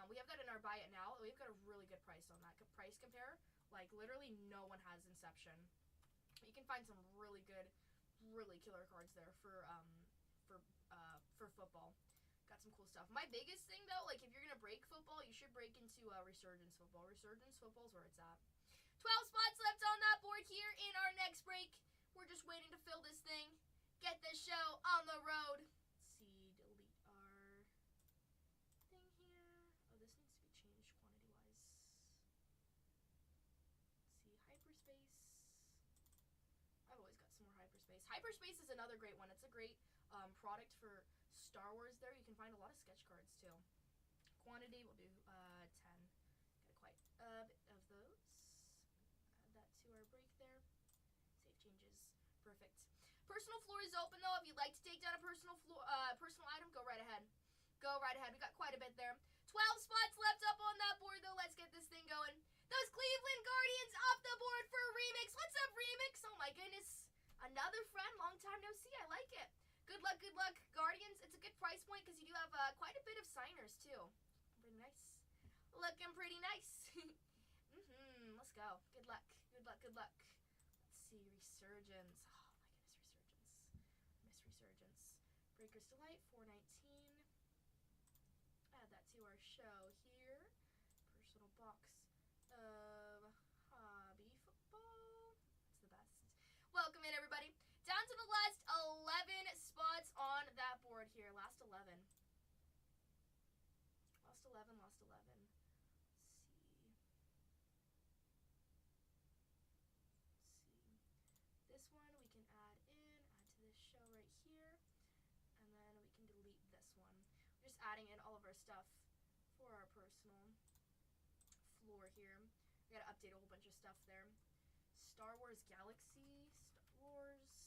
Speaker 2: We have that in our buy it now. We've got a really good price on that. Price compare, like literally no one has Inception. You can find some really good, really killer cards there for football. Got some cool stuff. My biggest thing though, like if you're gonna break football, you should break into Resurgence Football. Resurgence Football is where it's at. 12 spots left on that board here in our next break. We're just waiting to fill this thing. Get this show on the road. Let's see, delete our thing here. Oh, this needs to be changed quantity-wise. Let's see, hyperspace. I've always got some more hyperspace. Hyperspace is another great one. It's a great product for Star Wars there. You can find a lot of sketch cards too. Quantity, we'll do 10. Got quite a bit of those. Add that to our break there. Save changes. Perfect. Personal floor is open though. If you'd like to take down a personal item, go right ahead. Go right ahead. We got quite a bit there. 12 spots left up on that board though. Let's get this thing going. Those Cleveland Guardians off the board for Remix. What's up, Remix? Oh my goodness. Another friend. Long time no see. I like it. Good luck, Guardians. It's a good price point because you do have quite a bit of signers too. Pretty nice. Looking pretty nice. Let's go. Good luck. Good luck. Good luck. Let's see. Resurgence. Oh my goodness, Resurgence. Miss Resurgence. Breaker's Delight, $4.19. Add that to our show here. Personal box of hobby football. It's the best. Welcome in, everybody. Down to the last 11 spots on that board here. Last 11. Last 11, last 11. Let's see. This one we can add to this show right here. And then we can delete this one. We're just adding in all of our stuff for our personal floor here. We gotta update a whole bunch of stuff there. Star Wars Galaxy, Star Wars. Let's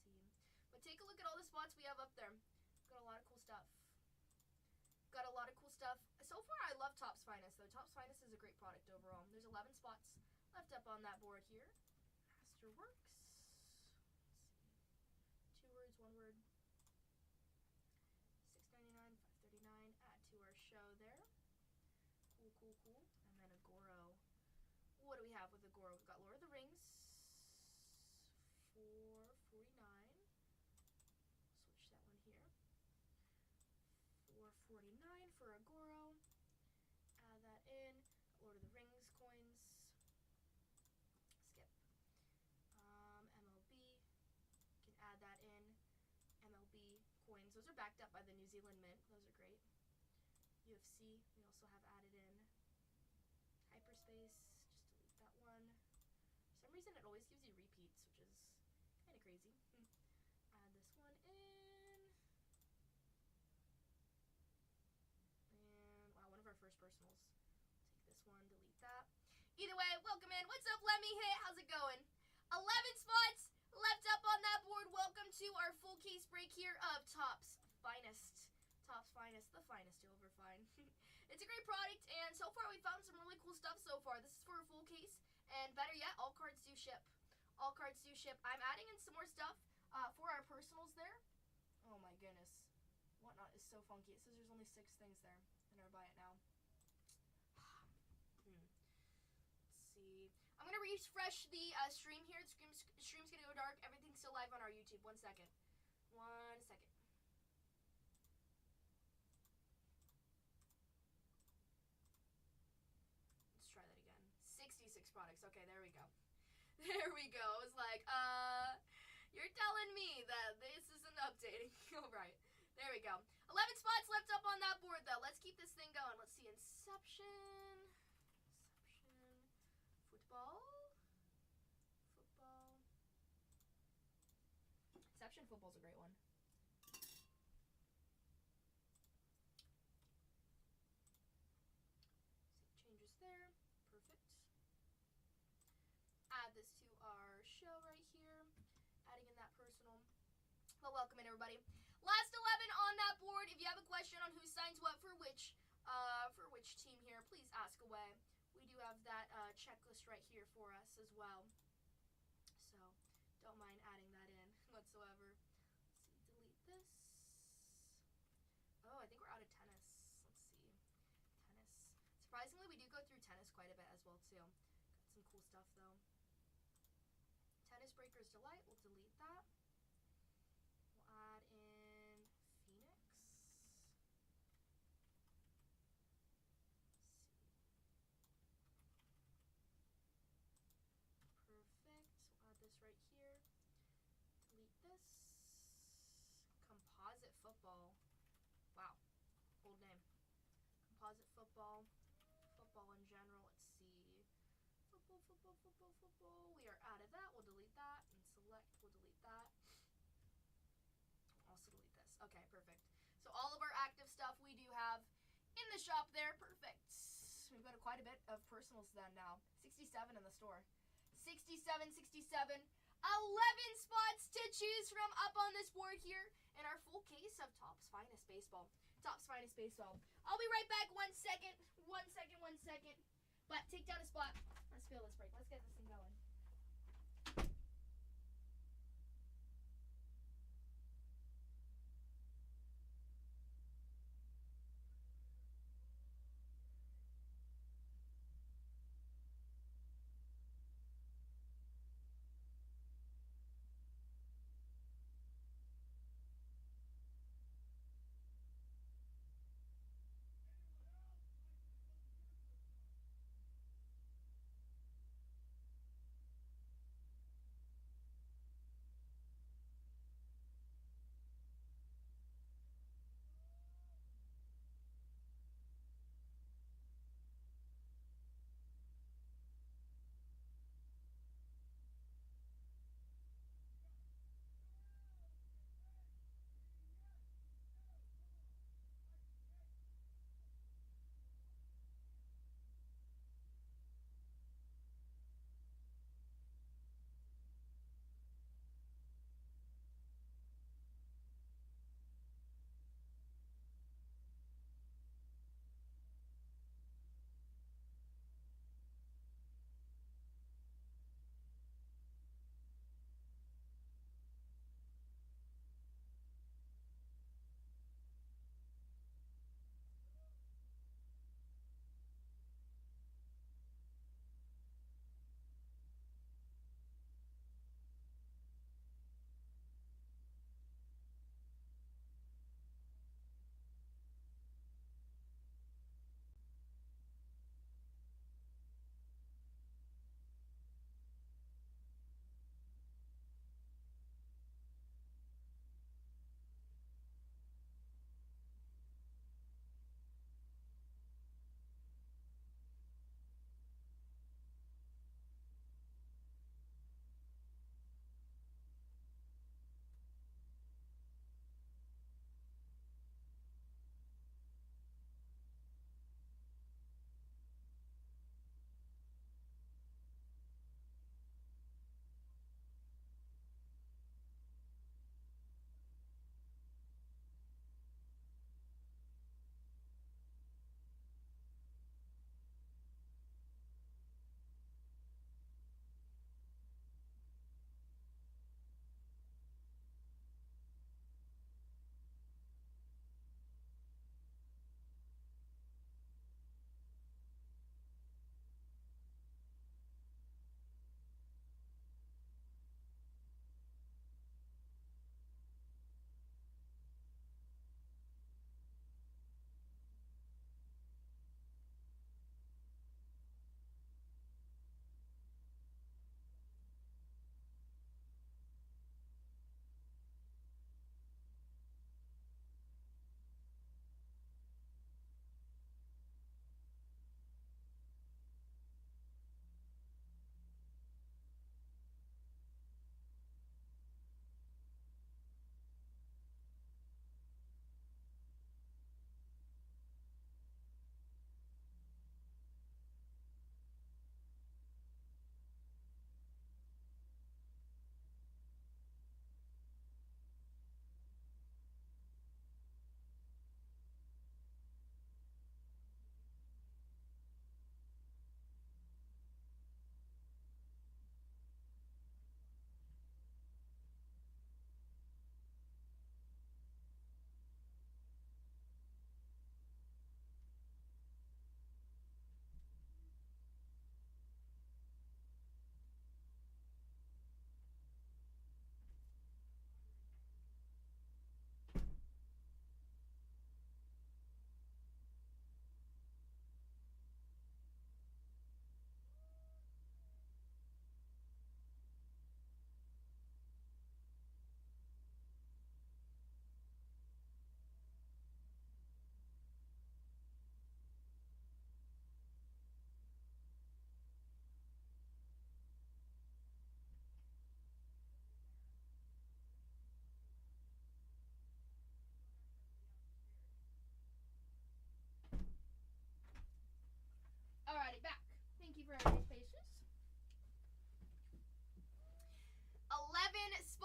Speaker 2: see. But take a look at all the spots we have up there. Got a lot of cool stuff. Got a lot of cool stuff. So far, I love Topps Finest, though. Topps Finest is a great product overall. There's 11 spots left up on that board here. Masterworks. Let's see. 2 words, 1 word. $6.99, $5.39. Add to our show there. Cool, cool, cool. And then a Goro. What do we have with the Goro? We've got Lord of the Rings. $4.49. Switch that one here. $4.49 for a Goro. Add that in. Lord of the Rings coins. Skip. MLB. Can add that in. MLB coins. Those are backed up by the New Zealand Mint. Those are great. UFC. We also have added in. Hyperspace. Just delete that one. For some reason, it always gives you repeats, which is kind of crazy. Add this one in. And wow, one of our first personals. Take this one, delete that. Either way, welcome in. What's up, Lemmy Hit? How's it going? 11 spots left up on that board. Welcome to our full case break here of Topps Finest. Topps Finest, the finest you'll ever find. It's a great product, and so far we found some really cool stuff so far. This is for a full case, and better yet, all cards do ship. All cards do ship. I'm adding in some more stuff for our personals there. Oh my goodness. Whatnot is so funky. It says there's only 6 things there in our buy it now. Let's see. I'm going to refresh the stream here. The stream's going to go dark. Everything's still live on our YouTube. 1 second. 1 second. Let's try that again. 66 products. Okay, there we go. There we go. I was like, you're telling me that this isn't updating. All right. There we go. 11 spots left up on that board, though. Let's keep this thing going. Let's see. Inception. Football. Inception Football's a great one. Save changes there. Perfect. Add this to our show right here. Adding in that personal. Well, welcome in, everybody. Last 11 on that board. If you have a question on who signs what for which team here, please ask away. We do have that checklist right here for us as well. Don't mind adding that in whatsoever. Let's see, delete this. Oh, I think we're out of tennis. Let's see. Tennis. Surprisingly, we do go through tennis quite a bit as well, too. Got some cool stuff, though. Tennis Breaker's Delight. We'll delete that. We'll add in Phoenix. Let's see. Perfect. We'll add this right here. Delete this. Composite Football. Wow. Old name. Composite Football. Football in general. Let's see. Football. We are out of that. We'll delete that. And select. We'll delete that. We'll also delete this. Okay, perfect. So all of our active stuff we do have in the shop there. Perfect. We've got quite a bit of personals then now. 67 in the store. 67. 11 spots to choose from up on this board here. And our full case of Topps Finest Baseball. Topps Finest Baseball. I'll be right back. 1 second. But take down a spot. Let's feel this break. Let's get this thing going.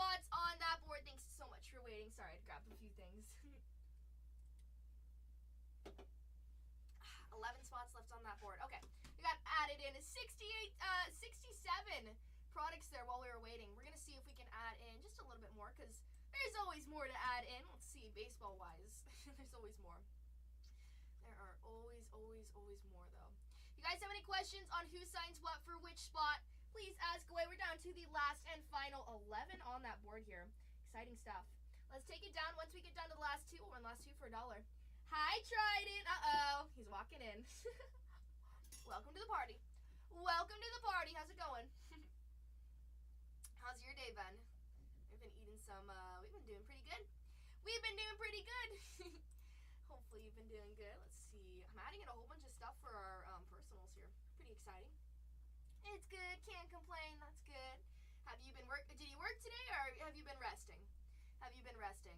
Speaker 2: spots on that board. Thanks so much for waiting. Sorry, I grabbed a few things. 11 spots left on that board. Okay, we got added in 67 products there while we were waiting. We're gonna see if we can add in just a little bit more because there's always more to add in. Let's see, baseball wise, there's always more. There are always more though. You guys have any questions on who signs what for which spot? Please ask away. We're down to the last and final 11 on that board here. Exciting stuff. Let's take it down. Once we get down to the last two, we'll run last two for $1. Hi, Trident. Uh-oh. He's walking in. Welcome to the party. Welcome to the party. How's it going? How's your day been? We've been eating some, we've been doing pretty good. We've been doing pretty good. Hopefully you've been doing good. Let's see. I'm adding in a whole bunch of stuff for our personals here. Pretty exciting. It's good. Can't complain. That's good. Have you been Did you work today or have you been resting? Have you been resting?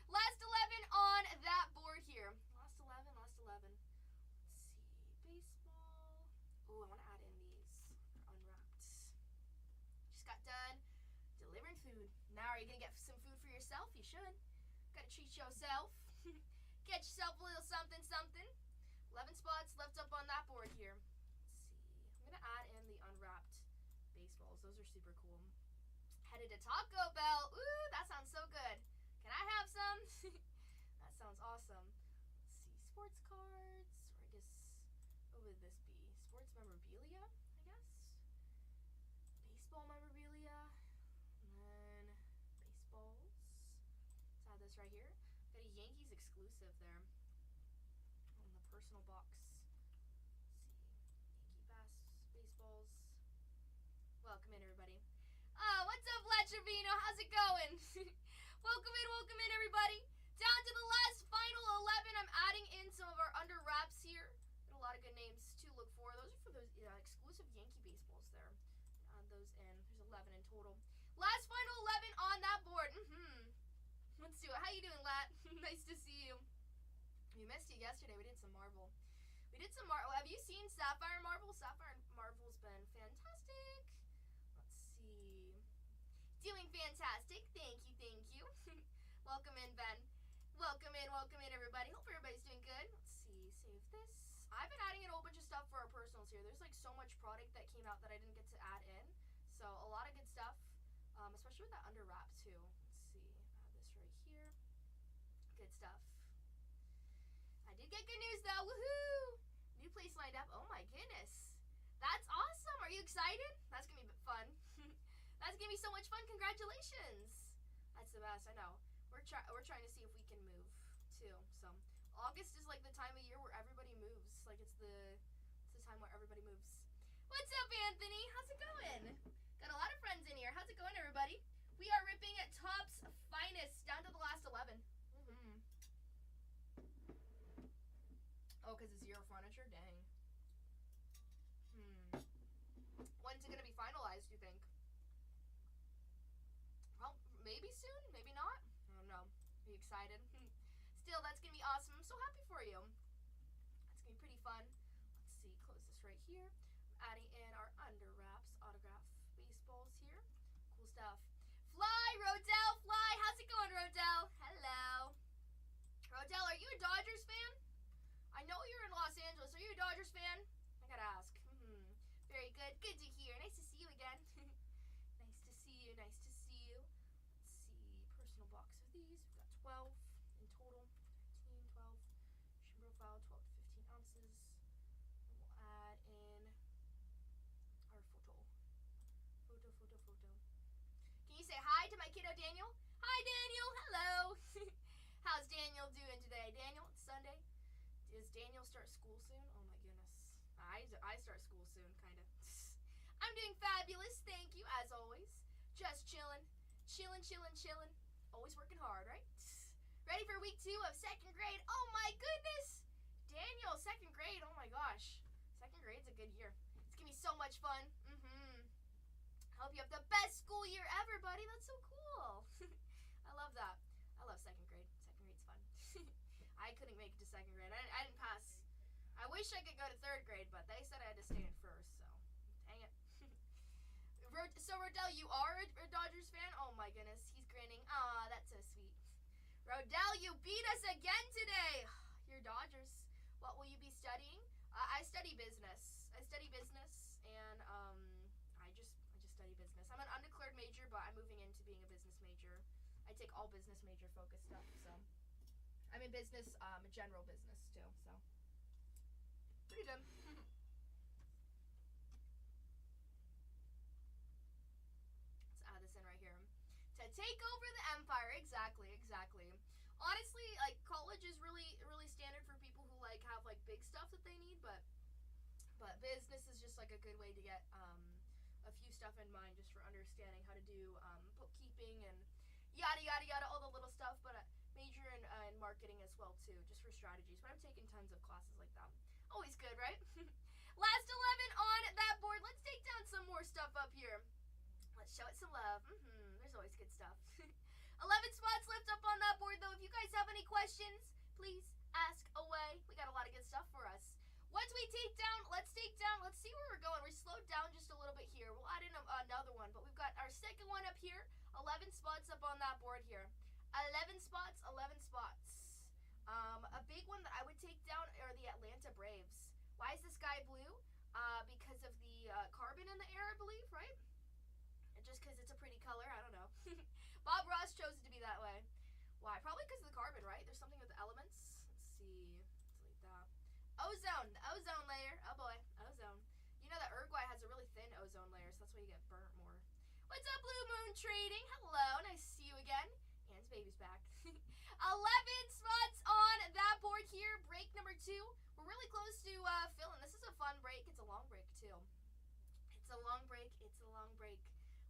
Speaker 2: Last 11 on that board here. Last 11. Let's see. Baseball. Oh, I want to add in these. They're unwrapped. Just got done delivering food. Now are you going to get some food for yourself? You should. Got to treat yourself. Get yourself a little something. 11 spots left up on that board here. Let's see. I'm going to add in the unwrapped baseballs. Those are super cool. Headed to Taco Bell. Ooh, that sounds so good. Can I have some? That sounds awesome. Let's see. Sports cards. Or I guess, what would this be? Sports memorabilia, I guess? Baseball memorabilia. And then baseballs. Let's add this right here. Got a Yankees exclusive there. On the personal box. Let's see. Yankee baseballs. Welcome in, everybody. Oh, what's up, Latravino? How's it going? Welcome in, everybody. Down to the last final 11. I'm adding in some of our under wraps here. Got a lot of good names to look for. Those are for those exclusive Yankee baseballs there. Add those in. There's 11 in total. Last final 11 on that board. Let's do it. How you doing, Lat? Nice to see you. We missed you yesterday. We did some Marvel. Have you seen Sapphire Marvel? Sapphire Marvel's been fantastic. Doing fantastic. Thank you. Welcome in, Ben. Welcome in, everybody. Hope everybody's doing good. Let's see. Save this. I've been adding in a whole bunch of stuff for our personals here. There's like so much product that came out that I didn't get to add in. So a lot of good stuff, especially with that under wrap too. Let's see. Add this right here. Good stuff. I did get good news though. Woohoo! New place lined up. Oh my goodness. That's awesome. Are you excited? That's gonna be fun. That's gonna be so much fun. Congratulations. That's the best. I know. We're trying to see if we can move too. So August is like the time of year where everybody moves. Like it's the time where everybody moves. What's up, Anthony? How's it going? Got a lot of friends in here. How's it going, everybody? We are ripping at Top's Finest down to the last 11. Oh, because it's Euro furniture? Dang. When's it gonna be finalized, do you think? Well, maybe soon, maybe not. I don't know. Are you excited? Still, that's gonna be awesome. I'm so happy for you. That's gonna be pretty fun. Let's see, close this right here. I'm adding in our under wraps autograph baseballs here. Cool stuff. Fly, Rodell, fly. How's it going, Rodell? Hello. Rodell, are you a Dodgers fan? I know you're in Los Angeles. Are you a Dodgers fan? I gotta ask. Very good. Good to hear. Nice to see you again. Nice to see you. Let's see. Personal box of these. We've got 12 in total. 13, 12. Shim profile, 12 to 15 ounces. And we'll add in our photo. Can you say hi to my kiddo, Daniel? Hi, Daniel. Hello. How's Daniel doing today? Daniel, it's Sunday. Does Daniel start school soon? Oh, my goodness. I start school soon, kind of. I'm doing fabulous, thank you, as always. Just chilling. Always working hard, right? Ready for week 2 of 2nd grade? Oh my goodness! Daniel, 2nd grade, oh my gosh. 2nd grade's a good year. It's gonna be so much fun. I hope you have the best school year ever, buddy. That's so cool. I love that. I love 2nd grade. 2nd grade's fun. I couldn't make it to 2nd grade. I didn't pass. I wish I could go to 3rd grade, but they said I had to stay in 1st, so dang it. So Rodell, you are a Dodgers fan? Oh my goodness, he's grinning. Aw, that's so sweet. Rodell, you beat us again today. You're Dodgers. What will you be studying? I study business. And I just study business. I'm an undeclared major, but I'm moving into being a business major. I take all business major focused stuff, so I'm in business, general business too, so pretty good. Let's add this in right here. To take over the empire, exactly. Honestly, like, college is really standard for people who like have like big stuff that they need, but business is just like a good way to get a few stuff in mind just for understanding how to do bookkeeping and yada all the little stuff, but major in marketing as well too, just for strategies. But I'm taking tons of classes like that. Always good, right? Last 11 on that board. Let's take down some more stuff up here. Let's show it some love. There's always good stuff. 11 spots left up on that board, though. If you guys have any questions, please ask away. We got a lot of good stuff for us. Once we take down, let's see where we're going. We slowed down just a little bit here. We'll add in another one, but we've got our second one up here. 11 spots up on that board here. 11 spots. A big one that I would take down are the Atlanta Braves. Why is the sky blue? Because of the carbon in the air, I believe, right? Just because it's a pretty color, I don't know. Bob Ross chose it to be that way. Why? Probably because of the carbon, right? There's something with the elements. Let's see. Let's like that. Ozone. The ozone layer. Oh boy. Ozone. You know that Uruguay has a really thin ozone layer, so that's why you get burnt more. What's up, Blue Moon Trading? Hello. Nice to see you again. Anne's baby's back. 11 spots on that board here. Break number 2. We're really close to filling. This is a fun break. It's a long break, too. It's a long break.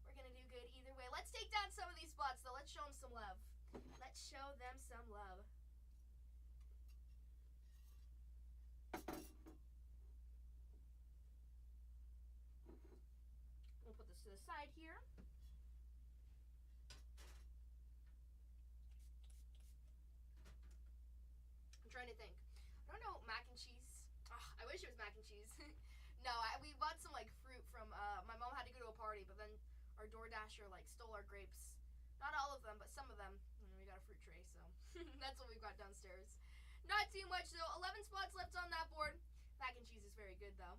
Speaker 2: We're going to do good either way. Let's take down some of these spots, though. Let's show them some love. Let's show them some love. We'll put this to the side here. I'm trying to think. I don't know, mac and cheese. I wish it was mac and cheese. No, we bought some like fruit from my mom had to go to a party, but then our DoorDasher like stole our grapes. Not all of them, but some of them. And we got a fruit tray, so that's what we've got downstairs. Not too much though. 11 spots left on that board. Mac and cheese is very good though.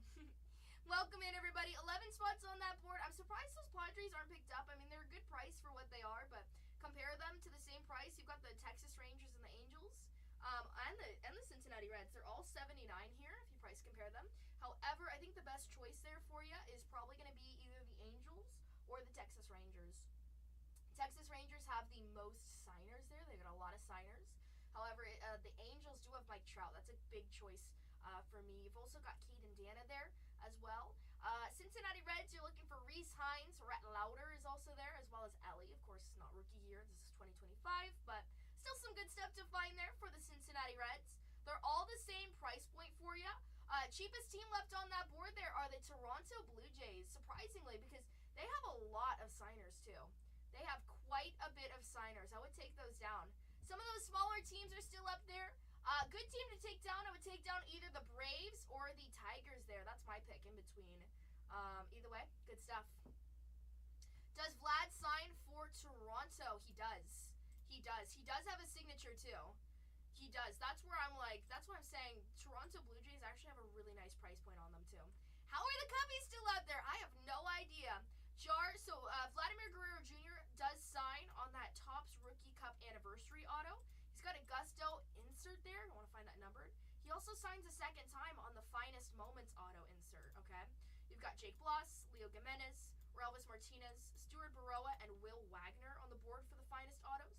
Speaker 2: Welcome in, everybody. 11 spots on that board. I'm surprised those Padres aren't picked up. I mean, they're a good price for what they are, but compare them to the same price. You've got the Texas Rangers and the Angels, and the Cincinnati Reds. They're all 79 here if you price compare them. However, I think the best choice there for you is probably going to be either the Angels or the Texas Rangers. Texas Rangers have the most signers there. They've got a lot of signers. However, the Angels do have Mike Trout. That's a big choice for me. You've also got Cade and Dana there as well. Cincinnati Reds, you're looking for Reese Hines. Rhett Lauder is also there, as well as Ellie. Of course, not rookie year. This is 2025, but still some good stuff to find there for the Cincinnati Reds. They're all the same price point for you. Cheapest team left on that board there are the Toronto Blue Jays, surprisingly, because they have a lot of signers, too. They have quite a bit of signers. I would take those down. Some of those smaller teams are still up there. Good team to take down. I would take down either the Braves or the Tigers there. That's my pick in between. Either way, good stuff. Does Vlad sign for Toronto? He does. He does have a signature, too. He does. That's where I'm saying Toronto Blue Jays actually have a really nice price point on them, too. How are the Cubbies still out there? I have no idea. Vladimir Guerrero Jr. does sign on that Topps Rookie Cup Anniversary auto. He's got a Gusto insert there. I want to find that numbered. He also signs a second time on the Finest Moments auto insert, okay? You've got Jake Bloss, Leo Jimenez, Relvis Martinez, Stuart Baroa, and Will Wagner on the board for the Finest autos.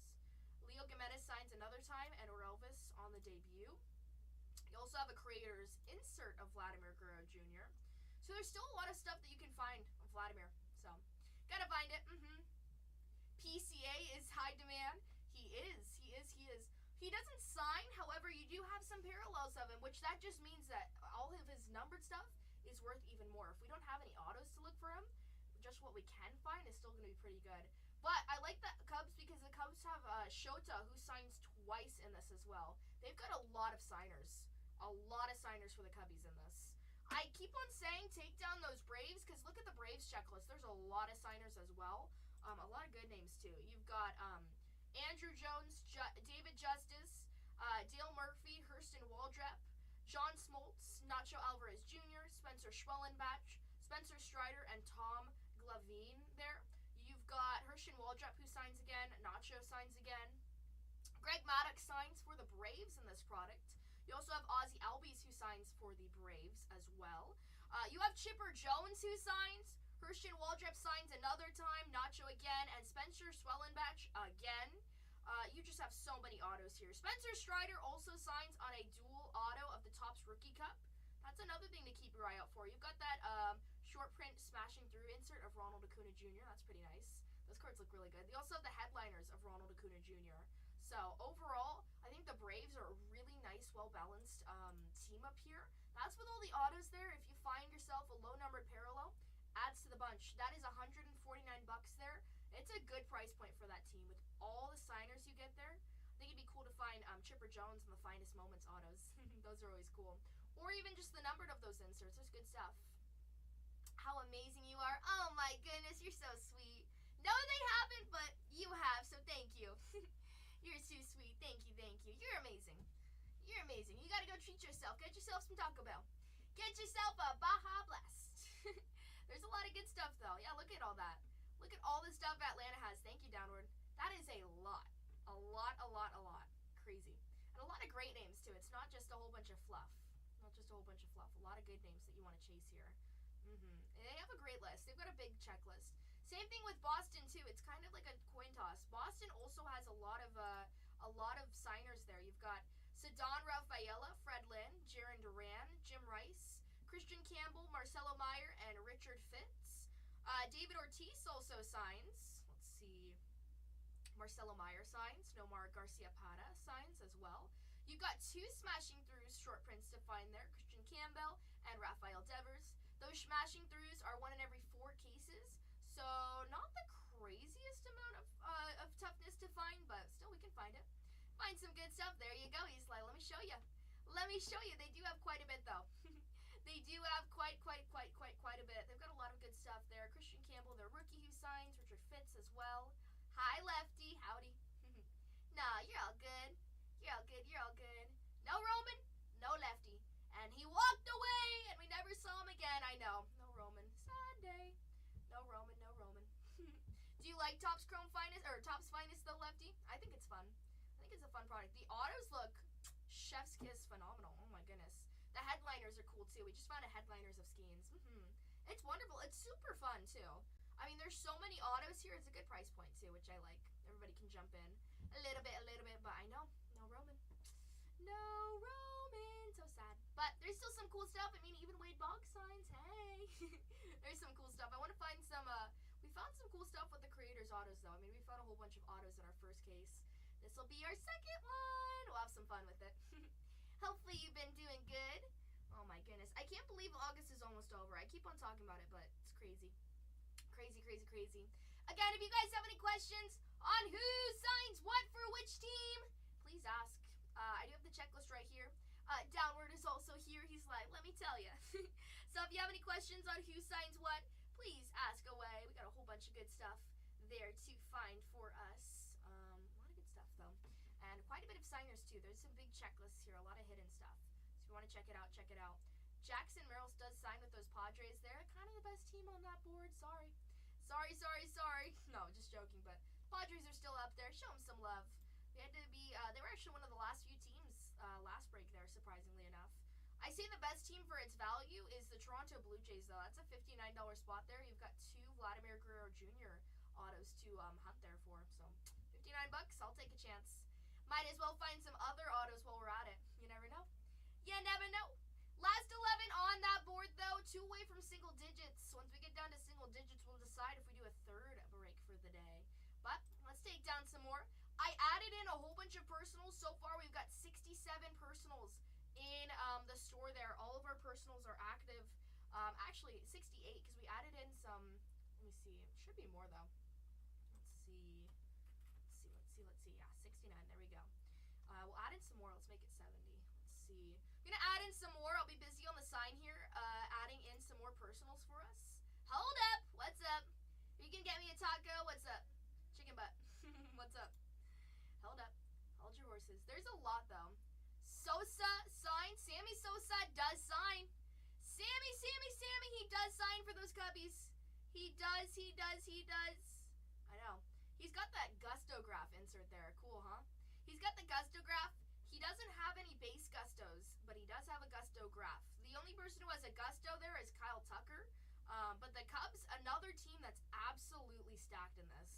Speaker 2: Leo Jimenez signs another time, and Relvis on the debut. You also have a creator's insert of Vladimir Guerrero Jr. So there's still a lot of stuff that you can find of Vladimir. So, gotta find it. PCA is high demand. He is. He doesn't sign, however, you do have some parallels of him, which that just means that all of his numbered stuff is worth even more. If we don't have any autos to look for him, just what we can find is still going to be pretty good. But I like the Cubs because the Cubs have Shota, who signs twice in this as well. They've got a lot of signers. A lot of signers for the Cubbies in this. I keep on saying take down those Braves, because look at the Braves checklist. There's a lot of signers as well. A lot of good names, too. You've got Andrew Jones, David Justice, Dale Murphy, Hurston Waldrep, John Smoltz, Nacho Alvarez Jr., Spencer Schwellenbach, Spencer Strider, and Tom Glavine there. You've got Hurston Waldrep, who signs again. Nacho signs again. Greg Maddox signs for the Braves in this product. You also have Ozzie Albies, who signs for the Braves as well. You have Chipper Jones, who signs. Hurston Waldrep signs another time. Nacho again. And Spencer Schwellenbach again. You just have so many autos here. Spencer Strider also signs on a dual auto of the Topps Rookie Cup. That's another thing to keep your eye out for. You've got that short print smashing through insert of Ronald Acuna Jr. That's pretty nice. Those cards look really good. They also have the headliners of Ronald Acuna Jr. So overall, I think the Braves are a really nice, well-balanced team up here. That's with all the autos there. If you find yourself a low-numbered parallel, adds to the bunch. That is $149 there. It's a good price point for that team with all the signers you get there. I think it'd be cool to find Chipper Jones and the Finest Moments autos. Those are always cool. Or even just the numbered of those inserts. There's good stuff. How amazing you are. Oh my goodness, you're so sweet. No, they haven't, but you have, so thank you. You're so sweet. Thank you, thank you. You're amazing. You're amazing. You gotta go treat yourself. Get yourself some Taco Bell. Get yourself a Baja Blast. There's a lot of good stuff, though. Yeah, look at all that. Look at all the stuff Atlanta has. Thank you, Downward. That is a lot. A lot, a lot, a lot. Crazy. And a lot of great names, too. It's not just a whole bunch of fluff. Not just a whole bunch of fluff. A lot of good names that you want to chase here. They have a great list. They've got a big checklist. Same thing with Boston, too. It's kind of like a coin toss. Boston also has a lot of signers there. You've got Ceddanne Rafaela, Fred Lynn, Jarren Duran, Jim Rice, Christian Campbell, Marcelo Meyer, and Richard Fitz. David Ortiz also signs. Let's see. Marcelo Meyer signs. Nomar Garciaparra signs as well. You've got two smashing throughs short prints to find there. Christian Campbell and Rafael Devers. Those smashing throughs are 1 in every 4 cases. So not the craziest amount of toughness to find, but still we can find it. Find some good stuff. There you go, Isla. Let me show you. Let me show you. They do have quite a bit, though. They do have quite a bit. They've got a lot of good stuff there. Christian Campbell, their rookie who signs. Richard Fitz as well. Hi, Lefty. Howdy. Nah, you're all good. You're all good. You're all good. No Roman, no Lefty. And he walked away, and we never saw him again. I know. No Roman. Sad day. No Roman, no Roman. Do you like Topps Finest, though, Lefty? I think it's fun. I think it's a fun product. The autos look chef's kiss phenomenal. Oh, my goodness. The headliners are cool, too. We just found a headliners of Skeens. It's wonderful. It's super fun, too. I mean, there's so many autos here. It's a good price point, too, which I like. Everybody can jump in a little bit, but I know. No Roman. No Roman. So sad. But there's still some cool stuff. I mean, even Wade Boggs signs. Hey. There's some cool stuff. I want to find some, we found some cool stuff with the creators' autos, though. I mean, we found a whole bunch of autos in our first case. This will be our second one. We'll have some fun with it. Hopefully you've been doing good. Oh my goodness. I can't believe August is almost over. I keep on talking about it, but it's crazy. Crazy. Again, if you guys have any questions on who signs what for which team, please ask. I do have the checklist right here. Downward is also here. He's like, let me tell you. So if you have any questions on who signs what, please ask away. We got a whole bunch of good stuff there to find for us. A lot of good stuff, though. And quite a bit of signers, too. There's some big checklists here. A lot of hidden stuff. So if you want to check it out, check it out. Jackson Merrills does sign with those Padres there. Kind of the best team on that board. Sorry. No, just joking, but Padres are still up there. Show them some love. They had to be, they were actually one of the last few teams last break there, surprisingly enough. I say the best team for its value is the Toronto Blue Jays, though. That's a $59 spot there. You've got 2 Vladimir Guerrero Jr. autos to hunt there for. So, $59, I'll take a chance. Might as well find some other autos while we're at it. You never know. You never know. Last 11 on that board, though. 2 away from single digits. Once we get down to single digits, we'll decide if we do a third break for the day. But let's take down some more. I added in a whole bunch of personals. So far, we've got 67 personals in the store there. All of our personals are active. Actually, 68 because we added in some. Let me see. Should be more, though. Let's see. Yeah, 69. There we go. We'll add in some more. Let's make it 70. Let's see. I'm going to add in some more. I'll be busy on the sign here get me a taco. What's up? Chicken butt. What's up? Hold up. Hold your horses. There's a lot, though. Sosa sign. Sammy Sosa does sign. Sammy, he does sign for those Cubbies. He does. I know. He's got that gustograph insert there. Cool, huh? He's got the gustograph. He doesn't have any base gustos, but he does have a gustograph. The only person who has a gusto there is Kyle Tucker. But the Cubs, another team that's absolutely stacked in this.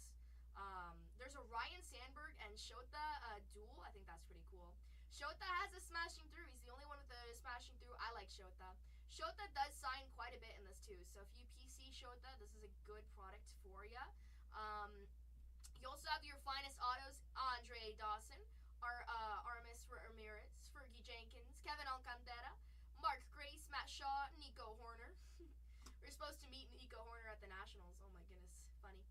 Speaker 2: There's a Ryan Sandberg and Shota duel. I think that's pretty cool. Shota has a smashing through. He's the only one with a smashing through. I like Shota. Shota does sign quite a bit in this too. So if you PC Shota, this is a good product for you. You also have your finest autos: Andre Dawson, Aramis Ramirez, Fergie Jenkins, Kevin Alcantara, Mark Grace, Matt Shaw, Nico Horner. We're supposed to meet Nico Horner at the Nationals. Oh my goodness, funny.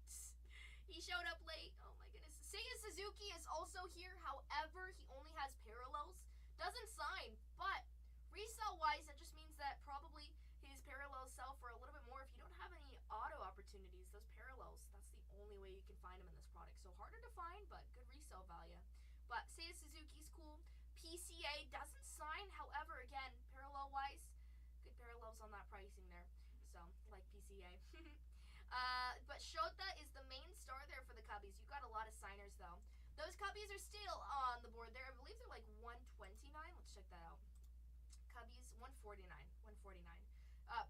Speaker 2: He showed up late. Oh my goodness. Seiya Suzuki is also here. However, he only has parallels. Doesn't sign, but resale-wise, that just means that probably his parallels sell for a little bit more. If you don't have any auto opportunities, those parallels, that's the only way you can find them in this product. So harder to find, but good resale value. But Seiya Suzuki's cool. PCA doesn't sign. However, again, parallel-wise, good parallels on that pricing there. So, like PCA. But Shota is the main star there for the Cubbies. You've got a lot of signers, though. Those Cubbies are still on the board there. I believe they're like 129. Let's check that out. Cubbies, 149.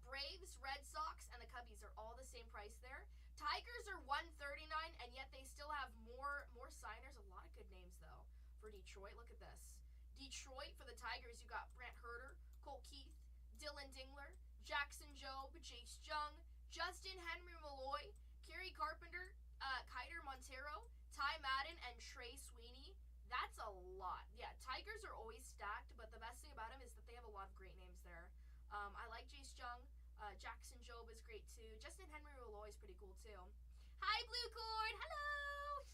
Speaker 2: Braves, Red Sox, and the Cubbies are all the same price there. Tigers are 139, and yet they still have more signers. A lot of good names, though, for Detroit. Look at this. Detroit, for the Tigers, you got Brent Herter, Colt Keith, Dylan Dingler, Jackson Jobe, Jace Jung, Justin Henry Malloy, Kerry Carpenter, Kiter Montero, Ty Madden, and Trey Sweeney. That's a lot. Yeah, Tigers are always stacked, but the best thing about them is that they have a lot of great names there. I like Jace Jung. Jackson Jobe is great too. Justin Henry Malloy is pretty cool too. Hi, Blue Cord. Hello.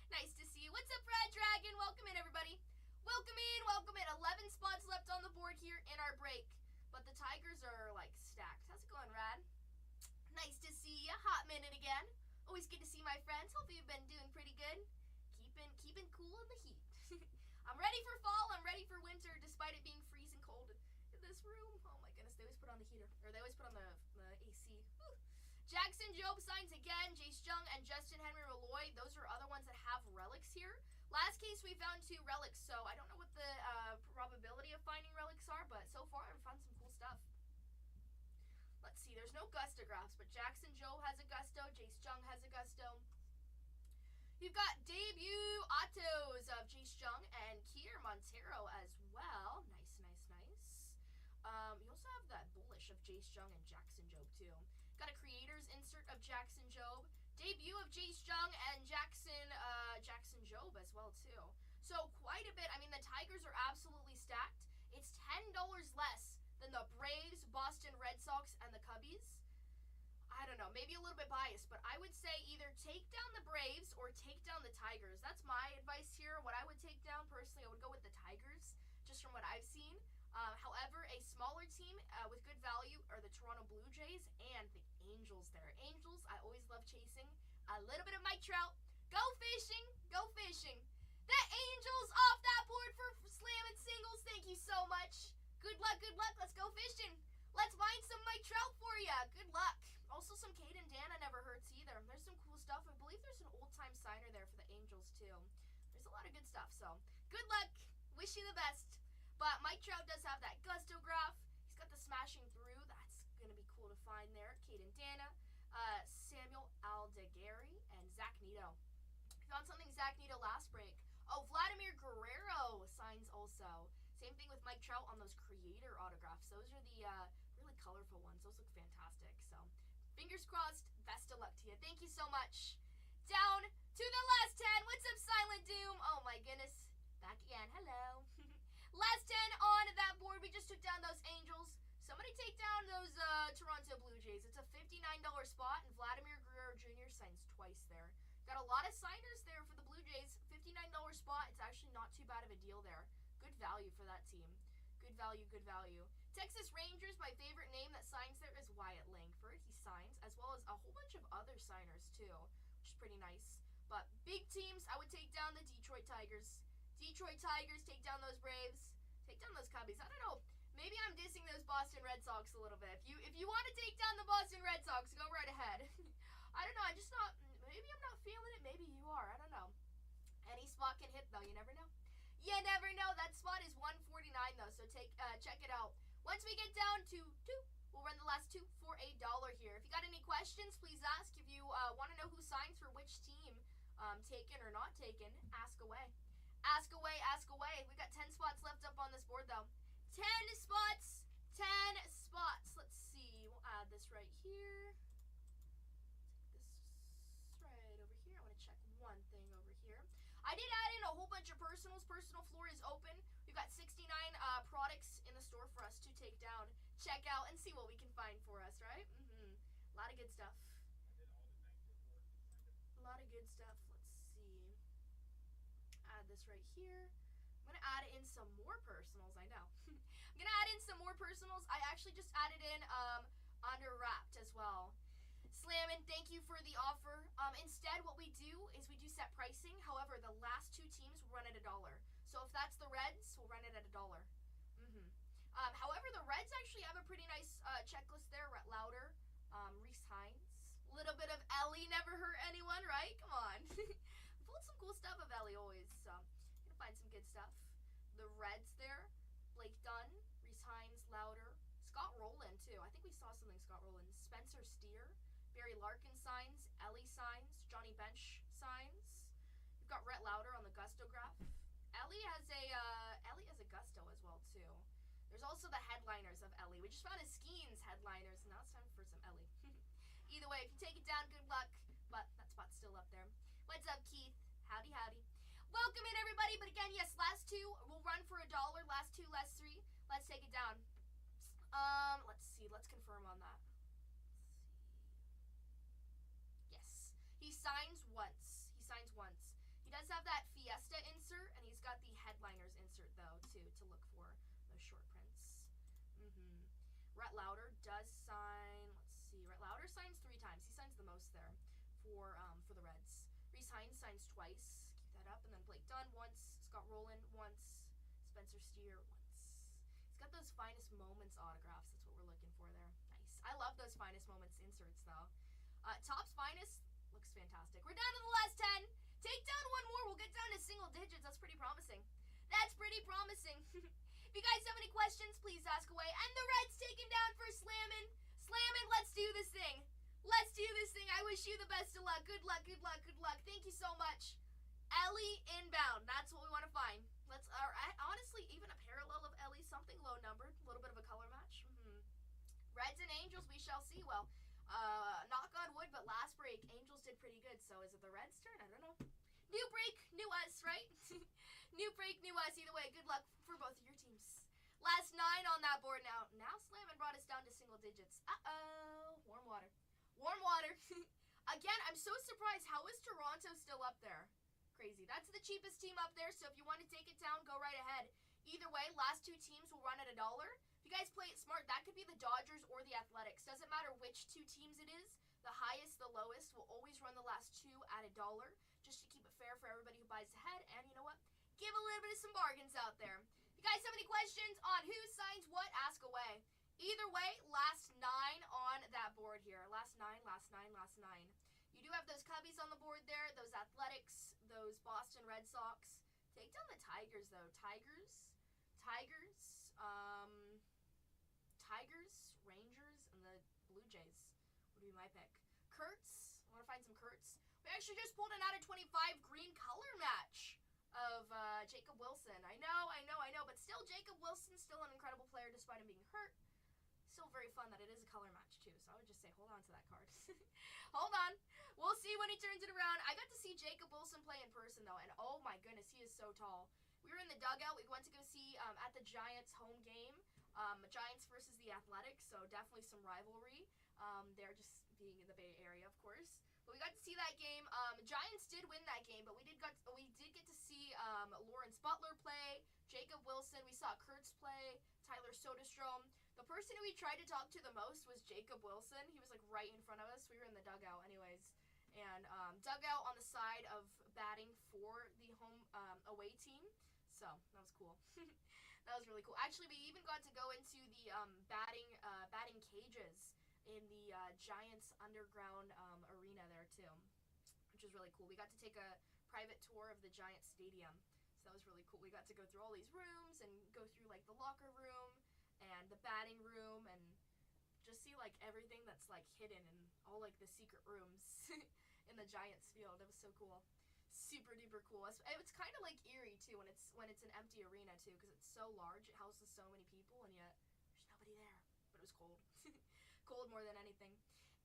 Speaker 2: Nice to see you. What's up, Brad Dragon? Welcome in, everybody. Welcome in. 11 spots left on the board here in our break. But the Tigers are, like, stacked. How's it going, Rad? Nice to see ya. Hot minute again. Always good to see my friends. Hope you've been doing pretty good. Keeping cool in the heat. I'm ready for fall. I'm ready for winter, despite it being freezing cold in this room. Oh, my goodness. They always put on the heater. Or they always put on the AC. Whew. Jackson Jobe signs again. Jace Jung and Justin Henry Malloy. Those are other ones that have relics here. Last case, we found 2 relics, so I don't know what the probability of finding relics are, but so far I've found some cool stuff. Let's see, there's no gustographs, but Jackson Jobe has a gusto, Jace Jung has a gusto. You've got debut autos of Jace Jung and Kiter Montero as well. Nice. You also have that bullish of Jace Jung and Jackson Jobe too. Got a creator's insert of Jackson Jobe. Debut of Jace Jung and Jackson Jobe as well too. So quite a bit. I mean, the Tigers are absolutely stacked. It's $10 less than the Braves, Boston Red Sox, and the Cubbies. I don't know, maybe a little bit biased, but I would say either take down the Braves or take down the Tigers. That's my advice here. What I would take down personally, I would go with the Tigers, just from what I've seen. However, a smaller team with good value are the Toronto Blue Jays and the Angels there. Angels, I always love chasing. A little bit of Mike Trout. Go fishing. The Angels off that board for slamming singles. Thank you so much. Good luck. Let's go fishing. Let's find some Mike Trout for you. Good luck. Also, some Caden Dana never hurts either. There's some cool stuff. I believe there's an old-time signer there for the Angels, too. There's a lot of good stuff, so good luck. Wish you the best. But Mike Trout does have that gustograph. He's got the smashing through. That's going to be cool to find there. Caden Dana, Samuel Aldegari, and Zach Neto. Found something Zach Neto last break. Oh, Vladimir Guerrero signs also. Same thing with Mike Trout on those creator autographs. Those are the really colorful ones. Those look fantastic. So, fingers crossed. Best of luck to you. Thank you so much. Down to the last 10. What's up, Silent Doom? Oh, my goodness. Back again. Hello. Last 10 on that board. We just took down those Angels. Somebody take down those Toronto Blue Jays. It's a $59 spot, and Vladimir Guerrero Jr. signs twice there. Got a lot of signers there for the Blue Jays. $59 spot. It's actually not too bad of a deal there. Good value for that team. Good value. Texas Rangers, my favorite name that signs there is Wyatt Langford. He signs, as well as a whole bunch bunch of other signers too, which is pretty nice. But big teams, I would take down the Detroit Tigers. Detroit Tigers, take down those Braves. Take down those Cubbies. I don't know. Maybe I'm dissing those Boston Red Sox a little bit. If you want to take down the Boston Red Sox, go right ahead. I don't know. I'm just not. Maybe I'm not feeling it. Maybe you are. I don't know. Any spot can hit though. You never know. You never know. That spot is 149 though. So check it out. Once we get down to 2, we'll run the last 2 for $1 here. If you got any questions, please ask. If you want to know who signs for which team, taken or not taken, ask away. Ask away, ask away. We got 10 spots left up on this board though. 10 spots. 10 spots. Let's see. We'll add this right here. This right over here. I want to check one thing over here. I did add in a whole bunch of personals. Personal floor is open. We've got 69 products in the store for us to take down, check out, and see what we can find for us, right? A lot of good stuff. A lot of good stuff. Let's see. Add this right here. I'm going to add in some more personals, I know. I'm going to add in some more personals. I actually just added in under wrapped as well. Slammin', thank you for the offer. Instead, what we do is we do set pricing. However, the last 2 teams will run at $1. So if that's the Reds, we'll run it at $1. However, the Reds actually have a pretty nice checklist there. Rhett Lauder, Reese Hines, a little bit of Ellie, never hurt anyone, right? Come on. Pulled some cool stuff of Ellie always, so gonna find some good stuff. The Reds there, Blake Dunn, Reese Hines, Lauder, Scott Rowland too. I think we saw something Scott Rowland. Spencer Steer, Barry Larkin signs, Ellie signs, Johnny Bench signs. We've got Rhett Lauder on the Gusto graph. Ellie has a Gusto as well too. There's also the headliners of Ellie. We just found his Skeens headliners, and now it's time for some Ellie. Either way, if you take it down, good luck. But that spot's still up there. What's up, Keith? Howdy, howdy. Welcome in, everybody. But again, yes, last 2 will run for $1. Last 2, last 3. Let's take it down. Let's see. Let's confirm on that. Yes, he signs once. He signs once. He does have that Fiesta insert, and he's got the headliners insert though too to look for those short prints. Rhett Lauder does sign. Let's see. Rhett Lauder signs 3 times. He signs the most there for the Reds. Reese Hines signs twice. Keep that up, and then Blake Dunn once. Scott Rowland once. Spencer Steer once. He's got those finest moments autographs. That's what we're looking for there. Nice. I love those finest moments inserts though. Topps finest looks fantastic. We're down to the last 10. Take down 1 more. We'll get down to single digits. That's pretty promising. That's pretty promising. If you guys have any questions, please ask away. And the Reds taken down for Slammin'. Slammin', let's do this thing. Let's do this thing. I wish you the best of luck. Good luck, good luck, good luck. Thank you so much. Ellie inbound. That's what we want to find. Let's, honestly, even a parallel of Ellie, something low numbered. A little bit of a color match. Reds and Angels, we shall see. Well, knock on wood, but last break, Angels did pretty good. So is it the Reds' turn? I don't know. New break, new us, right? New break, new us. Either way, good luck for both of your teams. Last 9 on that board now. Now Slammin' brought us down to single digits. Uh-oh. Warm water. Warm water. Again, I'm so surprised. How is Toronto still up there? Crazy. That's the cheapest team up there, so if you want to take it down, go right ahead. Either way, last 2 teams will run at $1. If you guys play it smart, that could be the Dodgers or the Athletics. Doesn't matter which 2 teams it is. The highest, the lowest will always run the last 2 at $1, just to keep it fair for everybody who buys ahead. And you know what? Give a little bit of some bargains out there. If you guys have any questions on who signs what, ask away. Either way, last 9 on that board here. Last 9, last 9, last 9. You do have those Cubbies on the board there, those Athletics, those Boston Red Sox. Take down the Tigers, though. Tigers, Rangers, and the Blue Jays would be my pick. Kurtz, I want to find some Kurtz. We actually just pulled an out of 25 green color match of Jacob Wilson. I know, but still, Jacob Wilson's still an incredible player despite him being hurt. Still very fun that it is a color match, too, so I would just say hold on to that card. Hold on. We'll see when he turns it around. I got to see Jacob Wilson play in person, though, and oh my goodness, he is so tall. We were in the dugout. We went to go see at the Giants home game, Giants versus the Athletics, so definitely some rivalry. They're just being in the Bay Area, of course. But we got to see that game. Giants did win that game, but we did get to see Lawrence Butler play, Jacob Wilson. We saw Kurtz play, Tyler Soderstrom. The person who we tried to talk to the most was Jacob Wilson. He was like right in front of us. We were in the dugout anyways. And dugout on the side of batting for the home away team. So that was cool. That was really cool. Actually, we even got to go into the batting cages in the Giants underground arena there too, which was really cool. We got to take a private tour of the Giants stadium. So that was really cool. We got to go through all these rooms and go through like the locker room and the batting room and just see like everything that's like hidden in all like the secret rooms in the Giants field. It was so cool. Super duper cool. It's kind of like eerie too when it's an empty arena too, because it's so large. It houses so many people and yet there's nobody there. But it was cold. Cold more than anything.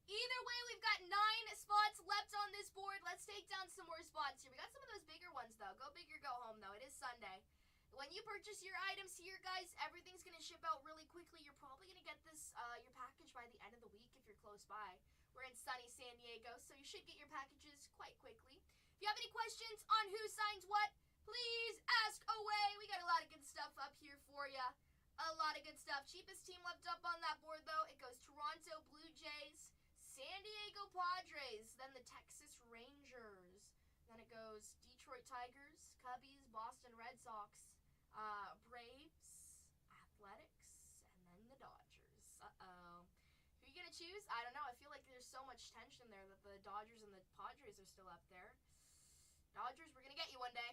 Speaker 2: Either way, we've got 9 spots left on this board. Let's take down some more spots here. We got some of those bigger ones though. Go big or go home though. It is Sunday. When you purchase your items here, guys, everything's going to ship out really quickly. You're probably going to get this your package by the end of the week if you're close by. We're in sunny San Diego, so you should get your packages quite quickly. If you have any questions on who signs what, please ask away. We got a lot of good stuff up here for you. A lot of good stuff. Cheapest team left up on that board, though, it goes Toronto Blue Jays, San Diego Padres, then the Texas Rangers. Then it goes Detroit Tigers, Cubbies, Boston Red Sox, Braves, Athletics, and then the Dodgers. Uh-oh. Who are you going to choose? I don't know. I feel like there's so much tension there that the Dodgers and the Padres are still up there. Dodgers, we're going to get you one day.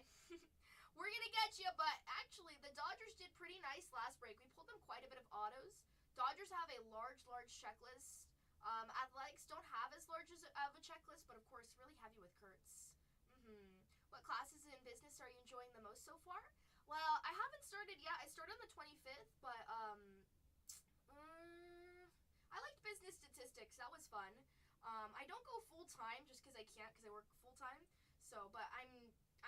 Speaker 2: We're going to get you, but actually the Dodgers did pretty nice last break. We pulled them quite a bit of autos. Dodgers have a large checklist. Athletics don't have as large of a checklist, but of course really heavy with Kurtz. What classes in business are you enjoying the most so far? Well, I haven't started yet. I started on the 25th, but I liked business statistics. That was fun. I don't go full time just because I can't, because I work full time. So, but I'm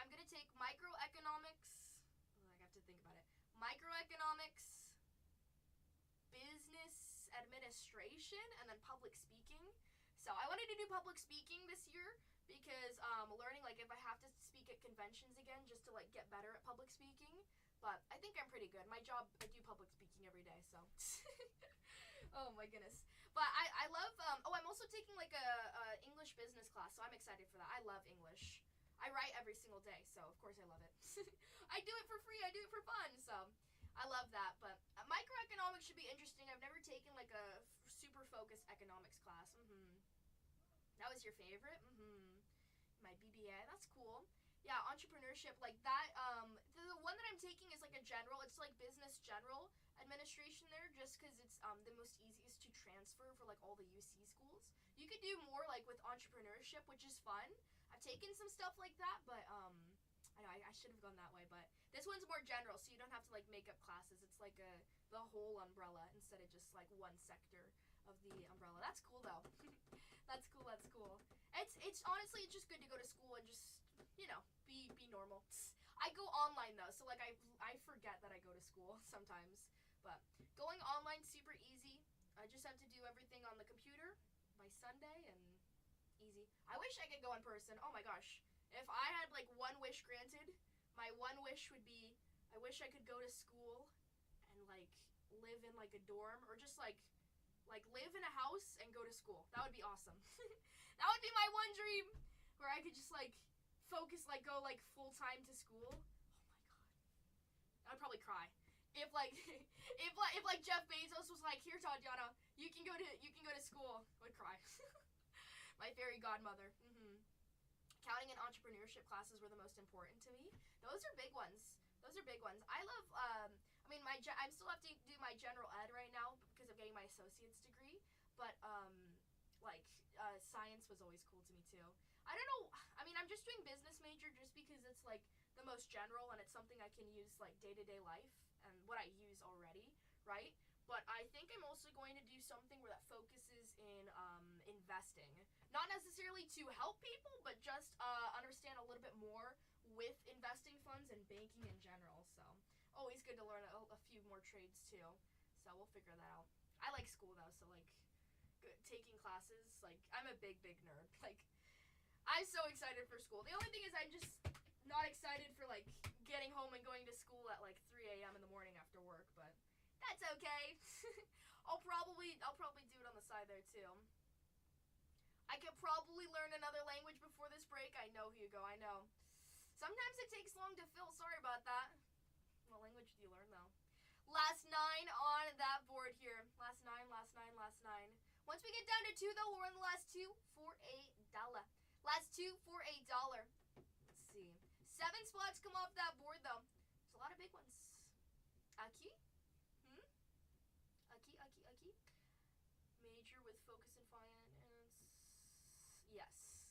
Speaker 2: gonna take microeconomics. I have to think about it. Microeconomics, business administration, and then public speaking. So I wanted to do public speaking this year because learning like if I have to speak at conventions again just to like get better at public speaking. But I think I'm pretty good. My job, I do public speaking every day, so. Oh my goodness. But I love, I'm also taking like a English business class, so I'm excited for that. I love English. I write every single day, so of course I love it. I do it for free, I do it for fun, so I love that. But microeconomics should be interesting. I've never taken like a super focused economics class. That was your favorite? My BBA, that's cool. Yeah, entrepreneurship, like that, the one that I'm taking is like a general, it's like business general administration there, just because it's the most easiest to transfer for like all the UC schools. You could do more like with entrepreneurship, which is fun. I've taken some stuff like that, but I know I should have gone that way, but this one's more general, so you don't have to like make up classes. It's like the whole umbrella instead of just like one sector of the umbrella. That's cool though. That's cool. It's honestly, it's just good to go to school and just, you know, be normal. I go online though, so like I forget that I go to school sometimes. But going online, super easy. I just have to do everything on the computer by Sunday and easy. I wish I could go in person. Oh my gosh. If I had like one wish granted, my one wish would be I wish I could go to school and like live in like a dorm or just like live in a house and go to school. That would be awesome. That would be my one dream, where I could just like focus, like go like full time to school. Oh my god. I would probably cry. If like Jeff Bezos was like, "Here, Tatianna, you can go to school." I would cry. My fairy godmother. Accounting and entrepreneurship classes were the most important to me. Those are big ones. I love I'm still have to do my general ed right now because I'm getting my associate's degree, but science was always cool to me too. I don't know, I mean, I'm just doing business major just because it's like the most general and it's something I can use like day-to-day life and what I use already, right? But I think I'm also going to do something where that focuses in investing. Not necessarily to help people, but just understand a little bit more with investing funds and banking in general. So always good to learn a few more trades too. So we'll figure that out. I like school though, so like taking classes, like I'm a big nerd. Like I'm so excited for school. The only thing is I'm just not excited for like getting home and going to school at like 3 a.m. in the morning after work, but That's okay. I'll probably do it on the side there too. I could probably learn another language before this break. I know, Hugo, I know. Sometimes it takes long to fill. Sorry about that. What language do you learn, though? Last 9 on that board here. Last 9. Once we get down to 2, though, we'll run the last 2 for $1. Last 2 for $1. Let's see. 7 spots come off that board, though. There's a lot of big ones. Aki? Aki? Major with focus and finance. Yes.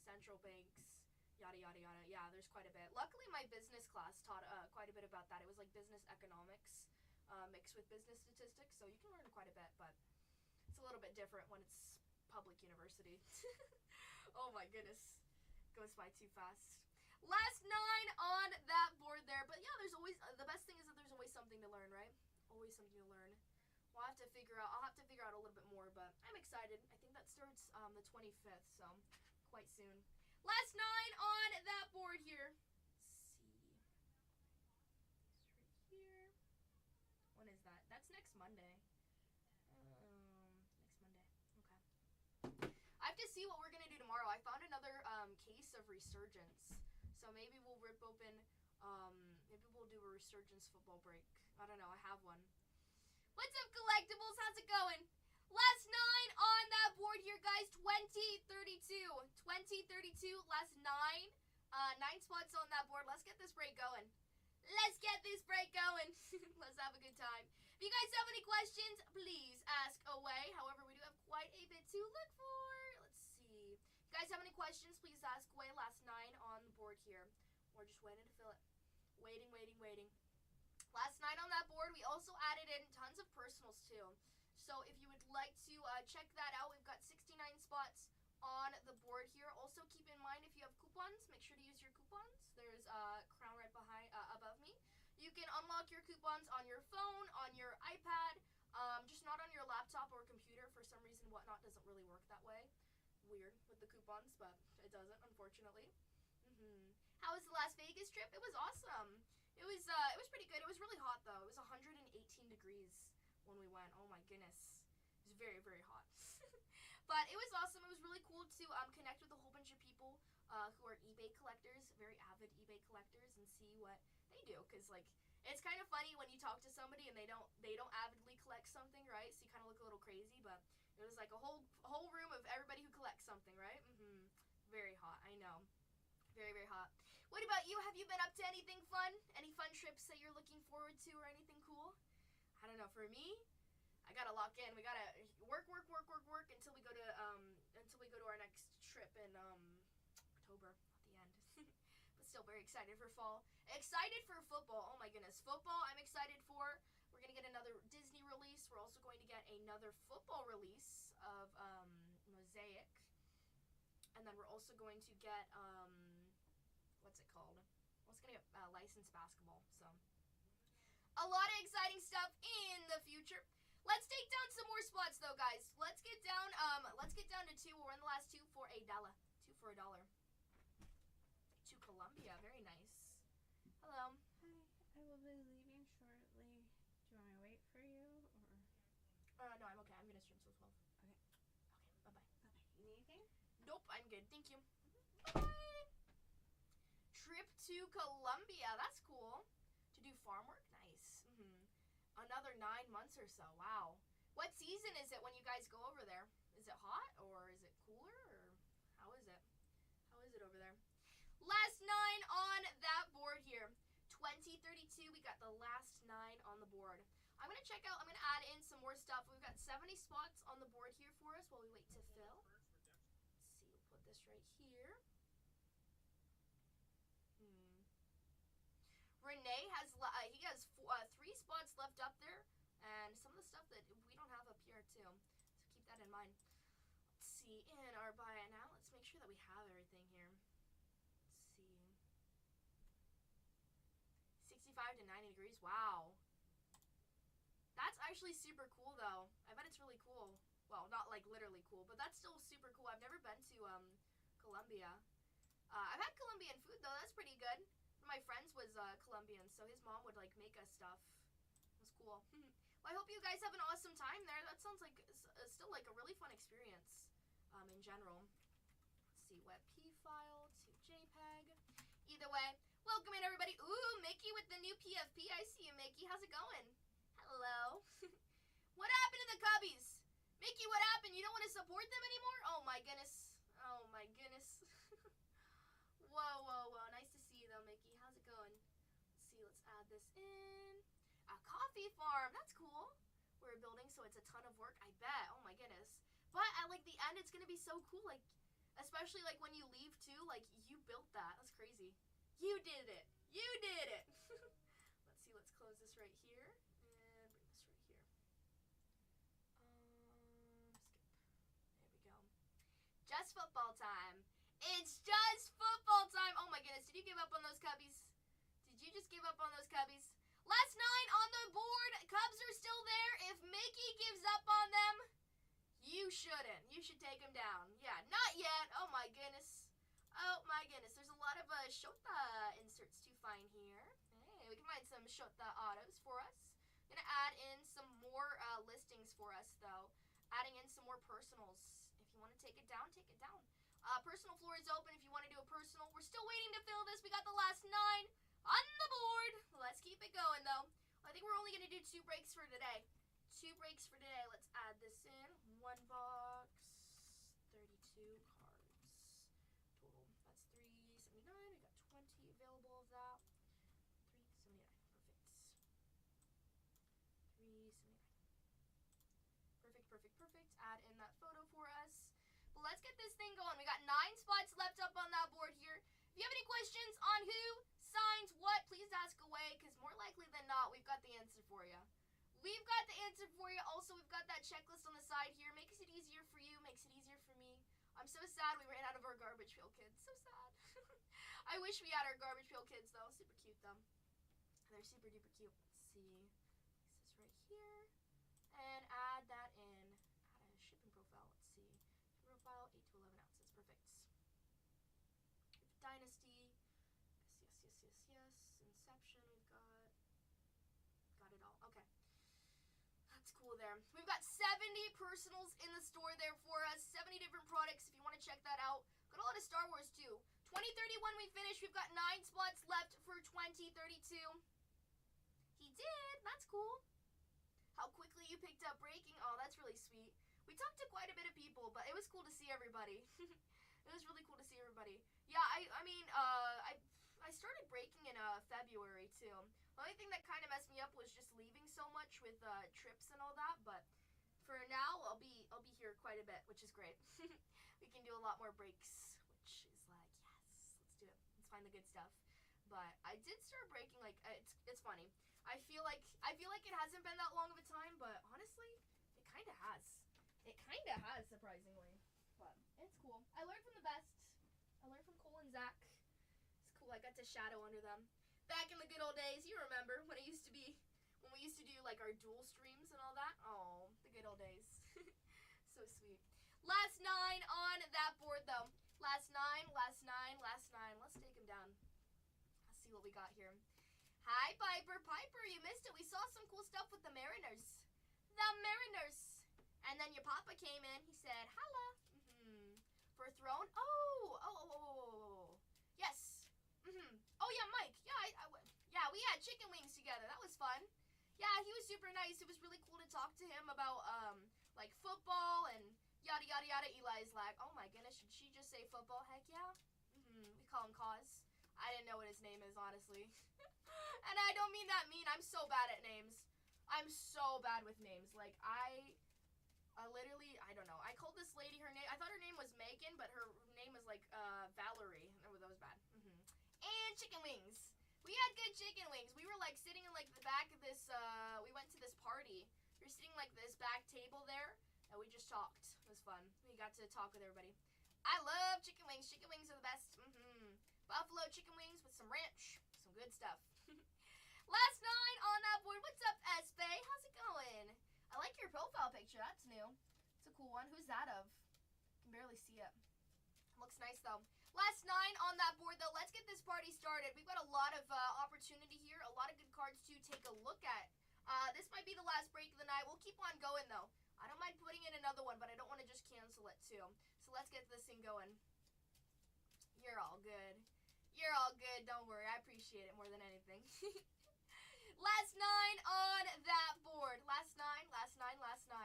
Speaker 2: Central banks. Yada, yada, yada. Yeah, there's quite a bit. Luckily, my business class taught quite a bit about that. It was like business economics mixed with business statistics, so you can learn quite a bit, but it's a little bit different when it's public university. Oh my goodness. Goes by too fast. Last 9 on that board there, but yeah, there's always, the best thing is that there's always something to learn, right? Always something to learn. I'll have to figure out a little bit more, but I'm excited. I think that starts the 25th, so quite soon. Last 9 on that board here. Let's see. It's right here. When is that? That's next Monday. Next Monday. Okay. I have to see what we're gonna do tomorrow. I found another case of Resurgence, so maybe we'll rip open. Maybe we'll do a Resurgence football break. I don't know. I have one. What's up, collectibles? How's it going? Last 9 on that board here, guys. 2032. Last 9. 9 spots on that board. Let's get this break going. Let's have a good time. If you guys have any questions, please ask away. However, we do have quite a bit to look for. Let's see. If you guys have any questions, please ask away. Last 9 on the board here. We're just waiting to fill it. Waiting. Last 9 on that board. We also added in tons of personals too. So if you would like to check that out, we've got 69 spots on the board here. Also keep in mind, if you have coupons, make sure to use your coupons. There's a crown right behind, above me. You can unlock your coupons on your phone, on your iPad, just not on your laptop or computer. For some reason, Whatnot doesn't really work that way. Weird with the coupons, but it doesn't, unfortunately. How was the Las Vegas trip? It was awesome. It was pretty good. It was really hot though. It was 118 degrees when we went. Oh my goodness. It was very, very hot. But it was awesome. It was really cool to connect with a whole bunch of people who are eBay collectors, very avid eBay collectors, and see what they do. Cause like it's kind of funny when you talk to somebody and they don't avidly collect something, right? So you kind of look a little crazy. But it was like a whole room of everybody who collects something, right? Very hot. I know. Very, very hot. What about you? Have you been up to anything fun? Any fun trips that you're looking forward to or anything cool? I don't know. For me, I gotta lock in. We gotta work until we go to our next trip in October at the end. But still very excited for fall. Excited for football. Oh my goodness, football. I'm excited for. We're gonna get another Disney release. We're also going to get another football release of Mosaic, and then we're also going to get what's it called? We're also gonna get licensed basketball. So a lot of exciting stuff in the future. Let's take down some more spots though, guys. Let's get down to 2. We'll run the last 2 for $1. 2 for $1. To Colombia. Very nice. Hello.
Speaker 4: Hi, I will be leaving shortly. Do you want me to wait for you, or?
Speaker 2: No, I'm okay. I'm gonna stream till 12.
Speaker 4: Okay.
Speaker 2: Okay, bye-bye.
Speaker 4: Bye-bye. You need anything?
Speaker 2: Nope, I'm good. Thank you. Bye. Trip to Colombia. That's cool. To do farm work? Nice. Another 9 months or so. Wow. What season is it when you guys go over there? Is it hot or is it cooler or how is it? How is it over there? Last 9 on that board here. 2032. We got the last 9 on the board. I'm gonna add in some more stuff. We've got 70 spots on the board here for us while we wait to fill. Let's see. We'll put this right here. Renee has 3 spots left up there, and some of the stuff that we don't have up here too. So keep that in mind. Let's see in our buy now. Let's make sure that we have everything here. Let's see. 65 to 90 degrees. Wow. That's actually super cool though. I bet it's really cool. Well, not like literally cool, but that's still super cool. I've never been to Colombia. I've had Colombian food though. That's pretty good. my friends was Colombian, so his mom would like make us stuff. It was cool. Well, I hope you guys have an awesome time there. That sounds like still like a really fun experience in general. Let's see, WebP file to JPEG. Either way, welcome in everybody. Ooh, Mickey with the new PFP. I see you, Mickey. How's it going? Hello. What happened to the Cubbies? Mickey, what happened? You don't want to support them anymore? Oh my goodness. Oh my goodness. Whoa, whoa, whoa. Nice to see you though, Mickey. How's it going? Let's see, let's add this in. A coffee farm. That's cool. We're building, so it's a ton of work. I bet. Oh my goodness. But at like the end, it's gonna be so cool. Like, especially like when you leave too. Like, you built that. That's crazy. You did it. You did it. Let's see. Let's close this right here and bring this right here. Skip. There we go. Just football time. It's just football time. Oh my goodness. Did you give up on those Cubbies? Did you just give up on those Cubbies? Last 9 on the board. Cubs are still there. If Mickey gives up on them, you shouldn't. You should take them down. Yeah, not yet. Oh my goodness. Oh my goodness. There's a lot of Shota inserts to find here. Hey, we can find some Shota autos for us. Gonna add in some more listings for us though. Adding in some more personals. If you want to take it down, take it down. Personal floor is open if you want to do a personal. We're still waiting to fill this. We got the last 9 on the board. Let's keep it going though. I think we're only gonna do 2 breaks for today. 2 breaks for today. Let's add this in. 1 box, 32 cards total. That's 379. We got 20 available of that. 379. Perfect. 379. Perfect, perfect, perfect. Add in that photo for us. But let's get this thing going. We got 9 spots left up on that board here. If you have any questions on who signs what, please ask away, because more likely than not, we've got the answer for you. We've got the answer for you. Also, we've got that checklist on the side here. Makes it easier for you, makes it easier for me. I'm so sad we ran out of our garbage pail kids. So sad. I wish we had our garbage pail kids, though. Super cute, though. They're super duper cute. Let's see. Place this right here. And add that in. Add a shipping profile. Let's see. Shipping profile, 8 to 11 ounces. Perfect. Dynasty. Yes. Inception, we've got it all. Okay. That's cool there. We've got 70 personals in the store there for us. 70 different products if you want to check that out. Got a lot of Star Wars too. 2031 we finished. We've got 9 spots left for 2032. He did. That's cool. How quickly you picked up breaking. Oh, that's really sweet. We talked to quite a bit of people, but it was cool to see everybody. It was really cool to see everybody. Yeah, I mean, I started breaking in February too. The only thing that kind of messed me up was just leaving so much with trips and all that. But for now, I'll be here quite a bit, which is great. We can do a lot more breaks, which is like, yes, let's do it. Let's find the good stuff. But I did start breaking like it's funny. I feel like it hasn't been that long of a time, but honestly, it kind of has. It kind of has, surprisingly. But it's cool. I learned from the best. I learned from Cole and Zach. It's cool. I got to shadow under them. Back in the good old days, you remember when it used to be, when we used to do like our dual streams and all that? Oh, the good old days. So sweet. Last 9 on that board though. Last 9. Let's take them down. Let's see what we got here. Hi, Piper. Piper, you missed it. We saw some cool stuff with the Mariners. The Mariners. And then your papa came in. He said, holla. For a throne. Oh. Yes. Oh, yeah, Mike. Yeah, we had chicken wings together. That was fun. Yeah, he was super nice. It was really cool to talk to him about, like, football and yada, yada, yada. Eli's like, oh, my goodness. Should she just say football? Heck yeah. We call him Cause. I didn't know what his name is, honestly. And I don't mean that mean. I'm so bad at names. I'm so bad with names. Like, I literally, I don't know. I called this lady her name. I thought her name was Megan, but her name was, like, Valerie. Oh, that was bad. And chicken wings. We had good chicken wings. We were, like, sitting in, like, the back of this, we went to this party. We were sitting, like, this back table there, and we just talked. It was fun. We got to talk with everybody. I love chicken wings. Chicken wings are the best. Buffalo chicken wings with some ranch. Some good stuff. Last 9 on that board. What's up, Espe? How's it going? I like your profile picture. That's new. It's a cool one. Who's that of? Can barely see it. Looks nice, though. Last 9 on that board, though. Let's get this party started. We've got a lot of opportunity here, a lot of good cards to take a look at. This might be the last break of the night. We'll keep on going, though. I don't mind putting in another one, but I don't want to just cancel it, too. So let's get this thing going. You're all good. You're all good. Don't worry. I appreciate it more than anything. Last 9 on that board. Last 9, last 9, last 9.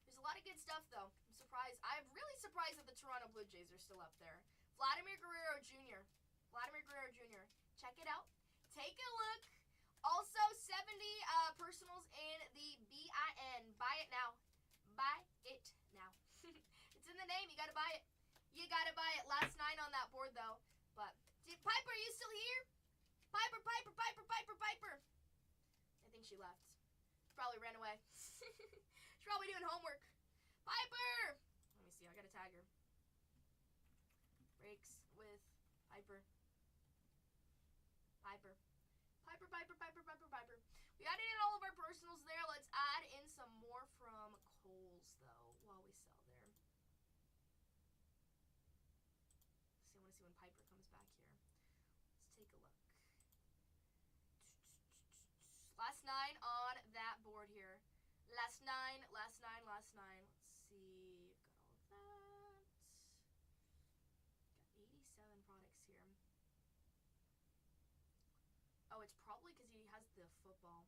Speaker 2: There's a lot of good stuff, though. I'm surprised. I'm really surprised that the Toronto Blue Jays are still up there. Vladimir Guerrero Jr. Vladimir Guerrero Jr. Check it out. Take a look. Also, 70 personals in the BIN. Buy it now. Buy it now. It's in the name. You gotta buy it. You gotta buy it. Last 9 on that board, though. But, Piper, are you still here? Piper, Piper, Piper, Piper, Piper. I think she left. Probably ran away. She's probably doing homework. Piper! Let me see. I gotta tag her. Breaks with Piper. Piper. Piper, Piper, Piper, Piper, Piper. We added in all of our personals there. Let's add in some more from Kohl's, though, while we sell there. I want to see when Piper comes back here. Let's take a look. Last 9 on that board here. Last 9, last 9, last 9. Let's see. Got all of that. Got 87 products here. Oh, it's probably because he has the football.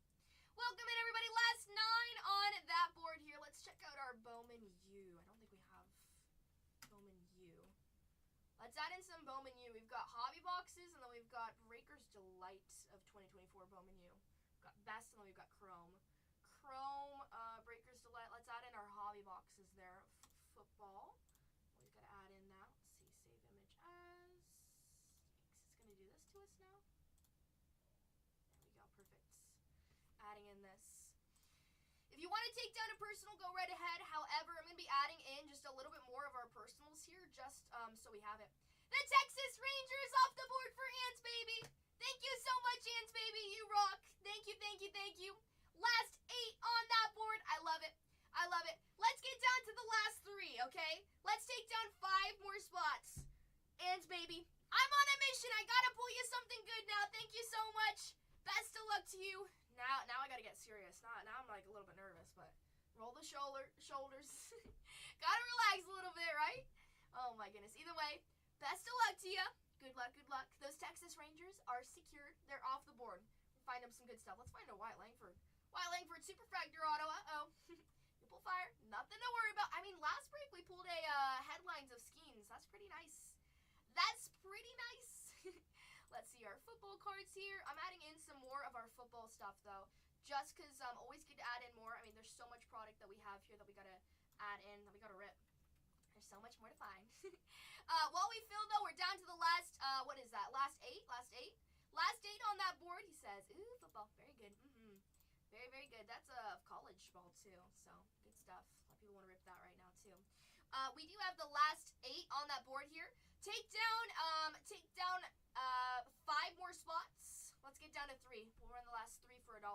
Speaker 2: Welcome in, everybody. Last 9 on that board here. Let's check out our Bowman U. I don't think we have Bowman U. Let's add in some Bowman U. We've got hobby boxes, and then we've got Breaker's Delight of 2024 Bowman U. We've got Best, and then we've got Chrome. Chrome, Breaker's Delight. Let's add in our hobby boxes there. Football. We've got to add in that. Let's see. Save image as. It's going to do this to us now. There we go. Perfect. Adding in this. If you want to take down a personal, go right ahead. However, I'm going to be adding in just a little bit more of our personals here, just so we have it. The Texas Rangers off the board for Ants, baby. Thank you so much, Ants, baby. You rock. Thank you, thank you, thank you. Last 8 on that board. I love it. I love it. Let's get down to the last 3, okay? Let's take down 5 more spots. Ants, baby. I'm on a mission. I got to pull you something good now. Thank you so much. Best of luck to you. Now I gotta get serious. Now I'm like a little bit nervous, but roll the shoulders. Gotta relax a little bit, right? Oh my goodness. Either way, best of luck to you. Good luck, good luck. Those Texas Rangers are secured. They're off the board. We'll find them some good stuff. Let's find a Wyatt Langford. Wyatt Langford Superfractor auto. Uh-oh. Nipple fire. Nothing to worry about. I mean, last break we pulled a headlines of Skeens. That's pretty nice. That's pretty nice. Let's see our football cards here. I'm adding in some more of our football stuff, though, just because always good to add in more. I mean, there's so much product that we have here that we got to add in, that we got to rip. There's so much more to find. While we fill, though, we're down to the last, what is that, last 8? Last 8? Last 8 on that board, he says. Ooh, football. Very good. Very, very good. That's a college ball, too, so good stuff. A lot of people want to rip that right now, too. We do have the last 8 on that board here. Take down 5 more spots. Let's get down to 3. We'll run the last 3 for $1.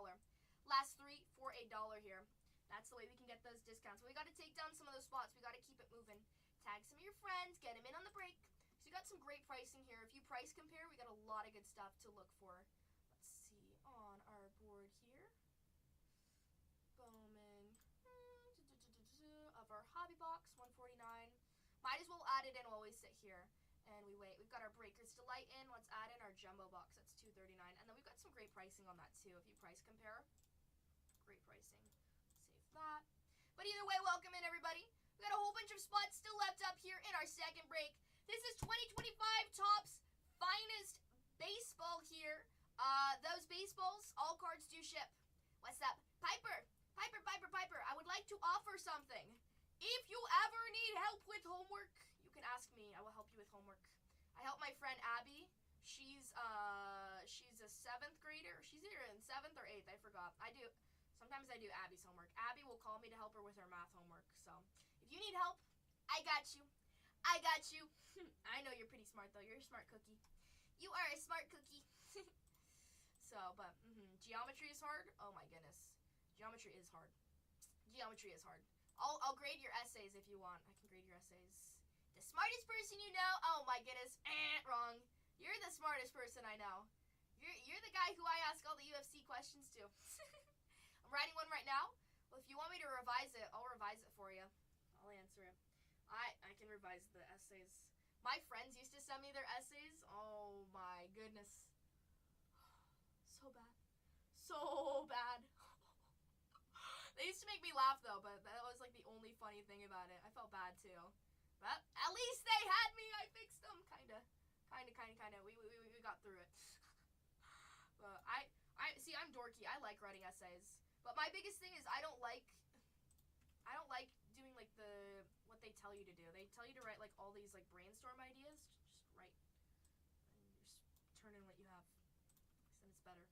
Speaker 2: Last 3 for $1 here. That's the way we can get those discounts. But we got to take down some of those spots. We got to keep it moving. Tag some of your friends. Get them in on the break. So we got some great pricing here. If you price compare, we got a lot of good stuff to look for. Let's see on our board here. Bowman of our hobby box, $149. Might as well add it in while we sit here and we wait. We've got our Breaker's Delight in. Let's add in our jumbo box. That's $239. And then we've got some great pricing on that too. If you price compare, great pricing. Save that. But either way, welcome in, everybody. We got a whole bunch of spots still left up here in our second break. This is 2025 Topps finest baseball here. Those baseballs, all cards do ship. What's up? Piper. Piper, Piper, Piper. I would like to offer something. If you ever need help with homework, you can ask me. I will help you with homework. I help my friend Abby. She's a 7th grader. She's either in 7th or 8th. I forgot. Sometimes I do Abby's homework. Abby will call me to help her with her math homework. So if you need help, I got you. I got you. I know you're pretty smart, though. You're a smart cookie. You are a smart cookie. Geometry is hard. Oh, my goodness. Geometry is hard. Geometry is hard. I'll grade your essays if you want. I can grade your essays The smartest person you know? Oh my goodness. Wrong. You're the smartest person I know. You're the guy who I ask all the UFC questions to. I'm writing one right now. Well, if you want me to revise it, I'll revise it for you. I'll answer it. I can revise the essays. My friends used to send me their essays. Oh my goodness. So bad. So bad. They used to make me laugh though, but that was like the only funny thing about it. I felt bad too. But at least they had me. I fixed them. Kinda. We got through it. But I see, I'm dorky. I like writing essays. But my biggest thing is I don't like doing like what they tell you to do. They tell you to write like all these like brainstorm ideas. Just write and just turn in what you have. Then it's better.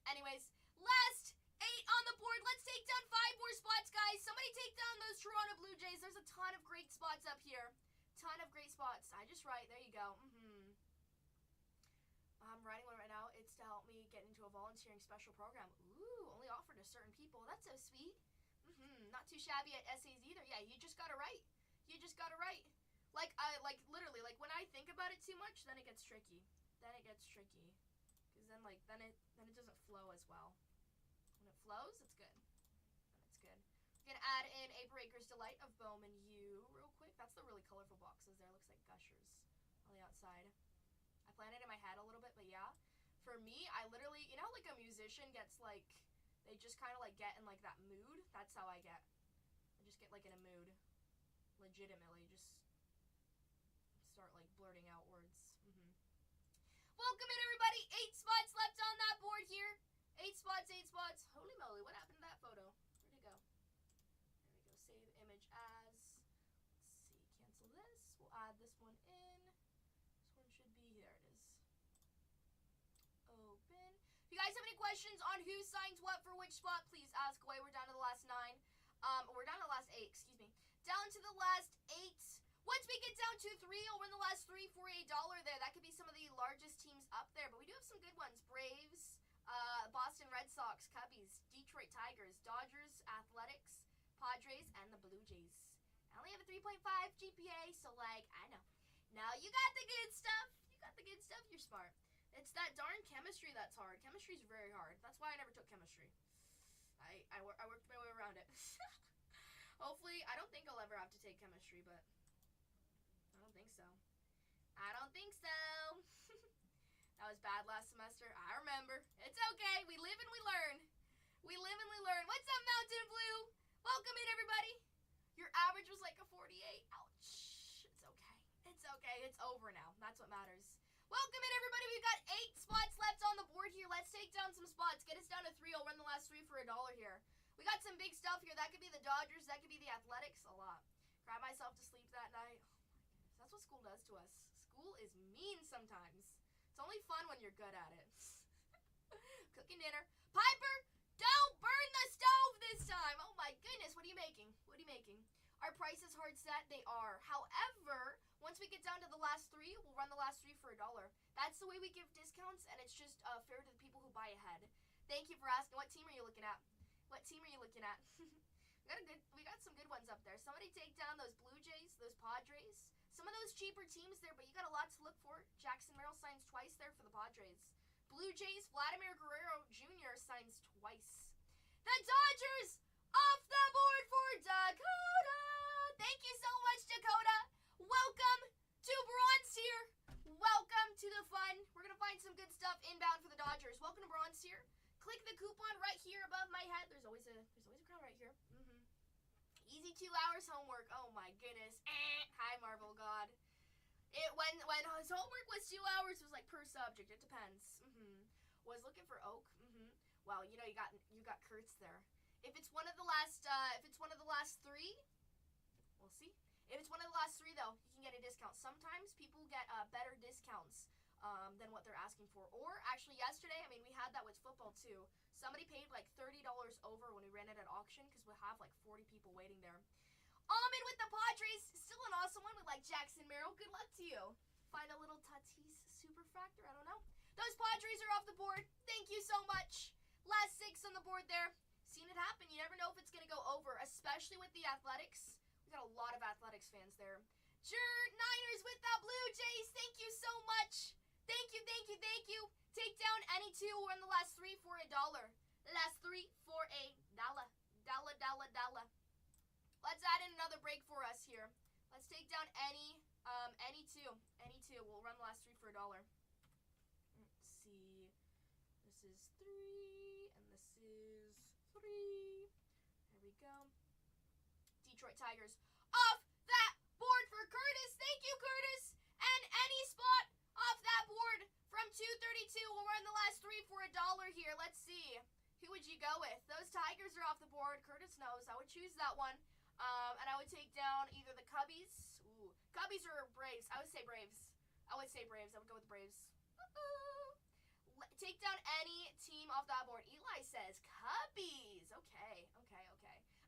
Speaker 2: Anyways, last 8 on the board. Let's take down 5 more spots, guys. Somebody take down those Toronto Blue Jays. There's a ton of great spots up here. Ton of great spots. I just write. There you go. I'm writing one right now. It's to help me get into a volunteering special program. Ooh, only offered to certain people. That's so sweet. Not too shabby at essays either. Yeah, you just gotta write. You just gotta write. Like literally, like when I think about it too much, then it gets tricky. Because then it doesn't flow as well. When it flows, it's good. Then it's good. We're gonna add in a Breaker's Delight of Bowman U real quick. That's the really colorful boxes there. Looks like gushers on the outside. I planned it in my head a little bit, but yeah. For me, I literally, you know, like a musician gets like, they just kind of like get in like that mood. That's how I get. I just get like in a mood. Legitimately, just start like blurting out words. Welcome in, everybody. 8 spots left on that board here. 8 spots, 8 spots. Holy moly, what happened to that photo? Where'd it go? There we go. Save image as. Let's see. Cancel this. We'll add this one in. This one should be. There it is. Open. If you guys have any questions on who signs what for which spot, please ask away. We're down to the last 9. We're down to the last 8, excuse me. Down to the last 8. Once we get down to 3, I'll win the last 3 for $1 there. That could be some of the largest teams up there, but we do have some good ones. Braves, Boston Red Sox, Cubbies, Detroit Tigers, Dodgers, Athletics, Padres, and the Blue Jays. I only have a 3.5 GPA, so like, I know. Now you got the good stuff. You got the good stuff. You're smart. It's that darn chemistry that's hard. Chemistry's very hard. That's why I never took chemistry. I worked my way around it. Hopefully, I don't think I'll ever have to take chemistry, but I don't think so. I don't think so. That was bad last semester. I remember. It's okay. We live and we learn. We live and we learn. What's up, Mountain Blue? Welcome in, everybody. Your average was like a 48. Ouch. It's okay. It's okay. It's over now. That's what matters. Welcome in, everybody. We've got 8 spots left on the board here. Let's take down some spots. Get us down to 3. I'll run the last 3 for $1 here. We got some big stuff here. That could be the Dodgers. That could be the Athletics. A lot. Cried myself to sleep that night. Oh my goodness. That's what school does to us. School is mean sometimes. It's only fun when you're good at it. Cooking dinner. Piper, don't burn the stove this time. Oh my goodness. What are you making? What are you making? Our prices hard set. They are. However, once we get down to the last 3, we'll run the last 3 for $1. That's the way we give discounts, and it's just fair to the people who buy ahead. Thank you for asking. What team are you looking at? What team are you looking at? We got some good ones up there. Somebody take down those Blue Jays, those Padres. Some of those cheaper teams there, but you got a lot to look for. Jackson Merrill signs twice there for the Padres. Blue Jays, Vladimir Guerrero Jr. signs twice. The Dodgers off the board for Dakota. Thank you so much, Dakota. Welcome to Bronze here. Welcome to the fun. We're going to find some good stuff inbound for the Dodgers. Welcome to Bronze here. Click the coupon right here above my head. There's always a crown right here. Easy 2 hours homework. Oh my goodness. Hi, Marvel God. When his homework was 2 hours, it was like per subject. It depends. Was looking for Oak. Well, you know you got Kurtz there. If it's one of the last 3, we'll see. If it's one of the last 3 though, you can get a discount. Sometimes people get better discounts than what they're asking for. Or actually yesterday, I mean, we had that with football too. Somebody paid like $30 over when we ran it at auction because we'll have like 40 people waiting there. Almond with the Padres, still an awesome one with like Jackson Merrill. Good luck to you. Find a little Tatis Superfractor, I don't know. Those Padres are off the board. Thank you so much. Last 6 on the board there. Seen it happen. You never know if it's going to go over, especially with the Athletics. We got a lot of Athletics fans there. Niners with the Blue Jays. Thank you so much. Thank you. Take down any two. We'll run the last three for $1. Last three for $1. Dollar. Let's add in another break for us here. Let's take down any two. We'll run the last three for $1. Let's see. This is 3, and this is 3. There we go. Detroit Tigers off that board for Curtis. Thank you, Curtis. And any spot off that board from 232. We'll run the last three for $1 here. Let's see. Who would you go with? Those Tigers are off the board. Curtis knows. I would choose that one. And I would take down either the Cubbies. Ooh. Cubbies or Braves. I would say Braves. I would go with the Braves. Take down any team off that board. Eli says Cubbies. Okay.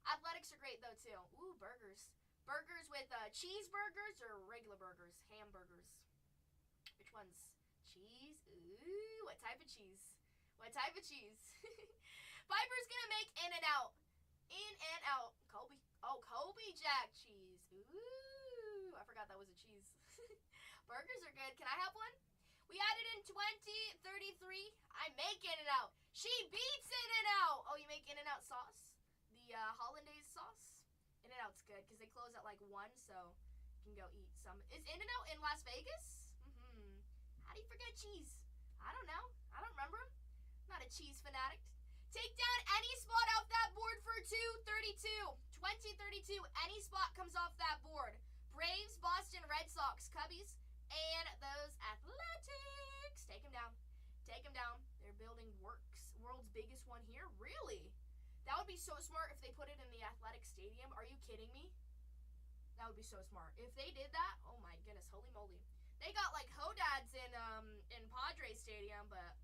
Speaker 2: Athletics are great, though, too. Ooh, burgers. Burgers with cheeseburgers or regular burgers? Hamburgers. Which ones? Cheese? Ooh, what type of cheese? Piper's gonna make In-N-Out. In-N-Out. Colby. Oh, Colby Jack cheese. Ooh, I forgot that was a cheese. Burgers are good. Can I have one? We added in 2033. I make In-N-Out. She beats In-N-Out. Oh, you make In-N-Out sauce? The hollandaise sauce? In-N-Out's good because they close at like 1, so you can go eat some. Is In-N-Out in Las Vegas? How do you forget cheese? I don't know. I don't remember him. Not a cheese fanatic. Take down any spot off that board for 232. 2032. Any spot comes off that board. Braves, Boston Red Sox, Cubbies, and those Athletics. Take them down. They're building world's biggest one here. Really? That would be so smart if they put it in the Athletic Stadium. Are you kidding me? That would be so smart. If they did that, oh my goodness, holy moly. They got like Hodads in Padres Stadium, but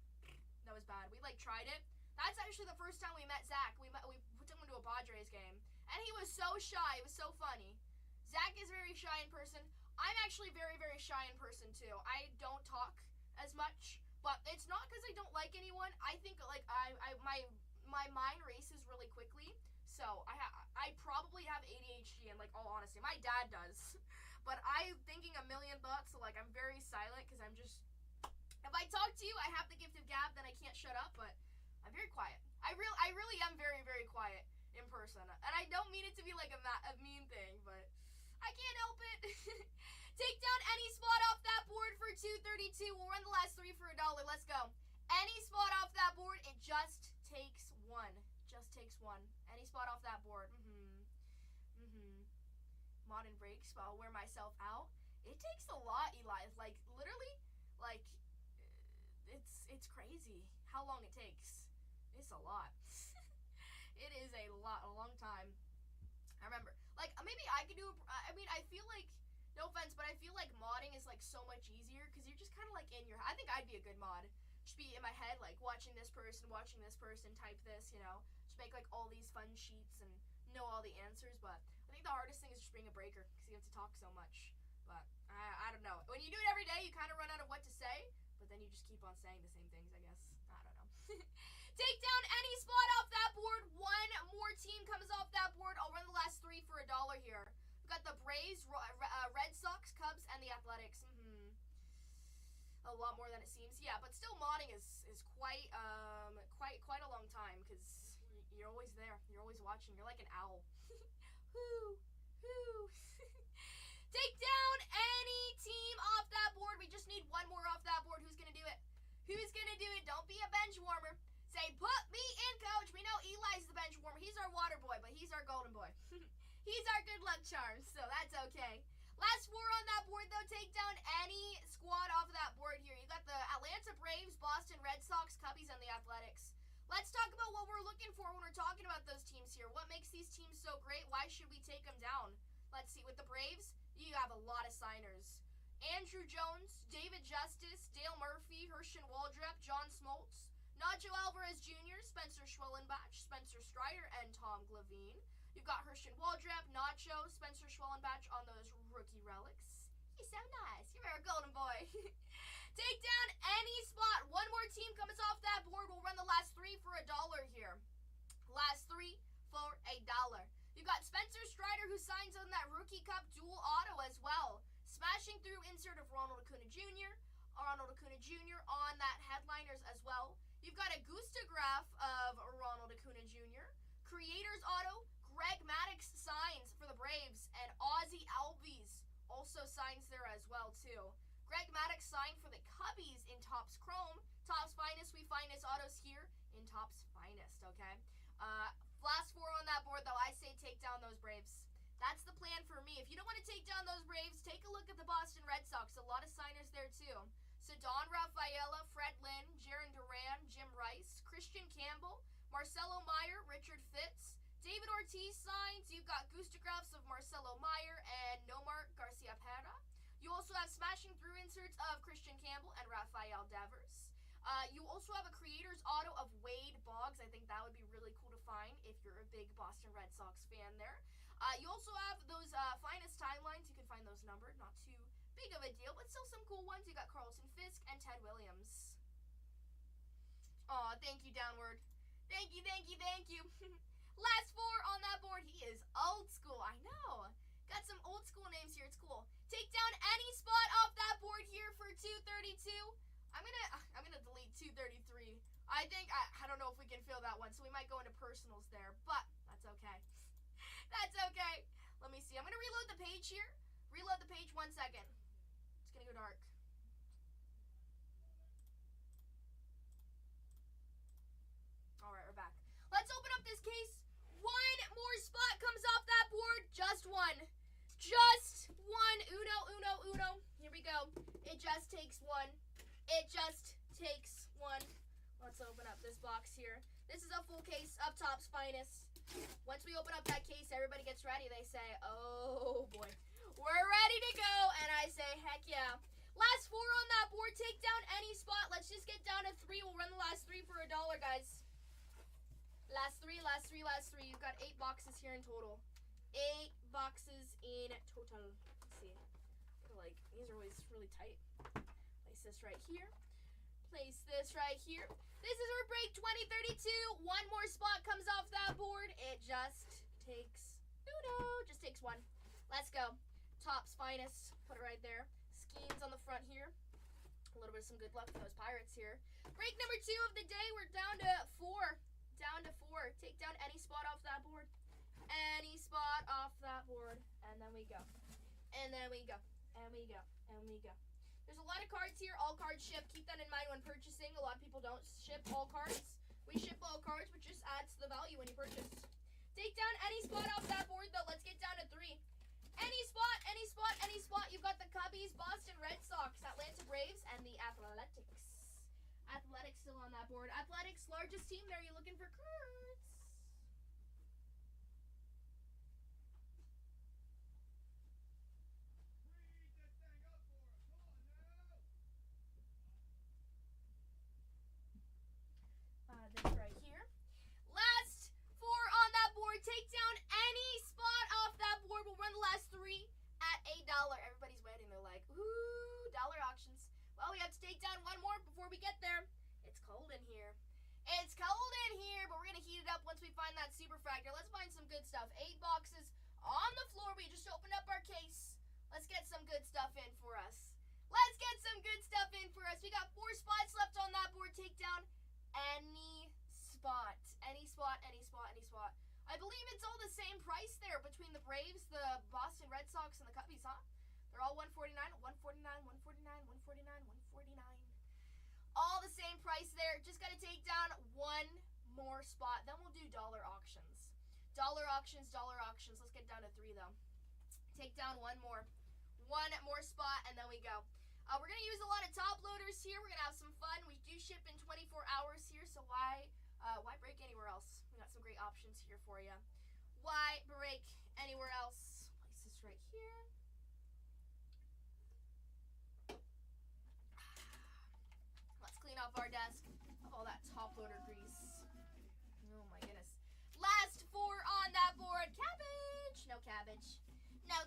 Speaker 2: that was bad. We like tried it. That's actually the first time we met Zach. We took him to a Padres game, and he was so shy. It was so funny. Zach is very shy in person. I'm actually very, very shy in person too. I don't talk as much, but it's not because I don't like anyone. I think like my mind races really quickly, so I probably have ADHD. In like all honesty, my dad does, but I'm thinking a million thoughts. So like I'm very silent because I'm just. If I talk to you, I have the gift of gab, then I can't shut up, but I'm very quiet. I really am very, very quiet in person. And I don't mean it to be like a mean thing, but I can't help it. Take down any spot off that board for 232. We'll run the last three for $1. Let's go. Any spot off that board, it just takes one. Any spot off that board. Modern breaks, I'll wear myself out. It takes a lot, Eli. Like, literally, like... It's crazy how long it takes. It's a lot. It is a long time. I remember, like, maybe I could do, I feel like, no offense, but I feel like modding is, like, so much easier, because you're just kind of, like, in your, I think I'd be a good mod. Just be in my head, like, watching this person, type this, you know, just make, like, all these fun sheets and know all the answers, but I think the hardest thing is just being a breaker, because you have to talk so much, but I don't know. When you do it every day, you kind of run out of what to say, but then you just keep on saying the same things, I guess. I don't know. Take down any spot off that board. One more team comes off that board. I'll run the last three for $1 here. We've got the Braves, Red Sox, Cubs, and the Athletics. A lot more than it seems. Yeah, but still modding is quite a long time because you're always there. You're always watching. You're like an owl. Whoo. Take down any team off that board. We just need one more off that board. Who's going to do it? Don't be a bench warmer. Say, put me in, coach. We know Eli's the bench warmer. He's our water boy, but he's our golden boy. He's our good luck charm, so that's okay. Last four on that board, though. Take down any squad off of that board here. You got the Atlanta Braves, Boston Red Sox, Cubbies, and the Athletics. Let's talk about what we're looking for when we're talking about those teams here. What makes these teams so great? Why should we take them down? Let's see. With the Braves, you have a lot of signers. Andrew Jones, David Justice, Dale Murphy, Herschel Waldrep, John Smoltz, Nacho Alvarez Jr., Spencer Schwellenbach, Spencer Strider, and Tom Glavine. You've got Herschel Waldrep, Nacho, Spencer Schwellenbach on those rookie relics. He's so nice. You're our golden boy. Take down any spot. One more team comes off that board. We'll run the last three for $1 here. Last three for $1. You've got Spencer Strider, who signs on that Rookie Cup dual auto as well. Smashing through insert of Ronald Acuna Jr. On that headliners as well. You've got a Gustograph of Ronald Acuna Jr. Creators Auto, Greg Maddux signs for the Braves, and Ozzie Albies also signs there as well too. Greg Maddux signed for the Cubbies in Topps Chrome. Topps Finest, we find his autos here in Topps Finest, okay? Last 4 on that board, though, I say take down those Braves. That's the plan for me. If you don't want to take down those Braves, take a look at the Boston Red Sox. A lot of signers there, too. So Don Rafaela, Fred Lynn, Jaron Duran, Jim Rice, Christian Campbell, Marcelo Meyer, Richard Fitz, David Ortiz signs. You've got Gustagraphs of Marcelo Meyer and Nomar Garcia Pera. You also have smashing through inserts of Christian Campbell and Rafael Devers. You also have a creator's auto of Wade Boggs. I think that would be really cool to find if you're a big Boston Red Sox fan there. You also have those finest timelines. You can find those numbered. Not too big of a deal, but still some cool ones. You got Carlton Fisk and Ted Williams. Aw, thank you, Downward. Thank you. Last 4 on that board. He is old school. I know. Got some old school names here. It's cool. Take down any spot off that board here for 232. I'm gonna delete 233. I think I don't know if we can fill that one, so we might go into personals there, but that's okay. That's okay. Let me see. I'm gonna reload the page here. Reload the page 1 second. It's gonna go dark. Alright, we're back. Let's open up this case. 1 more spot comes off that board. Just 1. Just 1. Uno. Here we go. It just takes 1. It just takes 1. Let's open up this box here. This is a full case of Topps Finest. Once we open up that case, everybody gets ready. They say, oh boy, we're ready to go. And I say, heck yeah. Last 4 on that board. Take down any spot. Let's just get down to 3. We'll run the last 3 for $1, guys. Last 3. You've got 8 boxes here in total. 8 boxes in total. Let's see. Like, these are always really tight. Place this right here. Place this right here. This is our break 2032. 1 more spot comes off that board. It just takes, just takes 1. Let's go. Topps Finest. Put it right there. Schemes on the front here. A little bit of some good luck for those Pirates here. Break number 2 of the day. We're down to 4. Take down any spot off that board. Any spot off that board. And then we go. There's a lot of cards here. All cards ship. Keep that in mind when purchasing. A lot of people don't ship all cards. We ship all cards, which just adds to the value when you purchase. Take down any spot off that board, though. Let's get down to 3. Any spot. You've got the Cubbies, Boston Red Sox, Atlanta Braves, and the Athletics. Athletics still on that board. Athletics, largest team there. You looking for cards? This right here. Last 4 on that board. Take down any spot off that board. We'll run the last 3 at $1. Everybody's waiting. They're like, ooh, dollar auctions. Well, we have to take down 1 more before we get there. It's cold in here. But we're going to heat it up once we find that super factor. Let's find some good stuff. 8 boxes on the floor. We just opened up our case. Let's get some good stuff in for us. We got 4 spots left on that board. Take down any spot. I believe it's all the same price there between the Braves, the Boston Red Sox, and the Cubbies, huh? They're all $149, $149, $149, $149, $149. All the same price there. Just got to take down 1 more spot. Then we'll do dollar auctions. Dollar auctions. Let's get down to 3, though. Take down 1 more. 1 more spot, and then we go. We're going to use a lot of top loaders here. We're going to have some fun. We do ship in 24 hours here, so why break anywhere else? We got some great options here for you. Why break anywhere else? Place this right here. Let's clean off our desk of all that top loader grease. Oh my goodness. Last 4 on that board. Cabbage. No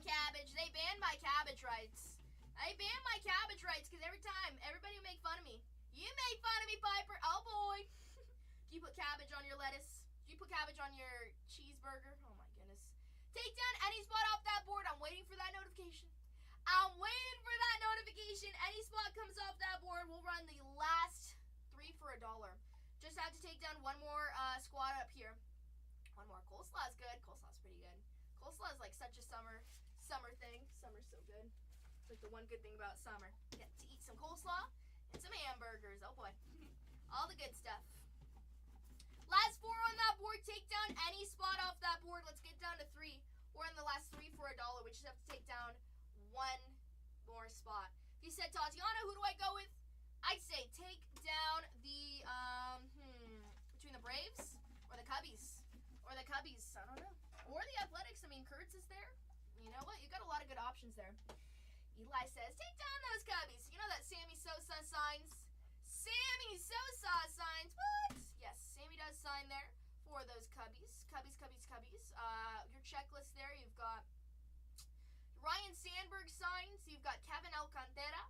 Speaker 2: cabbage. They banned my cabbage rights. Because every time, everybody will make fun of me. You make fun of me, Piper. Oh boy. Do you put cabbage on your lettuce? Do you put cabbage on your cheeseburger? Oh my goodness. Take down any spot off that board. I'm waiting for that notification. completion. Any spot comes off that board, we'll run the last 3 for $1. Just have to take down one more squad up here. One more. Coleslaw's good. Coleslaw's pretty good. Coleslaw is like such a summer thing. Summer's so good. It's like the one good thing about summer. Get to eat some coleslaw and some hamburgers. Oh boy. All the good stuff. Last 4 on that board. Take down any spot off that board. Let's get down to 3. We're in the last 3 for $1. We just have to take down one more spot. If you said Tatianna, who do I go with? I'd say take down the between the Braves or the Cubbies. Or the Cubbies, I don't know. Or the Athletics. I mean, Kurtz is there. You know what? You got a lot of good options there. Eli says, take down those Cubbies. You know that Sammy Sosa signs? Sammy Sosa signs. What? Yes, Sammy does sign there for those Cubbies. Cubbies. Your checklist there, you've got Ryan Sandberg signs. You've got Kevin Alcantara,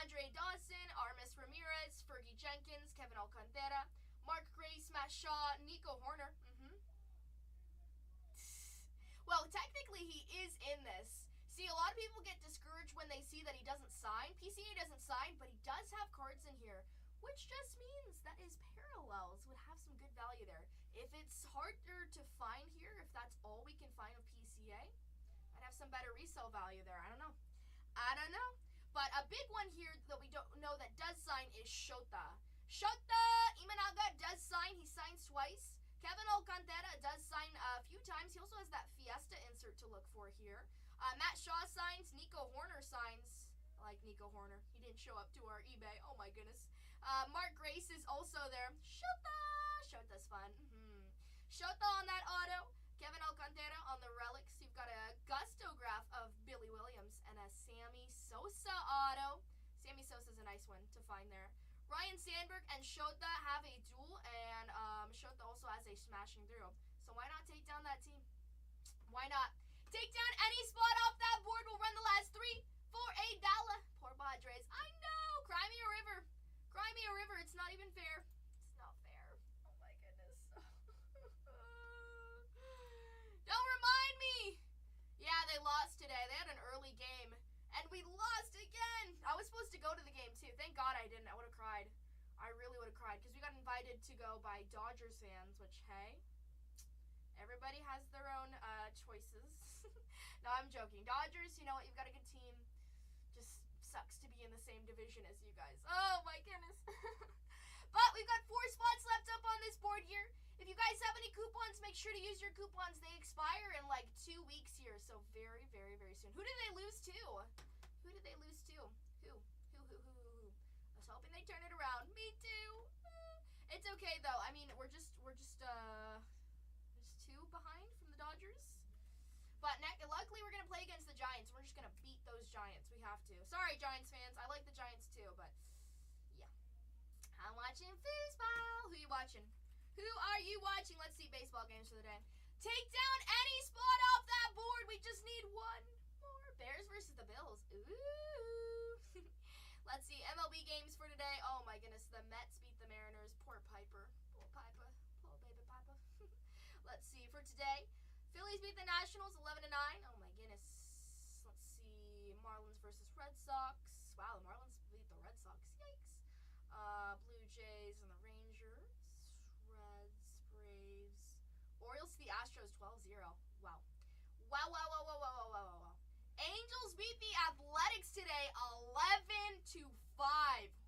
Speaker 2: Andre Dawson, Armis Ramirez, Fergie Jenkins, Kevin Alcantara, Mark Grace, Matt Shaw, Nico Horner. Well, technically he is in this. See, a lot of people get discouraged when they see that he doesn't sign. PCA doesn't sign, but he does have cards in here, which just means that his parallels would have some good value there. If it's harder to find here, if that's all we can find with PCA, I'd have some better resale value there. I don't know. But a big one here that we don't know that does sign is Shota. Shota Imanaga does sign. He signs twice. Kevin Alcantara does sign a few times. He also has that Fiesta insert to look for here. Matt Shaw signs. Nico Horner signs. I like Nico Horner. He didn't show up to our eBay. Oh my goodness. Mark Grace is also there. Shota's fun. Shota on that auto. Kevin Alcantara on the relics. You've got a gustograph of Billy Williams and a Sammy Sosa auto. Sammy Sosa's a nice one to find there. Ryan Sandberg and Shota have a duel, and Shota also has a smashing through. So why not take down that team? Why not? Take down any spot off that board. We'll run the last 3 for $1. Poor Padres. I know. Cry me a river. Cry me a river. It's not even fair. It's not fair. Oh my goodness. Don't remind me. Yeah, they lost today. They had an early game. And we lost again. I was supposed to go to the game too. Thank God I didn't. I would have cried. I really would have cried because we got invited to go by Dodgers fans, which, hey, everybody has their own choices. No, I'm joking. Dodgers, you know what? You've got a good team. Just sucks to be in the same division as you guys. Oh, my goodness. But we've got 4 spots left up on this board here. If you guys have any coupons, make sure to use your coupons. They expire in like 2 weeks here, so very, very, very soon. Who did they lose to? Who did they lose to? Who? I was hoping they turn it around. Me too. It's okay though. I mean, we're just 2 behind from the Dodgers. But luckily we're gonna play against the Giants. We're just gonna beat those Giants. We have to. Sorry, Giants fans. I like the Giants too, but yeah. I'm watching foosball. Who you watching? Who are you watching? Let's see baseball games for the day. Take down any spot off that board. We just need one more. Bears versus the Bills. Ooh. Let's see MLB games for today. Oh my goodness. The Mets beat the Mariners. Poor Piper. Poor Piper. Poor baby Piper. Let's see for today. Phillies beat the Nationals 11-9. Oh my goodness. Let's see. Marlins versus Red Sox. Wow, the Marlins beat the Red Sox. Yikes. Blue Jays and the Rangers. Reds, Braves. Orioles to the Astros 12-0. Wow. Wow. Angels beat the Athletics today 11-5.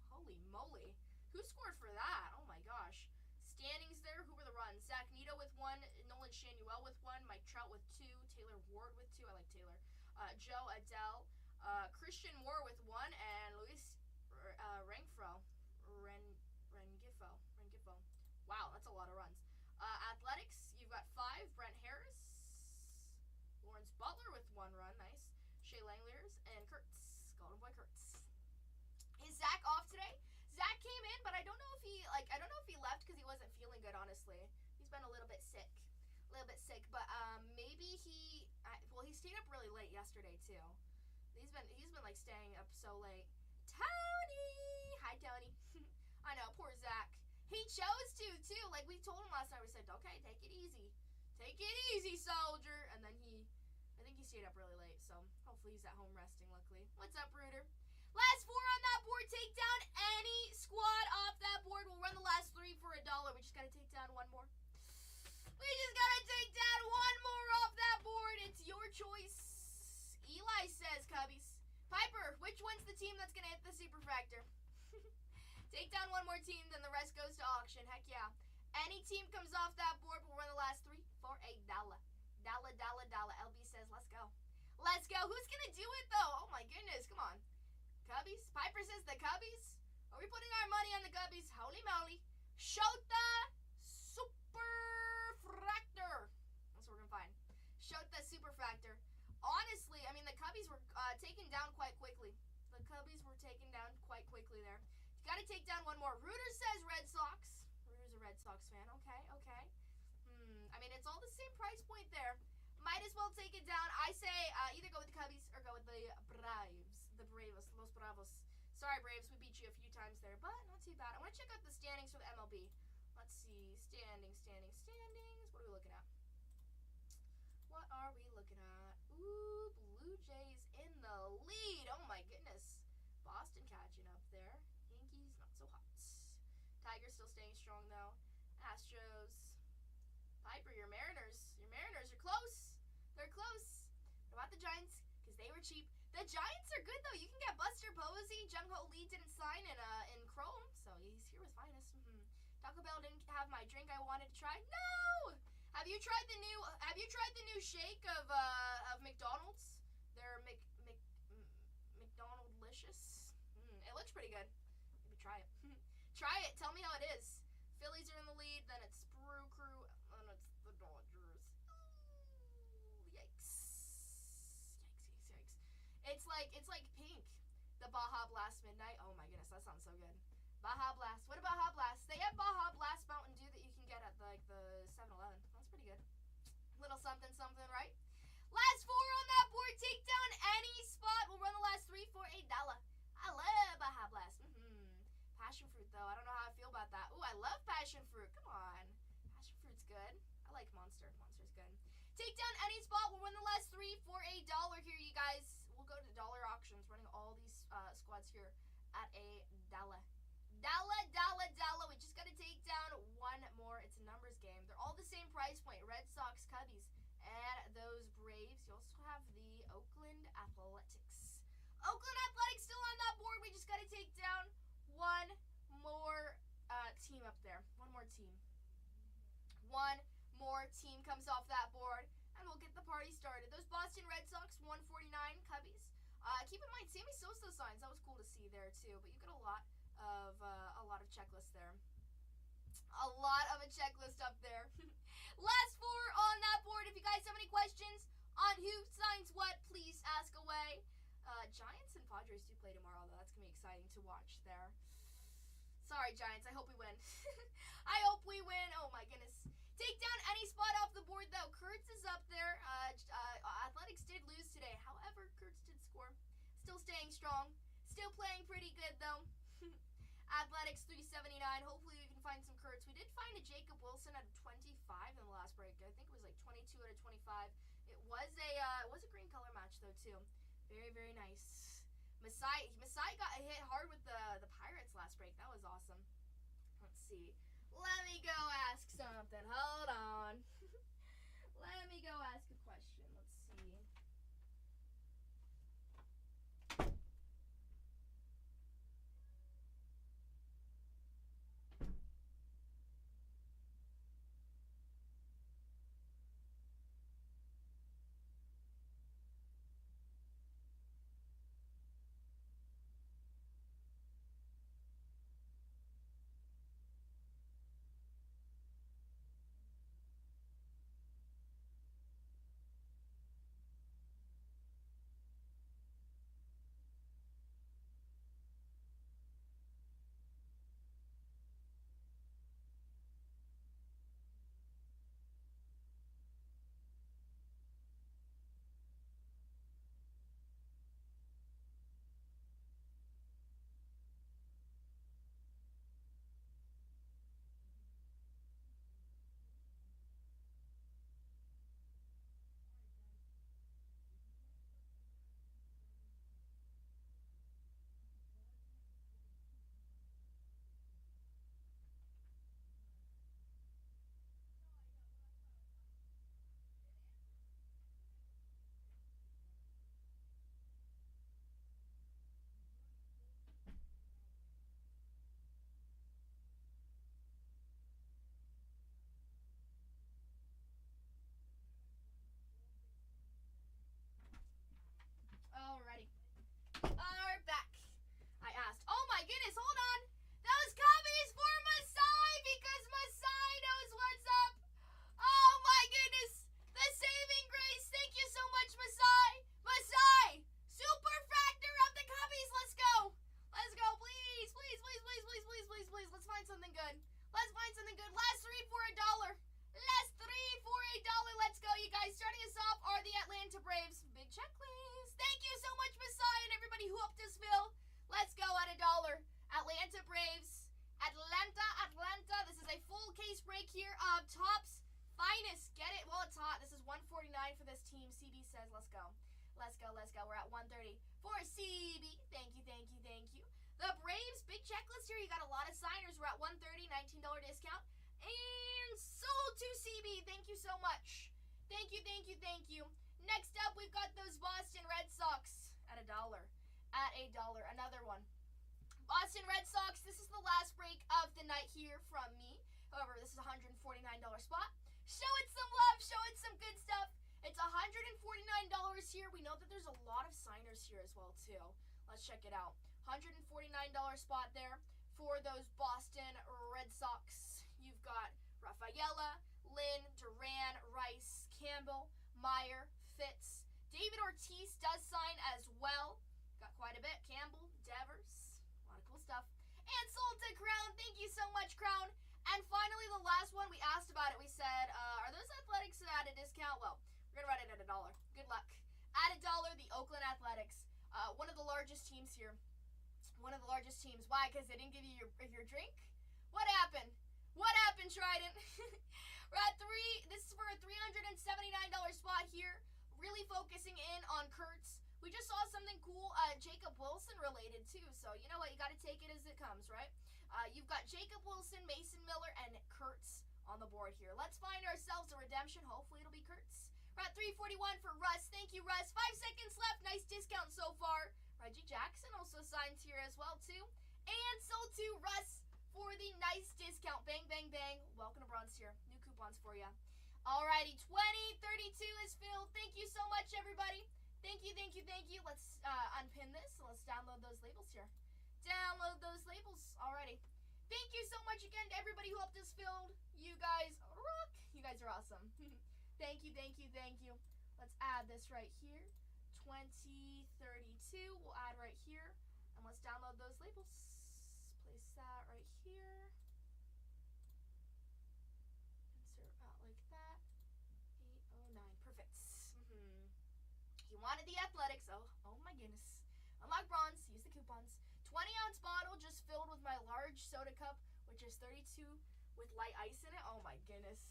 Speaker 2: Holy moly. Who scored for that? Oh my gosh. Standings there. Who were the runs? Zach Neto with 1. Nolan Shanuel with 1. Mike Trout with 2. Taylor Ward with 2. I like Taylor. Joe Adele. Christian Moore with 1. And Luis Rengifo. Wow, that's a lot of runs. Athletics, you've got 5. Brent Harris. Lawrence Butler with 1 run. Nice. Shea Langeliers and Kurtz. Golden Boy Kurtz. Is Zach off today? Zach came in, but I don't know if he left because he wasn't feeling good, honestly. He's been a little bit sick. But maybe he stayed up really late yesterday too. He's been like staying up so late. Tony! Hi, Tony. I know, poor Zach. He chose to, too. Like, we told him last night, we said, okay, take it easy. Take it easy, soldier. And then I think he stayed up really late, so hopefully he's at home resting, luckily. What's up, Rooter? Last 4 on that board. Take down any squad off that board. We'll run the last 3 for $1. We just gotta take down one more. We just gotta take down one more off that board. It's your choice. Eli says, Cubbies. Piper, which one's the team that's gonna hit the super factor? Take down one more team, then the rest goes to auction. Heck yeah. Any team comes off that board, we'll run the last 3 for $1. Dollar. LB says, let's go. Let's go. Who's gonna do it though? Oh my goodness, come on. Cubbies? Piper says the Cubbies? Are we putting our money on the Cubbies? Holy moly. Shota Superfractor. That's what we're gonna find. Shota Superfractor. Honestly, I mean, the Cubbies were taken down quite quickly. The Cubbies were taken down quite quickly there. You gotta take down one more. Rooter says Red Sox. Rooter's a Red Sox fan. Okay. I mean, it's all the same price point there. Might as well take it down. I say either go with the Cubbies or go with the Braves. The Bravos. Los Bravos. Sorry, Braves. We beat you a few times there, but not too bad. I want to check out the standings for the MLB. Let's see. Standings. What are we looking at? Ooh, Blue Jays in the lead. Oh, my goodness. Boston catching up there. Yankees, not so hot. Tigers still staying strong, though. Astros. Piper, your Mariners are close. They're close. What about the Giants? Because they were cheap. The Giants are good, though. You can get Buster Posey. Jung Ho Lee didn't sign in Chrome, so he's here with finest. Taco Bell didn't have my drink I wanted to try. No! Have you tried the new shake of McDonald's? They're McDonaldlicious. It looks pretty good. Maybe try it. Try it. Tell me how it is. Phillies are in the lead. Then it's Brew Crew, and it's the Dodgers. Ooh, yikes! It's like Pink, the Baja Blast Midnight. Oh my goodness, that sounds so good. Baja Blast. What about Baja Blast? They have Baja Blast Mountain Dew that you can get at the 7-Eleven. That's pretty good. Little something, right? Last 4 on that board. Take down any spot. We'll run the last 3 for $1. I love Baja Blast. Passion fruit, though. I don't know how I feel about that. Ooh, I love passion fruit. Come on. Passion fruit's good. I like Monster. Monster's good. Take down any spot. We'll run the last 3 for $1 here, you guys. We'll go to dollar auctions, running all these squads here at $1. Dollar. We just got to take down one more. It's a numbers game. They're all the same price point. Red Sox, Cubbies, and those Braves. You also have the Oakland Athletics. Oakland Athletics still on that board. We just got to take down one more team up there. One more team. One more team comes off that board, and we'll get the party started. Those Boston Red Sox, 149. Cubbies. Keep in mind, Sammy Sosa signs. That was cool to see there too. But you got a lot of checklists there. A lot of a checklist up there. Last 4 on that board. If you guys have any questions on who signs what, please ask away. Giants and Padres do play tomorrow, though. That's going to be exciting to watch there. Sorry, Giants. I hope we win. I hope we win. Oh, my goodness. Take down any spot off the board, though. Kurtz is up there. Athletics did lose today. However, Kurtz did score. Still staying strong. Still playing pretty good, though. Athletics 379. Hopefully we can find some Kurtz. We did find a Jacob Wilson at 25 in the last break. I think it was like 22 out of 25. It was a green color match though too. Very, very nice. Masai got hit hard with the Pirates last break. That was awesome. Let's see. Let me go ask something. Hold on. Let me go ask a question. Let's see. Let's go at $1. Atlanta Braves. Atlanta. This is a full case break here of Topps Finest. Get it while it's hot. This is $149 for this team. CB says, let's go. We're at $130 for CB. Thank you. The Braves, big checklist here. You got a lot of signers. We're at $130, $19 discount. And sold to CB. Thank you so much. Thank you. Next up, we've got those Boston Red Sox at $1. At $1. Another one. Boston Red Sox, this is the last break of the night here from me. However, this is a $149 spot. Show it some love. Show it some good stuff. It's $149 here. We know that there's a lot of signers here as well, too. Let's check it out. $149 spot there for those Boston Red Sox. You've got Rafaela, Lynn, Duran, Rice, Campbell, Meyer, Fitz. David Ortiz does sign as well. Got quite a bit. Campbell, Devers. A lot of cool stuff. And sold to Crown. Thank you so much, Crown. And finally, the last one, we asked about it. We said, are those Athletics at a discount? Well, we're going to run it at $1. Good luck. At $1, the Oakland Athletics. One of the largest teams here. Why? Because they didn't give you your drink? What happened? Trident? We're at this is for a $379 spot here. Really focusing in on Kurtz. We just saw something cool, Jacob Wilson related too. So you know what? You got to take it as it comes, right? You've got Jacob Wilson, Mason Miller, and Kurtz on the board here. Let's find ourselves a redemption. Hopefully it'll be Kurtz. We're at $341 for Russ. Thank you, Russ. 5 seconds left. Nice discount so far. Reggie Jackson also signs here as well too. And sold to Russ for the nice discount. Bang. Welcome to Bronze Tier. New coupons for you. Alrighty, 2032 is filled. Thank you so much, everybody. Thank you. Let's unpin this. So let's download those labels here. Alrighty. Thank you so much again to everybody who helped us fill. You guys rock. You guys are awesome. Thank you. Let's add this right here. 2032. We'll add right here. And let's download those labels. Place that right here. Insert out like that. 809. Perfect. You wanted the Athletics. Oh my goodness. Unlock Bronze. Use the coupons. 20-ounce bottle just filled with my large soda cup, which is 32 with light ice in it. Oh my goodness.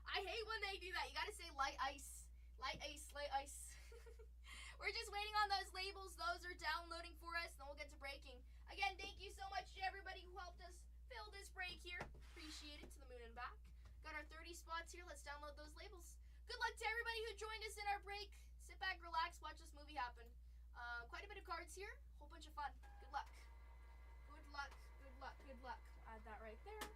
Speaker 2: I hate when they do that. You gotta say light ice. Light ice. We're just waiting on those labels. Those are downloading for us. Then we'll get to breaking. Again, thank you so much to everybody who helped us fill this break here. Appreciate it. To the moon and back. Got our 30 spots here. Let's download those labels. Good luck to everybody who joined us in our break. Sit back, relax, watch this movie happen. Quite a bit of cards here. Whole bunch of fun. Good luck. Add that right there.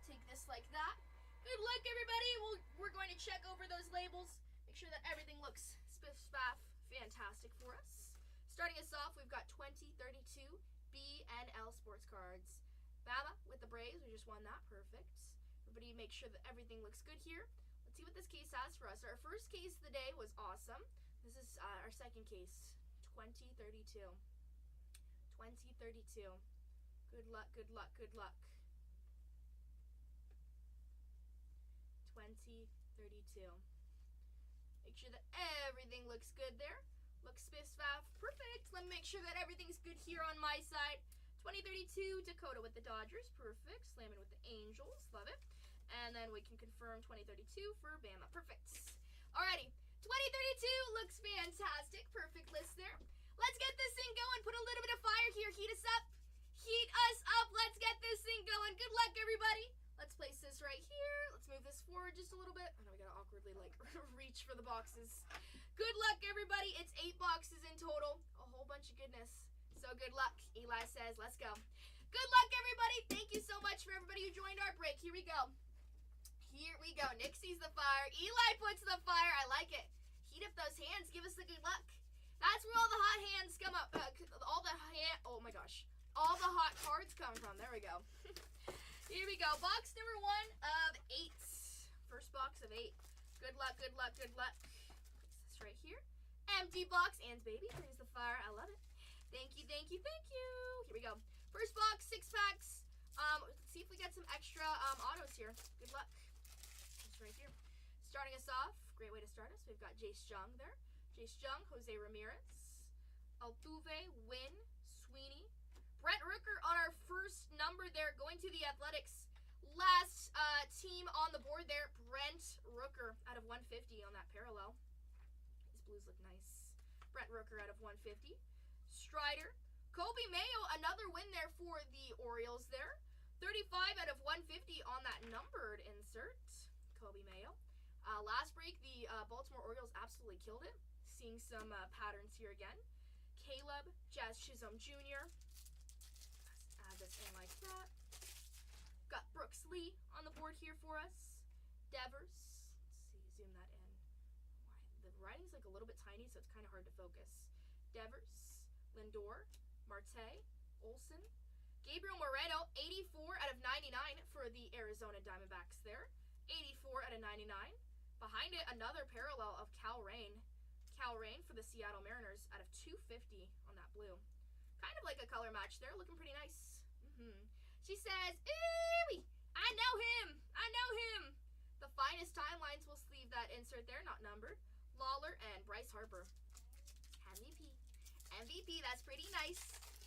Speaker 2: Take this like that. Good luck, everybody. We're going to check over those labels. Make sure that everything looks spiff-spaff. Fantastic for us. Starting us off, we've got 2032 BNL sports cards. Bama with the Braves. We just won that. Perfect. Everybody make sure that everything looks good here. Let's see what this case has for us. Our first case of the day was awesome. This is our second case. 2032. Good luck. 2032. Make sure that everything looks good there. Looks spiff-spaff. Perfect. Let me make sure that everything's good here on my side. 2032, Dakota with the Dodgers. Perfect. Slamming with the Angels. Love it. And then we can confirm 2032 for Bama. Perfect. Alrighty. 2032 looks fantastic. Perfect list there. Let's get this thing going. Put a little bit of fire here. Heat us up. Let's get this thing going. Good luck, everybody. Let's place this right here. Let's move this forward just a little bit. I know we gotta awkwardly reach for the boxes. Good luck, everybody. It's 8 boxes in total. A whole bunch of goodness. So good luck. Eli says, let's go. Good luck, everybody. Thank you so much for everybody who joined our break. Here we go. Nick sees the fire. Eli puts the fire. I like it. Heat up those hands. Give us the good luck. That's where all the hot hands come up. Oh my gosh. All the hot cards come from. There we go. Here we go. Box number 1 of 8. First box of 8. Good luck. Place this right here. Empty box. And baby, there's the fire. I love it. Thank you. Here we go. First box, 6 packs. Let's see if we get some extra autos here. Good luck. Just right here. Starting us off. Great way to start us. We've got Jace Jung there. Jace Jung, Jose Ramirez, Altuve, Wynn, Sweeney, Brent first number there going to the Athletics. Last team on the board there, Brent Rooker out of 150 on that parallel. These blues look nice. Brent Rooker out of 150. Strider. Kobe Mayo, another win there for the Orioles there. 35 out of 150 on that numbered insert. Kobe Mayo. Last break, the Baltimore Orioles absolutely killed it. Seeing some patterns here again. Caleb, Jazz Chisholm Jr. Let's add this in like that. Got Brooks Lee on the board here for us. Devers. Let's see, zoom that in. The writing's like a little bit tiny, so it's kind of hard to focus. Devers, Lindor, Marte, Olson. Gabriel Moreno, 84 out of 99 for the Arizona Diamondbacks there. 84 out of 99. Behind it, another parallel of Cal Rain. Cal Rain for the Seattle Mariners out of 250 on that blue. Kind of like a color match there, looking pretty nice. She says, ooh, I know him. I know him. The finest timelines will sleeve that insert there, not numbered. Lawler and Bryce Harper. MVP. MVP, that's pretty nice.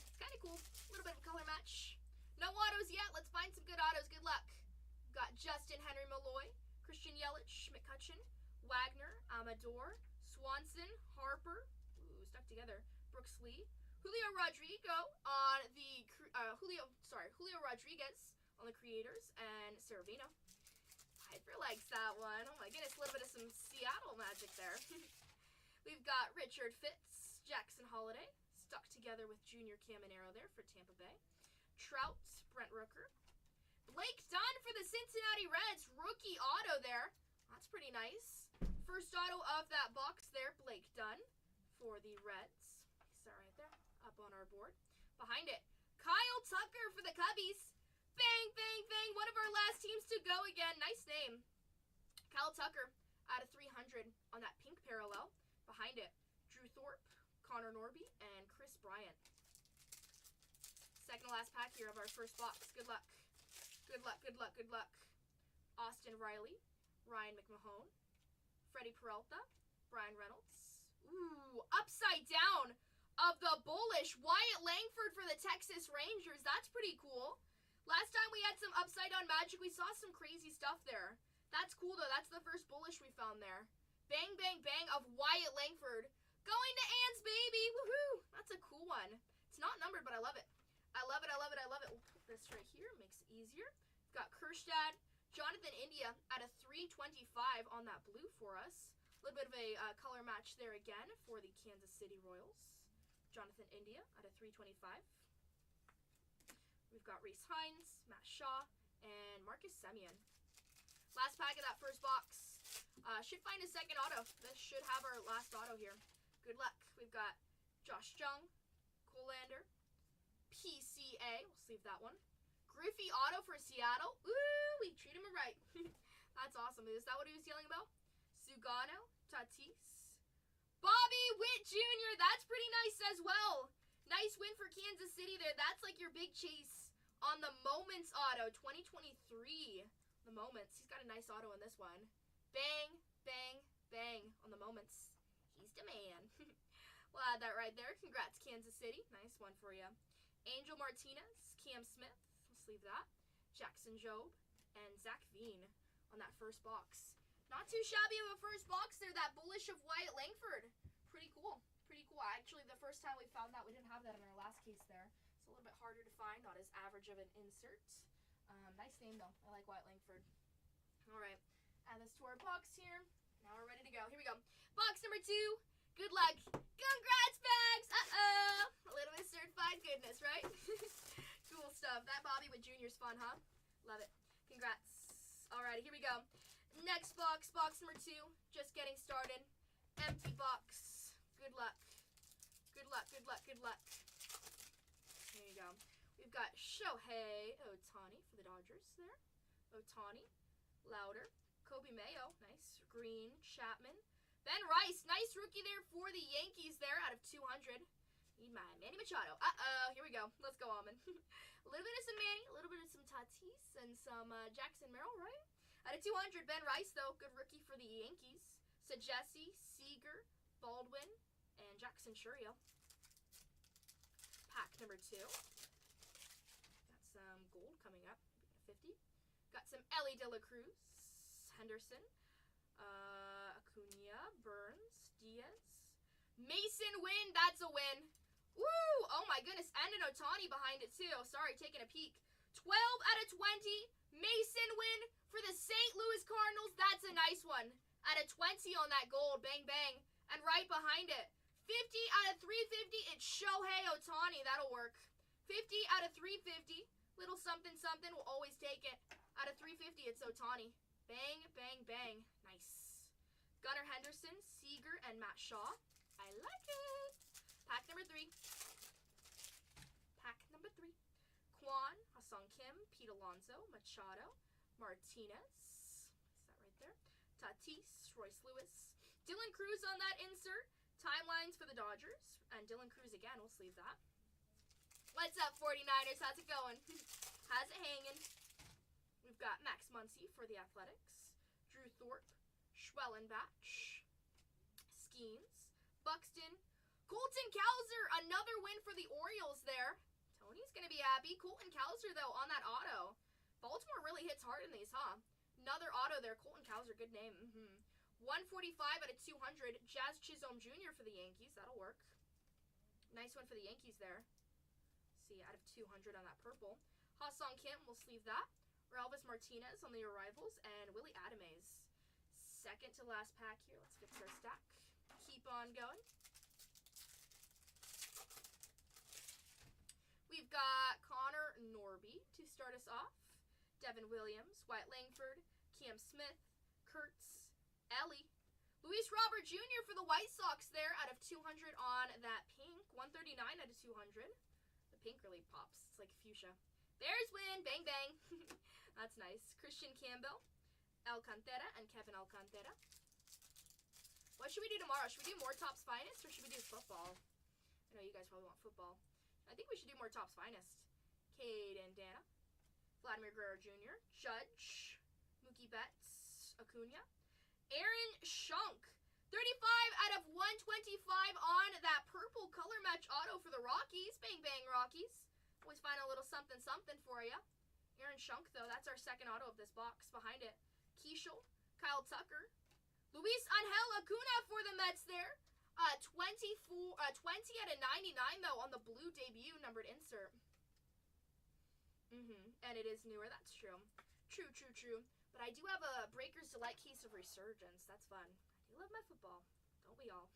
Speaker 2: It's kind of cool. A little bit of a color match. No autos yet. Let's find some good autos. Good luck. Got Justin Henry Malloy, Christian Yelich, McCutcheon, Wagner, Amador, Swanson, Harper, stuck together, Brooks Lee, Julio Rodrigo on the Julio Rodriguez on the Creators, and Cervino. Piper likes that one. Oh my goodness, a little bit of some Seattle magic there. We've got Richard Fitz, Jackson Holiday, stuck together with Junior Caminero there for Tampa Bay. Trout, Brent Rooker. Blake Dunn for the Cincinnati Reds, rookie auto there. That's pretty nice. First auto of that box there, Blake Dunn for the Reds. Is that right there? Up on our board. Behind it, Kyle Tucker for the Cubbies. Bang, bang, bang. One of our last teams to go again. Nice name. Kyle Tucker out of 300 on that pink parallel. Behind it, Drew Thorpe, Connor Norby, and Chris Bryant. Second to last pack here of our first box. Good luck. Good luck, good luck, good luck. Austin Riley, Ryan McMahon, Freddie Peralta, Brian Reynolds. Ooh, upside down of the bullish Wyatt Langford for the Texas Rangers. That's pretty cool. Last time we had some upside down magic, we saw some crazy stuff there. That's cool though. That's the first bullish we found there. Bang, bang, bang of Wyatt Langford. Going to Ann's, baby. Woohoo. That's a cool one. It's not numbered, but I love it. I love it, I love it, I love it. We'll put this right here, makes it easier. We've got Kerstad, Jonathan India at a 325 on that blue for us. A little bit of a color match there again for the Kansas City Royals. Jonathan India at a 325. We've got Reese Hines, Matt Shaw, and Marcus Semien. Last pack of that first box. Should find a second auto. This should have our last auto here. Good luck. We've got Josh Jung, Colander, PCA, we'll sleeve that one. Griffey auto for Seattle. Ooh, we treat him right. That's awesome. Is that what he was yelling about? Sugano, Tatis. Bobby Witt Jr., that's pretty nice as well. Nice win for Kansas City there. That's like your big chase on the Moments auto, 2023. The Moments. He's got a nice auto in this one. Bang, bang, bang on the Moments. He's the man. We'll add that right there. Congrats, Kansas City. Nice one for you. Angel Martinez, Cam Smith, we'll sleeve that. Jackson Jobe, and Zach Veen on that first box. Not too shabby of a first box there, that bullish of Wyatt Langford. Pretty cool, pretty cool. Actually, the first time we found that, we didn't have that in our last case there. It's a little bit harder to find, not as average of an insert. Nice name though, I like Wyatt Langford. All right, add this to our box here. Now we're ready to go, here we go. Box number 2. Good luck. Congrats, bags. Uh-oh. A little bit certified goodness, right? Cool stuff. That Bobby with Junior's fun, huh? Love it. Congrats. Alrighty, here we go. Next box, box number 2. Just getting started. Empty box. Good luck. Good luck, good luck, good luck. Here you go. We've got Shohei Ohtani for the Dodgers there. Ohtani. Louder. Kobe Mayo. Nice. Green. Chapman. Ben Rice, nice rookie there for the Yankees there out of 200. Need my Manny Machado. Uh-oh, here we go. Let's go, Almond. A little bit of some Manny, a little bit of some Tatis, and some Jackson Merrill, right? Out of 200, Ben Rice, though, good rookie for the Yankees. Sajesi, Seager, Baldwin, and Jackson Churio. Pack number 2. Got 50. Got some Ellie De La Cruz, Henderson, Acuna, Burns, Diaz. Mason Wynn, that's a win. Woo! Oh my goodness, and an Ohtani behind it too. Sorry, taking a peek. 12 out of 20. Mason Wynn for the St. Louis Cardinals. That's a nice one. Out of 20 on that gold. Bang, bang. And right behind it, 50 out of 350. It's Shohei Ohtani. That'll work. 50 out of 350. Little something, something. We'll always take it. Out of 350, it's Ohtani. Bang, bang, bang. Nice. Gunnar Henderson, Seager, and Matt Shaw. I like it. Pack number 3. Pack number 3. Kwan, Hassan Kim, Pete Alonso, Machado, Martinez. Is that right there? Tatis, Royce Lewis. Dylan Cruz on that insert. Timelines for the Dodgers. And Dylan Cruz again. We'll sleeve that. What's up, 49ers? How's it going? How's it hanging? We've got Max Muncy for the Athletics. Drew Thorpe, Schwellenbach, Skeens, Buxton, Colton Cowser, another win for the Orioles there. Tony's going to be happy. Colton Cowser, though, on that auto. Baltimore really hits hard in these, huh? Another auto there. Colton Cowser, good name. 145 out of 200. Jazz Chisholm Jr. for the Yankees. That'll work. Nice one for the Yankees there. See, out of 200 on that purple. Ha-Sung Kim, we'll sleeve that. Elvis Martinez on the arrivals. And Willie Adames. Second to last pack here. Let's fix our stack. Keep on going. We've got Connor Norby to start us off. Devin Williams, Wyatt Langford, Cam Smith, Kurtz, Ellie. Luis Robert Jr. for the White Sox there out of 200 on that pink. 139 out of 200. The pink really pops. It's like fuchsia. There's Win. Bang, bang. That's nice. Christian Campbell, Alcantara, and Kevin Alcantara. What should we do tomorrow? Should we do more Topps Finest or should we do football? I know you guys probably want football. I think we should do more Topps Finest. Cade and Dana. Vladimir Guerrero Jr. Judge. Mookie Betts. Acuna. Aaron Schunk. 35 out of 125 on that purple color match auto for the Rockies. Bang, bang, Rockies. Always find a little something, something for you. Aaron Schunk, though, that's our second auto of this box. Behind it, Keishel, Kyle Tucker. Luis Angel Acuna for the Mets there. 20 out of 99, though, on the blue debut numbered insert. And it is newer, that's true. True, true, true. But I do have a Breakers Delight case of Resurgence. That's fun. I do love my football. Don't we all?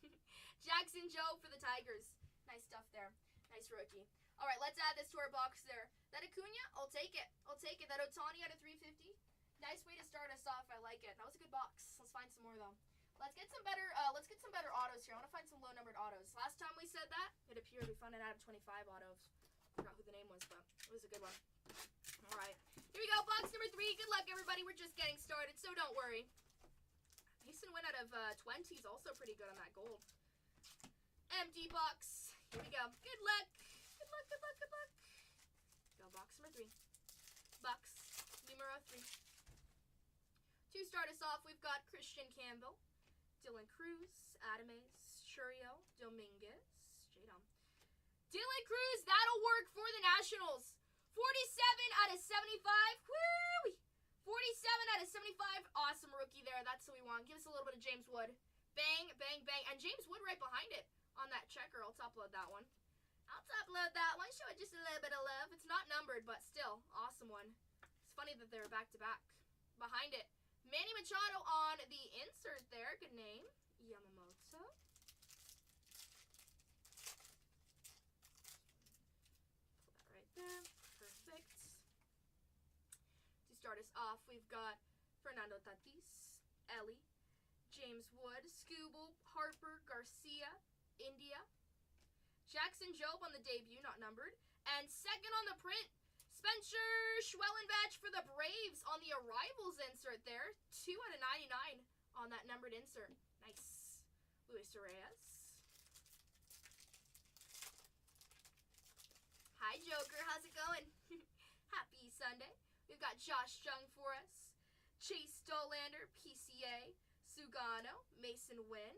Speaker 2: Jackson Joe for the Tigers. Nice stuff there. Nice rookie. All right, let's add this to our box there. That Acuna, I'll take it. I'll take it. That Ohtani out of 350. Nice way to start us off. I like it. That was a good box. Let's find some more, though. Let's get some better autos here. I want to find some low-numbered autos. Last time we said that, it appeared we found an out of 25 autos. Forgot who the name was, but it was a good one. All right. Here we go, box number 3. Good luck, everybody. We're just getting started, so don't worry. Mason went out of 20s, also pretty good on that gold. Empty box. Here we go. Good luck. Good luck, good luck, good luck. Go, box number 3. Box numero 3. To start us off, we've got Christian Campbell, Dylan Cruz, Adames, Churio, Dominguez, J-Dom. Dylan Cruz, that'll work for the Nationals. 47 out of 75. Woo! 47 out of 75. Awesome rookie there. That's what we want. Give us a little bit of James Wood. Bang, bang, bang. And James Wood right behind it on that checker. I'll top load that one. I'll top load that one. Show it just a little bit of love. It's not numbered, but still. Awesome one. It's funny that they're back to back. Behind it, Manny Machado on the insert there. Good name. Yamamoto. Pull that right there. Perfect. To start us off, we've got Fernando Tatis, Ellie, James Wood, Scooble, Harper, Garcia, India. Jackson Jobe on the debut, not numbered. And second on the print, Spencer Schwellenbach for the Braves on the arrivals insert there. 2 out of 99 on that numbered insert. Nice. Luis Reyes. Hi, Joker. How's it going? Happy Sunday. We've got Josh Jung for us. Chase Dollander, PCA. Sugano, Mason Wynn.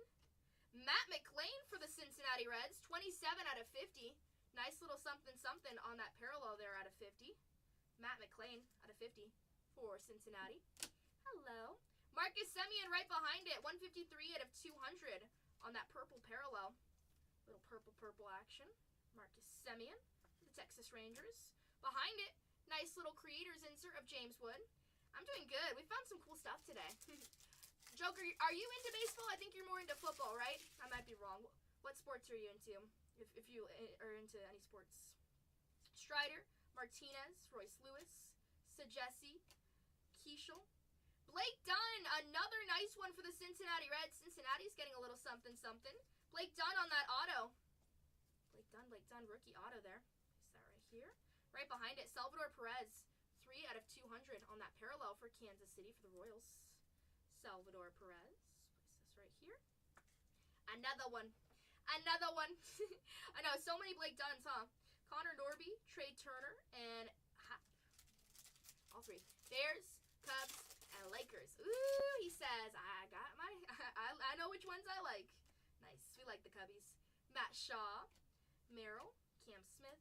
Speaker 2: Matt McLean for the Cincinnati Reds. 27 out of 50. Nice little something something on that parallel there out of 50. Matt McClain out of 50 for Cincinnati. Hello. Marcus Semien right behind it. 153 out of 200 on that purple parallel. Little purple action. Marcus Semien, the Texas Rangers. Behind it, nice little creators insert of James Wood. I'm doing good. We found some cool stuff today. Joker, are you into baseball? I think you're more into football, right? I might be wrong. What sports are you into? If you are into any sports. Strider, Martinez, Royce Lewis, Sajesi, Keishel. Blake Dunn, another nice one for the Cincinnati Reds. Cincinnati's getting a little something. Blake Dunn on that auto. Blake Dunn, rookie auto there. Is that right here? Right behind it, Salvador Perez. 3 out of 200 on that parallel for Kansas City for the Royals. Salvador Perez. Place this right here. Another one. I know, so many Blake Dunns, huh? Connor Norby, Trey Turner, and Hap. All 3. Bears, Cubs, and Lakers. Ooh, he says, I know which ones I like. Nice, we like the Cubbies. Matt Shaw, Merrill, Cam Smith.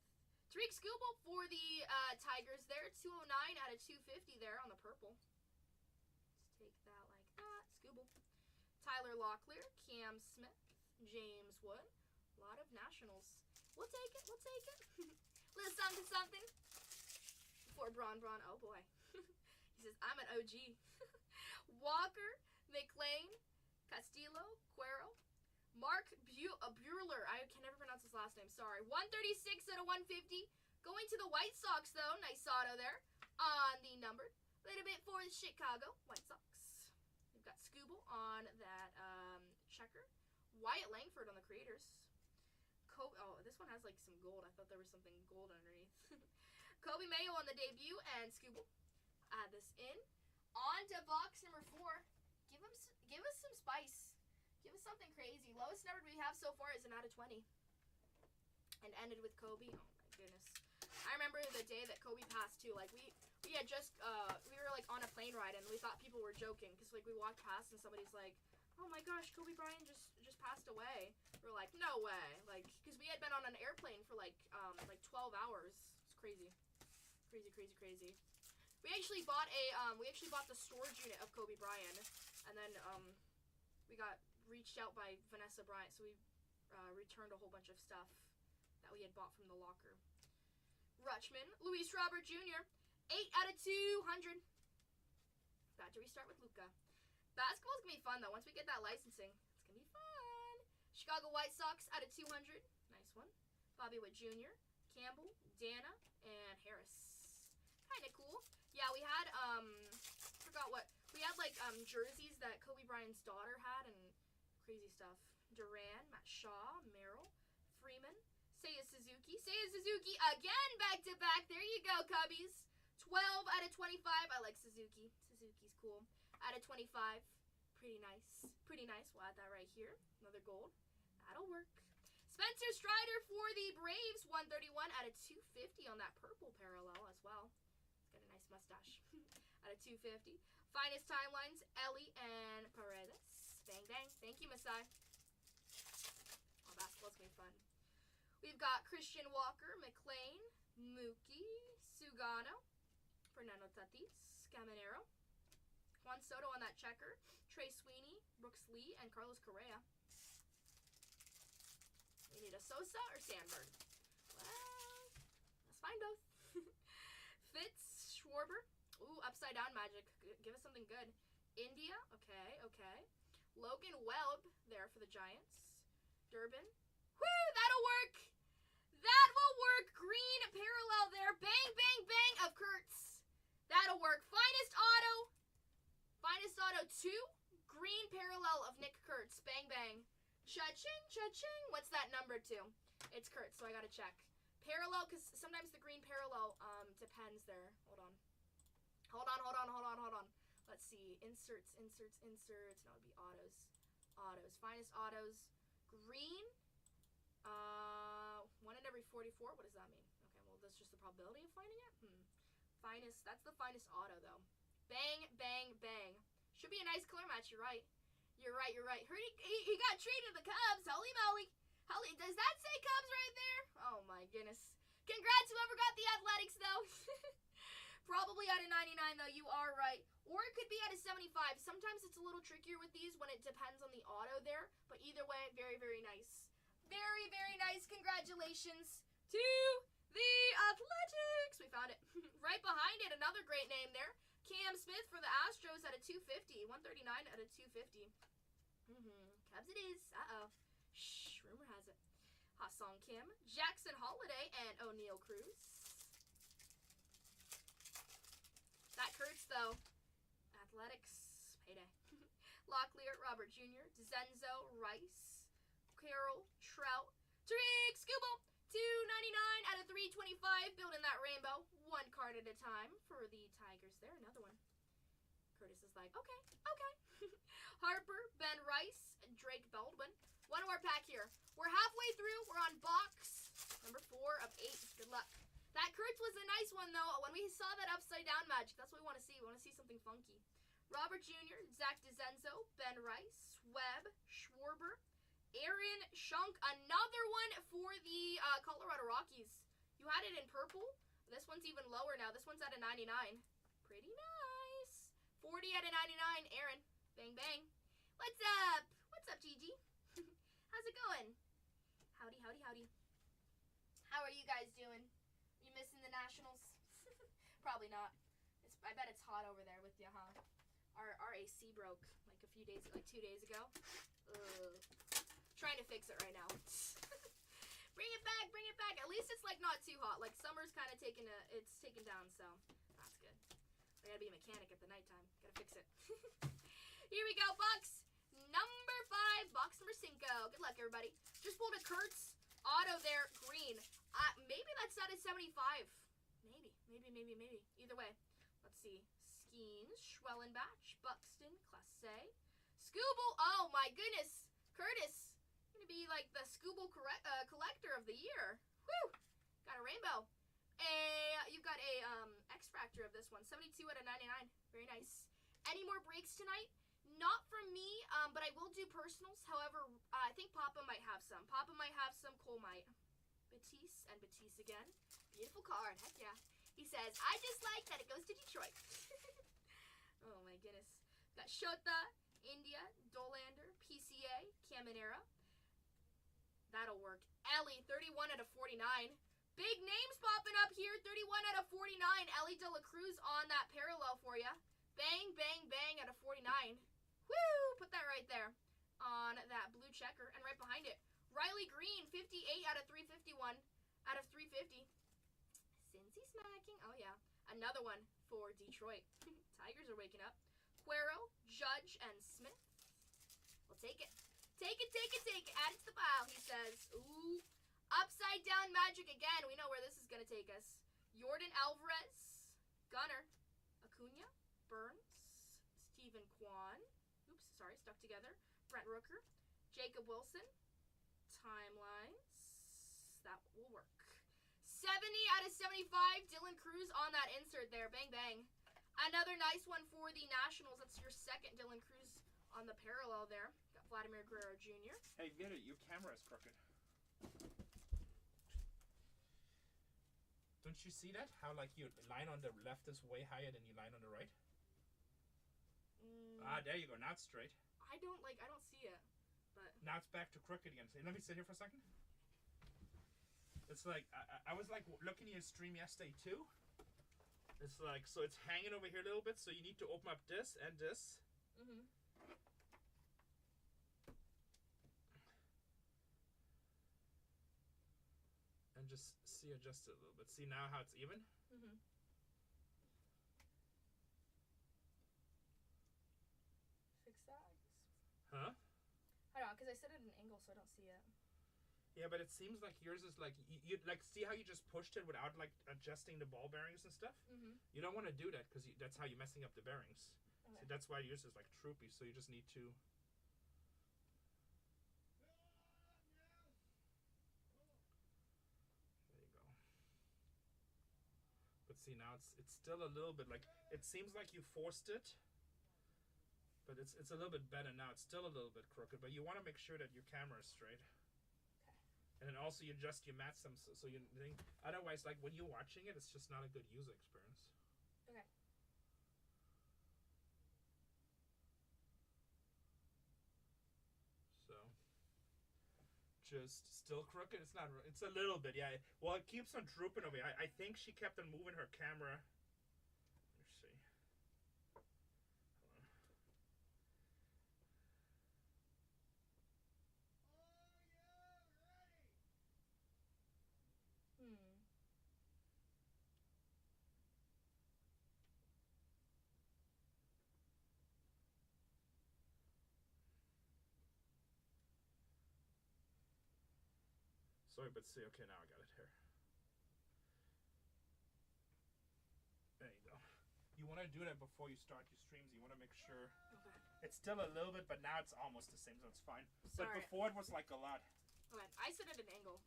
Speaker 2: Tariq Skubal for the Tigers there. 209 out of 250 there on the purple. Let's take that like that. Skubal. Tyler Locklear, Cam Smith, James Wood. A lot of Nationals. We'll take it. Little something. For Braun. Oh boy. He says, I'm an OG. Walker, McLean, Castillo, Cuero, Mark Buehler. I can never pronounce his last name. Sorry. 136 out of 150. Going to the White Sox, though. Nice auto there. On the numbered. A little bit for the Chicago White Sox. We've got Skubal on that checker. Wyatt Langford on the creators. Oh, this one has like some gold. I thought there was something gold underneath. Kobe Mayo on the debut and Skubal. Add this in. On to box number 4. Give us some spice. Give us something crazy. Lowest number we have so far is an out of 20. And ended with Kobe. Oh my goodness. I remember the day that Kobe passed too. Like we had just we were like on a plane ride and we thought people were joking because like we walked past and somebody's like, oh my gosh, Kobe Bryant just passed away. We're like, no way. Like, because we had been on an airplane for like 12 hours. It's crazy. Crazy. We actually bought the storage unit of Kobe Bryant, and then we got reached out by Vanessa Bryant, so we returned a whole bunch of stuff that we had bought from the locker. Rutschman, Luis Robert Jr., 8 out of 200. About to restart with Luka. Basketball's gonna be fun though. Once we get that licensing, it's gonna be fun. Chicago White Sox out of 200. Nice one. Bobby Witt Jr., Campbell, Dana, and Harris. Kinda cool. Yeah, we had we had like jerseys that Kobe Bryant's daughter had and crazy stuff. Duran, Matt Shaw, Merrill, Freeman, Seiya Suzuki again, back to back. There you go, Cubbies. 12 out of 25. I like Suzuki. Suzuki's cool. Out of 25. Pretty nice. We'll add that right here. Another gold. That'll work. Spencer Strider for the Braves. 131 out of 250 on that purple parallel as well. He's got a nice mustache. Out of 250. Finest timelines. Ellie and Paredes. Bang, bang. Thank you, Masai. Oh, basketball's going to be fun. We've got Christian Walker, McLean, Mookie, Sugano, Fernando Tatis, Caminero, Juan Soto on that checker, Trey Sweeney, Brooks Lee, and Carlos Correa. We need a Sosa or Sandberg. Well, let's find both. Fitz, Schwarber. Ooh, upside down magic. Give us something good. India. Okay. Logan Webb there for the Giants. Durbin. Woo, that'll work. That will work. Green parallel there. Bang, bang, bang of Kurtz. That'll work. Finest auto 2. Green parallel of Nick Kurtz. Bang, bang. Cha-ching, cha-ching. What's that number to? It's Kurtz, so I gotta check. Parallel, because sometimes the green parallel depends there. Hold on. Let's see. Inserts. No, it'd be autos. Finest autos. Green. 1 in every 44. What does that mean? Okay, well, that's just the probability of finding it. Finest. That's the finest auto, though. Bang, bang, bang. Should be a nice color match. You're right. Heard he got traded to the Cubs. Holy moly. Does that say Cubs right there? Oh, my goodness. Congrats, whoever got the Athletics, though. Probably out of 99 though, you are right. Or it could be out of 75. Sometimes it's a little trickier with these when it depends on the auto there. But either way, very, very nice. Very, very nice. Congratulations to the Athletics. We found it. Right behind it, another great name there. Cam Smith for the Astros at a 250. 139 out of 250. Cubs it is. Uh-oh. Shh, rumor has it. Ha-Sung Kim, Jackson Holiday, and O'Neal Cruz. That Kurtz, though. Athletics. Payday. Locklear, Robert Jr., DeZenzo, Rice, Carroll, Trout, Tariq, Skubal, 299 out of 325. Building that rainbow. One card at a time for the Tigers there. Another one. Curtis is like, okay. Harper, Ben Rice, and Drake Baldwin. One more pack here. We're halfway through. We're on box number 4 of 8. Good luck. That Kurtz was a nice one, though. When we saw that upside down magic, that's what we want to see. We want to see something funky. Robert Jr., Zach DeZenzo, Ben Rice, Webb, Schwarber, Aaron Shunk. Another one for the Colorado Rockies. You had it in purple. This one's even lower now. This one's out of 99. Pretty nice. 40 out of 99. Aaron. Bang, bang. What's up? What's up, Gigi? How's it going? Howdy, howdy, howdy. How are you guys doing? You missing the Nationals? Probably not. I bet it's hot over there with you, huh? Our AC broke like a few days, like 2 days ago. Trying to fix it right now. Bring it back, bring it back. At least it's like not too hot. Like summer's kind of taken down, so that's good. I gotta be a mechanic at the nighttime. Gotta fix it. Here we go, box number 5, box number 5. Good luck, everybody. Just pulled a Kurtz auto there, green. Maybe that's out of 75. Maybe. Either way, let's see. Skeens, Schwellenbach, Buxton, Classe, Skubal. Oh my goodness, Curtis, you're gonna be like the Skubal collector of the year. Woo! Got a rainbow. You've got a X Factor of this one. 72 out of 99. Very nice. Any more breaks tonight? Not from me, but I will do personals. However, I think Papa might have some. Cole might. Batiste and Batiste again. Beautiful card. Heck yeah. He says, I just like that it goes to Detroit. Oh my goodness. Got Shota, India, Dolander, PCA, Caminera. That'll work. Ellie, 31 out of 49. Big names popping up here. 31 out of 49. Ellie De La Cruz on that parallel for you. Bang, bang, bang out of 49. Woo! Put that right there on that blue checker. And right behind it, Riley Green, 58 out of 351. Out of 350. Cincy smacking. Oh, yeah. Another one for Detroit. Tigers are waking up. Cuero, Judge, and Smith. We'll take it. Take it. Add it to the pile, he says. Ooh. Upside down magic again. We know where this is going to take us. Jordan Alvarez. Gunner. Acuna. Burns. Stephen Kwan. Oops, sorry, stuck together. Brent Rooker. Jacob Wilson. Timelines. That will work. 70 out of 75. Dylan Cruz on that insert there. Bang, bang. Another nice one for the Nationals. That's your second Dylan Cruz on the parallel there. Got Vladimir Guerrero Jr.
Speaker 5: Hey, Vida, your camera is crooked. Don't you see that? How, like, your line on the left is way higher than your line on the right? There you go. Now it's straight.
Speaker 2: I don't see it. But
Speaker 5: now it's back to crooked again. So let me sit here for a second. It's like, I was like looking at your stream yesterday too. It's like, so it's hanging over here a little bit, so you need to open up this and this. And just adjust it a little bit. See now how it's even?
Speaker 2: Fix that.
Speaker 5: Huh?
Speaker 2: I don't know, because I set it at an angle so I don't see it.
Speaker 5: Yeah, but it seems like yours is like, you like, see how you just pushed it without like adjusting the ball bearings and stuff? You don't want to do that because that's how you're messing up the bearings.
Speaker 2: Okay.
Speaker 5: So that's why yours is like troopy, so you just need to... There you go. But see, now it's still a little bit like, it seems like you forced it, but it's a little bit better now. It's still a little bit crooked, but you want to make sure that your camera is straight. And then also you adjust your mats so you think, otherwise, like when you're watching it, it's just not a good user experience.
Speaker 1: Okay.
Speaker 5: So, just still crooked. It's not. It's a little bit, yeah. Well, it keeps on drooping over here. I think she kept on moving her camera. Let's see. Hold on. Sorry, but see. Okay, now I got it here. There you go. You want to do that before you start your streams. You want to make sure
Speaker 2: Okay.
Speaker 5: it's still a little bit, but now it's almost the same, so it's fine. But
Speaker 2: Sorry.
Speaker 5: before it was like a lot.
Speaker 2: Okay. I sit at an angle.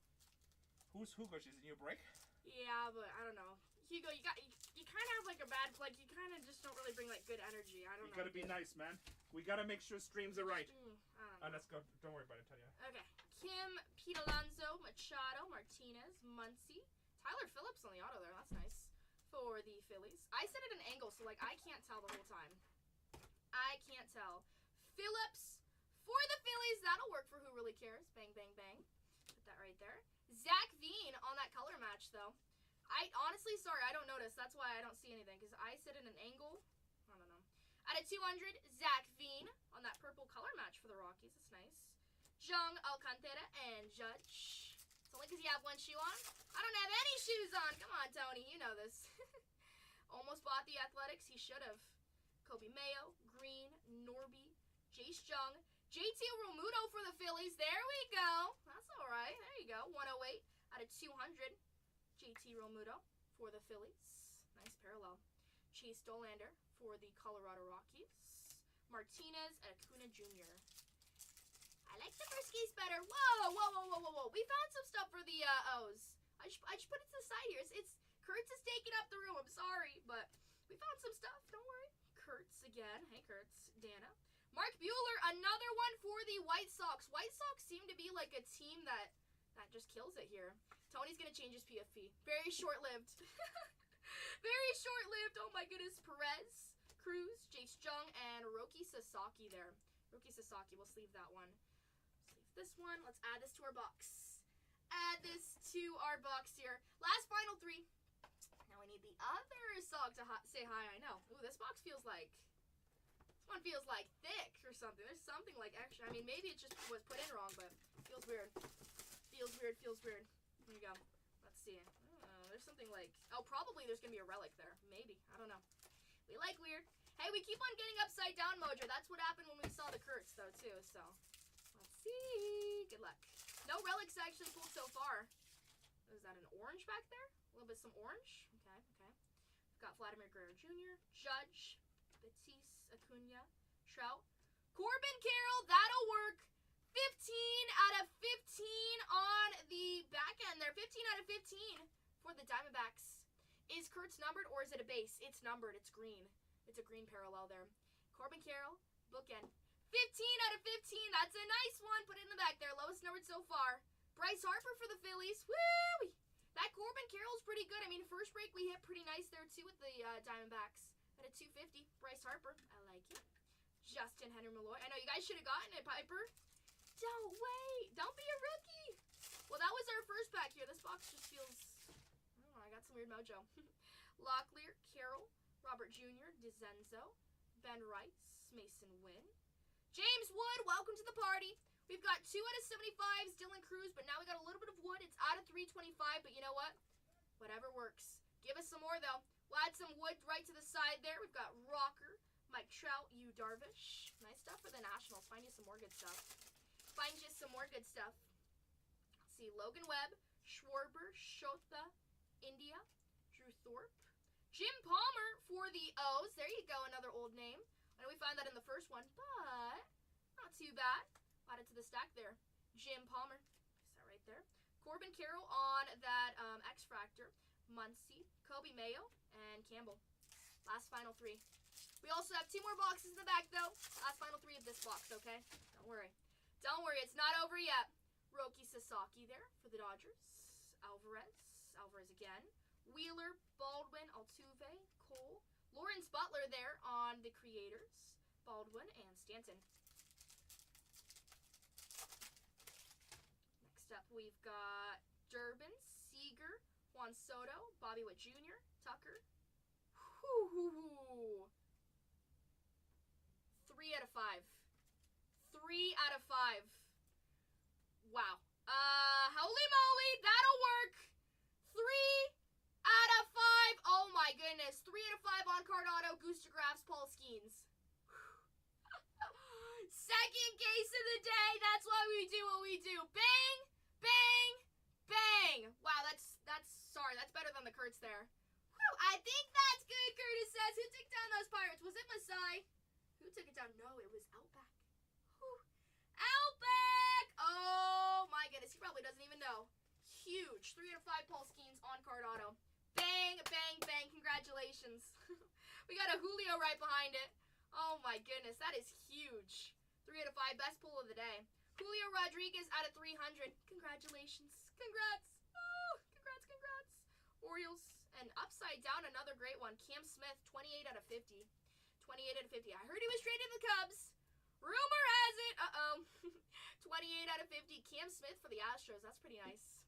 Speaker 5: Who's Hugo? She's in your break?
Speaker 2: Yeah, but I don't know. Hugo, you kind of have like a bad, like you kind of just don't really bring like good energy. I don't know.
Speaker 5: You gotta be nice, man. We gotta make sure streams are right.
Speaker 2: I don't know.
Speaker 5: Let's go. Don't worry about it, Tatiana.
Speaker 2: Okay. Kim, Pete Alonso, Machado, Martinez, Muncy, Tyler Phillips on the auto there. That's nice for the Phillies. I sit at an angle, so like I can't tell the whole time. I can't tell. Phillips for the Phillies. That'll work for who really cares. Bang, bang, bang. Put that right there. Zach Veen on that color match, though. I honestly, sorry, I don't notice. That's why I don't see anything, because I sit in an angle. I don't know. At a 200, Zach Veen on that purple color match for the Rockies. That's nice. Jung Alcantara and Judge. It's only because you have one shoe on. I don't have any shoes on. Come on, Tony. You know this. Almost bought the Athletics. He should have. Kobe Mayo, Green, Norby, Jace Jung, JT Realmuto for the Phillies. There we go. That's all right. There you go. 108 out of 200. JT Realmuto for the Phillies. Nice parallel. Chase Dolander for the Colorado Rockies. Martinez and Acuna Jr. I like the first case better. Whoa, whoa, whoa, whoa, whoa, whoa. We found some stuff for the O's. I just put it to the side here. It's Kurtz is taking up the room. I'm sorry, but we found some stuff. Don't worry. Kurtz again. Hey, Kurtz. Dana. Mark Buehler, another one for the White Sox. White Sox seem to be like a team that just kills it here. Tony's going to change his PFP. Very short-lived. Very short-lived. Oh, my goodness. Perez, Cruz, Jace Jung, and Roki Sasaki there. Roki Sasaki. We'll sleeve that one. Sleeve this one. Let's add this to our box. Add this to our box here. Last final three. Now we need the other Sock to say hi. I know. Ooh, this box feels like... This one feels like thick or something. There's something like extra. I mean, maybe it just was put in wrong, but feels weird. Feels weird. Feels weird. Here you go. Let's see. There's something like... Oh, probably there's going to be a relic there. Maybe. I don't know. We like weird. Hey, we keep on getting upside down mojo. That's what happened when we saw the Kurtz, though, too. So, let's see. Good luck. No relics actually pulled so far. Is that an orange back there? A little bit some orange. Okay, okay. We've got Vladimir Guerrero Jr., Judge, Batiste, Acuna, Trout. Corbin Carroll, that'll work. 15 out of 15 on the back end there. 15 out of 15 for the Diamondbacks. Is Kurtz numbered or is it a base? It's numbered. It's green. It's a green parallel there. Corbin Carroll, bookend. 15 out of 15. That's a nice one. Put it in the back there. Lowest numbered so far. Bryce Harper for the Phillies. Woo! That Corbin Carroll's pretty good. I mean, first break we hit pretty nice there, too, with the Diamondbacks. At a 250. Bryce Harper. I like it. Justin Henry Malloy. I know you guys should have gotten it, Piper. Don't wait. Don't be a rookie. Well, that was our first pack here. This box just feels... I don't know. I got some weird mojo. Locklear, Carroll, Robert Jr., DeZenzo, Ben Rice, Mason Wynn. James Wood, welcome to the party. We've got 2 out of 75s, Dylan Cruz, but now we got a little bit of wood. It's out of 325, but you know what? Whatever works. Give us some more, though. We'll add some wood right to the side there. We've got Rocker, Mike Trout, Yu Darvish. Nice stuff for the Nationals. Find you some more good stuff. Find you some more good stuff. Let's see. Logan Webb, Schwarber, Shota, India, Drew Thorpe. Jim Palmer for the O's. There you go, another old name. I know we found that in the first one, but not too bad. Add it to the stack there. Jim Palmer. Is that right there? Corbin Carroll on that X-Fractor. Muncy, Kobe Mayo, and Campbell. Last final three. We also have 2 more boxes in the back, though. Last final 3 of this box, okay? Don't worry. Don't worry, it's not over yet. Roki Sasaki there for the Dodgers. Alvarez again. Wheeler, Baldwin, Altuve, Cole, Lawrence Butler there on the Creators. Baldwin and Stanton. Next up, we've got Durbin, Seager, Juan Soto, Bobby Witt Jr., Tucker. Whoo! 3 out of 5. 3 out of 5. Wow. Holy moly, that'll work. 3 out of 5. Oh my goodness. 3 out of 5 on card auto. Gooster Graphs, Paul Skeens. Second case of the day. That's why we do what we do. Bang, bang, bang. Wow, that's better than the Kurtz there. Whew, I think that's good, Curtis says. Who took down those Pirates? Was it Masai? Who took it down? No, it was Outback. Whew. Outback! Oh my goodness, he probably doesn't even know. Huge. 3 out of 5 Paul Skeens on card auto. Bang, bang, bang. Congratulations. We got a Julio right behind it. Oh my goodness, that is huge. 3 out of 5, best pull of the day. Julio Rodriguez out of 300. Congratulations. Congrats. Oh, congrats, congrats. Orioles. And upside down, another great one. Cam Smith, 28 out of 50. 28 out of 50. I heard he was traded to the Cubs. Rumor has it. 28 out of 50. Cam Smith for the Astros. That's pretty nice.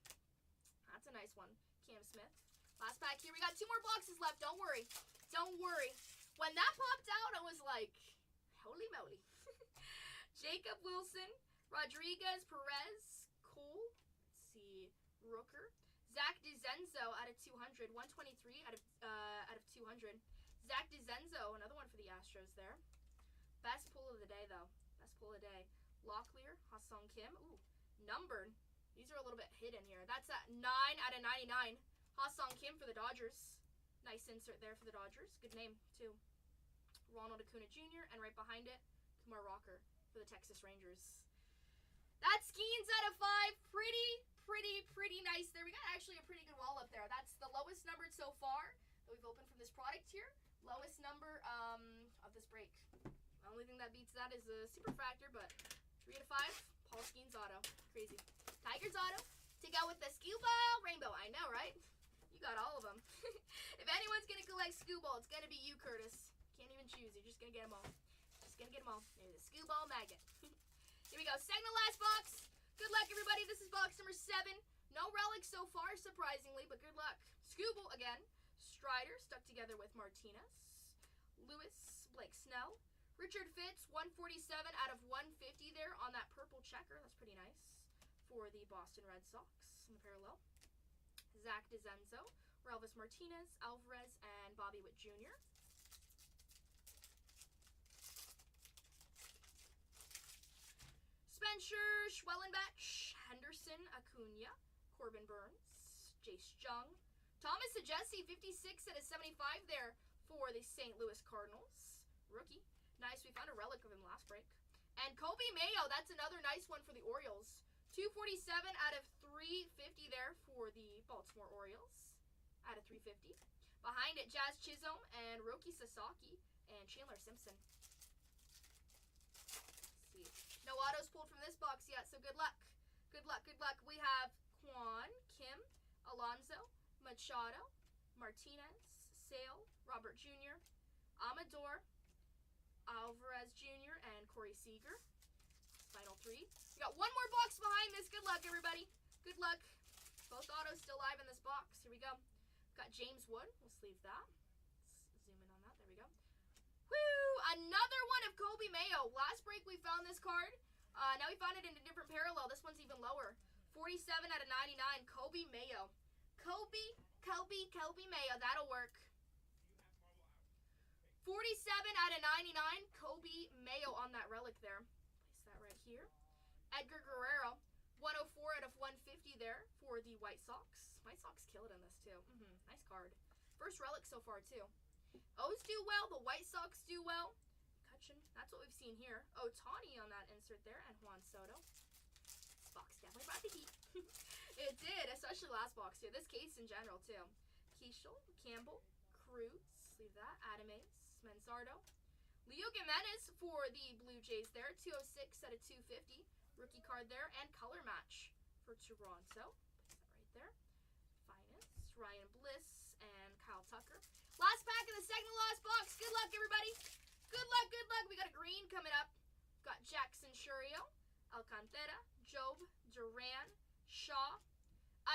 Speaker 2: That's a nice one. Cam Smith. Last pack here. We got 2 more boxes left. Don't worry. Don't worry. When that popped out, I was like, holy moly. Jacob Wilson, Rodriguez, Perez, Cole, let's see, Rooker, Zach DeZenzo out of 200, 123 out of 200. Zach DeZenzo, another one for the Astros there. Best pull of the day, though. Best pull of the day. Locklear, Ha-Sung Kim. Ooh, numbered. These are a little bit hidden here. That's at 9 out of 99. Ha-Sung Kim for the Dodgers. Nice insert there for the Dodgers. Good name, too. Ronald Acuna Jr. And right behind it, Kumar Rocker for the Texas Rangers. That's Skeens out of 5. Pretty nice there. We got actually a pretty good wall up there. That's the lowest numbered so far that we've opened from this product here. Lowest number of this break. The only thing that beats that is a super factor, but 3 out of 5. Paul Skeens auto. Crazy. Tigers auto. Take out with the Scuba Rainbow. I know, right? You got all of them. If anyone's going to collect Scuba, it's going to be you, Curtis. Can't even choose. You're just going to get them all. Just going to get them all. There's a Scuba Maggot. Here we go. Second to last box. Good luck, everybody. This is box number 7. No relics so far, surprisingly, but good luck. Scooble again. Strider stuck together with Martinez. Lewis, Blake Snell. Richard Fitz, 147 out of 150 there on that purple checker. That's pretty nice for the Boston Red Sox in the parallel. Zach DeZenzo, Relvis Martinez, Alvarez, and Bobby Witt Jr. Spencer Schwellenbach, Henderson Acuna, Corbin Burns, Jace Jung, Thomas Sajessi, 56 out of 75 there for the St. Louis Cardinals. Rookie. Nice. We found a relic of him last break. And Kobe Mayo, that's another nice one for the Orioles. 247 out of 350 there for the Baltimore Orioles. Out of 350. Behind it, Jazz Chisholm and Roki Sasaki and Chandler Simpson. Let's see. No autos pulled from this box yet, so good luck. Good luck, good luck. We have Quan, Kim, Alonso, Machado, Martinez, Sale, Robert Jr., Amador, Alvarez Jr., and Corey Seager. Final 3. We got 1 more box behind this. Good luck, everybody. Good luck. Both autos still live in this box. Here we go. Got James Wood. We'll sleeve that. Let's zoom in on that. There we go. Woo! Another one of Kobe Mayo. Last break we found this card. Now we found it in a different parallel. This one's even lower. 47 out of 99. Kobe Mayo. Kobe Mayo. That'll work. 47 out of 99. Kobe Mayo on that relic there. Place that right here. Edgar Guerrero. 104 out of 150 there for the White Sox. White Sox killed in this too. Nice card. First relic so far too. O's do well. The White Sox do well. Cutchin. That's what we've seen here. Ohtani on that insert there. And Juan Soto. This box definitely brought the heat. It did. Especially last box here. This case in general too. Keishel. Campbell. Cruz. Leave that. Adames. Manzardo. Leo Jimenez for the Blue Jays there. 206 out of 250. Rookie card there. And color match for Toronto. Place that right there. Finest. Ryan Bliss and Kyle Tucker. Last pack of the second to last box. luck, everybody. Good luck, good luck. We got a green coming up. Got Jackson Churio, Alcantara, Job, Duran, Shaw,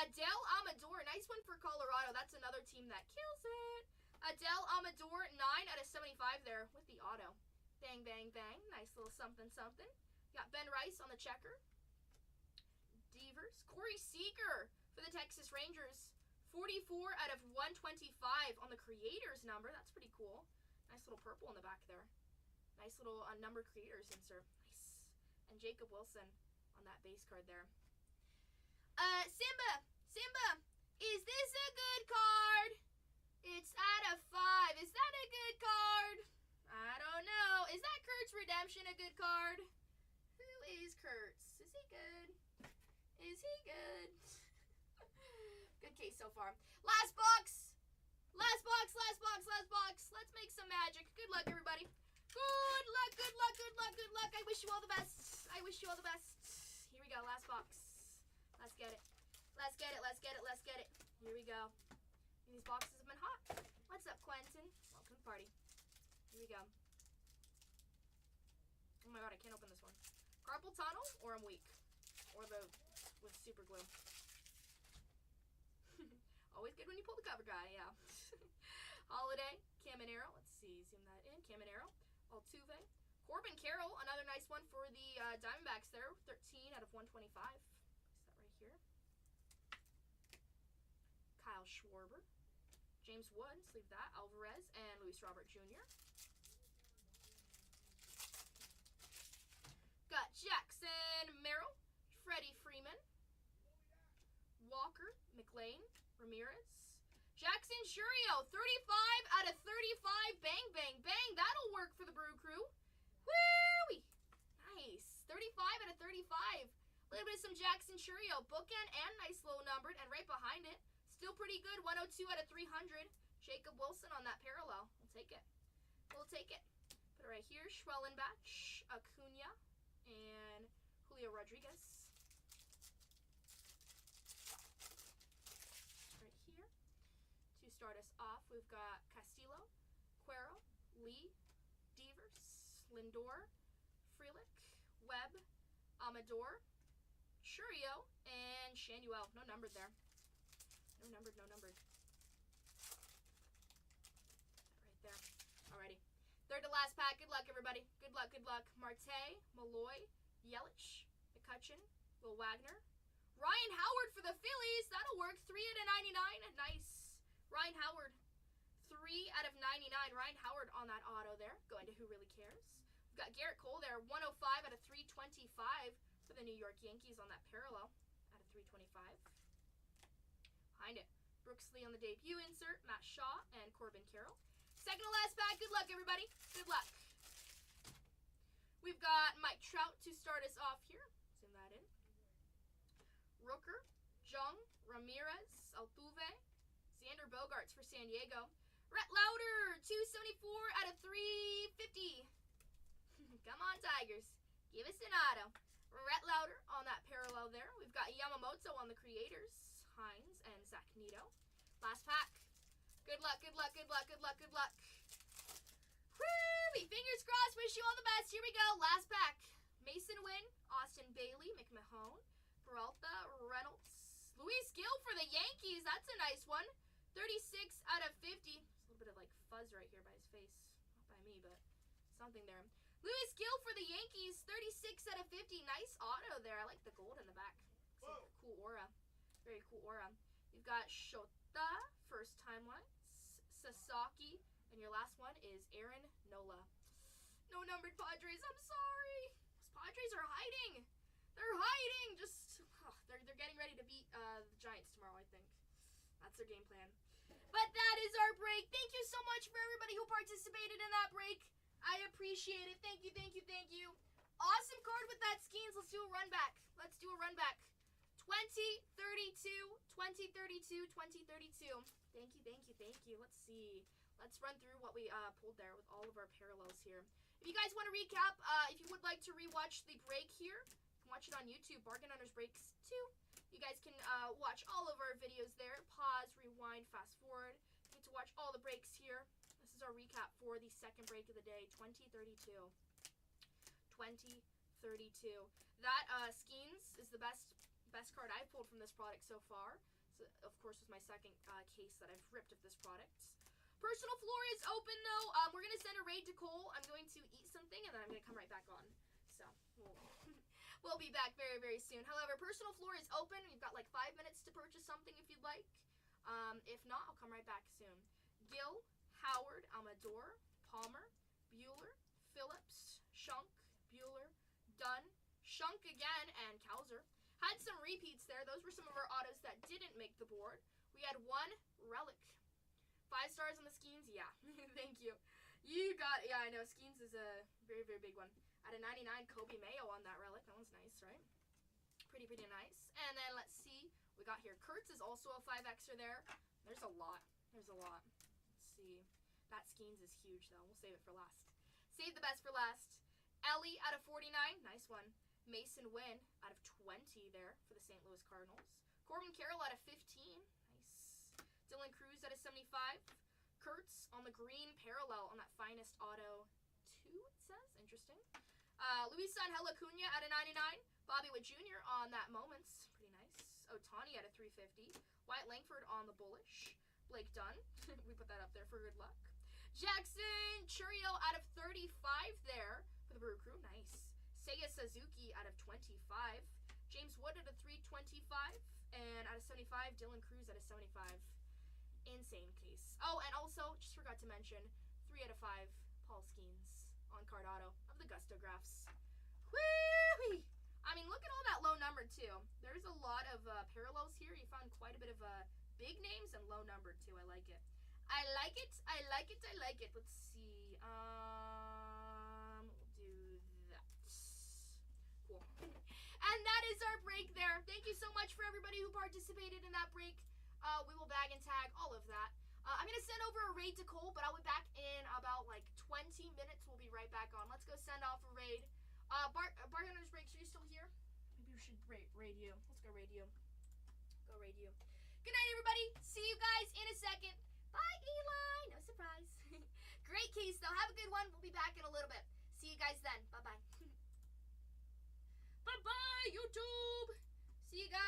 Speaker 2: Adele Amador. Nice one for Colorado. That's another team that kills it. Adele Amador, 9 out of 75 there with the auto. Bang, bang, bang. Nice little something, something. Got Ben Rice on the checker. Devers. Corey Seager for the Texas Rangers. 44 out of 125 on the creators number. That's pretty cool. Nice little purple in the back there. Nice little number creators insert. Nice. And Jacob Wilson on that base card there. Simba, is this a good card? It's out of 5. Is that a good card? I don't know. Is that Kurt's Redemption a good card? Who is Kurt's? Is he good? Is he good? Good case so far. Last box. Last box, last box, last box. Let's make some magic. Good luck, everybody. Good luck, good luck, good luck, good luck. I wish you all the best. I wish you all the best. Here we go, last box. Let's get it. Let's get it, let's get it, let's get it. Here we go. These boxes have been hot. What's up, Quentin? Welcome to the party. Here we go. Oh my god, I can't open this one. Carpal tunnel, or I'm weak. Or the with super glue. Always good when you pull the cover guy, yeah. Holiday, Caminero. Let's see, zoom that in. Caminero, Altuve. Corbin Carroll, another nice one for the Diamondbacks there. 13 out of 125. Place that right here. Kyle Schwarber. James Wood, sleeve that. Alvarez and Luis Robert Jr. Got Jackson Merrill, Freddie Freeman, Walker, McLean, Ramirez, Jackson Churio, 35 out of 35. Bang, bang, bang. That'll work for the Brew Crew. Woo-wee. Nice. 35 out of 35. A little bit of some Jackson Churio. Bookend and nice low numbered. And right behind it, still pretty good. 102 out of 300. Jacob Wilson on that parallel. We'll take it. We'll take it. Put it right here. Schwellenbach, Acuna, and Julio Rodriguez. Right here. To start us off, we've got Castillo, Cuero, Lee, Devers, Lindor, Frelick, Webb, Amador, Churio, and Shanuel. No numbered there. No numbered, no numbered. Right there. Alrighty. Third to last pack. Good luck, everybody. Good luck, good luck. Marte, Malloy, Yelich, McCutcheon, Will Wagner. Ryan Howard for the Phillies. That'll work. 3 out of 99. Nice. Ryan Howard. 3 out of 99. Ryan Howard on that auto there. Going to Who Really Cares. We've got Garrett Cole there. 105 out of 325 for the New York Yankees on that parallel. Out of 325. Behind it, Brooks Lee on the debut insert, Matt Shaw, and Corbin Carroll. Second to last pack. Good luck, everybody. Good luck. We've got Mike Trout to start us off here. Zoom that in. Rooker, Jung, Ramirez, Altuve, Xander Bogaerts for San Diego. Rhett Lauder, 274 out of 350. Come on, Tigers. Give us an auto. Rhett Lauder on that parallel there. We've got Yamamoto on the creators. Hines and Zach Nito. Last pack. Good luck, good luck, good luck, good luck, good luck. Woo! Fingers crossed. Wish you all the best. Here we go. Last pack. Mason Wynn, Austin Bailey, McMahon, Peralta, Reynolds, Luis Gil for the Yankees. That's a nice one. 36 out of 50. There's a little bit of like fuzz right here by his face. Not by me, but something there. Luis Gil for the Yankees. 36 out of 50. Nice auto there. I like the gold in the back. It's like a cool aura. Very cool aura. You've got Shota, first timeline, Sasaki, and your last one is Aaron Nola. No numbered Padres. I'm sorry. Those Padres are hiding. They're hiding. Just they're getting ready to beat the Giants tomorrow, I think. That's their game plan. But that is our break. Thank you so much for everybody who participated in that break. I appreciate it. Thank you, thank you, thank you. Awesome card with that Skeens. Let's do a run back. Let's do a run back. 2032, 2032, 2032. Thank you, thank you, thank you. Let's see. Let's run through what we pulled there with all of our parallels here. If you guys want to recap, if you would like to rewatch the break here, you can watch it on YouTube, Bargain Hunters Breaks 2. You guys can watch all of our videos there. Pause, rewind, fast forward. You get to watch all the breaks here. This is is our recap for the second break of the day. 2032. 2032. That Skeens is the best card I've pulled from this product so far. So, of course, was my second case that I've ripped of this product. Personal floor is open though. We're gonna send a raid to Cole. I'm going to eat something and then I'm gonna come right back on. So we'll be back very, very soon. However, personal floor is open. You've got like 5 minutes to purchase something if you'd like. If not, I'll come right back soon. Gill, Howard, Amador, Palmer, Bueller, Phillips, Shunk, Bueller, Dunn, Shunk again, and Kowser. Had some repeats there. Those were some of our autos that didn't make the board. We had one relic. 5 stars on the Skeens? Yeah. Thank you. You got, yeah, I know. Skeens is a very, very big one. At a 99, Kobe Mayo on that relic. That one's nice, right? Pretty, pretty nice. And then let's see. We got here. Kurtz is also a 5Xer there. There's a lot. There's a lot. Let's see. That Skeens is huge, though. We'll save it for last. Save the best for last. Ellie out of 49. Nice one. Mason Wynn out of 20 there for the St. Louis Cardinals. Corbin Carroll out of 15. Dylan Cruz at a 75. Kurtz on the green parallel on that finest auto 2, it says. Interesting. Luis Angel Acuna at a 99. Bobby Witt Jr. on that Moments. Pretty nice. Otani at a 350. Wyatt Langford on the Bullish. Blake Dunn. We put that up there for good luck. Jackson Churio out of 35 there for the Brew Crew. Nice. Seiya Suzuki out of 25. James Wood at a 325. And out of 75, Dylan Cruz at a 75. Insane case. Oh, and also, just forgot to mention, 3 out of 5, Paul Skeens on card auto of the Gustographs. Whee! I mean, look at all that low number, too. There's a lot of parallels here. You found quite a bit of big names and low numbered, too. I like it. I like it. I like it. I like it. Let's see. We'll do that. Cool. And that is our break there. Thank you so much for everybody who participated in that break. We will bag and tag all of that. I'm going to send over a raid to Cole, but I'll be back in about like 20 minutes. We'll be right back on. Let's go send off a raid. Barhunters Breaks, are you still here? Maybe we should raid you. Let's go raid you. Go raid you. Good night, everybody. See you guys in a second. Bye, Eli. No surprise. Great case, though. Have a good one. We'll be back in a little bit. See you guys then. Bye-bye. Bye-bye, YouTube. See you guys.